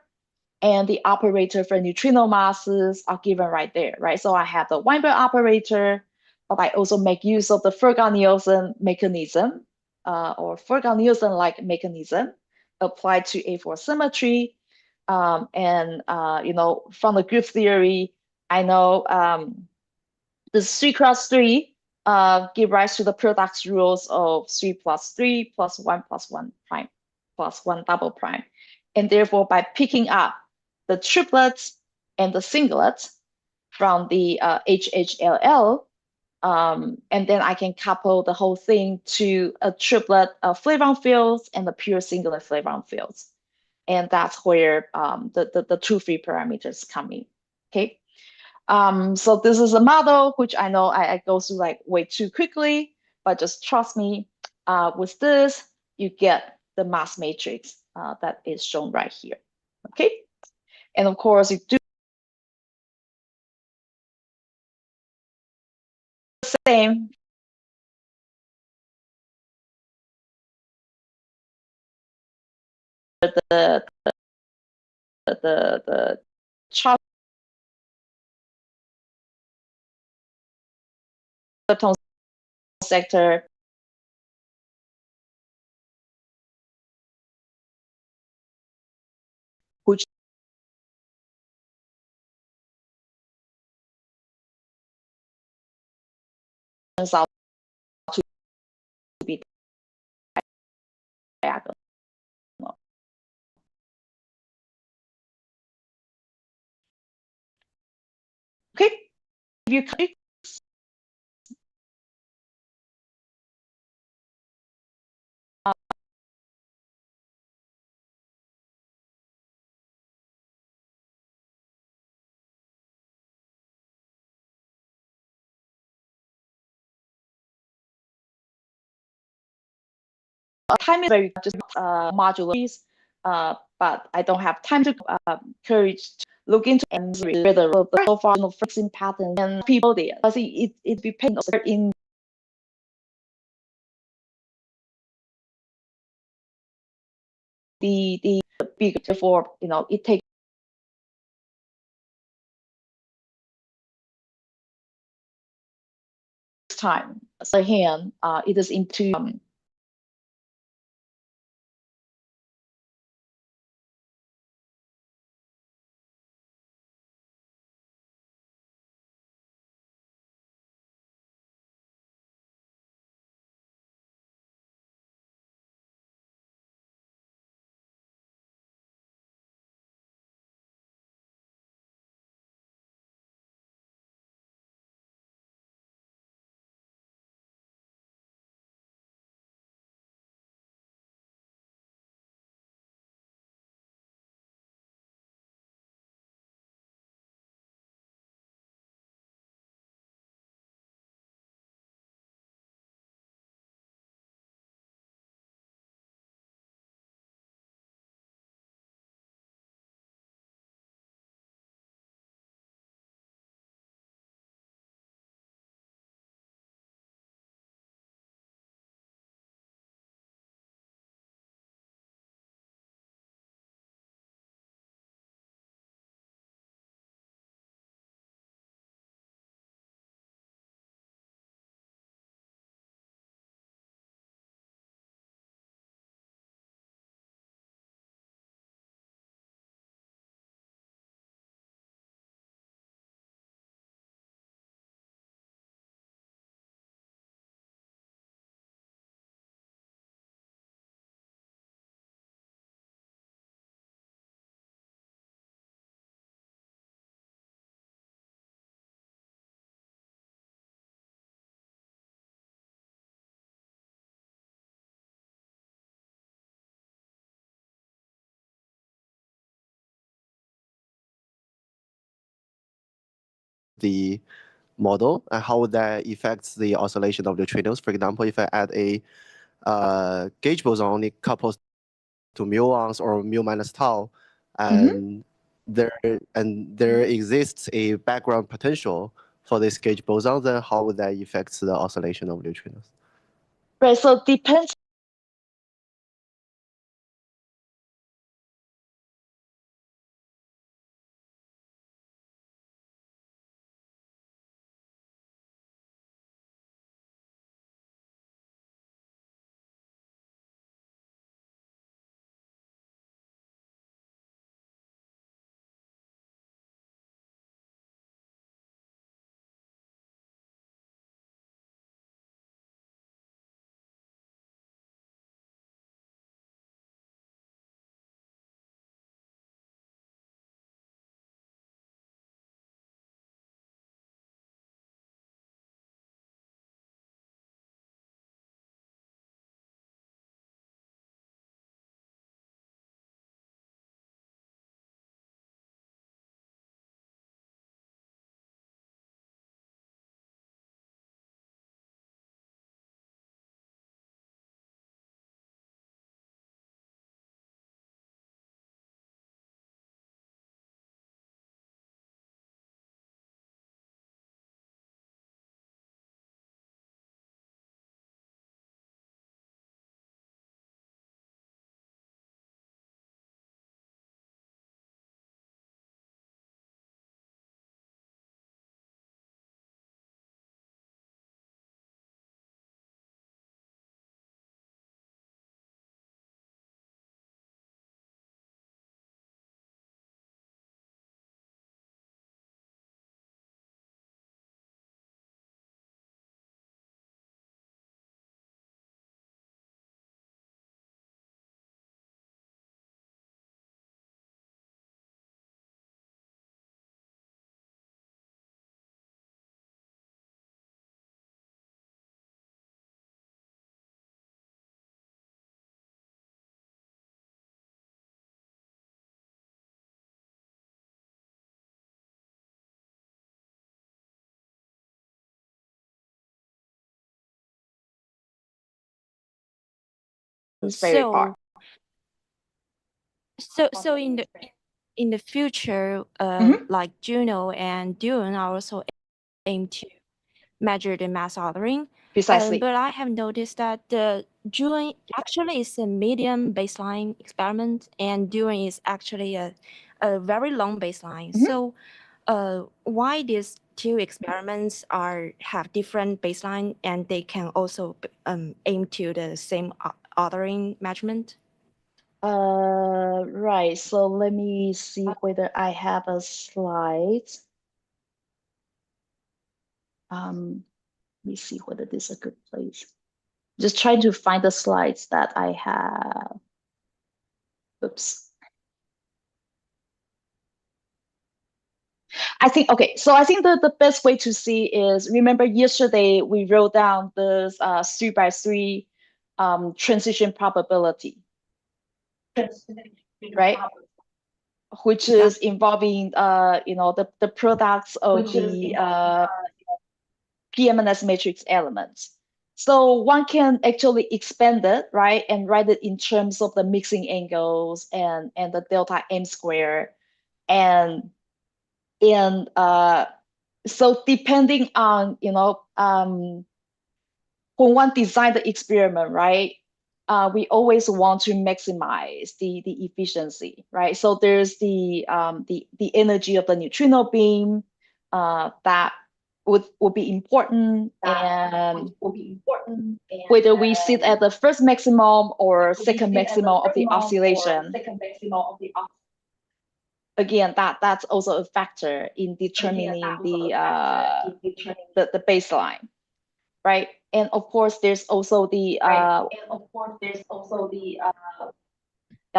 and the operator for neutrino masses are given right there, right? So I have the Weinberg operator, but I also make use of the Fergal-Nielsen mechanism, or Fergal-Nielsen-like mechanism applied to A4 symmetry. You know, from the group theory, I know the 3 cross 3 give rise to the product rules of 3 plus 3 plus 1 plus 1 prime plus 1 double prime. And therefore, by picking up the triplets and the singlets from the HHLL, and then I can couple the whole thing to a triplet of flavon fields and the pure singlet flavon fields. And that's where the 2 free parameters come in, okay? So this is a model, which I know I go through like way too quickly, but just trust me, with this, you get the mass matrix that is shown right here, okay? And of course, you do the same the chart sector which turns out to be diagonal. Okay, if you click time is very just modular, but I don't have time to courage to look into and whether so far fixing pattern and people there. I think it depends in the big for it takes time. So here it is into the model and how that affects the oscillation of the neutrinos. For example, if I add a gauge boson only couples to muons or mu minus tau, and there exists a background potential for this gauge boson, then how would that affect the oscillation of neutrinos? Right, so depends It's very hard. So in the future, like Juno and Dune also aim to measure the mass ordering. Precisely. But I have noticed that the Dune actually is a medium baseline experiment, and Dune is actually a very long baseline. So why these two experiments have different baseline, and they can also aim to the same ordering measurement? Right. So let me see whether I have a slide. Let me see whether this is a good place. Just trying to find the slides that I have. Oops. I think, okay, so I think the best way to see is, remember yesterday we wrote down this 3x3 transition probability, right? Which is involving, the products of the PMNS matrix elements. So one can actually expand it, right, and write it in terms of the mixing angles and the delta M square. And so depending on, when one design the experiment, right, we always want to maximize the efficiency, right? So there's the energy of the neutrino beam that would be important, and whether we sit at the first maximum or second maximum of the oscillation. Again, that's also a factor in determining the baseline, right? And of course, there's also the yeah,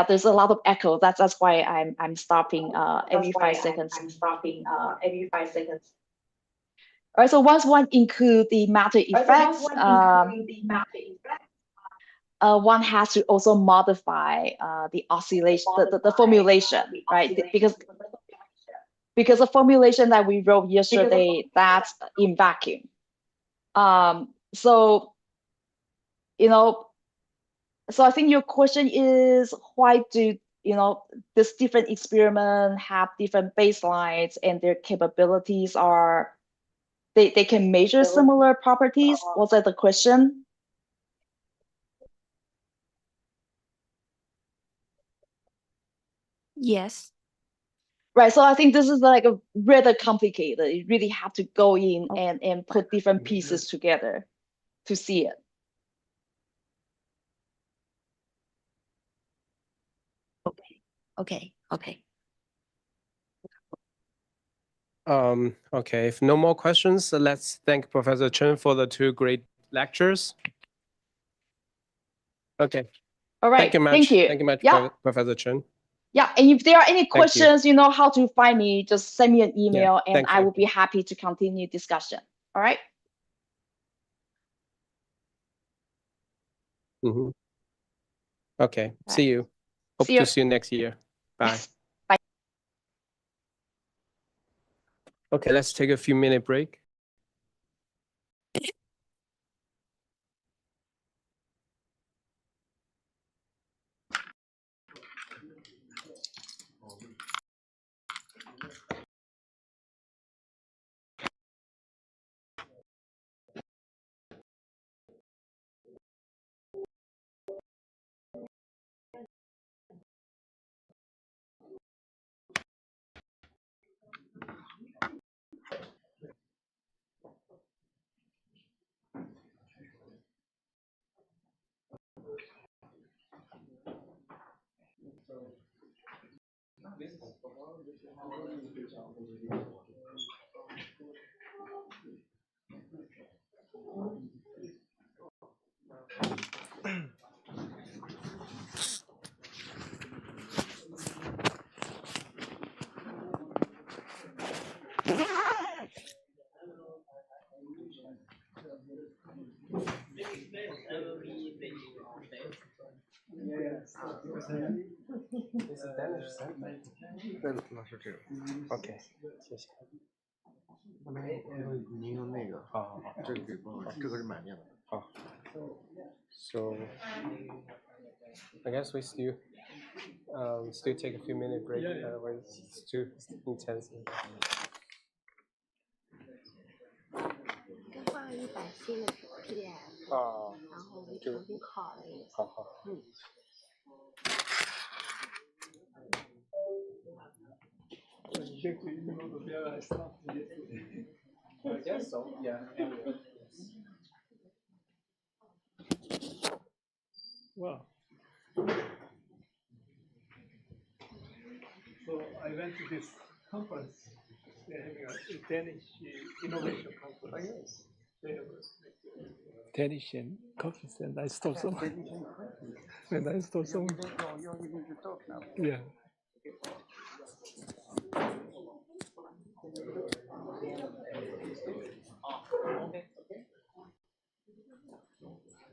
there's a lot of echo. That's why I'm stopping every 5 seconds. All right, so once one include the matter effects, one has to also modify the oscillation, the formulation, right? Because the formulation that we wrote yesterday, that's in vacuum. So I think your question is, why do this different experiment have different baselines, and their capabilities are they can measure similar properties? Was that the question? Yes. Right. So I think this is like a rather complicated. You really have to go in and put different pieces together to see it. Okay. Okay, if no more questions, let's thank Professor Chen for the 2 great lectures. Okay. All right. Thank you much. Thank you. Thank you much, Yeah. Professor Chen. Yeah, and if there are any questions, you know how to find me. Just send me an email, and I will be happy to continue discussion. All right. Okay. See you. Hope to see you next year. Bye. Bye. Okay, let's take a few minute break. OK， 谢谢。您用那个，好，这个给报，这个是买面的。好。So I guess we still take a few minute break. Otherwise, it's too intense. 放100C 的 PDF 啊，然后我重新考了一次。好。I guess so. Yeah. Wow. So I went to this conference. They're having a Danish innovation conference. Oh, yes. They have a Danish conference, and I stole some. And I stole some. You're going to talk now. Yeah.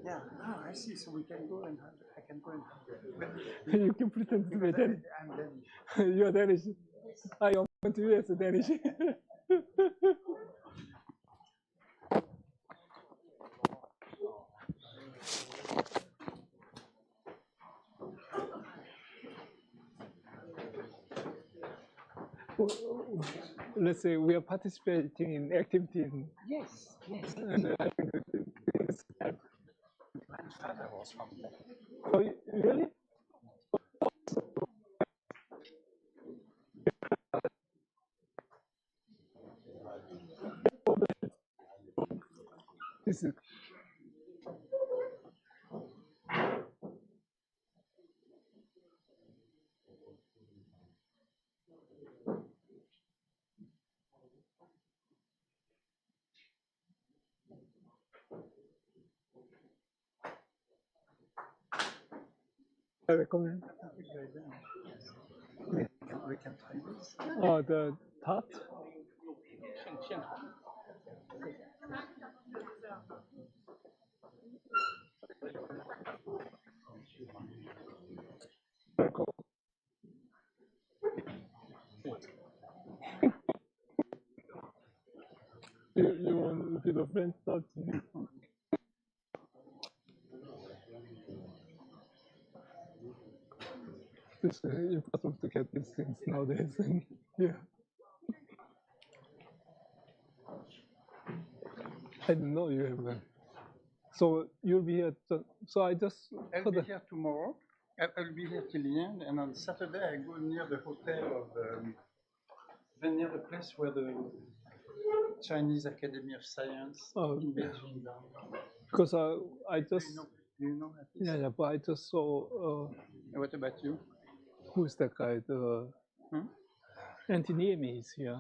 Yeah, I see. So we can go and I can go and. You can pretend to be Danish. I'm Danish. You're Danish. I want to be as a Danish. Let's say we are participating in activity. Yes. And I think it's My father was from there. Oh, really? This is I recommend. We can try this. Oh, the tart. You want to do the French tart? It's impossible to get these things nowadays. Yeah. I didn't know you have one. So you'll be here. So I just. I'll be here tomorrow. I'll be here till the end, and on Saturday I go near the hotel of near the place where the Chinese Academy of Science in Beijing. Because I just. Do you know that? Yeah, but I just saw. What about you? Who's that guy? The Antiniemi is here.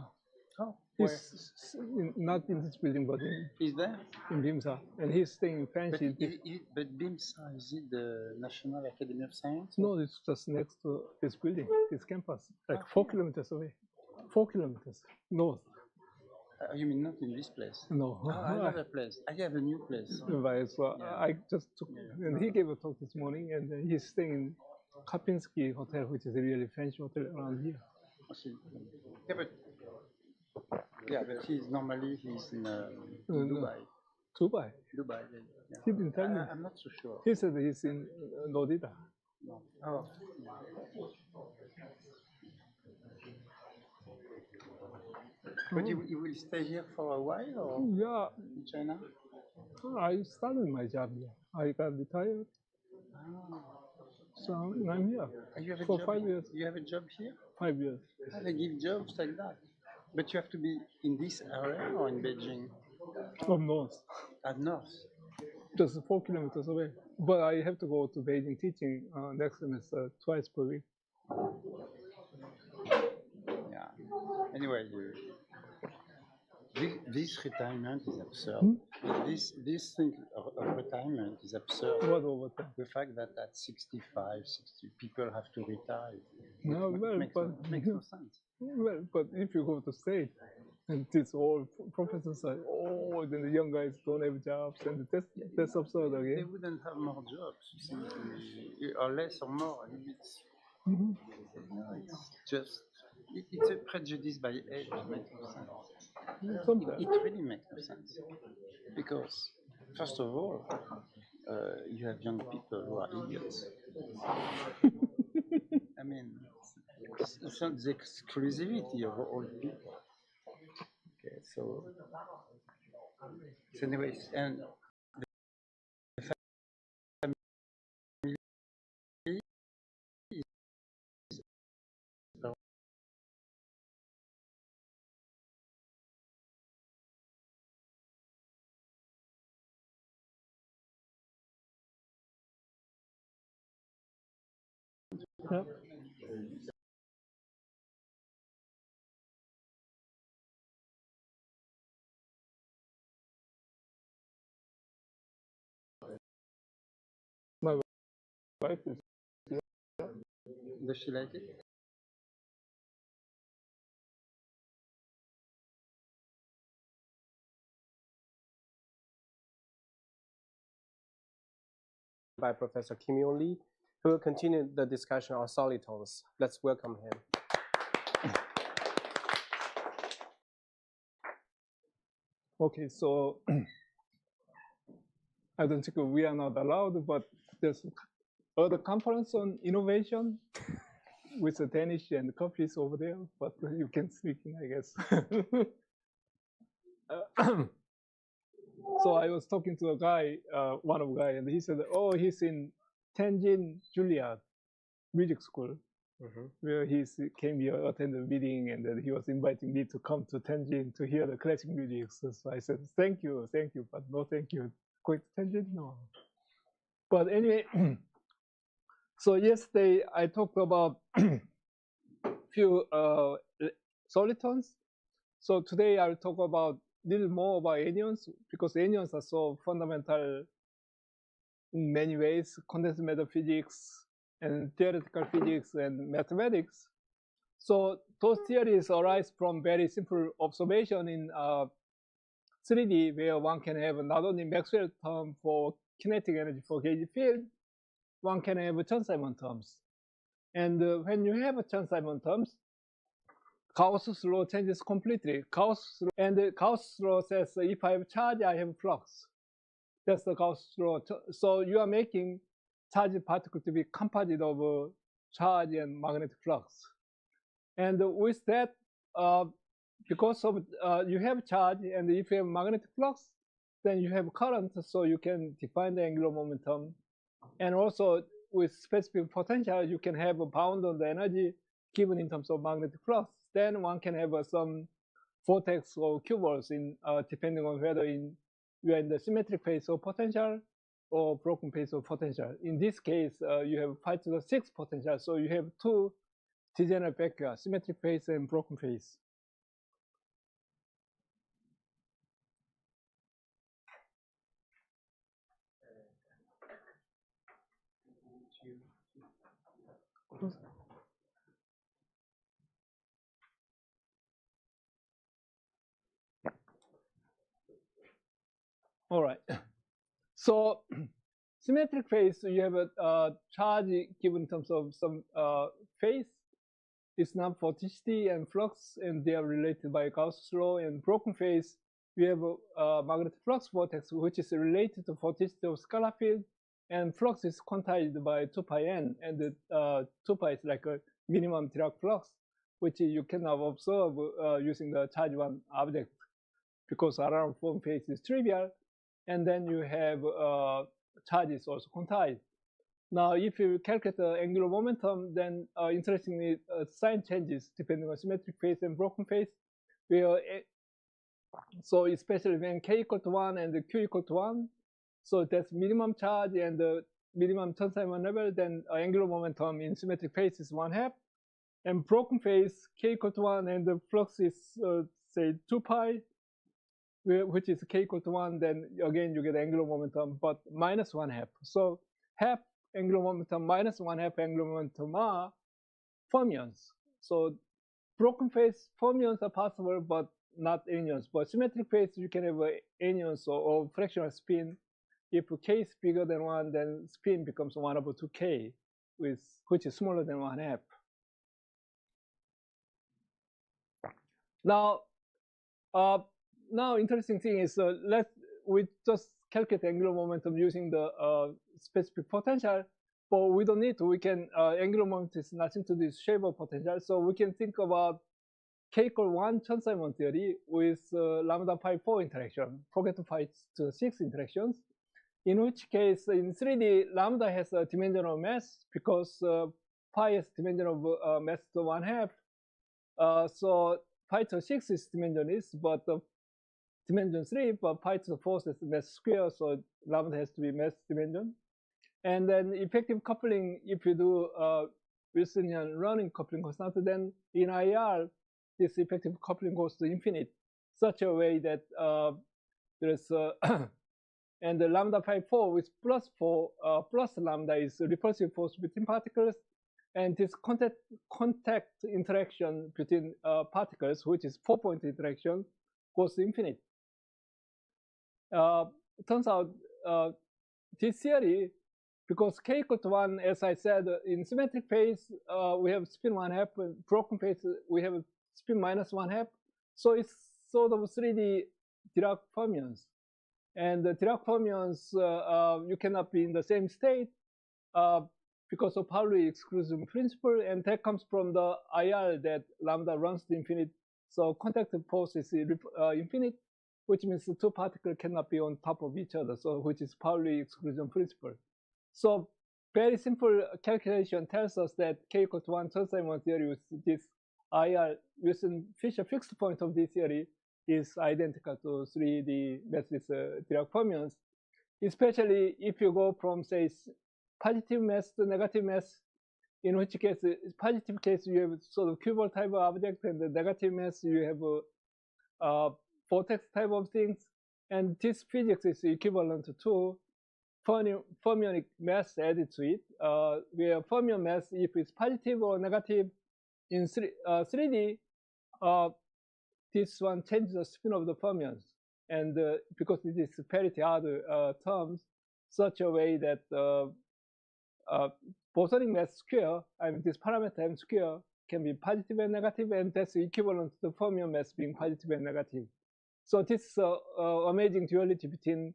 Oh, he's not in this building, but he's there in Bimsa, and he's staying in Fancy. But Bimsa, is it the National Academy of Science? No, it's just next to this building, this campus, like 4 kilometers away. 4 kilometers north. You mean not in this place? No. Another place. I have a new place. Right, so I just took, and he gave a talk this morning, and he's staying in Kapinski Hotel, which is a really fancy hotel around here. Yeah, but he's in Dubai. Dubai? Dubai, yeah. He didn't tell me. I'm not so sure. He said he's in Lodita. No. Oh. But you will stay here for a while, or in China? I started my job here. I got retired. So I'm here for 5 years. You have a job here? 5 years. They give jobs like that. But you have to be in this area or in Beijing? Up north. Up north? Just 4 kilometers away. But I have to go to Beijing teaching next semester twice per week. Yeah. Anyway, this retirement is absurd. This thing of retirement is absurd. What over time? The fact that at 65, 60 people have to retire. No, well, makes no sense. Well, but if you go to state, and it's all professors say, oh, then the young guys don't have jobs, and that's absurd again. They wouldn't have more jobs, or less or more. It's just, it's a prejudice by age. It makes no sense. It really makes no sense. Because, first of all, you have young people who are idiots. I mean, it's not the exclusivity of all people. Okay, so anyways, and the family is My wife is. Does she like it? By Professor Kimyeong Lee, who will continue the discussion on solitons. Let's welcome him. Okay, so I don't think we are not allowed, but there's other conference on innovation with the Danish and copies over there, but you can speak in, I guess. So I was talking to a guy, one of the guy, and he said, oh, he's in Tianjin Juilliard Music School, where he came here, attended a meeting, and then he was inviting me to come to Tianjin to hear the classic music. So I said, thank you, but no thank you. Going to Tianjin? No. But anyway, so yesterday I talked about few solitons. So today I'll talk about little more about anyons, because anyons are so fundamental in many ways: condensed matter physics and theoretical physics and mathematics. So those theories arise from very simple observation in 3D, where one can have not only Maxwell term for kinetic energy for gauge field, one can have Chen-Simons terms. And when you have Chen-Simons terms, Gauss's law changes completely. Gauss's law says if I have charge, I have flux. That's the Gauss's law. So you are making charge particle to be composite of charge and magnetic flux. And with that, because of you have charge, and if you have magnetic flux, then you have current, so you can define the angular momentum. And also with specific potential, you can have a bound on the energy given in terms of magnetic flux. Then one can have some vortex or cuboids in depending on whether you are in the symmetric phase of potential or broken phase of potential. In this case, you have 5 to the 6 potential, so you have two degenerate vacuum, symmetric phase and broken phase. All right. So symmetric phase, you have a charge given in terms of some phase. It's not vorticity and flux, and they are related by Gauss's law. And broken phase, we have a magnetic flux vortex, which is related to vorticity of scalar field, and flux is quantized by 2 pi n, and the 2 pi is like a minimum Dirac flux, which you cannot observe using the charge one object, because around form phase is trivial. And then you have charges also quantized. Now, if you calculate the angular momentum, then interestingly, sign changes depending on symmetric phase and broken phase. So especially when k equal to 1 and q equal to 1, so that's minimum charge and the minimum Chen-Simons level, then angular momentum in symmetric phase is 1/2. And broken phase, k equal to 1 and the flux is, say, 2 pi, which is k equal to 1, then again you get angular momentum, but minus 1/2. So half angular momentum minus 1/2 angular momentum are fermions. So broken phase fermions are possible, but not anyons. But symmetric phase, you can have anyons or fractional spin. If k is bigger than 1, then spin becomes 1/2k, which is smaller than 1/2. Now, interesting thing is, we just calculate angular momentum using the specific potential. but we don't need to. We can, angular momentum is nothing to do with shape of potential. So we can think about K equal 1 Chen-Simons theory with lambda pi 4 interaction, forget pi to 6 interactions, in which case in 3D, lambda has a dimension of mass because pi has dimension of mass to 1/2. So pi to 6 is dimension is, but dimension 3, but pi to the 4th is mass square, so lambda has to be mass dimension. And then effective coupling, if you do Wilsonian running coupling constant, then in IR, this effective coupling goes to infinite, such a way that there's and the lambda pi 4 with plus 4 plus lambda is repulsive force between particles, and this contact interaction between particles, which is 4-point interaction, goes to infinite. Turns out this theory, because k equal to 1, as I said, in symmetric phase, we have spin 1/2, and broken phase, we have spin minus 1/2. So it's sort of 3D Dirac fermions. And the Dirac fermions, you cannot be in the same state because of Pauli exclusion principle, and that comes from the IR that lambda runs to infinite. So contact force is infinite, which means the two particles cannot be on top of each other, so which is Pauli exclusion principle. So very simple calculation tells us that k equal to 1 Chen-Simons theory with this IR Wilson Fisher fixed point of this theory is identical to 3D massless Dirac fermions, especially if you go from, say, positive mass to negative mass, in which case, positive case, you have sort of cuboid type of object, and the negative mass, you have a vortex type of things. And this physics is equivalent to fermionic mass added to it, where fermion mass, if it's positive or negative, in 3D, this one changes the spin of the fermions. And because it is parity order terms, such a way that bosonic mass square, I mean this parameter m square, can be positive and negative, and that's equivalent to the fermion mass being positive and negative. So this is amazing duality between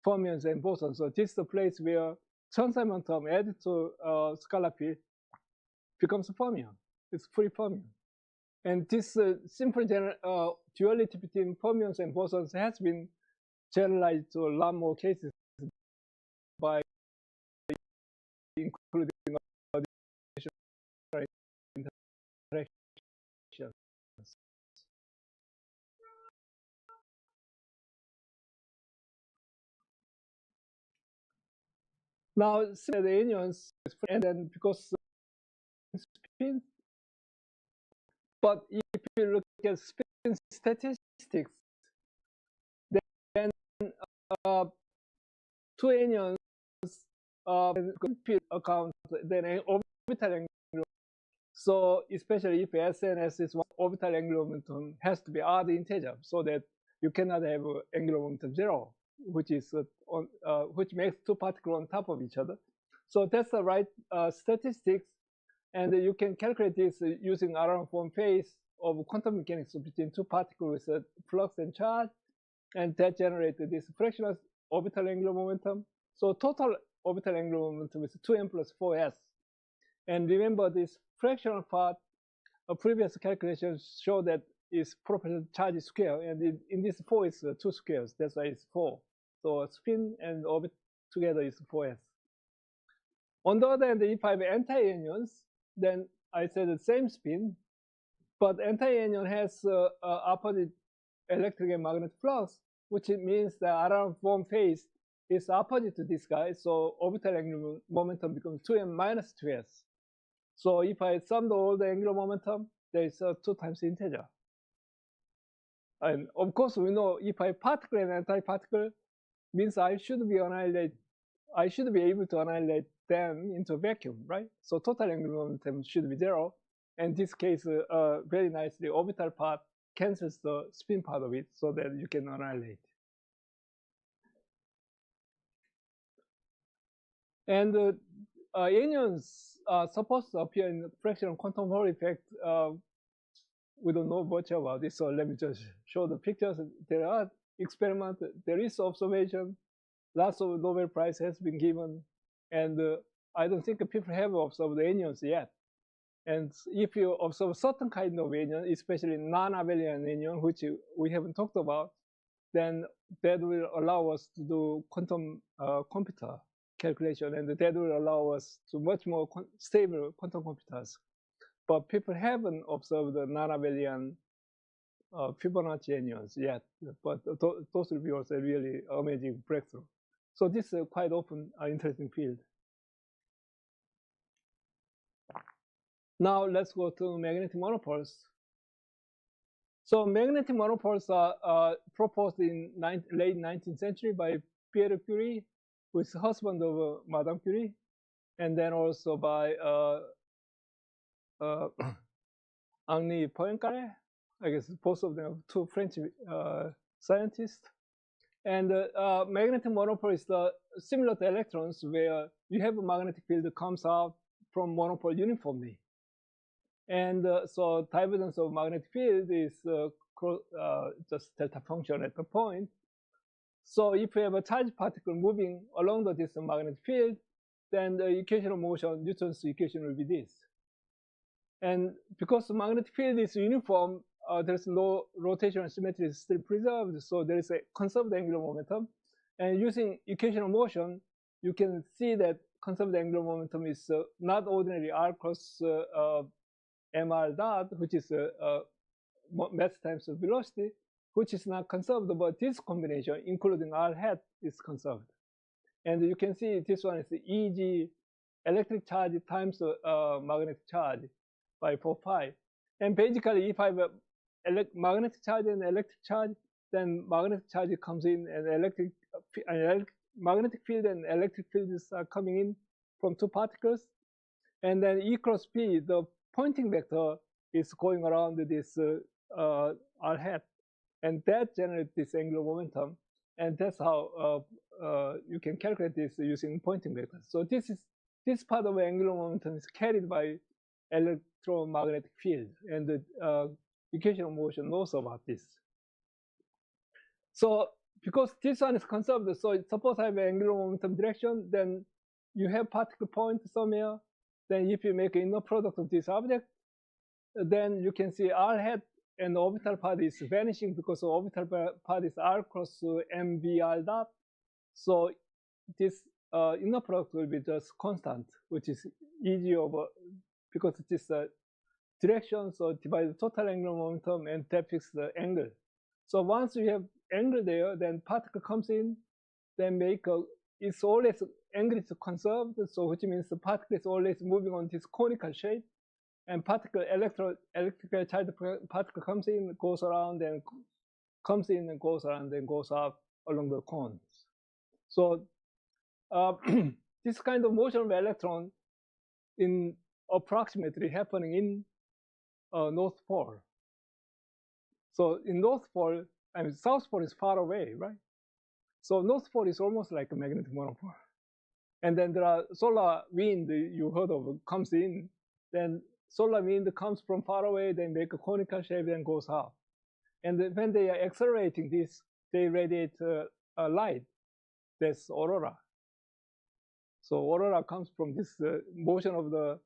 fermions and bosons. So this is the place where Chen-Simons term added to scalar P becomes a fermion. It's free fermion. And this simple duality between fermions and bosons has been generalized to a lot more cases by including interactions. Now, the anyons, and then because spin, but if you look at spin statistics, then two anyons account then an orbital angular. So especially if SNS is one, orbital angular momentum has to be odd integer, so that you cannot have angular momentum 0, which is which makes two particles on top of each other. So that's the right statistics, and you can calculate this using around form phase of quantum mechanics between two particles with flux and charge, and that generates this fractional orbital angular momentum. So total orbital angular momentum is 2m plus 4s. And remember this fractional part, previous calculations show that is proportional charge square, and in this 4 is 2 squares, that's why it's 4. So spin and orbit together is 4s. On the other hand, if I have anti-anyons, then I say the same spin, but anti-anyon has opposite electric and magnetic flux, which means that around form phase is opposite to this guy, so orbital angular momentum becomes 2m minus 2s. So if I sum all the angular momentum, there is 2 times integer. And of course, we know if I particle and anti-particle, means I should be able to annihilate them into a vacuum, right? So total angular momentum should be 0. And this case, very nicely, orbital part cancels the spin part of it, so that you can annihilate. And anyons are supposed to appear in the fractional quantum Hall effect. We don't know much about this, so let me just show the pictures. There are experiments, there is observation, lots of Nobel Prize has been given, and I don't think people have observed anyons yet. And if you observe certain kind of anion, especially non-abelian anion, which we haven't talked about, then that will allow us to do quantum computer calculation, and that will allow us to much more stable quantum computers. But people haven't observed the non-abelian Fibonacci anions yet, but those will be also a really amazing breakthrough. So this is quite often an interesting field. Now let's go to magnetic monopoles. So magnetic monopoles are proposed in late 19th century by Pierre Curie, who is the husband of Madame Curie, and then also by Henri Poincaré. I guess both of them are two French scientists. And magnetic monopole is similar to electrons, where you have a magnetic field that comes out from monopole uniformly. And so divergence of magnetic field is just delta function at the point. So if you have a charged particle moving along this magnetic field, then the equation of motion, Newton's equation, will be this. And because the magnetic field is uniform, there's no rotational symmetry is still preserved, so there is a conserved angular momentum. And using equation of motion, you can see that conserved angular momentum is not ordinary r cross mr dot, which is mass times velocity, which is not conserved, but this combination, including r hat, is conserved. And you can see this one is the Eg electric charge times magnetic charge by 4 pi. And basically, if I have a magnetic charge and electric charge, then magnetic charge comes in, and magnetic field and electric fields are coming in from two particles. And then E cross P, the pointing vector, is going around this r hat, and that generates this angular momentum. And that's how you can calculate this using pointing vectors. So this part of angular momentum is carried by electromagnetic field, and the equation of motion knows about this. So because this one is conserved, so suppose I have an angular momentum direction, then you have particle point somewhere. Then if you make an inner product of this object, then you can see r hat and the orbital part is vanishing because the orbital part is r cross mvr dot. So this inner product will be just constant, which is Eg over, because it is a direction, so divide the total angular momentum and that fixes the angle. So once you have angle there, then particle comes in, then it's always angle is conserved, so which means the particle is always moving on this conical shape, and electrical charged particle comes in, goes around, and comes in and goes around, and goes up along the cones. So this kind of motion of electron in approximately happening in North Pole. So in North Pole, I mean, South Pole is far away, right? So North Pole is almost like a magnetic monopole. And then there are solar wind you heard of comes in, then solar wind comes from far away, then make a conical shape, then goes up. And when they are accelerating this, they radiate light. That's aurora. So aurora comes from this motion of the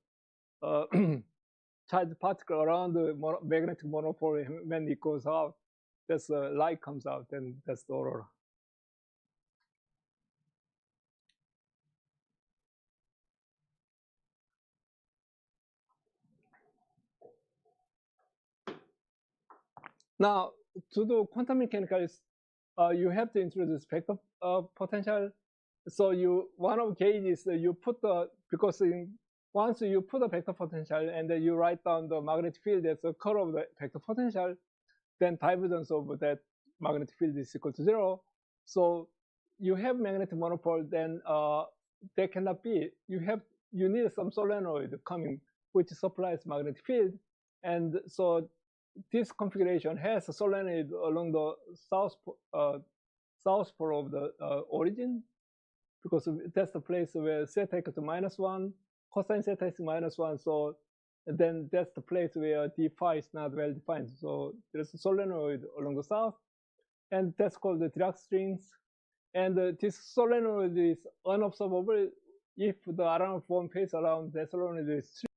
charged particle around the magnetic monopole. When it goes out, that's light comes out, and that's the aurora. Now, to do quantum mechanics, you have to introduce vector potential. So one of gauges you put because once you put a vector potential and then you write down the magnetic field as a curve of the vector potential, then divergence of that magnetic field is equal to 0. So you have magnetic monopole, then there cannot be. You need some solenoid coming which supplies magnetic field, and so this configuration has a solenoid along the south pole of the origin, because that's the place where theta equal to -1, cosine theta is -1, so then that's the place where d phi is not well defined. So there's a solenoid along the south, and that's called the Dirac strings. And this solenoid is unobservable if the around form phase around the solenoid is 3,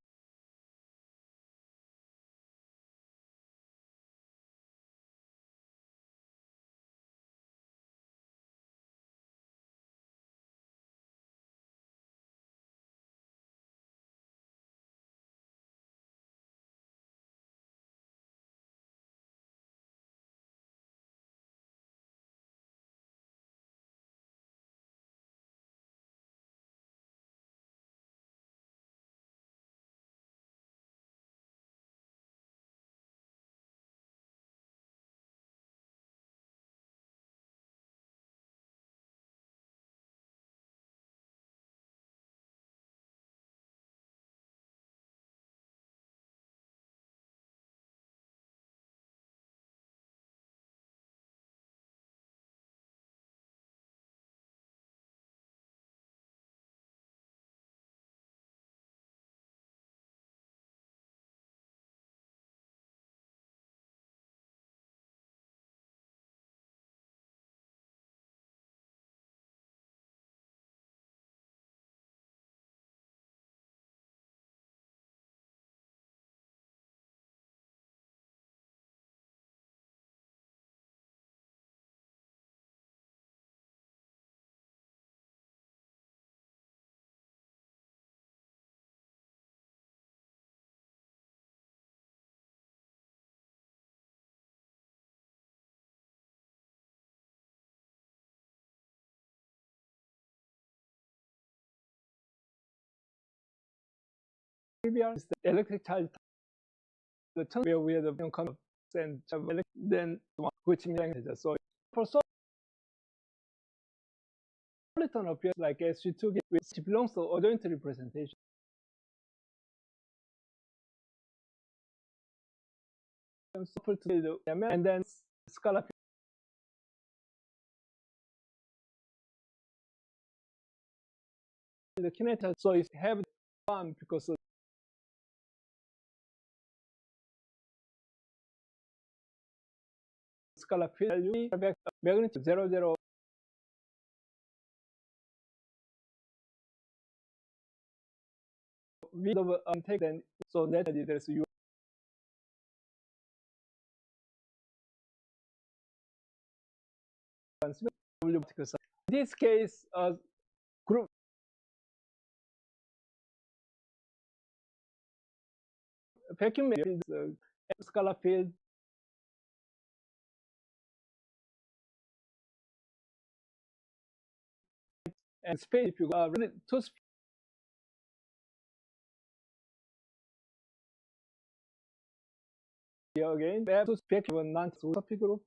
is the electric charge, the term where we have the and then one which means so for soliton appears like SG2 which belongs to adjoint representation. And then scalar the kinetic, so if you have one because scalar field magnitude 0, 0 we take then so that there's u in this case group vacuum field scalar field and space if you really two here again we have two spectrum non-topic group.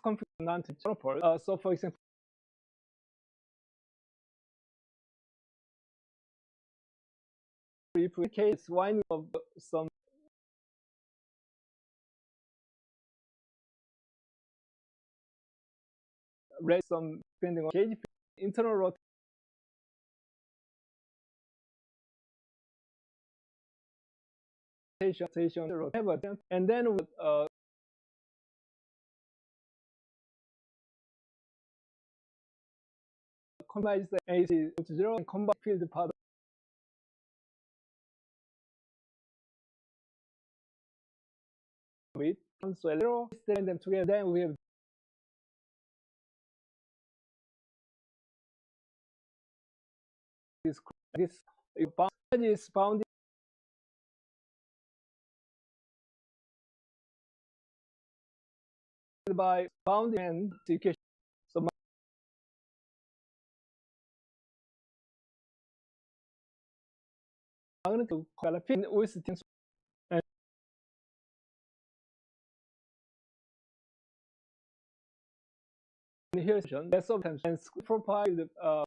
So for example if we case one of some raise some depending on cage internal rotation and then with combine the AC to 0 and combine field part with so 0 send them together, then we have this bound is bounded by bounding and equation. So magnetic field with tensor and here's that's sometimes and profile the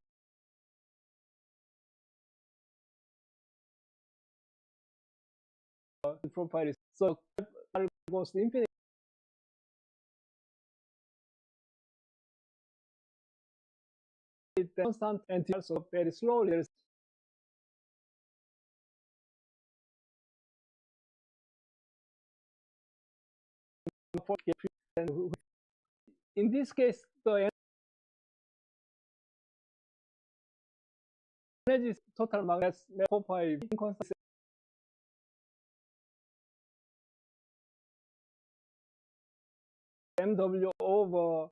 profile is so goes to infinity. Constant and also very slowly. in this case, the energy is total mass 4.5 inconstant mw over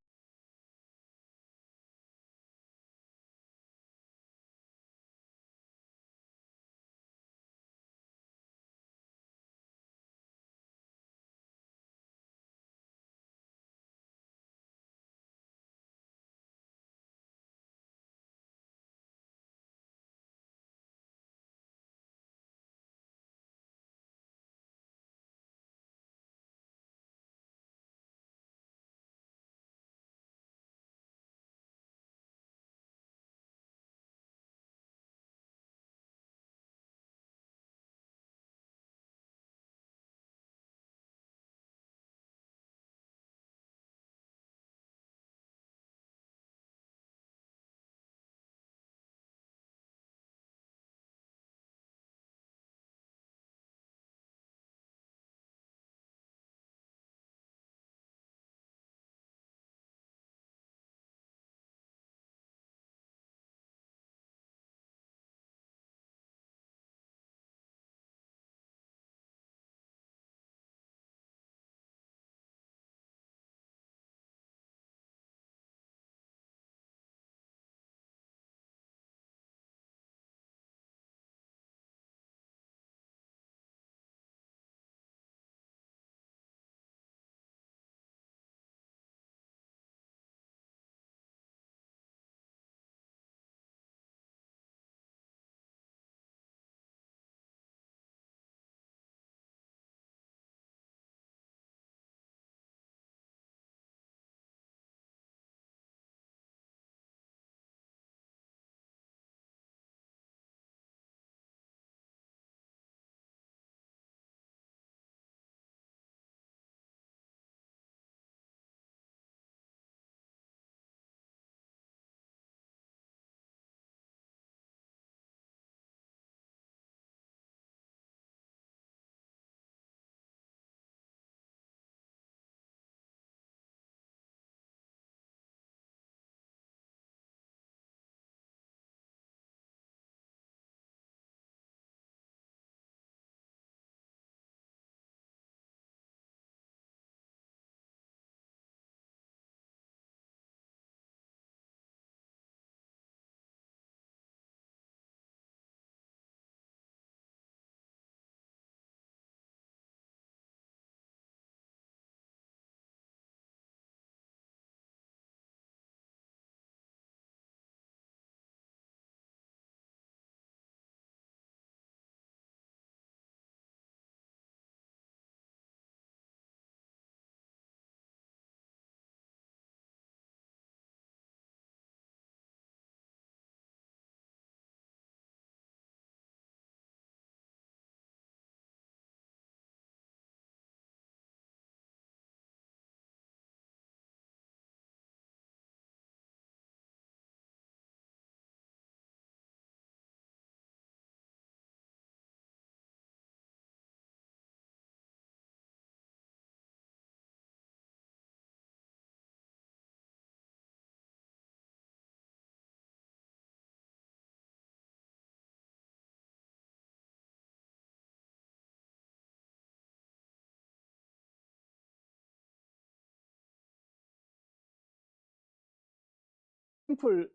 simple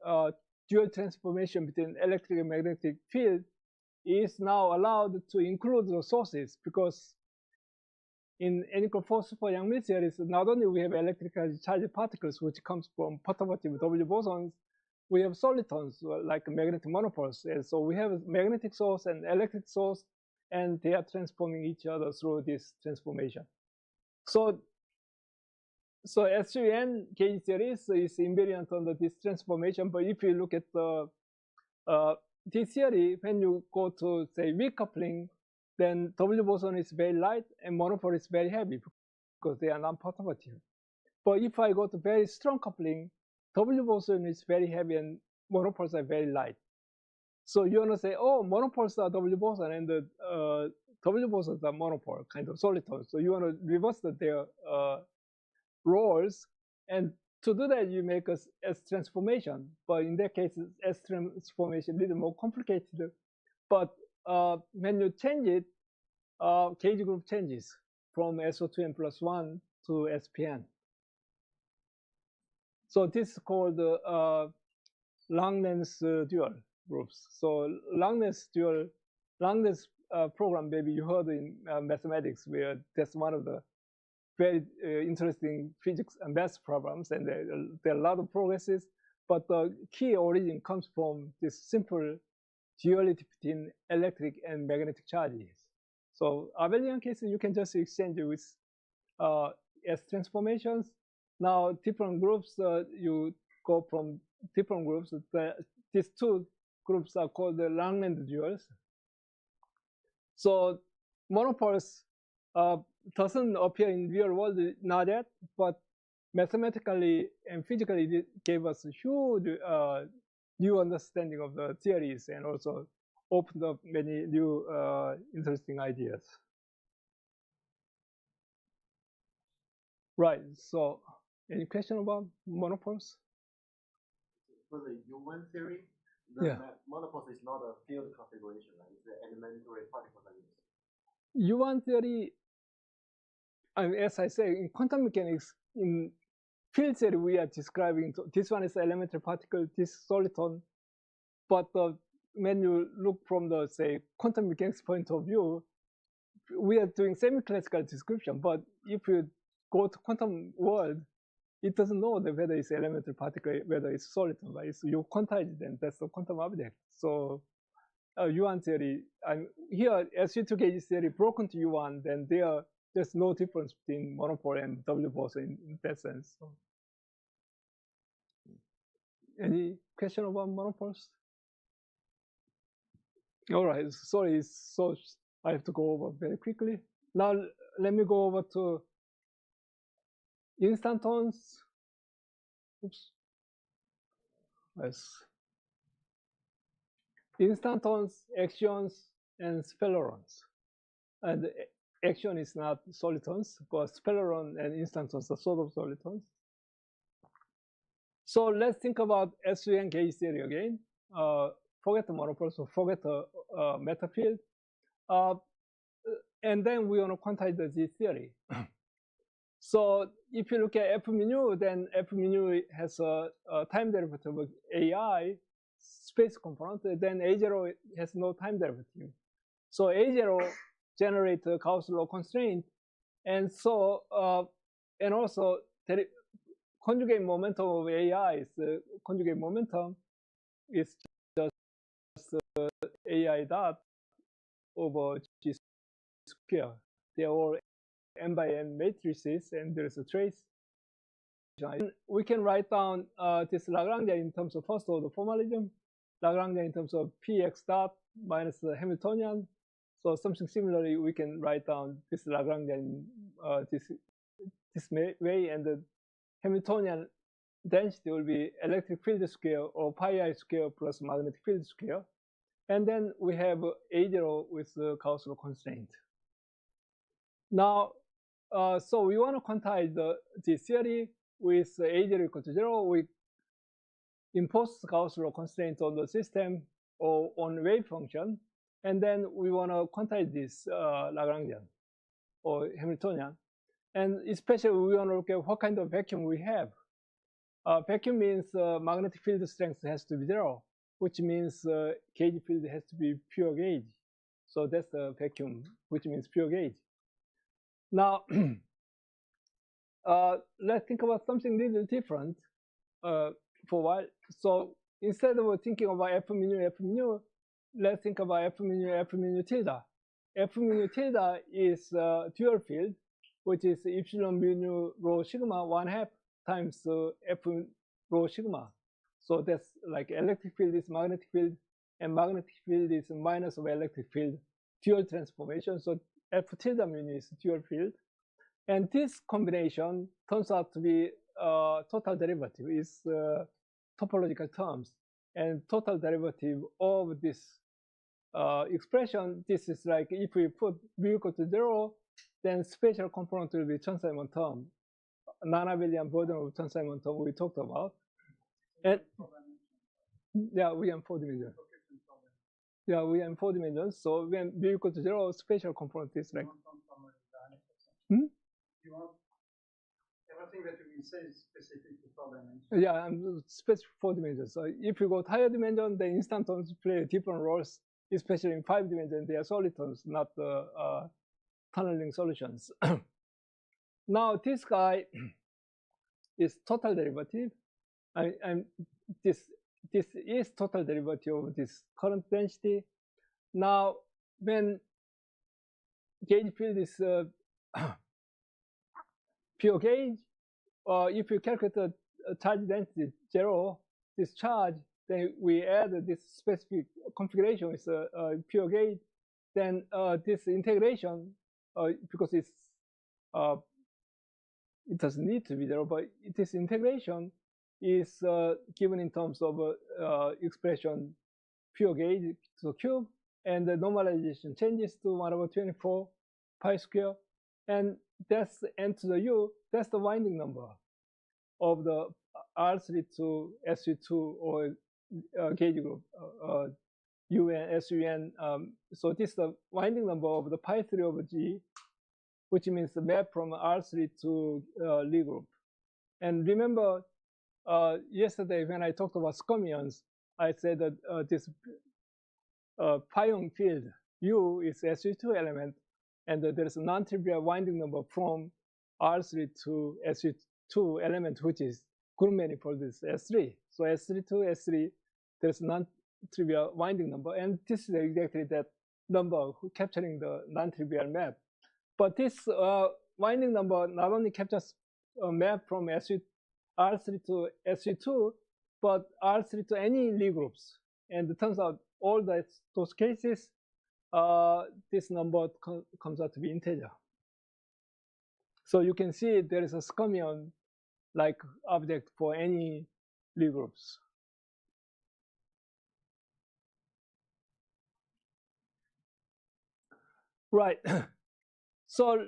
dual transformation between electric and magnetic field is now allowed to include the sources, because in unequal force for Yang-Mills series, not only we have electrically charged particles which comes from perturbative W bosons, we have solitons like magnetic monopoles. And so we have a magnetic source and electric source, and they are transforming each other through this transformation. So S3N gauge series is invariant under this transformation. But if you look at the this theory, when you go to say weak coupling, then W boson is very light and monopole is very heavy because they are non-perturbative. But if I go to very strong coupling, W boson is very heavy and monopoles are very light. So you want to say, oh, monopoles are W boson and the W bosons are monopole, kind of solitons. So you want to reverse their roles and to do that, you make a S transformation. But in that case, S transformation is a little more complicated. But when you change it, cage group changes from SO2n plus 1 to SPN. So this is called Langlands dual groups. So Langlands dual, Langlands program, maybe you heard in mathematics, where that's one of the very interesting physics and math problems, and there are a lot of progresses. But the key origin comes from this simple duality between electric and magnetic charges. So abelian cases, you can just exchange with S transformations. Now different groups, you go from different groups. These two groups are called the Langlands duals. So monopoles doesn't appear in real world, not yet, but mathematically and physically it gave us a huge new understanding of the theories and also opened up many new interesting ideas. Right, so any question about monopoles? For the U1 theory, the Yeah. monopoles is not a field configuration, right? It's the elementary particle values. U1 theory, I mean, as I say, in quantum mechanics, in field theory, we are describing, this one is elementary particle, this soliton. But when you look from the, say, quantum mechanics point of view, we are doing semi-classical description. But if you go to quantum world, it doesn't know whether it's elementary particle, whether it's soliton, right? So you quantize it, and that's the quantum object. So U1 theory, and here SU2 gauge theory broken to U1, then there's no difference between monopole and W boson in that sense. So. Any question about monopoles? All right, sorry, so I have to go over very quickly. Now let me go over to instantons. Oops. Yes. Instantons, axions, and sphelerons. And axion is not solitons, but speleron and instantons are sort of solitons. So let's think about SUN gauge theory again. Forget the monopoles, so forget the matter field. And then we want to quantize the Z theory. So if you look at F mu, then F mu has a time derivative of AI, space component, then A0 has no time derivative. So A0 generates a Gauss law constraint. And so, and also, conjugate momentum of AI is conjugate momentum is just AI dot over G square. They're all n by n matrices, and there's a trace. We can write down this Lagrangian in terms of first order formalism, Lagrangian in terms of px dot minus the Hamiltonian. So something similarly, we can write down this Lagrangian this way, and the Hamiltonian density will be electric field square or pi I square plus magnetic field square. And then we have A0 with the Gauss law constraint. Now, so we want to quantize this theory with A0 equal to 0. We impose Gauss law constraint on the system or on wave function. And then we want to quantize this Lagrangian or Hamiltonian. And especially we want to look at what kind of vacuum we have. Vacuum means magnetic field strength has to be 0, which means gauge field has to be pure gauge. So that's the vacuum, which means pure gauge. Now, let's think about something a little different for a while. So instead of thinking about F mu, let's think about F mu tilde. F mu tilde is dual field, which is epsilon mu nu rho sigma 1/2 times F rho sigma. So that's like electric field is magnetic field, and magnetic field is minus of electric field, dual transformation. So F tilde mu nu is dual field. And this combination turns out to be total derivative, is topological terms. And total derivative of this expression, this is like if we put mu equal to 0, then spatial component will be Chern-Simons term non-abelian burden of tensile term we talked about. And yeah, we have 4 dimensions. Yeah, we have 4 dimensions. So when b equal to 0, spatial component is like. You want everything that you say is specific to 4 dimensions. Yeah, specific 4 dimensions. So if you go to higher dimension, the instant terms play different roles, especially in 5 dimensions. They are solid terms, not tunneling solutions. Now this guy is total derivative, and this is total derivative of this current density. Now when gauge field is pure gauge, if you calculate the charge density 0, this charge, then we add this specific configuration with pure gauge, then this integration, because it's it doesn't need to be 0, but this integration is given in terms of expression pure gauge to the cube, and the normalization changes to 1/24 pi square, and that's n to the u. That's the winding number of the R3 to SU2 or gauge group, UN, SUN. So this is the winding number of the pi 3 over G, which means the map from R3 to Lie group. And remember, yesterday when I talked about scomions, I said that this pion field U is SU2 element, and there is a non-trivial winding number from R3 to SU2 element, which is group manifold is S3. So S3 to S3, there's non-trivial winding number, and this is exactly that number capturing the non-trivial map. But this winding number not only captures a map from R3 to SU2, but R3 to any Lie groups. And it turns out all those cases, this number comes out to be integer. So you can see there is a scomion-like object for any Lie groups. Right. So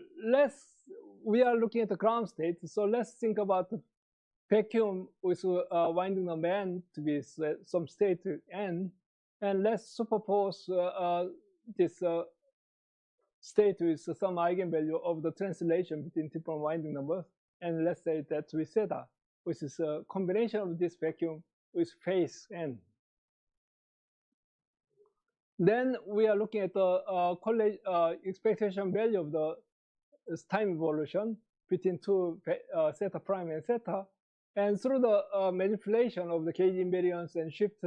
we are looking at the ground state. So let's think about the vacuum with winding number n to be some state n, and let's superpose this state with some eigenvalue of the translation between different winding numbers, and let's say that with theta, which is a combination of this vacuum with phase n. Then we are looking at the expectation value of the time evolution between two theta prime and theta. And through the manipulation of the gauge invariance and shift,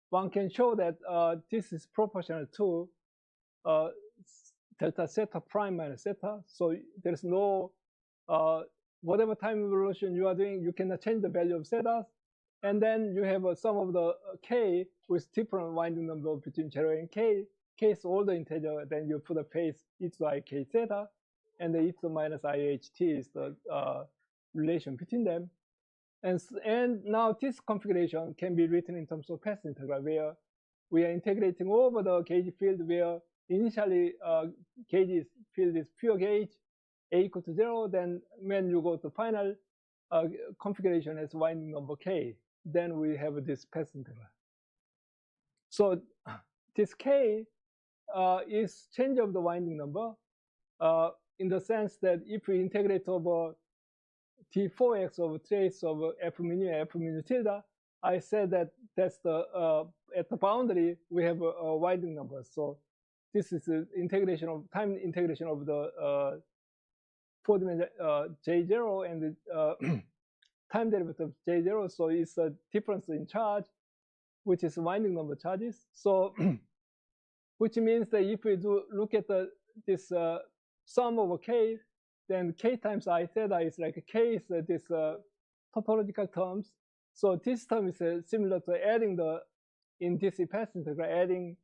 one can show that this is proportional to delta theta prime minus theta. So there's no, whatever time evolution you are doing, you cannot change the value of theta. And then you have some of the k with different winding number between 0 and k. K is all the integer, then you put a phase e to I k theta, and the e to minus IHT is the relation between them. And now this configuration can be written in terms of path integral, where we are integrating over the gauge field, where initially gauge field is pure gauge, a equal to 0. Then when you go to final configuration as winding number k, then we have this path integral. So this k is change of the winding number in the sense that if we integrate over T4x over trace of f mu tilde, I said that that's the at the boundary we have a winding number. So this is the integration of time integration of the 4-dimensional J0 and the time derivative of J0. So it's a difference in charge, which is winding number charges. So which means that if we do look at this sum over k, then k times I theta is like k is this topological terms. So this term is similar to adding in this path integral, adding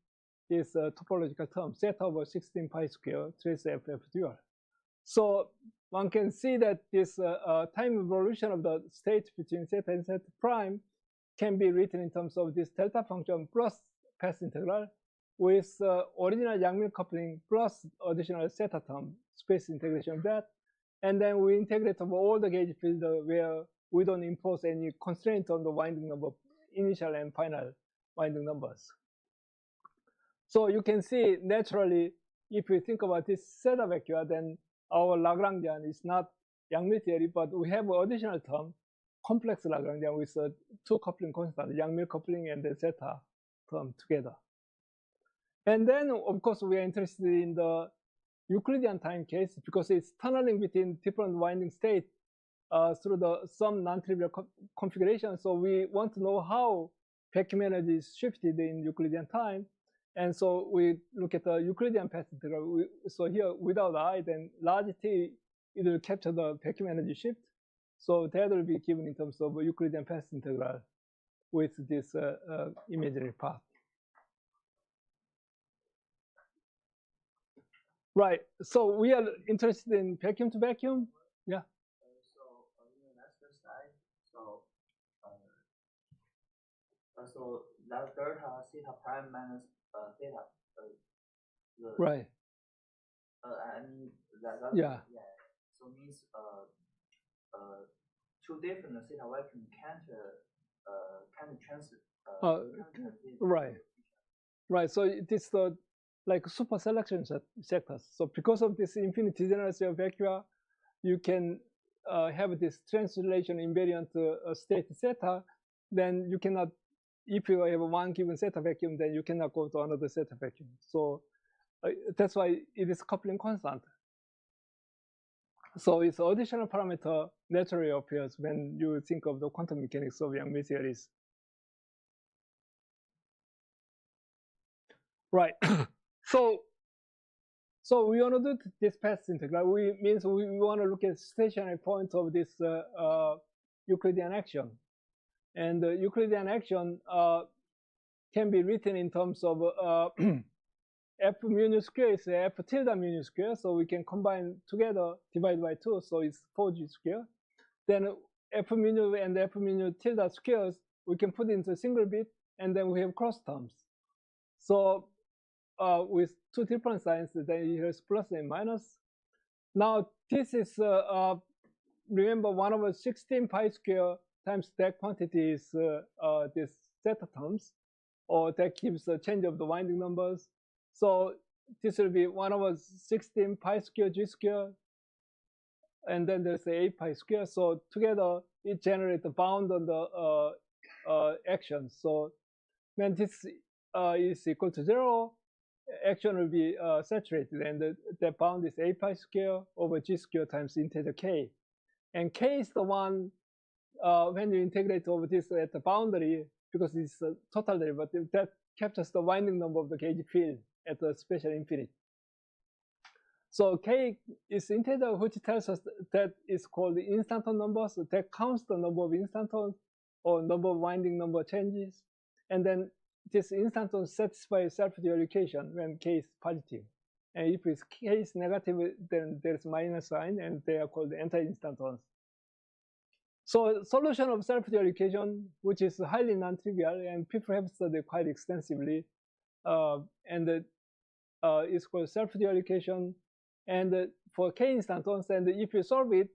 this topological term, theta over 16 pi square trace f dual. So one can see that this time evolution of the state between theta and theta prime can be written in terms of this delta function plus path integral with original Yang-Mills coupling plus additional theta term, space integration of that. And then we integrate over all the gauge field where we don't impose any constraint on the winding number, initial and final winding numbers. So you can see naturally, if we think about this set of vector, then our Lagrangian is not Yang-Mills theory, but we have an additional term, complex Lagrangian with two coupling constants, Yang-Mills coupling and the zeta term together. And then, of course, we are interested in the Euclidean time case because it's tunneling between different winding states through some non-trivial configuration. So we want to know how vacuum energy is shifted in Euclidean time. And so we look at the Euclidean path integral. So here, without I, then large T, it will capture the vacuum energy shift. So that will be given in terms of Euclidean path integral with this imaginary path. Right. So we are interested in vacuum to vacuum. Yeah. So in the next slide, so that delta theta prime minus theta. Right. I mean that. Yeah. So means two different theta vacuum can't transit. Right. Right. So it is the like super selection sectors. So because of this infinite degeneracy of vector, you can have this translation invariant state theta. Then you cannot, if you have one given theta vacuum, then you cannot go to another theta vacuum. So that's why it is coupling constant. So it's additional parameter naturally appears when you think of the quantum mechanics of Yang-Mills theories. Right. So we want to do this path integral. Means we want to look at stationary points of this Euclidean action. And the Euclidean action can be written in terms of f mu nu square is f tilde mu nu square. So we can combine together, divide by 2. So it's 4g square. Then f mu nu and f mu nu tilde squares, we can put into a single bit, and then we have cross terms. So with two different signs, then here's plus and minus. Now this is, remember, 1/16 pi square times that quantity is this theta terms, or that gives a change of the winding numbers. So this will be 1/16 pi square g square, and then there's 8 pi square. So together it generates a bound on the action. So when this is equal to 0, action will be saturated, and that bound is 8 pi square over g square times integer k. And k is the one when you integrate over this at the boundary, because it's a total derivative, that captures the winding number of the gauge field at the special infinite. So k is integer, which tells us that is called the instanton number. So that counts the number of instantons or number of winding number changes. And then this instanton satisfies self-deallocation when k is positive. And if it's k is negative, then there's minus sign, and they are called the anti-instantons. So solution of self-deallocation, which is highly non-trivial, and people have studied quite extensively, and it's called self-deallocation. And for k instantons, and if you solve it,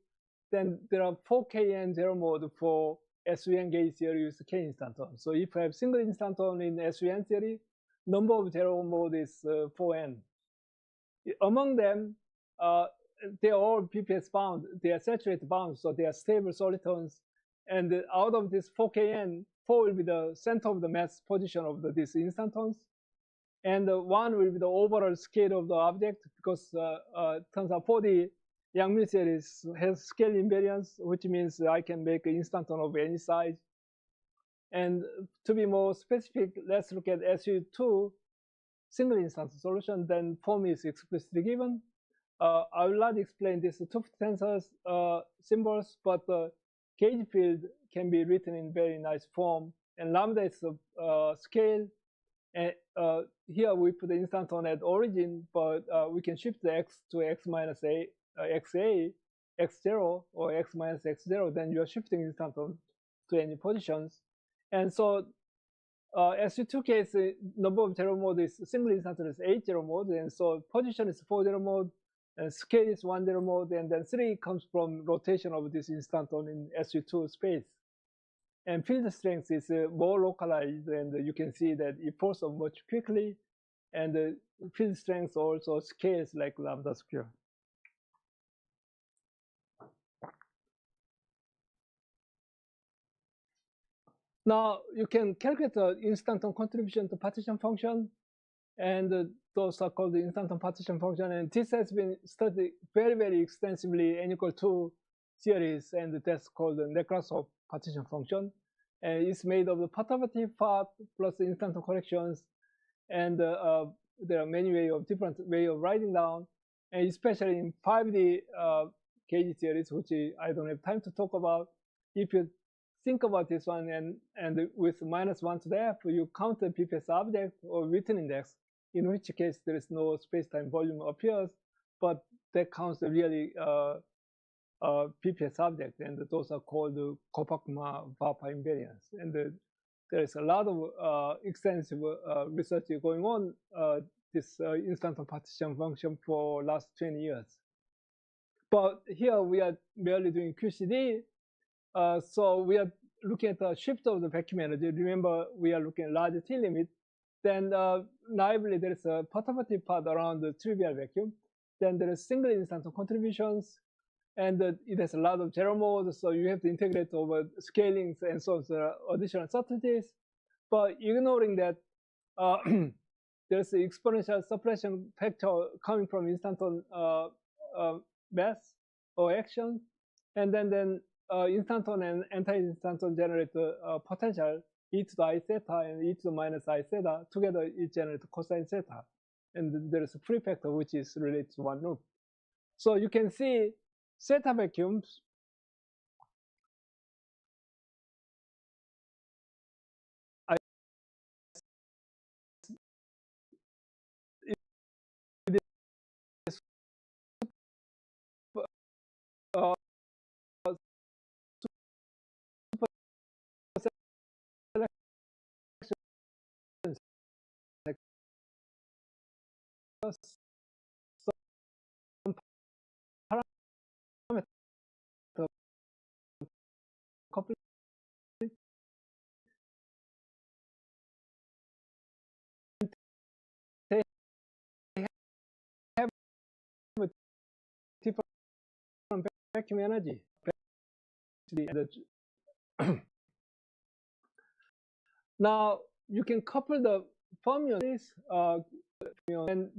then there are 4kn zero mode for SVN gauge theory with k instantons. So if you have single instanton in SVN theory, number of zero mode is 4n. Among them, they are all PPS bound. They are saturated bound, so they are stable solitons. And out of this 4kn, 4 will be the center of the mass position of these instantons. And 1 will be the overall scale of the object, because it turns out for the Yang-Mills series has scale invariance, which means I can make an instanton of any size. And to be more specific, let's look at SU2 single instance solution. Then form is explicitly given. I will not explain this 2 tensors symbols, but the gauge field can be written in very nice form. And lambda is a scale. And here we put the instanton at origin, but we can shift the x to x minus a, xa, x0, or x minus x0. Then you are shifting instanton to any positions. And so SU2 case, number of zero mode is single instanton is 8 zero mode, and so position is 4 zero mode. And scale is 1-0 mode, and then 3 comes from rotation of this instanton in SU2 space. And field strength is more localized, and you can see that it falls off much quickly, and the field strength also scales like lambda square. Now you can calculate the instanton contribution to partition function, and those are called the instanton partition function. And this has been studied very, very extensively, N=2 series, and that's called the Nekrasov partition function. And it's made of the perturbative part plus the instanton corrections, and there are many different ways of writing down, and especially in 5D KG series, which I don't have time to talk about. If you think about this one, and with -1 to the f, you count the PPS object or Witten index, in which case there is no space-time volume appears, but that counts the really PPS object, and those are called the Koppachma-Varpa invariance. And there is a lot of extensive research going on this instanton partition function for last 20 years. But here we are merely doing QCD. So we are looking at the shift of the vacuum energy. Remember, we are looking at large T limit. Then naively, there is a perturbative part around the trivial vacuum. Then there is single instanton contributions, and it has a lot of zero modes. So you have to integrate over scalings and so on, so additional subtleties. But ignoring that, there's the exponential suppression factor coming from instanton mass or action, and then instanton and anti-instanton generate potential e to the I theta and e to the minus I theta. Together, it generates cosine theta. And there is a free factor which is related to one loop. So you can see theta vacuums some parameter coupling they have a different vacuum energy. Now you can couple the formulas and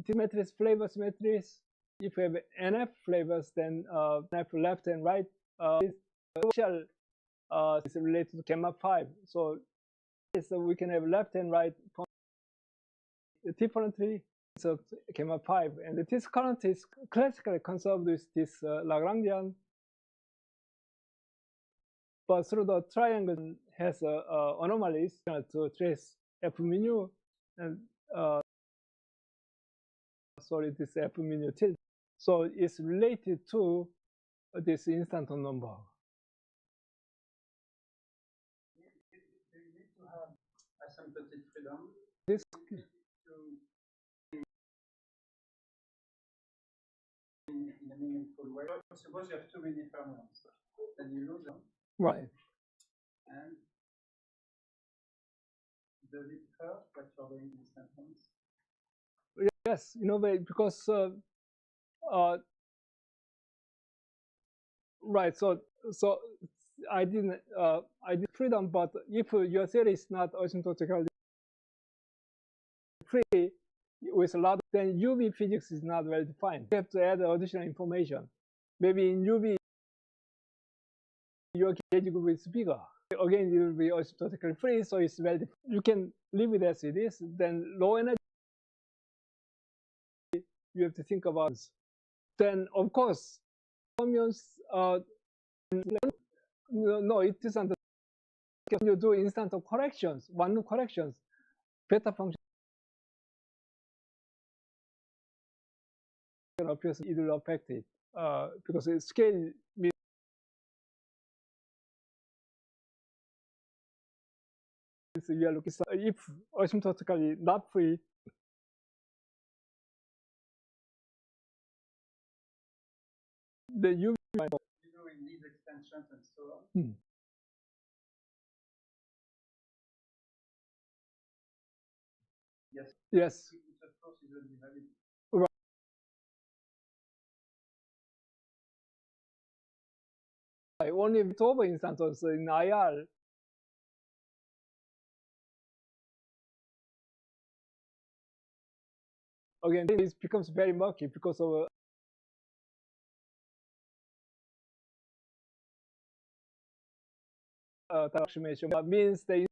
symmetries, flavor symmetries. If you have NF flavors, then NF left and right is related to gamma 5. So we can have left and right differently. So gamma 5, and this current is classically conserved with this Lagrangian. But through the triangle has anomalies to trace F mu, and sorry, this F mu tilde. So it's related to this instanton number. You need to have asymptotic freedom. This in a meaningful way. Suppose you have too many fermions, then you lose them. Right. And does it hurt that you're doing instantons? Yes, in a way, because right. So I did freedom, but if your theory is not asymptotically free with a lot, then UV physics is not well defined. You have to add additional information. Maybe in UV, your gauge group is bigger. Again, you will be asymptotically free, so it's well defined. You can leave it as it is. Then low energy, you have to think about this. Then, of course, fermions, no, it isn't. When you do instanton corrections, one loop corrections, beta function appears, it will affect it because the scale means we are looking if asymptotically not free, the UV. Doing these extensions and so on. Yes. Yes. Which of course is only valid. Right. Only if it's over instances in IR. Again, this becomes very murky because of approximation, but means they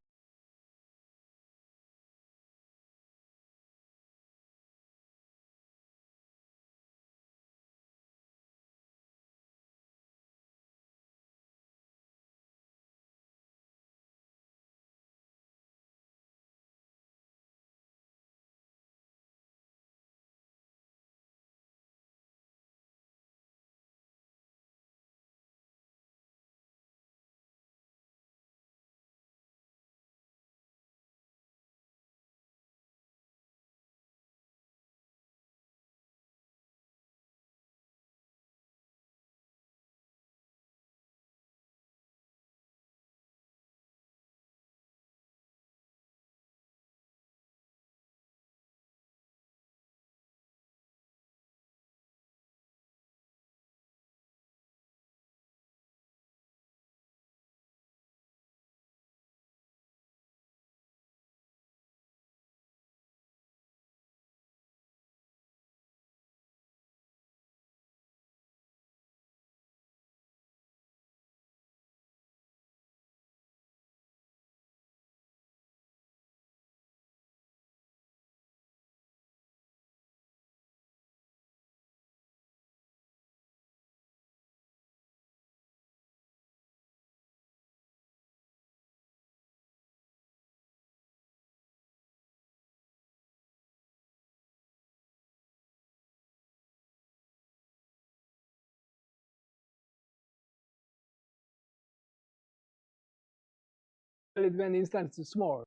when instance is small,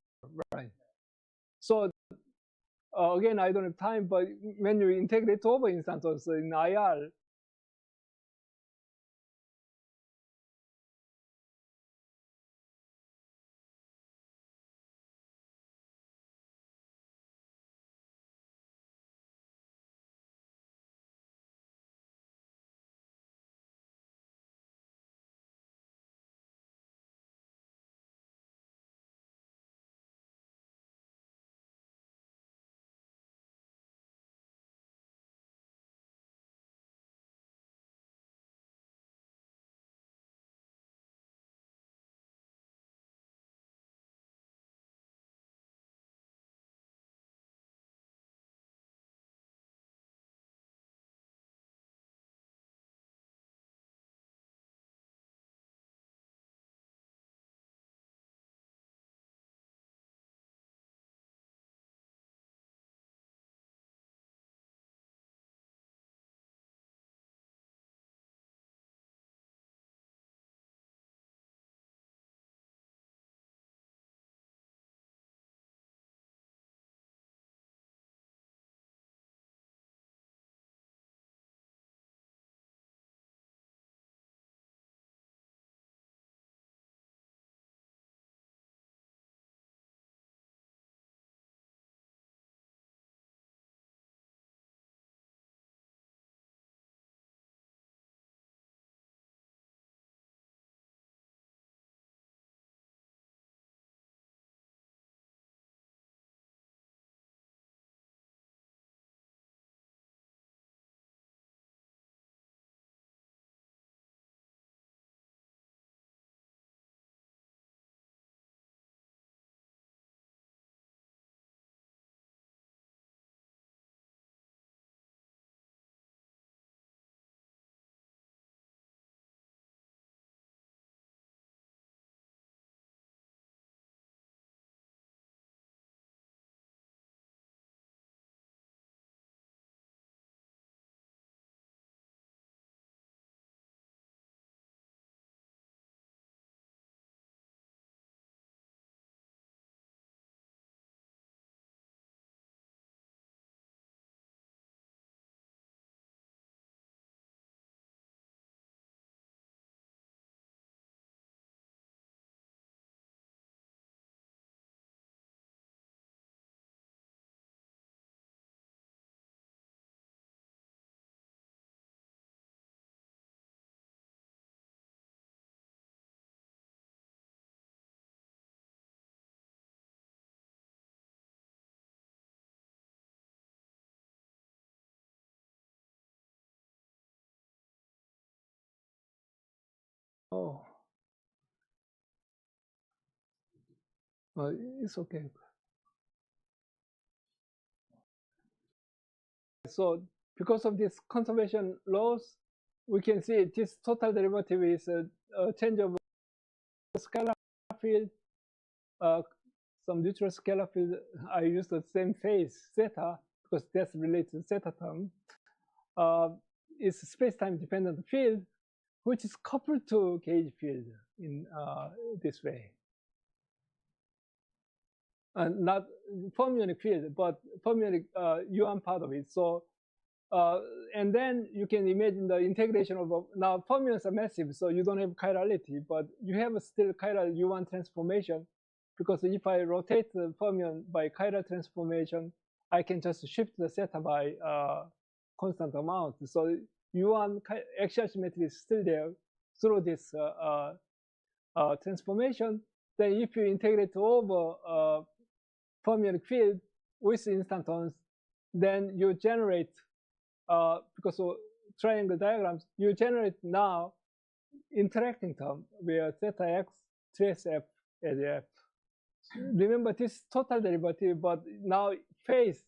right? So again, I don't have time, but when you integrate over instances in IR, Oh. It's okay. So because of this conservation laws, we can see this total derivative is a change of scalar field, some neutral scalar field. I use the same phase theta because that's related to theta term. It's a space-time dependent field, which is coupled to gauge field in this way. And not fermionic field, but fermionic Yuan part of it. So, and then you can imagine the integration of, now fermions are massive, so you don't have chirality, but you have still chiral Yuan transformation, because if I rotate the fermion by chiral transformation, I can just shift the theta by constant amount. So Yuan axial symmetry is still there through this transformation. Then if you integrate over fermionic field with instantons, then you generate, because of triangle diagrams, you generate now interacting term where theta x trace f as f. Remember this total derivative, but now phase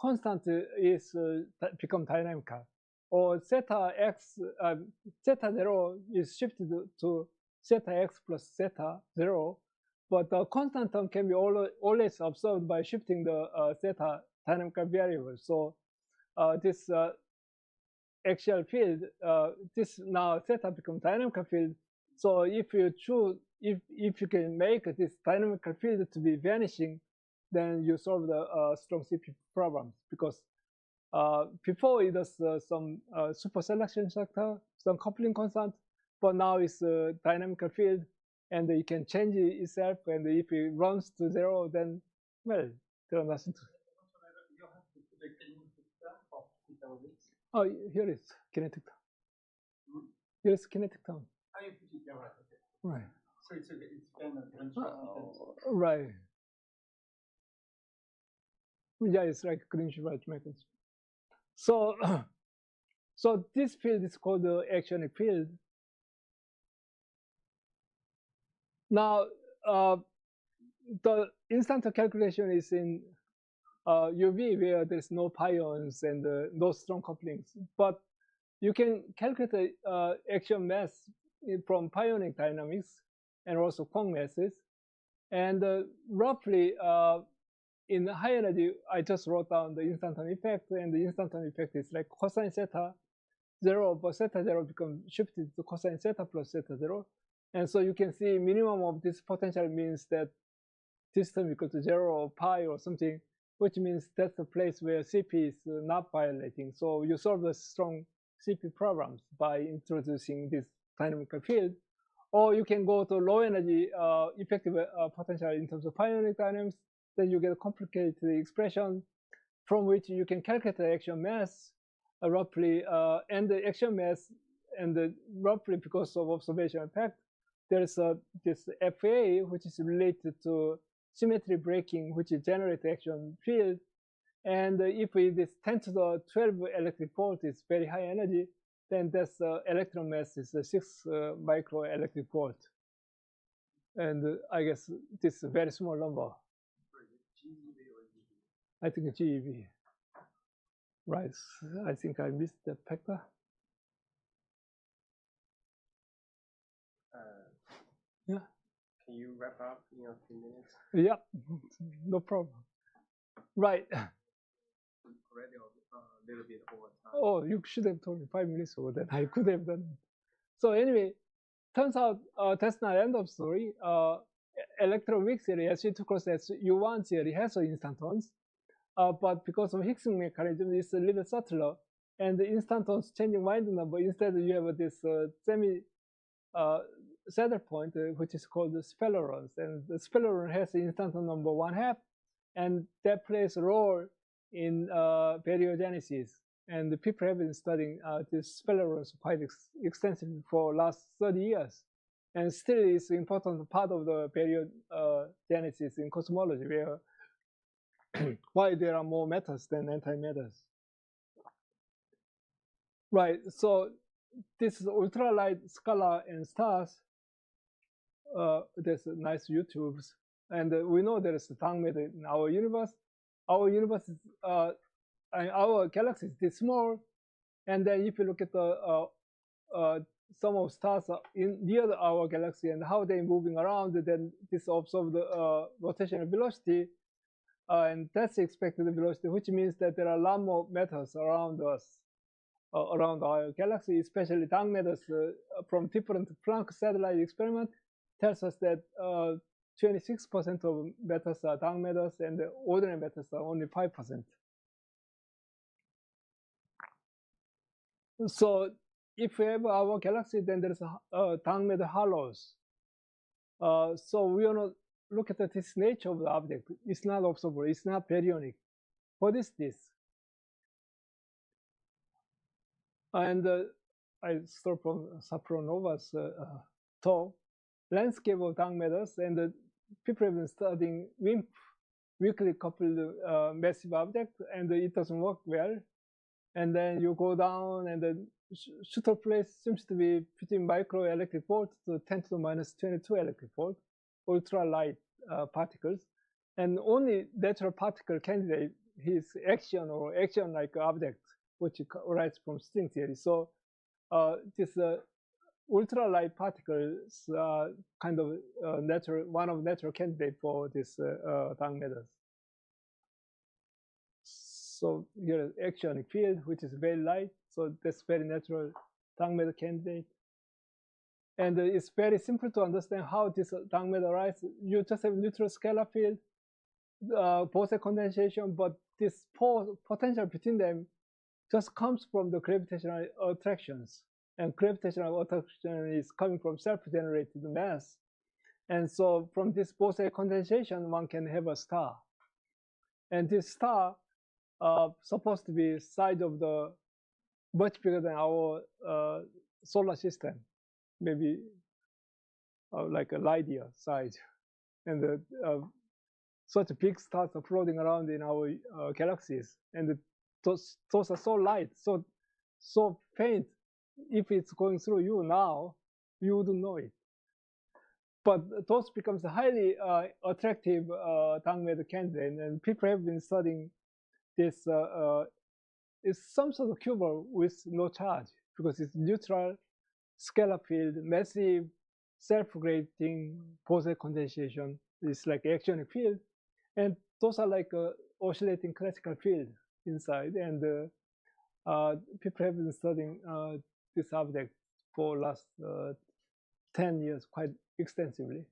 constant is become dynamical. Or theta x, theta 0 is shifted to theta x plus theta 0. But the constant term can be always observed by shifting the theta dynamical variable. So this axial field, this now theta becomes dynamical field. So if you choose, if you can make this dynamical field to be vanishing, then you solve the strong CP problems. Because before it was some super selection factor, some coupling constant, but now it's a dynamical field. And it can change itself, and if it runs to 0, then, well, there are nothing to. Oh, here is kinetic term. Here is kinetic term. Right. So it's expanded. Right. Yeah, it's like Green-Schwarz mechanism. So, so this field is called the axionic field. Now, the instant calculation is in UV, where there's no pions and no strong couplings. But you can calculate the axion mass from pionic dynamics and also Feng masses. And roughly, in high energy, I just wrote down the instantaneous effect, and the instantaneous effect is like cosine theta 0, but theta 0 becomes shifted to cosine theta plus theta 0. And so you can see minimum of this potential means that this term equal to 0 or pi or something, which means that's the place where CP is not violating. So you solve the strong CP problems by introducing this dynamical field. Or you can go to low energy effective potential in terms of pionic dynamics. Then you get a complicated expression from which you can calculate the axion mass roughly, and the axion mass, and roughly because of observation effect, there's this FA, which is related to symmetry breaking, which generates axion field. And if this 10 to the 12 electric volt is very high energy, then that's electron mass is 6 micro electric volt. And I guess this is a very small number. I think GeV. Right. I think I missed the factor. Yeah. Can you wrap up in a few minutes? Yeah, no problem. Right. Already a little bit over time. Oh, you should have told me 5 minutes ago that I could have done it. So anyway, turns out that's not the end of the story. Electroweak theory, SU2 cross SU1 theory has instantons, but because of Higgs mechanism, it's a little subtler, and the instantons changing winding number. Instead, you have this semi center point, which is called the sphelerons, and the speleron has the instanton number 1/2, and that plays a role in baryogenesis. And the people have been studying these sphelerons quite extensively for last 30 years. And still it's an important part of the baryogenesis in cosmology, where why there are more matters than antimatters. Right, so this is ultralight, scalar, and stars. there's nice YouTubes, and we know there is a dark matter in our universe. Our universe is, and our galaxy is this small, and then if you look at the some of stars in near our galaxy and how they're moving around, then this observe the rotational velocity, and that's the expected velocity, which means that there are a lot more matters around us, around our galaxy, especially dark matters from different Planck satellite experiment tells us that 26% of matters are dark matters and the ordinary matters are only 5%. So if we have our galaxy, then there's a dark matter halos. So we want to look at this nature of the object. It's not observable. It's not baryonic. What is this? And I start from Sapronova's talk, landscape of dark matters, and people have been studying WIMP, weakly coupled massive object, and it doesn't work well. And then you go down, and the shooter place seems to be between microelectric volt to 10 to the minus 22 electric volt, ultralight particles. And only natural particle candidate is action or action-like object, which arises from string theory. So this ultralight particles are kind of one of natural candidate for this dark matters. So here is axionic field, which is very light. So that's very natural dark matter candidate. And it's very simple to understand how this dark matter arises. You just have neutral scalar field, Bose condensation, but this potential between them just comes from the gravitational attractions. And gravitational attraction is coming from self-generated mass. And so from this Bose condensation, one can have a star. And this star supposed to be size of the much bigger than our solar system, maybe like a light year size. And such big stars are floating around in our galaxies, and those are so light, so faint. If it's going through you now, you wouldn't know it. But those becomes a highly attractive dark matter candidate, and people have been studying this. It's some sort of QBAR with no charge because it's neutral, scalar field, massive, self-grating, Bose condensation. It's like axionic field, and those are like oscillating classical field inside. And people have been studying this object for last 10 years quite extensively.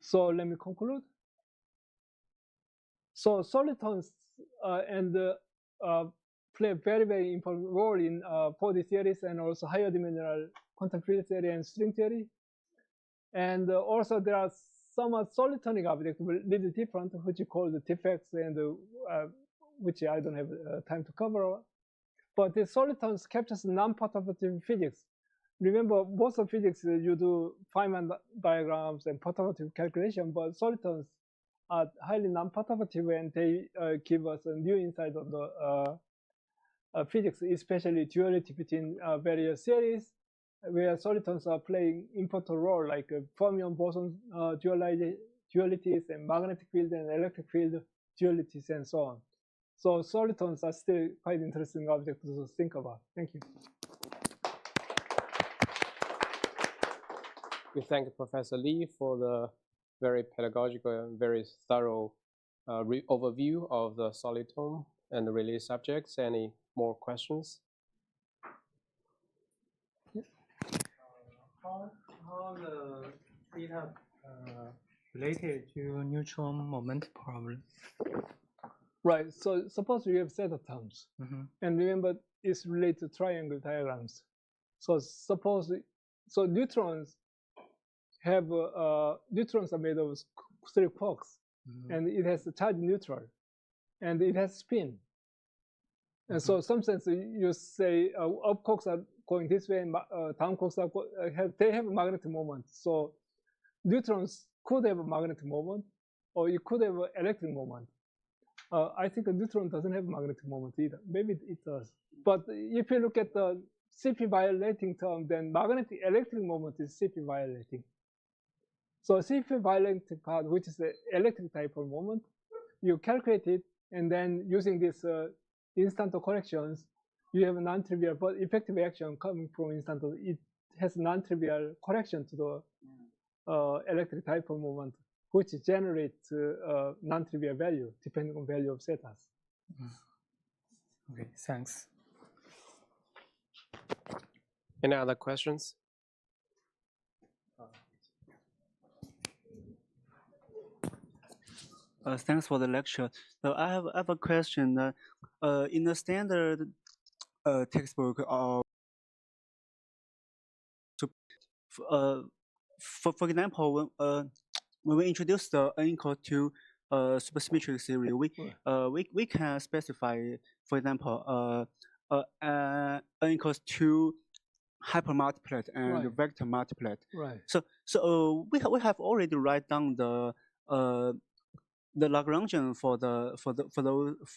So let me conclude. So solitons play a very, very important role in 4D theories and also higher dimensional quantum field theory and string theory. And also there are somewhat solitonic objects, a little different, which you call the defects, and which I don't have time to cover. But the solitons captures non-perturbative physics. Remember, most of physics you do Feynman diagrams and perturbative calculation, but solitons are highly non-perturbative, and they give us a new insight of the physics, especially duality between various series, where solitons are playing important role, like fermion-boson dualities and magnetic field and electric field dualities and so on. So solitons are still quite interesting objects to think about. Thank you. We thank Professor Lee for the very pedagogical and very thorough overview of the soliton and the related subjects. Any more questions? How the theta related to neutron moment problem? Right. So suppose we have set of terms, and remember it's related to triangle diagrams. So suppose neutrons have neutrons are made of 3 quarks, and it has a charge neutral, and it has spin. And so, in some sense, you say up quarks are going this way, and down quarks are they have a magnetic moment. So neutrons could have a magnetic moment, or it could have an electric moment. I think a neutron doesn't have a magnetic moment either. Maybe it does. But if you look at the CP violating term, then magnetic electric moment is CP violating. So CP bielectric part, which is the electric dipole moment, you calculate it, and then using this instantal corrections, you have a non-trivial but effective action coming from instantal. It has non-trivial correction to the electric dipole moment, which generates non-trivial value depending on value of zetas. Okay, thanks. Any other questions? Thanks for the lecture. So I have a question. In the standard textbook, for example, when we introduce the n equal to supersymmetric theory, we can specify, for example, n equals to hypermultiplet and vector multiplet. Right. So we have already write down the Lagrangian for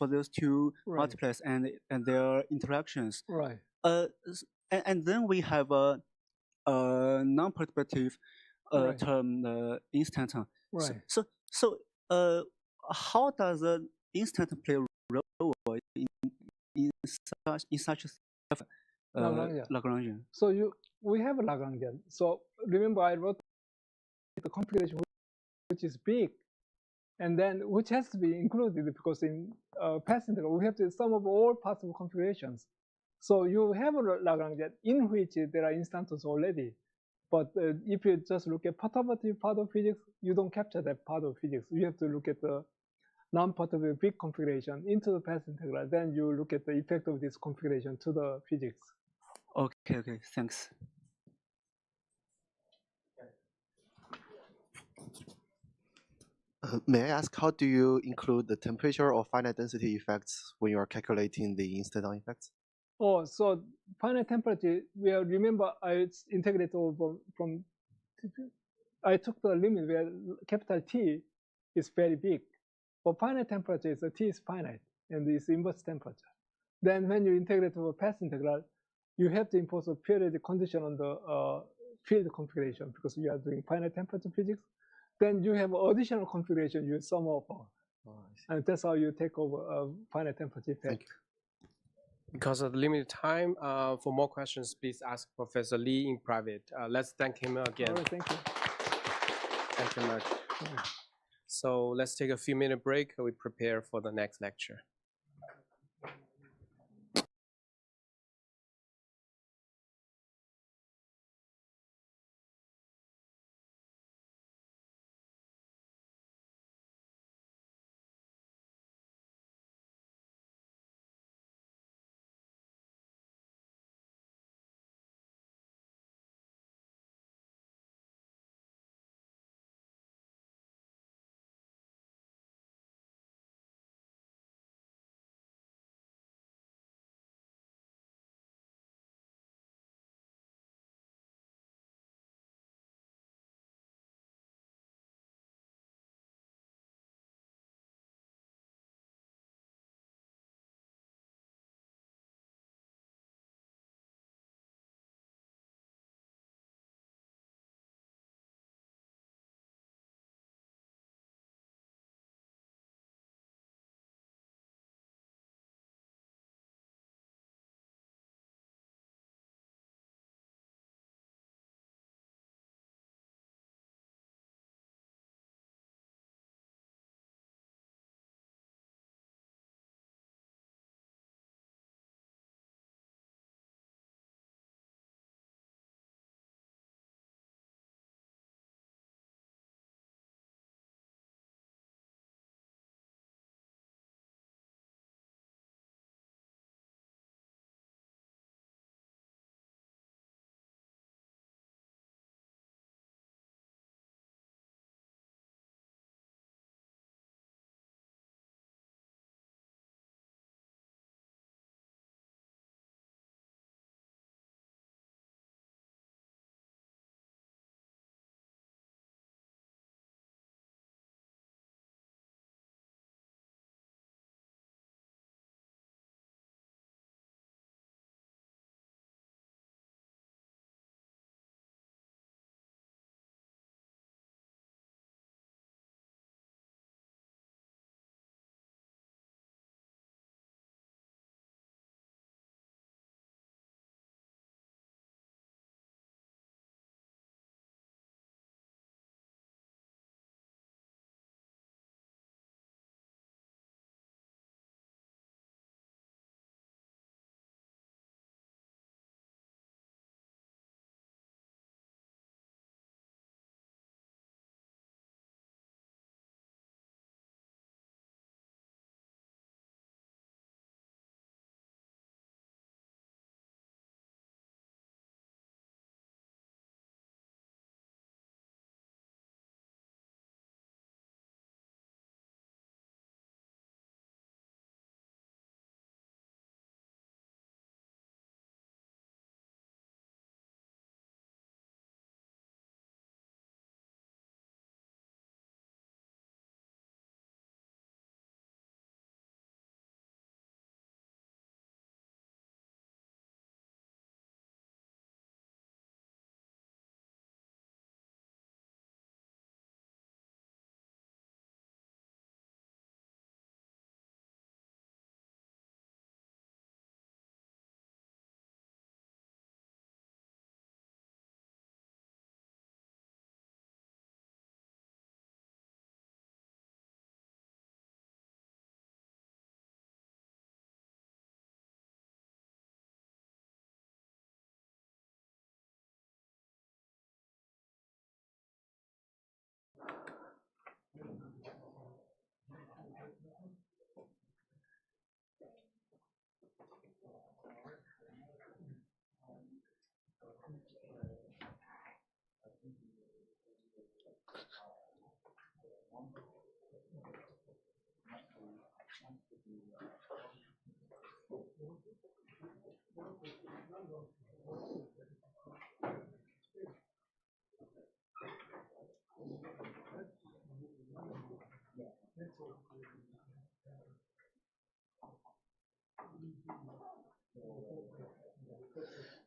those two multiplets and their interactions. Right. And then we have a non-perturbative term, the instant. Right. So how does the instant play a role in such Lagrangian? So we have a Lagrangian. So remember, I wrote the configuration which is big, and then which has to be included because in path integral we have to sum of all possible configurations. So you have a Lagrangian in which there are instances already. But if you just look at perturbative part of physics, you don't capture that part of physics. You have to look at the non-perturbative big configuration into the path integral. Then you look at the effect of this configuration to the physics. Okay, thanks. May I ask, how do you include the temperature or finite density effects when you are calculating the incident effects? Oh, so finite temperature, well, remember I integrated over from, I took the limit where capital T is very big. For finite temperature, the T is finite and it's inverse temperature. Then when you integrate over path integral, you have to impose a periodic condition on the field configuration because you are doing finite temperature physics. Then you have additional configuration you sum over. And that's how you take over a finite temperature effect. Because of the limited time, for more questions, please ask Professor Lee in private. Let's thank him again. All right, thank you. Thank you much. So let's take a few minute break. We prepare for the next lecture.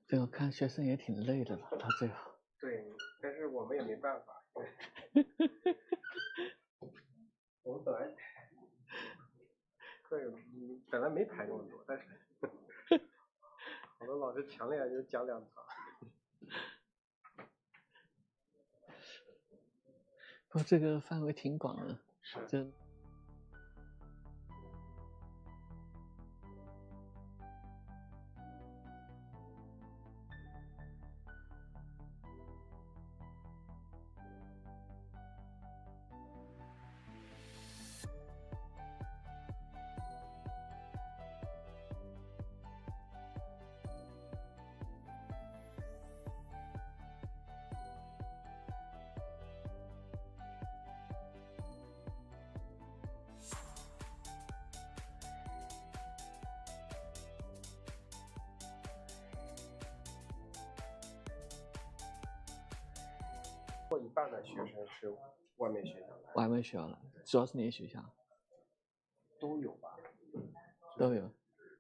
这个看学生也挺累的了，到最后。对，但是我们也没办法。我们本来没排那么多，但是好多老师强烈就讲2堂。不过这个范围挺广的，是。一半的学生是外面学校来，外面学校来，主要是哪些学校？都有吧？都有，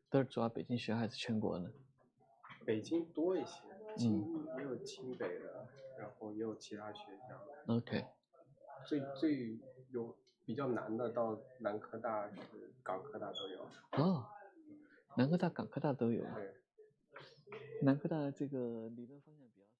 都是主要北京学校还是全国的？北京多一些，也有清北的，然后也有其他学校。OK。最有比较难的，到南科大、港科大都有。哦，南科大、港科大都有。对。南科大的这个理论方向比较少。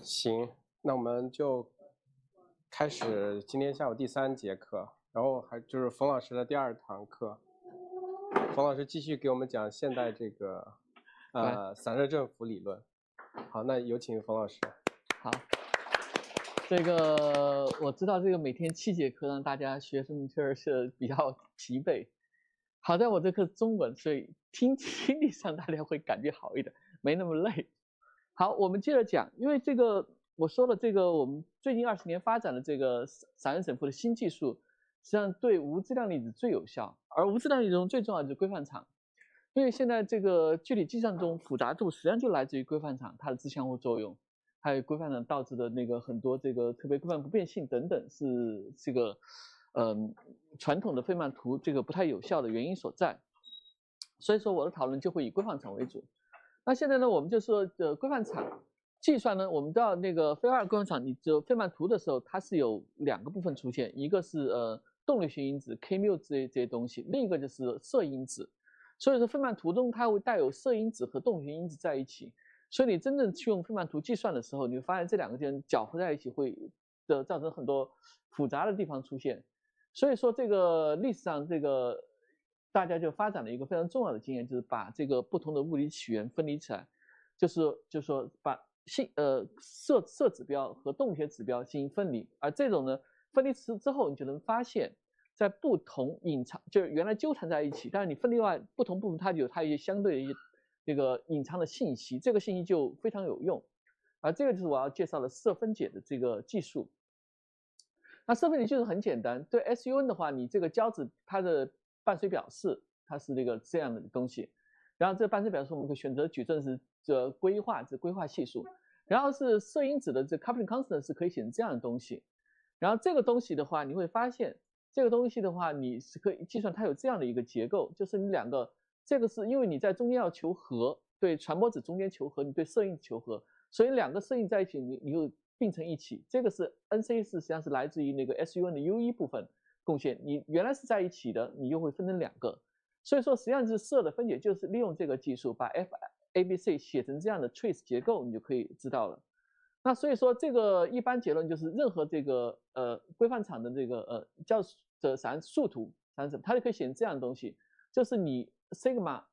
行，那我们就开始今天下午第3节课，然后还就是冯老师的第2堂课。冯老师继续给我们讲现代这个散热振幅理论。好，那有请冯老师。好，这个我知道这个每天7节课让大家学生是比较疲惫。好在我这课中文，所以听力上大家会感觉好一点，没那么累。好，我们接着讲，因为这个我说了，这个我们最近20年发展的这个散热振幅的新技术，实际上对无质量粒子最有效，而无质量粒子中最重要的就是规范场。因为现在这个具体计算中复杂度实际上就来自于规范场它的自相互作用，还有规范场导致的那个很多这个特别规范不变性等等，是这个传统的费曼图这个不太有效的原因所在。所以说我的讨论就会以规范场为主。那现在呢，我们就说规范场计算呢，我们知道那个费尔规范场，你就费曼图的时候，它是有2个部分出现，一个是动力学因子 K-mu 这些东西，另一个就是摄因子。所以说费曼图中它会带有摄因子和动力学因子在一起，所以你真正去用费曼图计算的时候，你会发现这2个点搅和在一起会造成很多复杂的地方出现。所以说这个历史上这个大家就发展了一个非常重要的经验，就是把这个不同的物理起源分离起来，就是说把摄指标和动力学指标进行分离，而这种呢分离之后，你就能发现，在不同隐藏就是原来纠缠在一起，但是你分离外不同部分，它有它一些相对的一些这个隐藏的信息，这个信息就非常有用。而这个就是我要介绍的色分解的这个技术。那色分解技术很简单，对 SUN 的话，你这个胶质它的伴随表示它是这样的东西，然后这伴随表示我们可以选择矩阵是规划系数。然后是摄因子的这 coupling constant 是可以写成这样的东西。然后这个东西的话，你会发现这个东西的话，你是可以计算它有这样的一个结构，就是你两个，这个是因为你在中间要求和，对传播子中间求和，你对摄因子求和，所以两个摄影在一起，你就并成一起。这个是 NC 实际上是来自于那个 SUN 的 U1 部分贡献，你原来是在一起的，你又会分成两个。所以说实际上是色的分解就是利用这个技术把 FABC 写成这样的 trace 结构，你就可以知道了。那所以说这个一般结论就是任何这个规范场的这个叫的树图它就可以写成这样的东西，就是你 sigma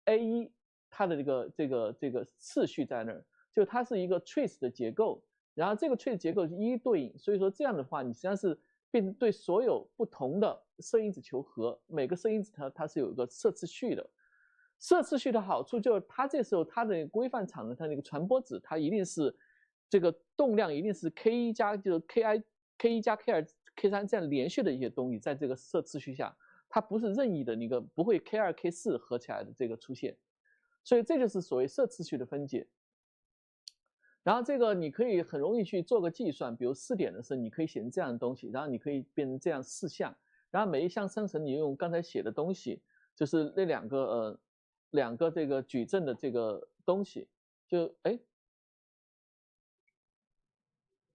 A1 它的这个次序在那儿，就它是一个 trace 的结构，然后这个 trace 结构是一一对应，所以说这样的话你实际上是变成对所有不同的摄因子求和，每个摄因子它是有一个摄次序的。摄次序的好处就是它这时候它的规范场的它那个传播子它一定是这个动量一定是 K1 加就是 K1 加 K2 K3 这样连续的一些东西，在这个摄次序下，它不是任意的那个不会 K2 K4 合起来的这个出现，所以这就是所谓摄次序的分解。然后这个你可以很容易去做个计算，比如4点的时候你可以写成这样的东西，然后你可以变成这样4项，然后每一项生成你用刚才写的东西，就是那两个这个矩阵的这个东西，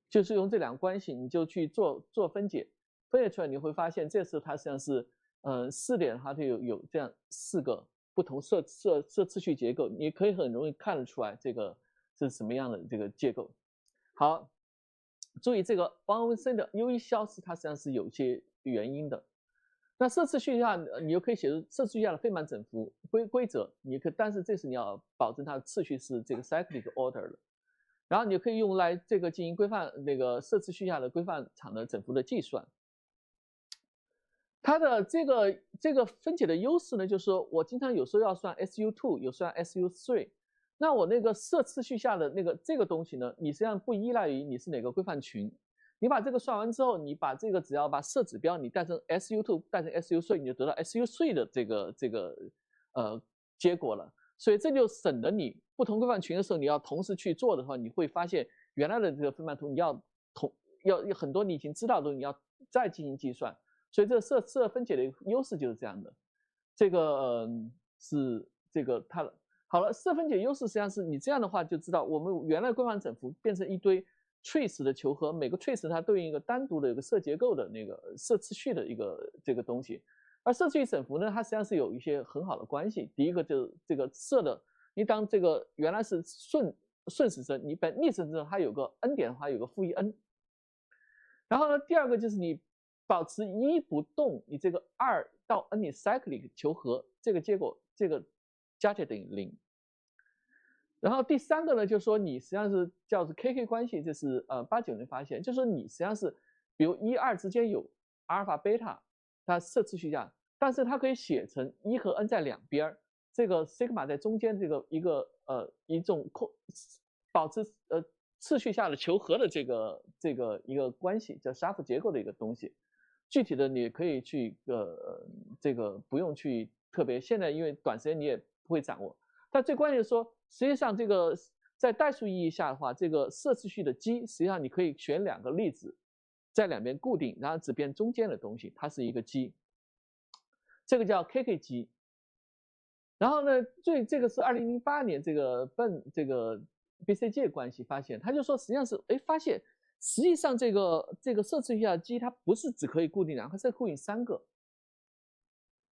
就是用这两个关系，你就去做分解，分解出来你会发现，这时候它实际上是4点它就有这样4个不同摄次序结构，你可以很容易看得出来这个是什么样的这个结构。好，注意这个王文森的 U1 消失，它实际上是有些原因的。那摄次序下你又可以写出摄次序下的费曼整符规则，但是这是你要保证它的次序是这个 cyclic order 的。然后你可以用来这个进行规范那个摄次序下的规范场的整符的计算。它的这个分解的优势呢，就是说我经常有时候要算 SU2， 有算 SU3， 那我那个摄次序下的这个东西呢，你实际上不依赖于你是哪个规范群。你把这个算完之后，你把这个只要把摄指标你代成 SU2 代成 SU3， 你就得到 SU3 的这个结果了。所以这就省得你不同规范群的时候，你要同时去做的话，你会发现原来的这个分曼图你要很多你已经知道的东西，你要再进行计算。所以这摄分解的优势就是这样的。这个是这个它的好了，摄分解优势实际上是你这样的话就知道，我们原来规范整符变成一堆 trace 的求和，每个 trace 它对应一个单独的一个摄结构的那个摄次序的一个这个东西。而摄次序整符呢，它实际上是有一些很好的关系。第一个就是这个摄的，你当这个原来是顺时针，你本逆时针它有个 n 点的话有个负1n。然后呢，第二个就是你保持1不动，你这个2到 n 你 cyclic 求和，这个结果这个加起来等于0。然后第三个呢，就是说你实际上是叫做 KK 关系，这是89年发现，就是说你实际上是比如1、2之间有阿尔法、贝塔，它摄次序下，但是它可以写成1和 n 在两边，这个 sigma 在中间，这个一种保持次序下的求和的这个一个关系，叫沙夫结构的一个东西。具体的你可以去这个不用去特别，现在因为短时间你也不会掌握。但最关键是说，实际上这个在代数意义下的话，这个摄次序的积，实际上你可以选2个粒子，在两边固定，然后只变中间的东西，它是一个积，这个叫 KK 积。然后呢，这个是2008年这个这个 BCG 关系发现，他就说实际上是发现实际上这个摄次序下的积它不是只可以固定2个，它是固定3个。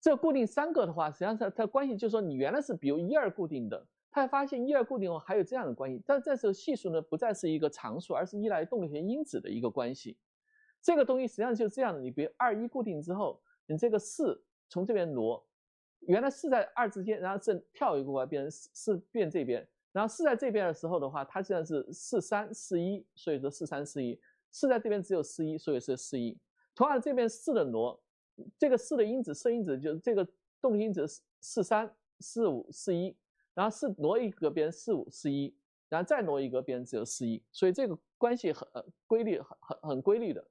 这个固定3个的话，实际上它关系就是说，你原来是比如1、2固定的，他发现1、2固定后还有这样的关系，但这时候系数呢不再是一个常数，而是依赖于动力学因子的一个关系。这个东西实际上就是这样的，你比如2、1固定之后，你这个4从这边挪，原来4在2之间，然后这跳一个过来变成4变这边，然后4在这边的时候的话，它实际上是43、41，所以说43、41，4在这边只有41，所以是41。同样这边4的挪。这个4的因子，摄因子就是这个动力因子43、45、41，然后4挪一个变成45、41，然后再挪一个变成只有41，所以这个关系很规律，很规律的。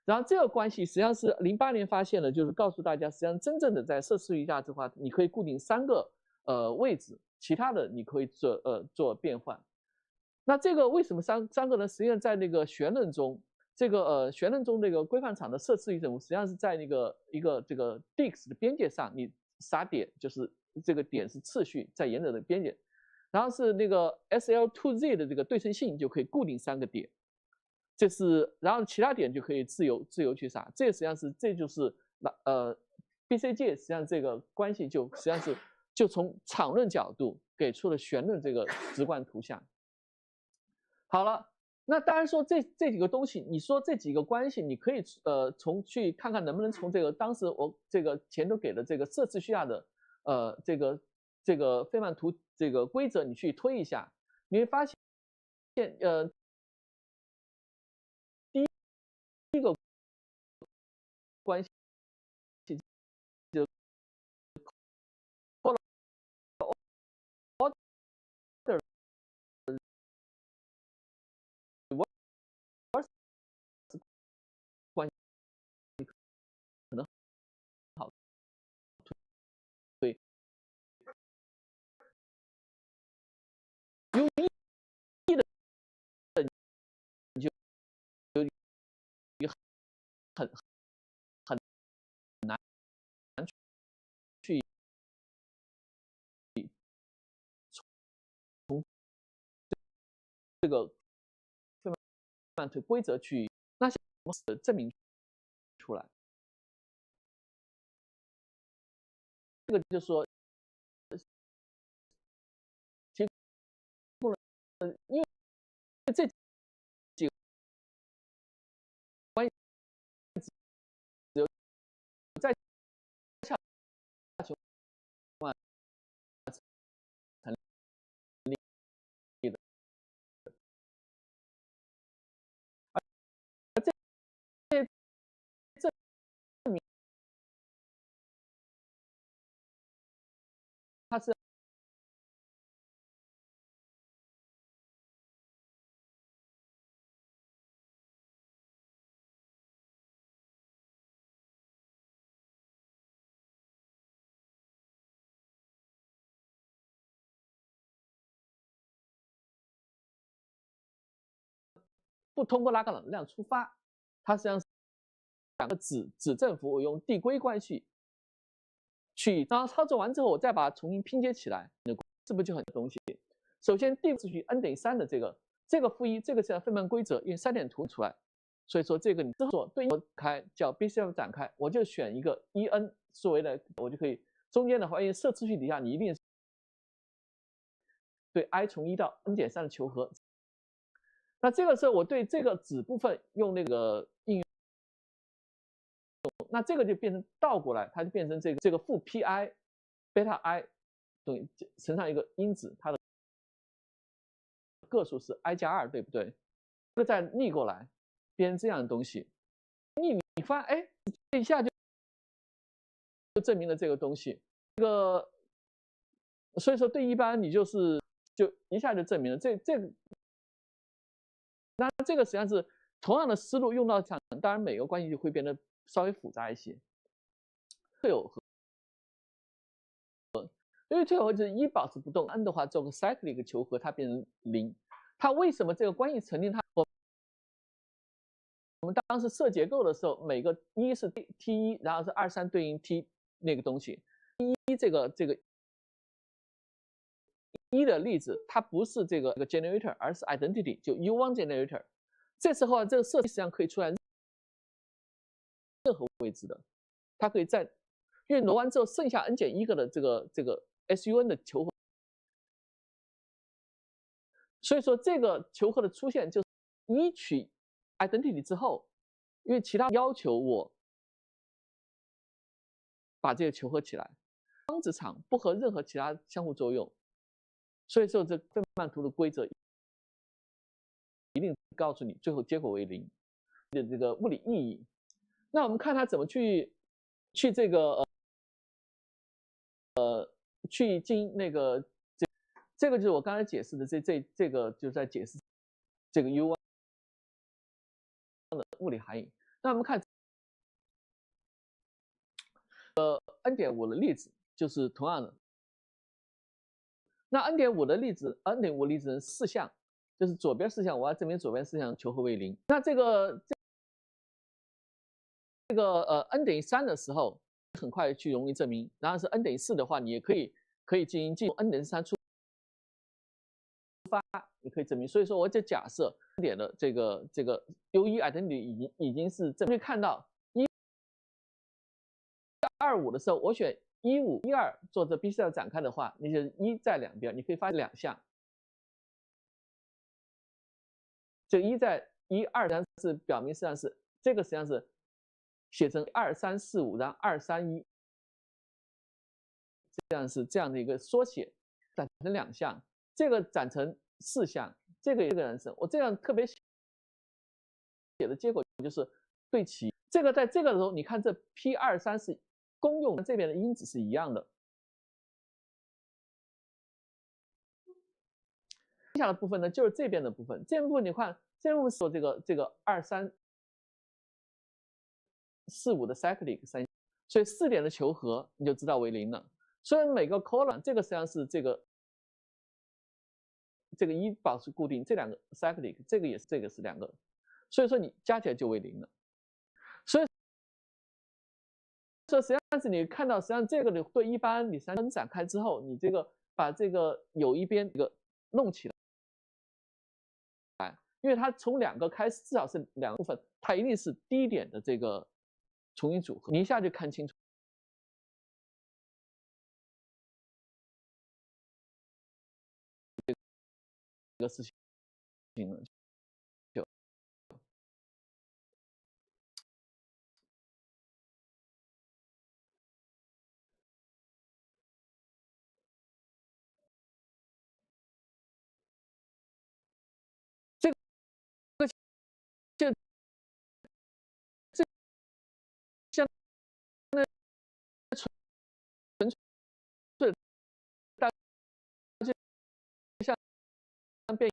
然后这个关系实际上是08年发现的，就是告诉大家，实际上真正的在摄次序下的话，你可以固定3个位置，其他的你可以做变换。那这个为什么三个呢？实际上在那个弦论中，这个弦论中这个规范场的摄氏域振幅，实际上是在那个这个 Dix 的边界上，你撒点就是这个点是次序在沿着的边界，然后是那个 SL2Z 的这个对称性就可以固定3个点，这是然后其他点就可以自由去撒，这实际上是这就是BCG 实际上这个关系实际上是就从场论角度给出了弦论这个直观图像。好了，那当然说这几个东西，你说这几个关系，你可以去看看能不能从这个当时我这个前头给的这个摄氏序下的这个费曼图这个规则，你去推一下，你会发现第一个关系就关系可能好对，有意的你就很难去从这个费曼图规则去那些证明出来。这个就是说，提供了因为这几个关系只有在下情况成立的，而这证明它是不通过拉格朗日量出发，它实际上是2个子振幅，我用递归关系去，然后操作完之后，我再把它重新拼接起来，是不是就很多东西？首先第一个次序 n 等于3的这个负1，这个是费曼规则，用3点图出来，所以说这个你之后对应开叫 BCF 展开，我就选一个 1n 作为的，我就可以中间的话，因为设次序底下你一定是对 i 从1到 n 减3的求和。那这个时候我对这个子部分用那个应用，那这个就变成倒过来，它就变成这个负 pi 贝塔 i 等于乘上一个因子，它的个数是 i 加2，对不对？这个再逆过来，变成这样的东西。你发现哎，这一下就证明了这个东西。所以说对一般你就一下就证明了这个。那这个实际上是同样的思路用到上，当然每个关系就会变得稍微复杂一些。退耦合，因为退耦合就是1保持不动 ，n 的话做个 cyclic 求和，它变成0。它为什么这个关系成立？我们当时设结构的时候，每个1是 T1，然后是23对应 T 那个东西。T1这个1的例子，它不是这个generator， 而是 identity， 就 U1 generator。这时候这个设计实际上可以出来任何位置的，它可以在因为挪完之后剩下 n 减1个的这个 SUN 的求和，所以说这个求和的出现就是1取 identity 之后，因为其他要求我把这个求和起来，光子场不和任何其他相互作用。所以说，这费曼图的规则一定告诉你最后结果为0的这个物理意义。那我们看它怎么去这个去进那个这个就是我刚才解释的这个就是在解释这个 U1 的物理含义。那我们看n 点5的粒子就是同样的。那 n 点5的粒子 ，n 点5粒子是4项，就是左边四项，我要证明左边四项求和为零。那这个n 等于3的时候，很快去容易证明。然后是 n 等于4的话，你也可以进行 n 等于3出发，你可以证明。所以说我就假设点的这个 U1 identity 已经是证明。可以看到125的时候，我选15、12做这 BCL 展开的话，你就1在两边，你可以发现2项。这个1在1、2实际上是表明实际上是这个实际上是写成2、3、4、5，然后2、3、1，这样是这样的一个缩写，展成2项，这个展成4项，这个人是我这样特别写的结果就是对齐。这个在这个的时候，你看这 P2、3是公用这边的因子是一样的。剩下的部分呢，就是这边的部分。这边部分你看，这边部分是这个2、3、4、5的 cyclic 3，所以4点的求和你就知道为0了。所以每个 colon 这个实际上是这个1保持固定，这2个 cyclic 这个也是这个是2个，所以说你加起来就为0了。所以说实际上是你看到实际上这个对一般你3展开之后，你这个把这个有一边这个弄起来。因为它从2个开始，至少是2个部分，它一定是低点的这个重新组合，你一下就看清楚这个事情了。这个就像那纯粹大就像变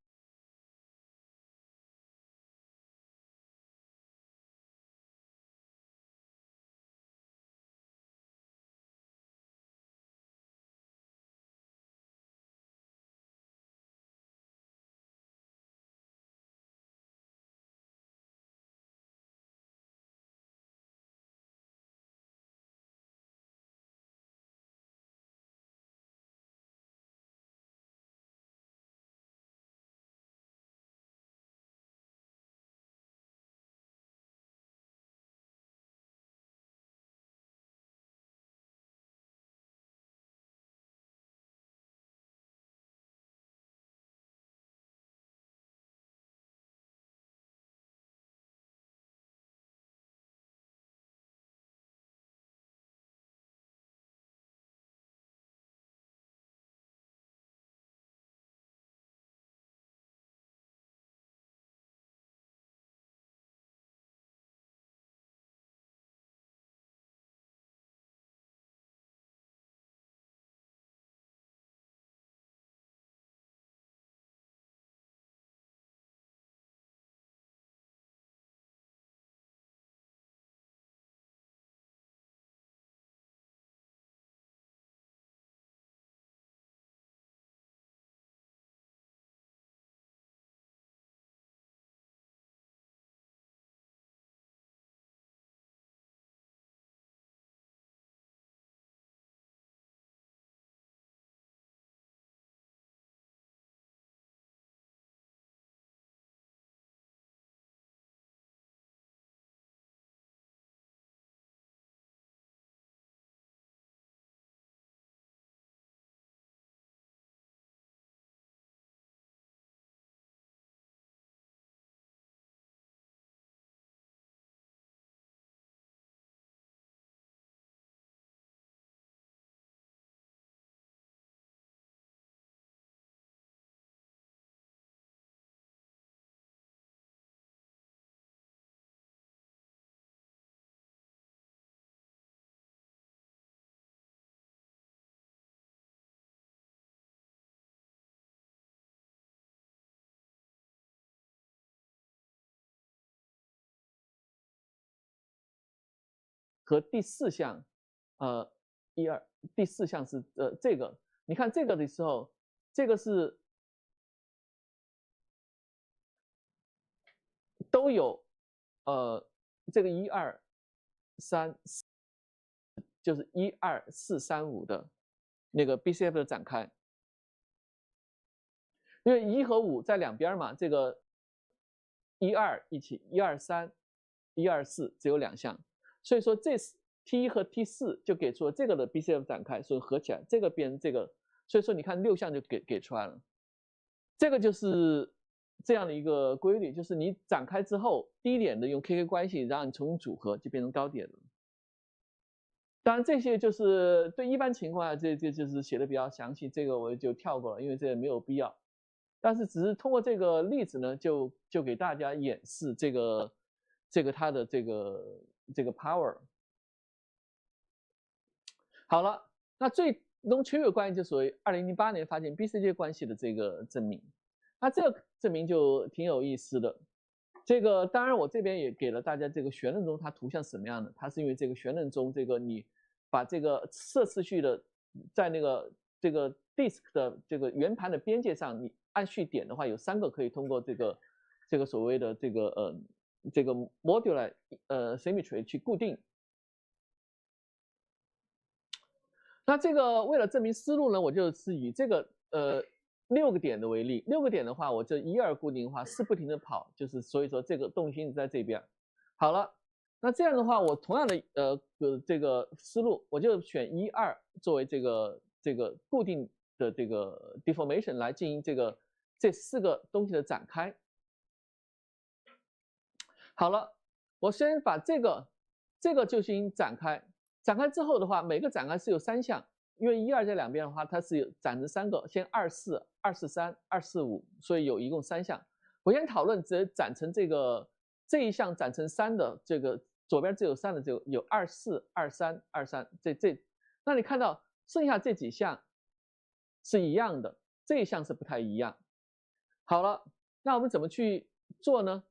和第4项，1、2，第4项是这个，你看这个的时候，这个是都有这个1、2、3，就是1、2、4、3、5的那个 BCF 的展开。因为1和5在两边嘛，这个1、2一起，1、2、3、1、2、4只有2项，所以说这 T1和 T4就给出了这个的 BCF 展开，所以合起来这个变这个，所以说你看6项就给出来了。这个就是这样的一个规律，就是你展开之后，低点的用 KK 关系，然后你重新组合就变成高点了。当然这些就是对一般情况下，这就是写的比较详细，这个我就跳过了，因为这个没有必要。但是只是通过这个例子呢，就给大家演示这个它的这个 power。好了，那最 non-trivial 关系就属于2008年发现 BCJ 关系的这个证明。那这个证明就挺有意思的。这个当然我这边也给了大家这个旋论中它图像是什么样的，它是因为这个旋论中这个你把这个色次序的在那个这个 disk 的这个圆盘的边界上，你按序点的话，有3个可以通过这个所谓的这个 modular symmetry 去固定。那这个为了证明思路呢，我就是以这个6个点的为例，6个点的话，我就1、2固定的话是不停的跑，就是所以说这个动心在这边。好了，那这样的话，我同样的这个思路，我就选1、2作为这个固定的这个 deformation 来进行这4个东西的展开。好了，我先把这个就进行展开。展开之后的话，每个展开是有3项，因为1、2这两边的话，它是有展成3个，先2、4、2、4、3、2、4、5，所以有一共3项。我先讨论只展成这一项展成3的这个左边只有3的就有2、4、2、3、2、3这，那你看到剩下这几项是一样的，这一项是不太一样。好了，那我们怎么去做呢？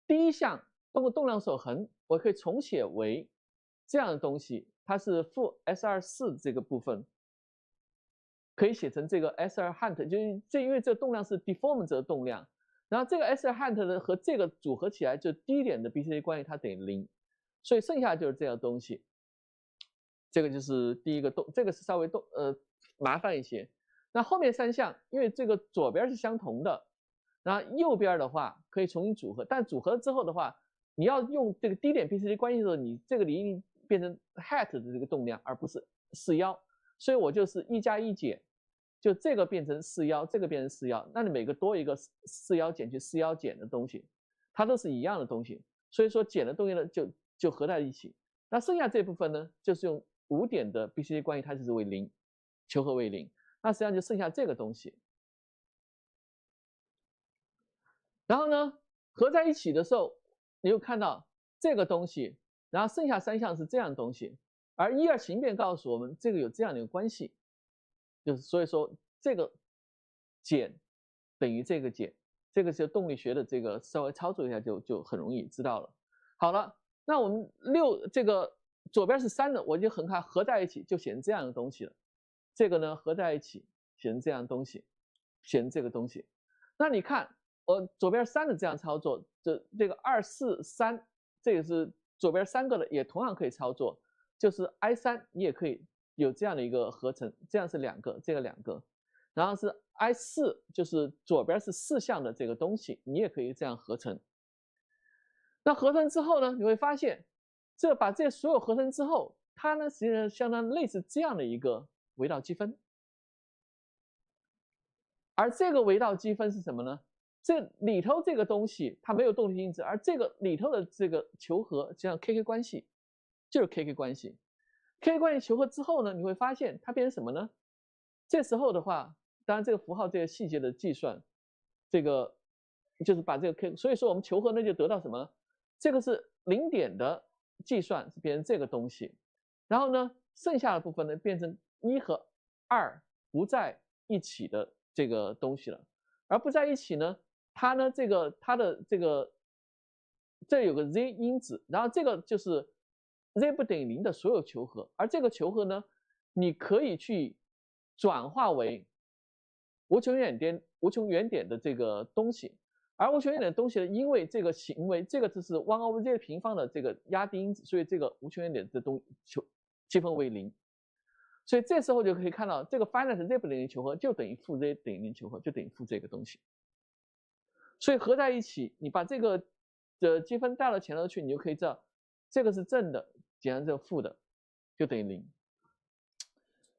第一项通过动量守恒，我可以重写为这样的东西，它是负 S24这个部分，可以写成这个 S2 hat， 就是因为这个动量是 deformant 的动量，然后这个 S2 hat 呢和这个组合起来，就低点的 BCD 关系它等于0，所以剩下就是这样东西。这个就是第一个这个是稍微麻烦一些。那后面3项，因为这个左边是相同的，然后右边的话可以重新组合，但组合之后的话，你要用这个低点 BCD 关系的时候，你这个离变成 hat 的这个动量，而不是41，所以我就是1加1减，就这个变成41，这个变成41，那你每个多一个41减去41减的东西，它都是一样的东西，所以说减的东西呢就合在一起。那剩下这部分呢，就是用5点的 BCD 关系，它就是为0，求和为0，那实际上就剩下这个东西。然后呢，合在一起的时候，你又看到这个东西。然后剩下3项是这样的东西，而1、2形变告诉我们这个有这样的一个关系，就是所以说这个减等于这个减，这个是动力学的这个稍微操作一下就很容易知道了。好了，那我们这个左边是3的，我就很快合在一起就写成这样的东西了。这个呢合在一起写成这样的东西，写成这个东西。那你看我左边3的这样操作，这个2、4、3，这个是。左边3个的也同样可以操作，就是 I3 你也可以有这样的一个合成，这样是2个，这个2个，然后是 I4 就是左边是4项的这个东西，你也可以这样合成。那合成之后呢，你会发现把这所有合成之后，它呢实际上相当类似这样的一个维导积分，而这个维导积分是什么呢？这里头这个东西它没有动力因子，而这个里头的这个求和像 KK 关系，就是 KK 关系。KK 关系求和之后呢，你会发现它变成什么呢？这时候的话，当然这个符号这个细节的计算，这个就是把这个 K， 所以说我们求和呢就得到什么？这个是0点的计算是变成这个东西，然后呢剩下的部分呢变成1和2不在一起的这个东西了，而不在一起呢。它的这有个 z 因子，然后这个就是 z 不等于0的所有求和，而这个求和呢，你可以去转化为无穷原点的这个东西，而无穷原点的东西呢，因为这个行为，这个就是 1/z 平方的这个压低因子，所以这个无穷原点的积分为0。所以这时候就可以看到，这个 finite z 不等于零求和就等于负 z 等于0求和，就等于负这个东西。所以合在一起，你把这个的积分带到前头去，你就可以知道，这个是正的减上这个负的，就等于0。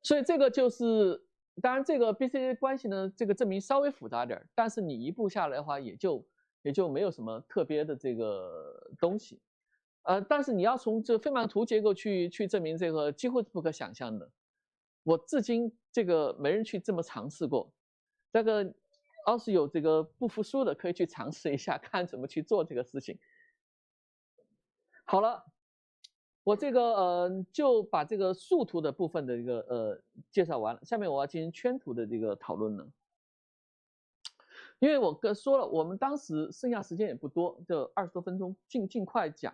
所以这个就是，当然这个 BCD 关系呢，这个证明稍微复杂点，但是你一步下来的话，也就没有什么特别的这个东西。但是你要从这个费曼图结构去证明这个，几乎是不可想象的。我至今这个没人去这么尝试过。这个要是有这个不服输的，可以去尝试一下，看怎么去做这个事情。好了，我这个就把这个树图的部分的一个介绍完了。下面我要进行圈图的这个讨论了。因为我说了，我们当时剩下时间也不多，就20多分钟，尽快讲，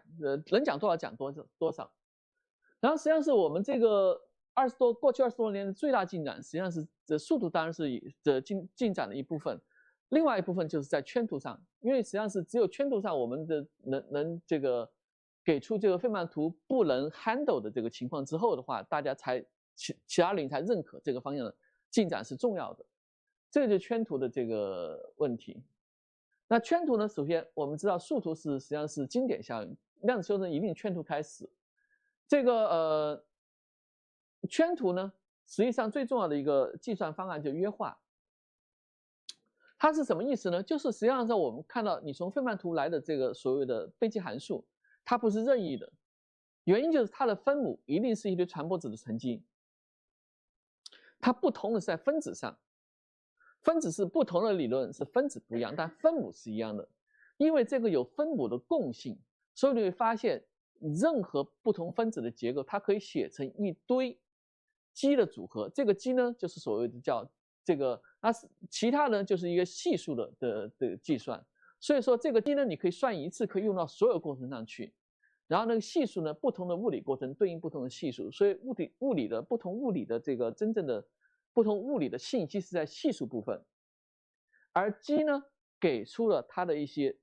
能讲多少讲多少。然后实际上是我们这个过去20多年的最大进展，实际上是这树图当然是进展的一部分，另外一部分就是在圈图上，因为实际上是只有圈图上我们的能这个给出这个费曼图不能 handle 的这个情况之后的话，大家才其他人才认可这个方向的进展是重要的。这个就是圈图的这个问题。那圈图呢，首先我们知道树图实际上是经典效应，量子修正一定圈图开始。这个圈图呢，实际上最重要的一个计算方案就约化。它是什么意思呢？就是实际上我们看到你从费曼图来的这个所谓的贝基函数，它不是任意的，原因就是它的分母一定是一堆传播子的乘积。它不同的是在分子上。分子是不同的理论，是分子不一样，但分母是一样的。因为这个有分母的共性，所以你会发现，任何不同分子的结构，它可以写成一堆积的组合。这个积呢，就是所谓的叫这个，其他呢就是一个系数的计算。所以说这个积呢，你可以算一次，可以用到所有过程上去。然后那个系数呢，不同的物理过程对应不同的系数，所以物理的不同物理的这个真正的。不同物理的信息是在系数部分，而 G 呢给出了它的一些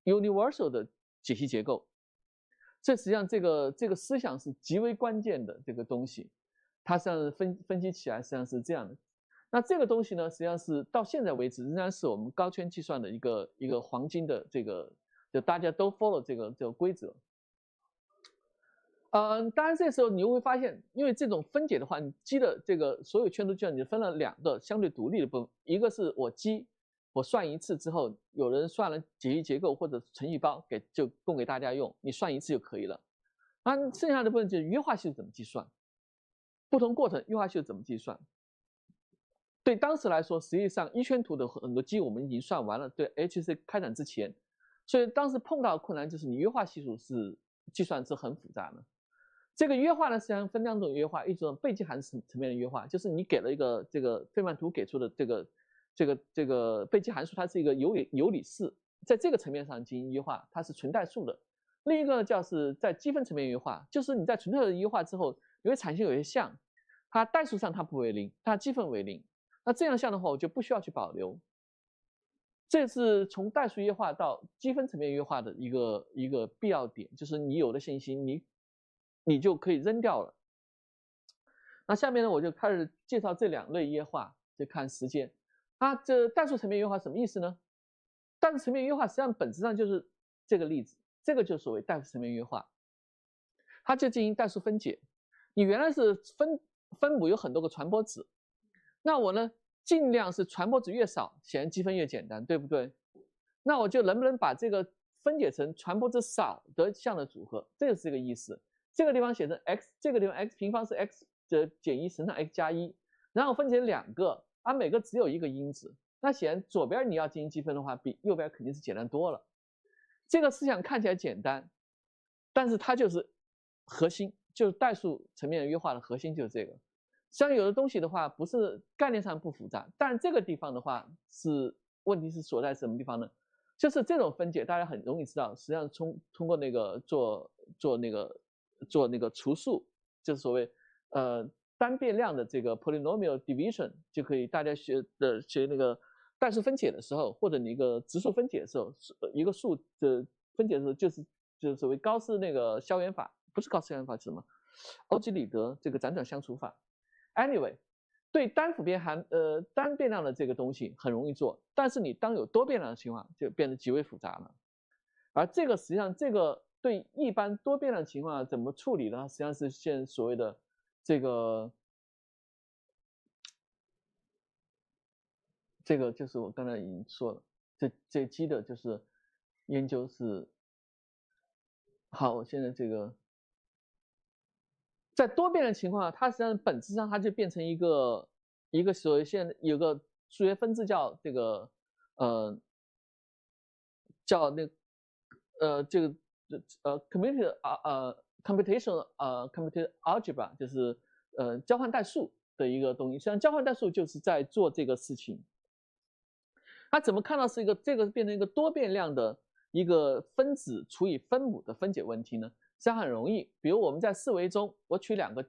universal 的解析结构。这实际上这个思想是极为关键的这个东西，它实际上分析起来实际上是这样的。那这个东西呢，实际上是到现在为止仍然是我们高圈计算的一个黄金的这个，就大家都 follow 这个规则。当然这时候你又会发现，因为这种分解的话，你积的这个所有圈图计算，你分了2个相对独立的部分，一个是我算一次之后，有人算了解析结构或者程序包就供给大家用，你算一次就可以了。那剩下的部分就是约化系数怎么计算，不同过程约化系数怎么计算。对当时来说，实际上一圈图的很多积我们已经算完了，对 HC 开展之前，所以当时碰到的困难就是你约化系数是计算是很复杂的。这个约化呢，实际上分2种约化，一种贝基函数层面的约化，就是你给了一个这个费曼图给出的这个贝基函数，它是一个有理式，在这个层面上进行约化，它是纯代数的。另一个呢，是在积分层面约化，就是你在纯代数约化之后，你会产生有些项，它代数上它不为0，它积分为0。那这样项的话，我就不需要去保留。这是从代数约化到积分层面约化的一个必要点，就是你有的信息你就可以扔掉了。那下面呢，我就开始介绍这2类约化，就看时间。这代数层面约化什么意思呢？代数层面约化实际上本质上就是这个例子，这个就是所谓代数层面约化，它就进行代数分解。你原来是分母有很多个传播子，那我呢尽量是传播子越少，显然积分越简单，对不对？那我就能不能把这个分解成传播子少的项的组合，这就是这个意思。这个地方写成 x， 这个地方 x 平方是 x 的减1乘上 x 加1，然后分解2个，每个只有1个因子。那显然左边你要进行积分的话，比右边肯定是简单多了。这个思想看起来简单，但是它就是核心，就是代数层面约化的核心就是这个。像有的东西的话，不是概念上不复杂，但这个地方的话问题是所在什么地方呢？就是这种分解大家很容易知道，实际上通过那个做那个除数，就是所谓单变量的这个 polynomial division 就可以，大家学那个代数分解的时候，或者你一个质数分解的时候，一个数的分解的时候，就是所谓高斯那个消元法，不是高斯消元法是什么？欧几里得这个辗转相除法。Anyway， 对单单变量的这个东西很容易做，但是你当有多变量的情况，就变得极为复杂了。而这个实际上这个对一般多变量情况怎么处理呢？实际上是现在所谓的这个就是我刚才已经说了，这期的就是研究是好。我现在这个在多变量情况下，它实际上本质上它就变成一个所谓现在有个数学分支叫这个叫那这个computational algebra， 就是交换代数的一个东西。实际上交换代数就是在做这个事情。它怎么看到是一个这个变成一个多变量的一个分子除以分母的分解问题呢？实际上很容易。比如我们在四维中，我取两个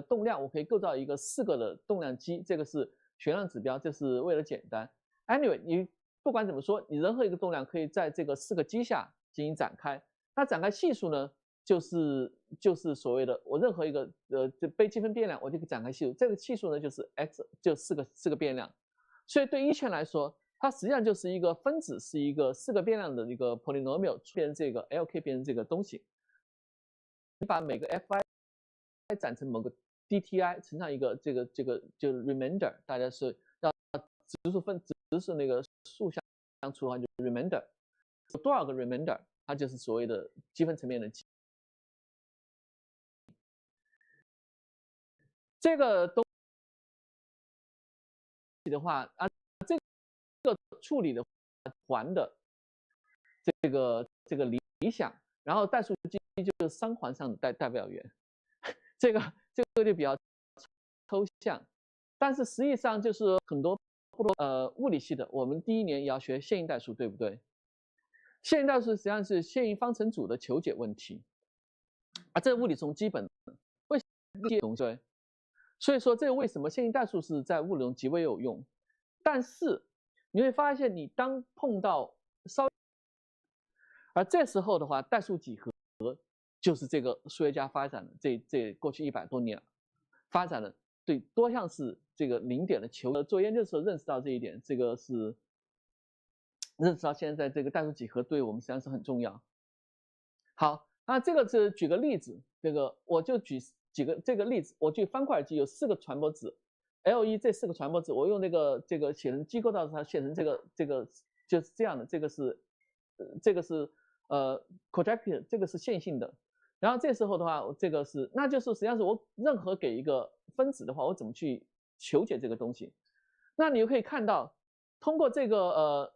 动量，我可以构造一个4个的动量积，这个是旋量指标，这是为了简单。Anyway， 你不管怎么说，你任何一个动量可以在这个4个积下进行展开。那展开系数呢，就是所谓的我任何一个这被积分变量，我就可以展开系数。这个系数呢就是 x， 就4个变量。所以对一圈来说，它实际上就是一个分子是一个4个变量的一个 polynomial 变成这个 LK 变成这个东西。你把每个 fi 展成某个 dti 乘上一个这个就是 remainder， 大家是要只是那个数相除的话，就 remainder 有多少个 remainder， 它就是所谓的积分层面的积。这个东西的话啊，这个处理的环的这个理想，然后代数积就是三环上的代表源，这个就比较抽象，但是实际上就是很多物理系的，我们第一年也要学线性代数，对不对？线性代数实际上是线性方程组的求解问题，啊，这是物理中基本的，为什么这些东西？对，所以说这个为什么线性代数是在物理中极为有用？但是你会发现，你当碰到而这时候的话，代数几何就是这个数学家发展的这过去100多年发展的对多项式这个零点的求。做研究的时候认识到这一点，这个是认识到现在这个代数几何对我们实际上是很重要。好，那这个是举个例子，这个我就举几个这个例子，我举方块机有4个传播子 ，L1 这4个传播子，我用这个写成机构到它写成这个就是这样的，这个是projective， 这个是线性的。然后这时候的话，这个是那就是实际上是我任何给一个分子的话，我怎么去求解这个东西？那你就可以看到，通过这个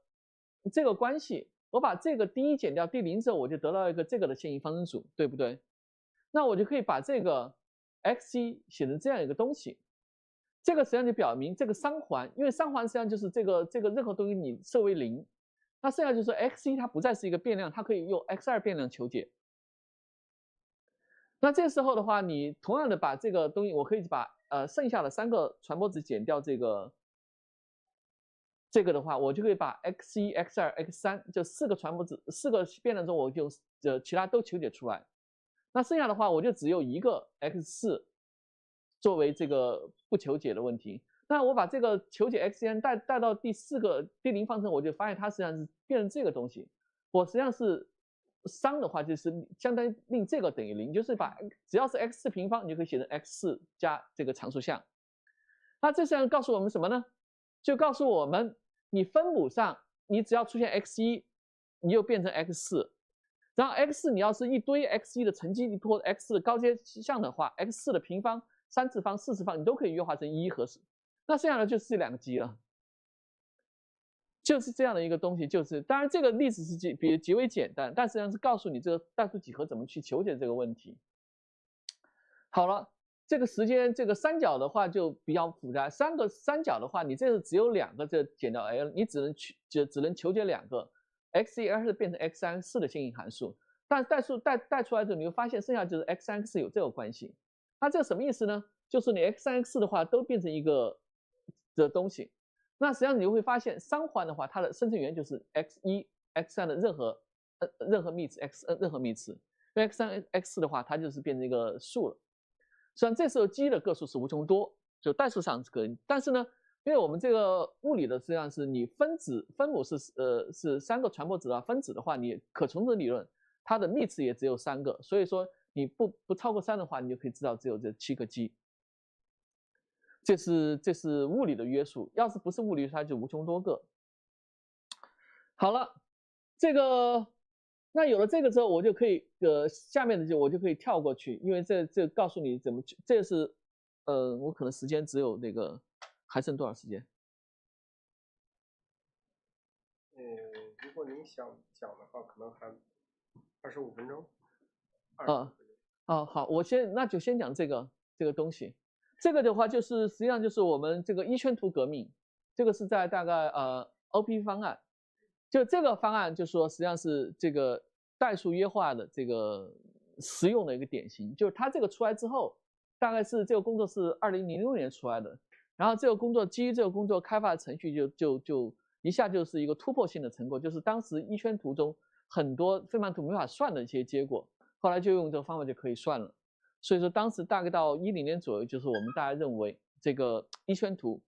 关系，我把这个第一减掉第0之后，我就得到一个这个的线性方程组，对不对？那我就可以把这个 x1写成这样一个东西。这个实际上就表明这个三环，因为三环实际上就是这个任何东西你设为0，那剩下就是说 x1它不再是一个变量，它可以用 x2变量求解。那这时候的话，你同样的把这个东西，我可以把剩下的3个传播子减掉这个的话，我就可以把 x1、x2、x3 就4个传播子4个变量中，我就其他都求解出来。那剩下的话，我就只有一个 x4作为这个不求解的问题。那我把这个求解 xn 带到第0方程，我就发现它实际上是变成这个东西。我实际上是商的话，就是相当于令这个等于0，就是把只要是 x4平方，你就可以写成 x4加这个常数项。那这实际上告诉我们什么呢？就告诉我们，你分母上你只要出现 x1，你就变成 x4。然后 x4你要是一堆 x1的乘积或者 x4的高阶项的话 ，x4的平方、3次方、4次方，你都可以约化成1和10。那剩下的就是这2个积了。就是这样的一个东西，就是当然这个例子是极为简单，但实际上是告诉你这个代数几何怎么去求解这个问题。好了，这个时间这个三角的话就比较复杂，3个三角的话，你这是只有2个这减掉 l， 你只能求解2个 x1、x2变成 x3、4的线性函数，但代数带出来之后，你会发现剩下就是 x3、x4有这个关系。那这个什么意思呢？就是你 x3、x4的话都变成一个的东西。那实际上你就会发现三环的话，它的生成元就是 x1、x3 的任何幂次 xn 任何幂次，因为 x3、x4 的话，它就是变成一个数了。实际上这时候 G 的个数是无穷多，就代数上是可以，但是呢，因为我们这个物理的实际上是你分母是3个传播子的分子的话，你可重置理论它的幂次也只有3个，所以说你不超过3的话，你就可以知道只有这7个 G。这是物理的约束，要是不是物理，它就无穷多个。好了，那有了这个之后，我就可以下面的我就可以跳过去，因为这告诉你怎么去，这是我可能时间只有那个还剩多少时间？如果您想讲的话，可能还25分钟。好，那就先讲这个东西。这个的话就是实际上就是我们这个一圈图革命，这个是在大概OP 方案，就这个方案就说实际上是这个代数约化的这个实用的一个典型，就是它这个出来之后，大概是这个工作是2006年出来的，然后这个工作基于这个工作开发的程序就一下就是一个突破性的成果，就是当时一圈图中很多费曼图没法算的一些结果，后来就用这个方法就可以算了。所以说当时大概到10年左右，就是我们大家认为这个一圈图，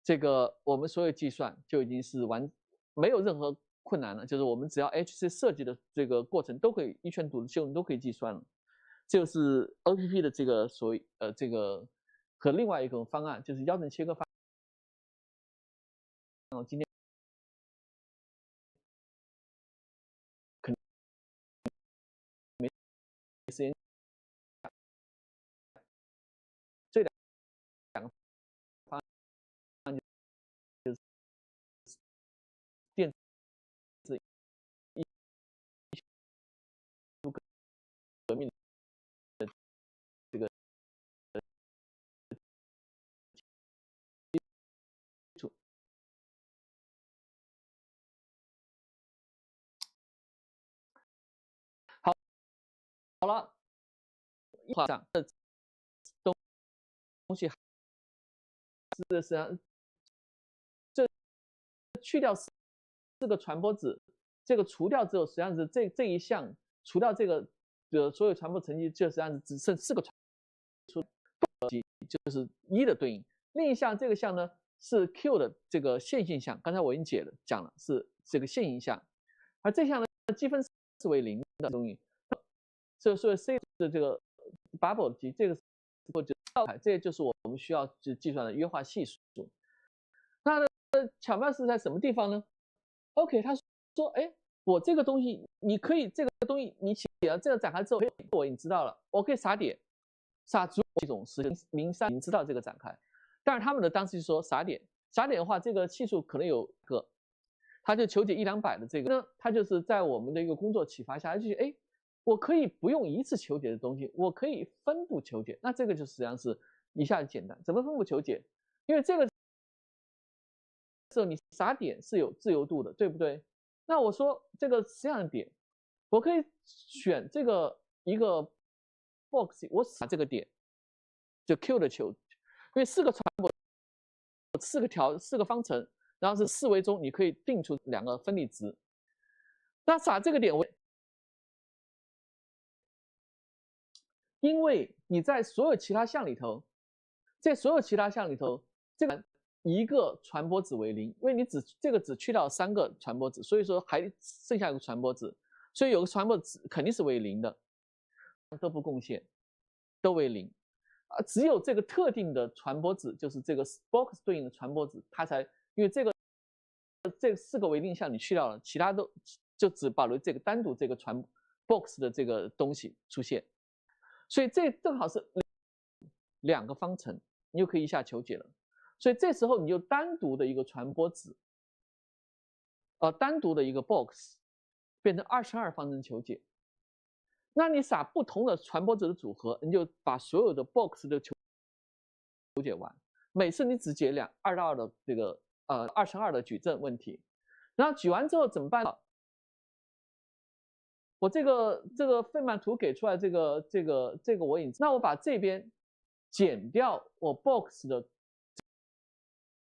这个我们所有计算就已经是没有任何困难了，就是我们只要 HC 设计的这个过程都可以一圈图的修正都可以计算了。这就是 OPP 的这个这个和另外一种方案就是腰正切割方案。今天肯定没时间。这两个方案就是电子艺术革命的这个基础。好了，上这东西是实际上这去掉4个传播子，这个除掉之后，实际上是这一项除掉这个所有传播层级，就实际上是只剩4个传播级，就是1的对应。另一项这个项呢是 Q 的这个线性项，刚才我已经讲了是这个线性项，而这项呢积分是为0的东西。所以 C 的这个 bubble 级，这个这就是我们需要计算的约化系数。那巧妙是在什么地方呢 ？OK， 他说，哎，我这个东西，你可以这个东西你写了这个展开之后，我已经知道了，我可以撒点，撒足一种是03已经知道这个展开。但是他们的当时就说撒点的话，这个系数可能有个，他就求解100-200的这个呢，他就是在我们的一个工作启发下，就是哎。我可以不用一次求解的东西，我可以分布求解，那这个就实际上是一下子简单。怎么分布求解？因为这个时候你撒点是有自由度的，对不对？那我说这个实际上点，我可以选这个一个 box， 我撒这个点，就 Q 的求，因为4个传播，4个方程，然后是4维中，你可以定出2个分离值。那撒这个点因为你在所有其他项里头，这个一个传播子为0，因为你这个只去掉3个传播子，所以说还剩下一个传播子，所以有个传播子肯定是为0的，都不贡献，都为0，只有这个特定的传播子，就是这个 box 对应的传播子，它才因为这4个为0项你去掉了，其他都就只保留这个单独这个box 的这个东西出现。所以这正好是2个方程，你就可以一下求解了。所以这时候你就单独的一个传播子，单独的一个 box 变成2×2方程求解。那你撒不同的传播子的组合，你就把所有的 box 的求解完。每次你只解2×2的这个2×2的矩阵问题，然后举完之后怎么办呢？我这个费曼图给出来这个我已经，那我把这边减掉我 box 的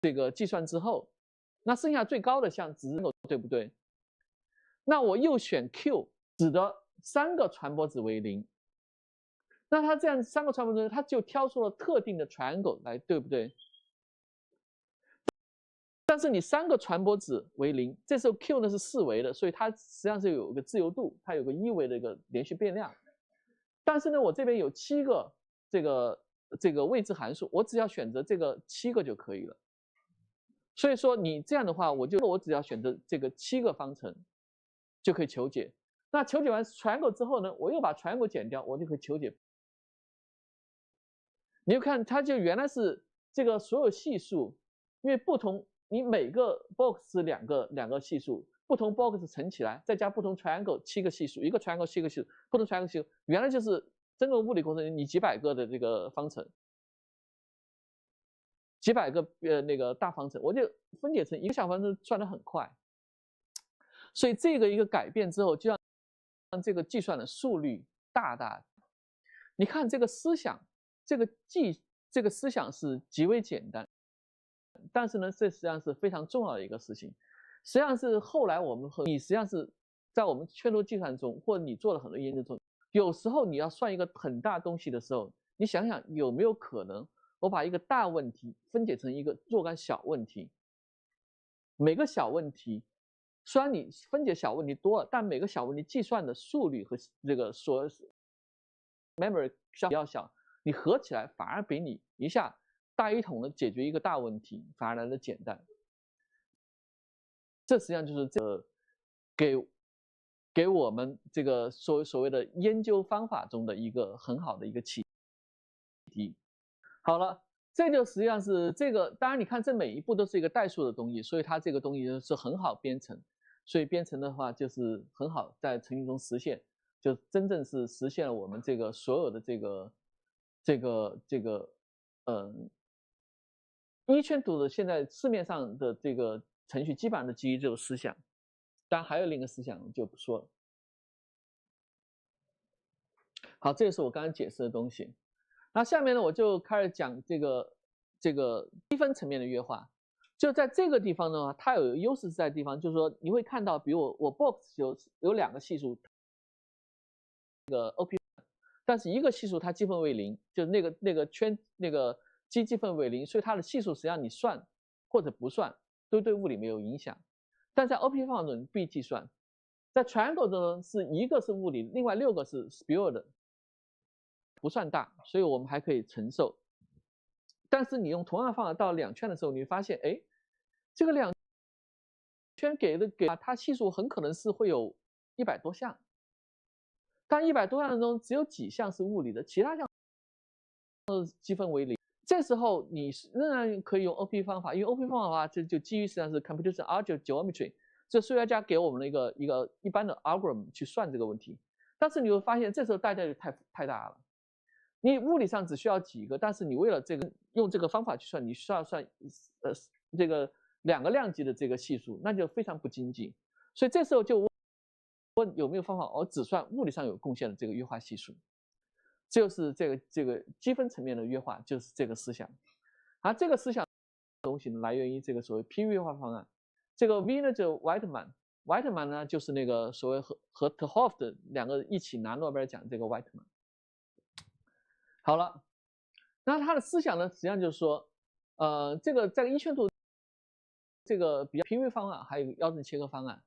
这个计算之后，那剩下最高的项只是对不对？那我又选 Q， 使得3个传播子为0。那它这样3个传播子，它就挑出了特定的 triangle 来，对不对？但是你3个传播子为0，这时候 Q 呢是4维的，所以它实际上是有一个自由度，它有个1维的一个连续变量。但是呢，我这边有7个这个未知函数，我只要选择这个7个就可以了。所以说你这样的话，我只要选择这个7个方程就可以求解。那求解完 triangle 之后呢，我又把 triangle 减掉，我就可以求解。你就看它就原来是这个所有系数，因为不同，你每个 box 是两个系数，不同 box 乘起来，再加不同 triangle 7个系数，一个 triangle 7个系数，不同 triangle 系数，原来就是整个物理过程你几百个的这个方程，几百个那个大方程，我就分解成一个小方程，算得很快。所以这个一个改变之后，就让这个计算的速率大大。你看这个思想，这个思想是极为简单，但是呢，这实际上是非常重要的一个事情。实际上是后来你实际上是在我们圈头计算中，或者你做了很多研究中，有时候你要算一个很大东西的时候，你想想有没有可能，我把一个大问题分解成一个若干小问题，每个小问题。虽然你分解小问题多了，但每个小问题计算的速率和这个memory 比较小，你合起来反而比你一下大一统的解决一个大问题反而来的简单。这实际上就是这个给我们这个所谓的研究方法中的一个很好的一个启迪。好了。这就实际上是这个，当然你看这每一步都是一个代数的东西，所以它这个东西是很好编程，所以编程的话就是很好在程序中实现，就真正是实现了我们这个所有的一圈图的现在市面上的这个程序基本上都基于这个思想，当然还有另一个思想就不说了。好，这是我刚刚解释的东西。那下面呢，我就开始讲这个积分层面的约化。就在这个地方呢，它有优势在的地方，就是说你会看到，比如我 box 有2个系数，这个 OP， 但是一个系数它积分为0，就是那个圈积分为0，所以它的系数实际上你算或者不算都对物理没有影响。但在 OP 方法中必计算，在 triangle 中是一个是物理，另外6个是 sphere 的。不算大，所以我们还可以承受。但是你用同样的方法到2圈的时候，你会发现，哎，这个2圈给它系数很可能是会有100多项，但100多项中只有几项是物理的，其他项积分为0。这时候你仍然可以用 OP 方法，因为 OP 方法的话，就基于实际上是 Computational Geometry， 这数学家给我们的一个一般的 algorithm 去算这个问题。但是你会发现，这时候代价就太大了。你物理上只需要几个，但是你为了用这个方法去算，你需要算这个2个量级的这个系数，那就非常不经济。所以这时候就问有没有方法，我只算物理上有贡献的这个约化系数，就是这个积分层面的约化，就是这个思想。而这个思想东西来源于这个所谓 PV 约化方案。这个 V 呢就是 Whiteman 呢就是那个所谓和 t h o f 的2个一起拿诺贝尔奖这个 Whiteman。好了，那他的思想呢，实际上就是说，这个在一圈图这个比较PV方案，还有腰正切割方案。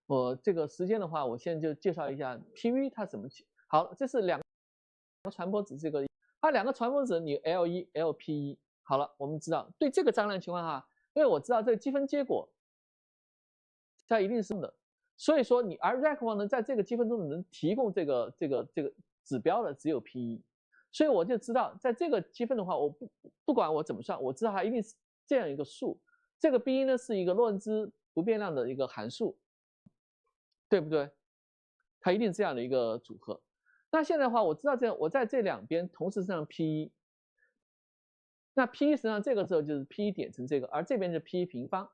我这个时间的话，我现在就介绍一下 PV 它怎么好。这是2个传播子，它2个传播子你 L1、LP1。好了，我们知道对这个张量情况下，因为我知道这个积分结果它一定是的，所以说而 Rack 方呢，在这个积分中能提供这个指标的只有 P1。所以我就知道，在这个积分的话，我不管我怎么算，我知道它一定是这样一个数。这个 B 呢是一个洛伦兹不变量的一个函数，对不对？它一定是这样的一个组合。那现在的话，我知道我在这2边同时上 P1， 那 P1 实际上这个时候就是 P1 点成这个，而这边是 P1 平方。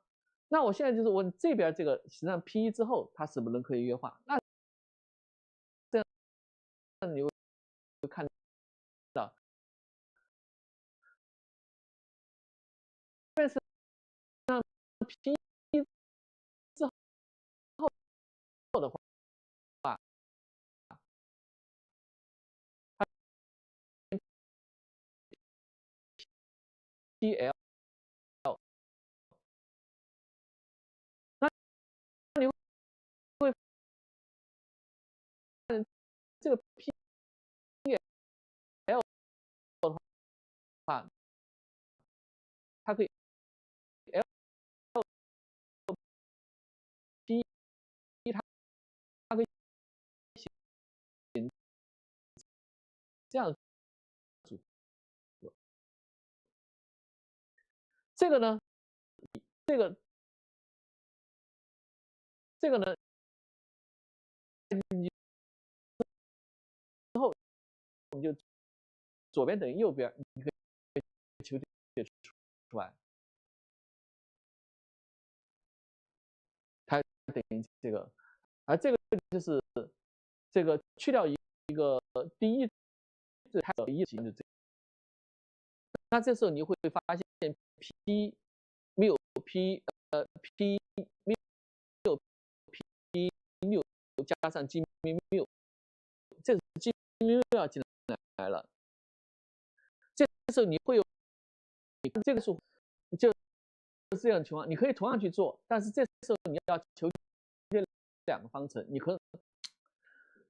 那我现在就是问这边这个实际上 P1 之后它是不是能可以约化？那这样你会看到。但是P PL， 那你会发现这个 PL 的话，它可以 L P 它可以写这样组合。这个呢，这个呢，你之后你就左边等于右边，你可以求解出来，它等于这个，而这个就是这个去掉一个第一这它有一型的这个，那这时候你会发现 P mu P P mu P 6加上 G mu， 这是 G mu 要进来了。这时候你会有，你看这个数就是这样的情况，你可以同样去做，但是这时候你要求这两个方程，你可能，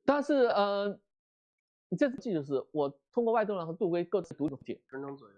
但是这就是我通过外动量和杜威各自独立解10分钟左右。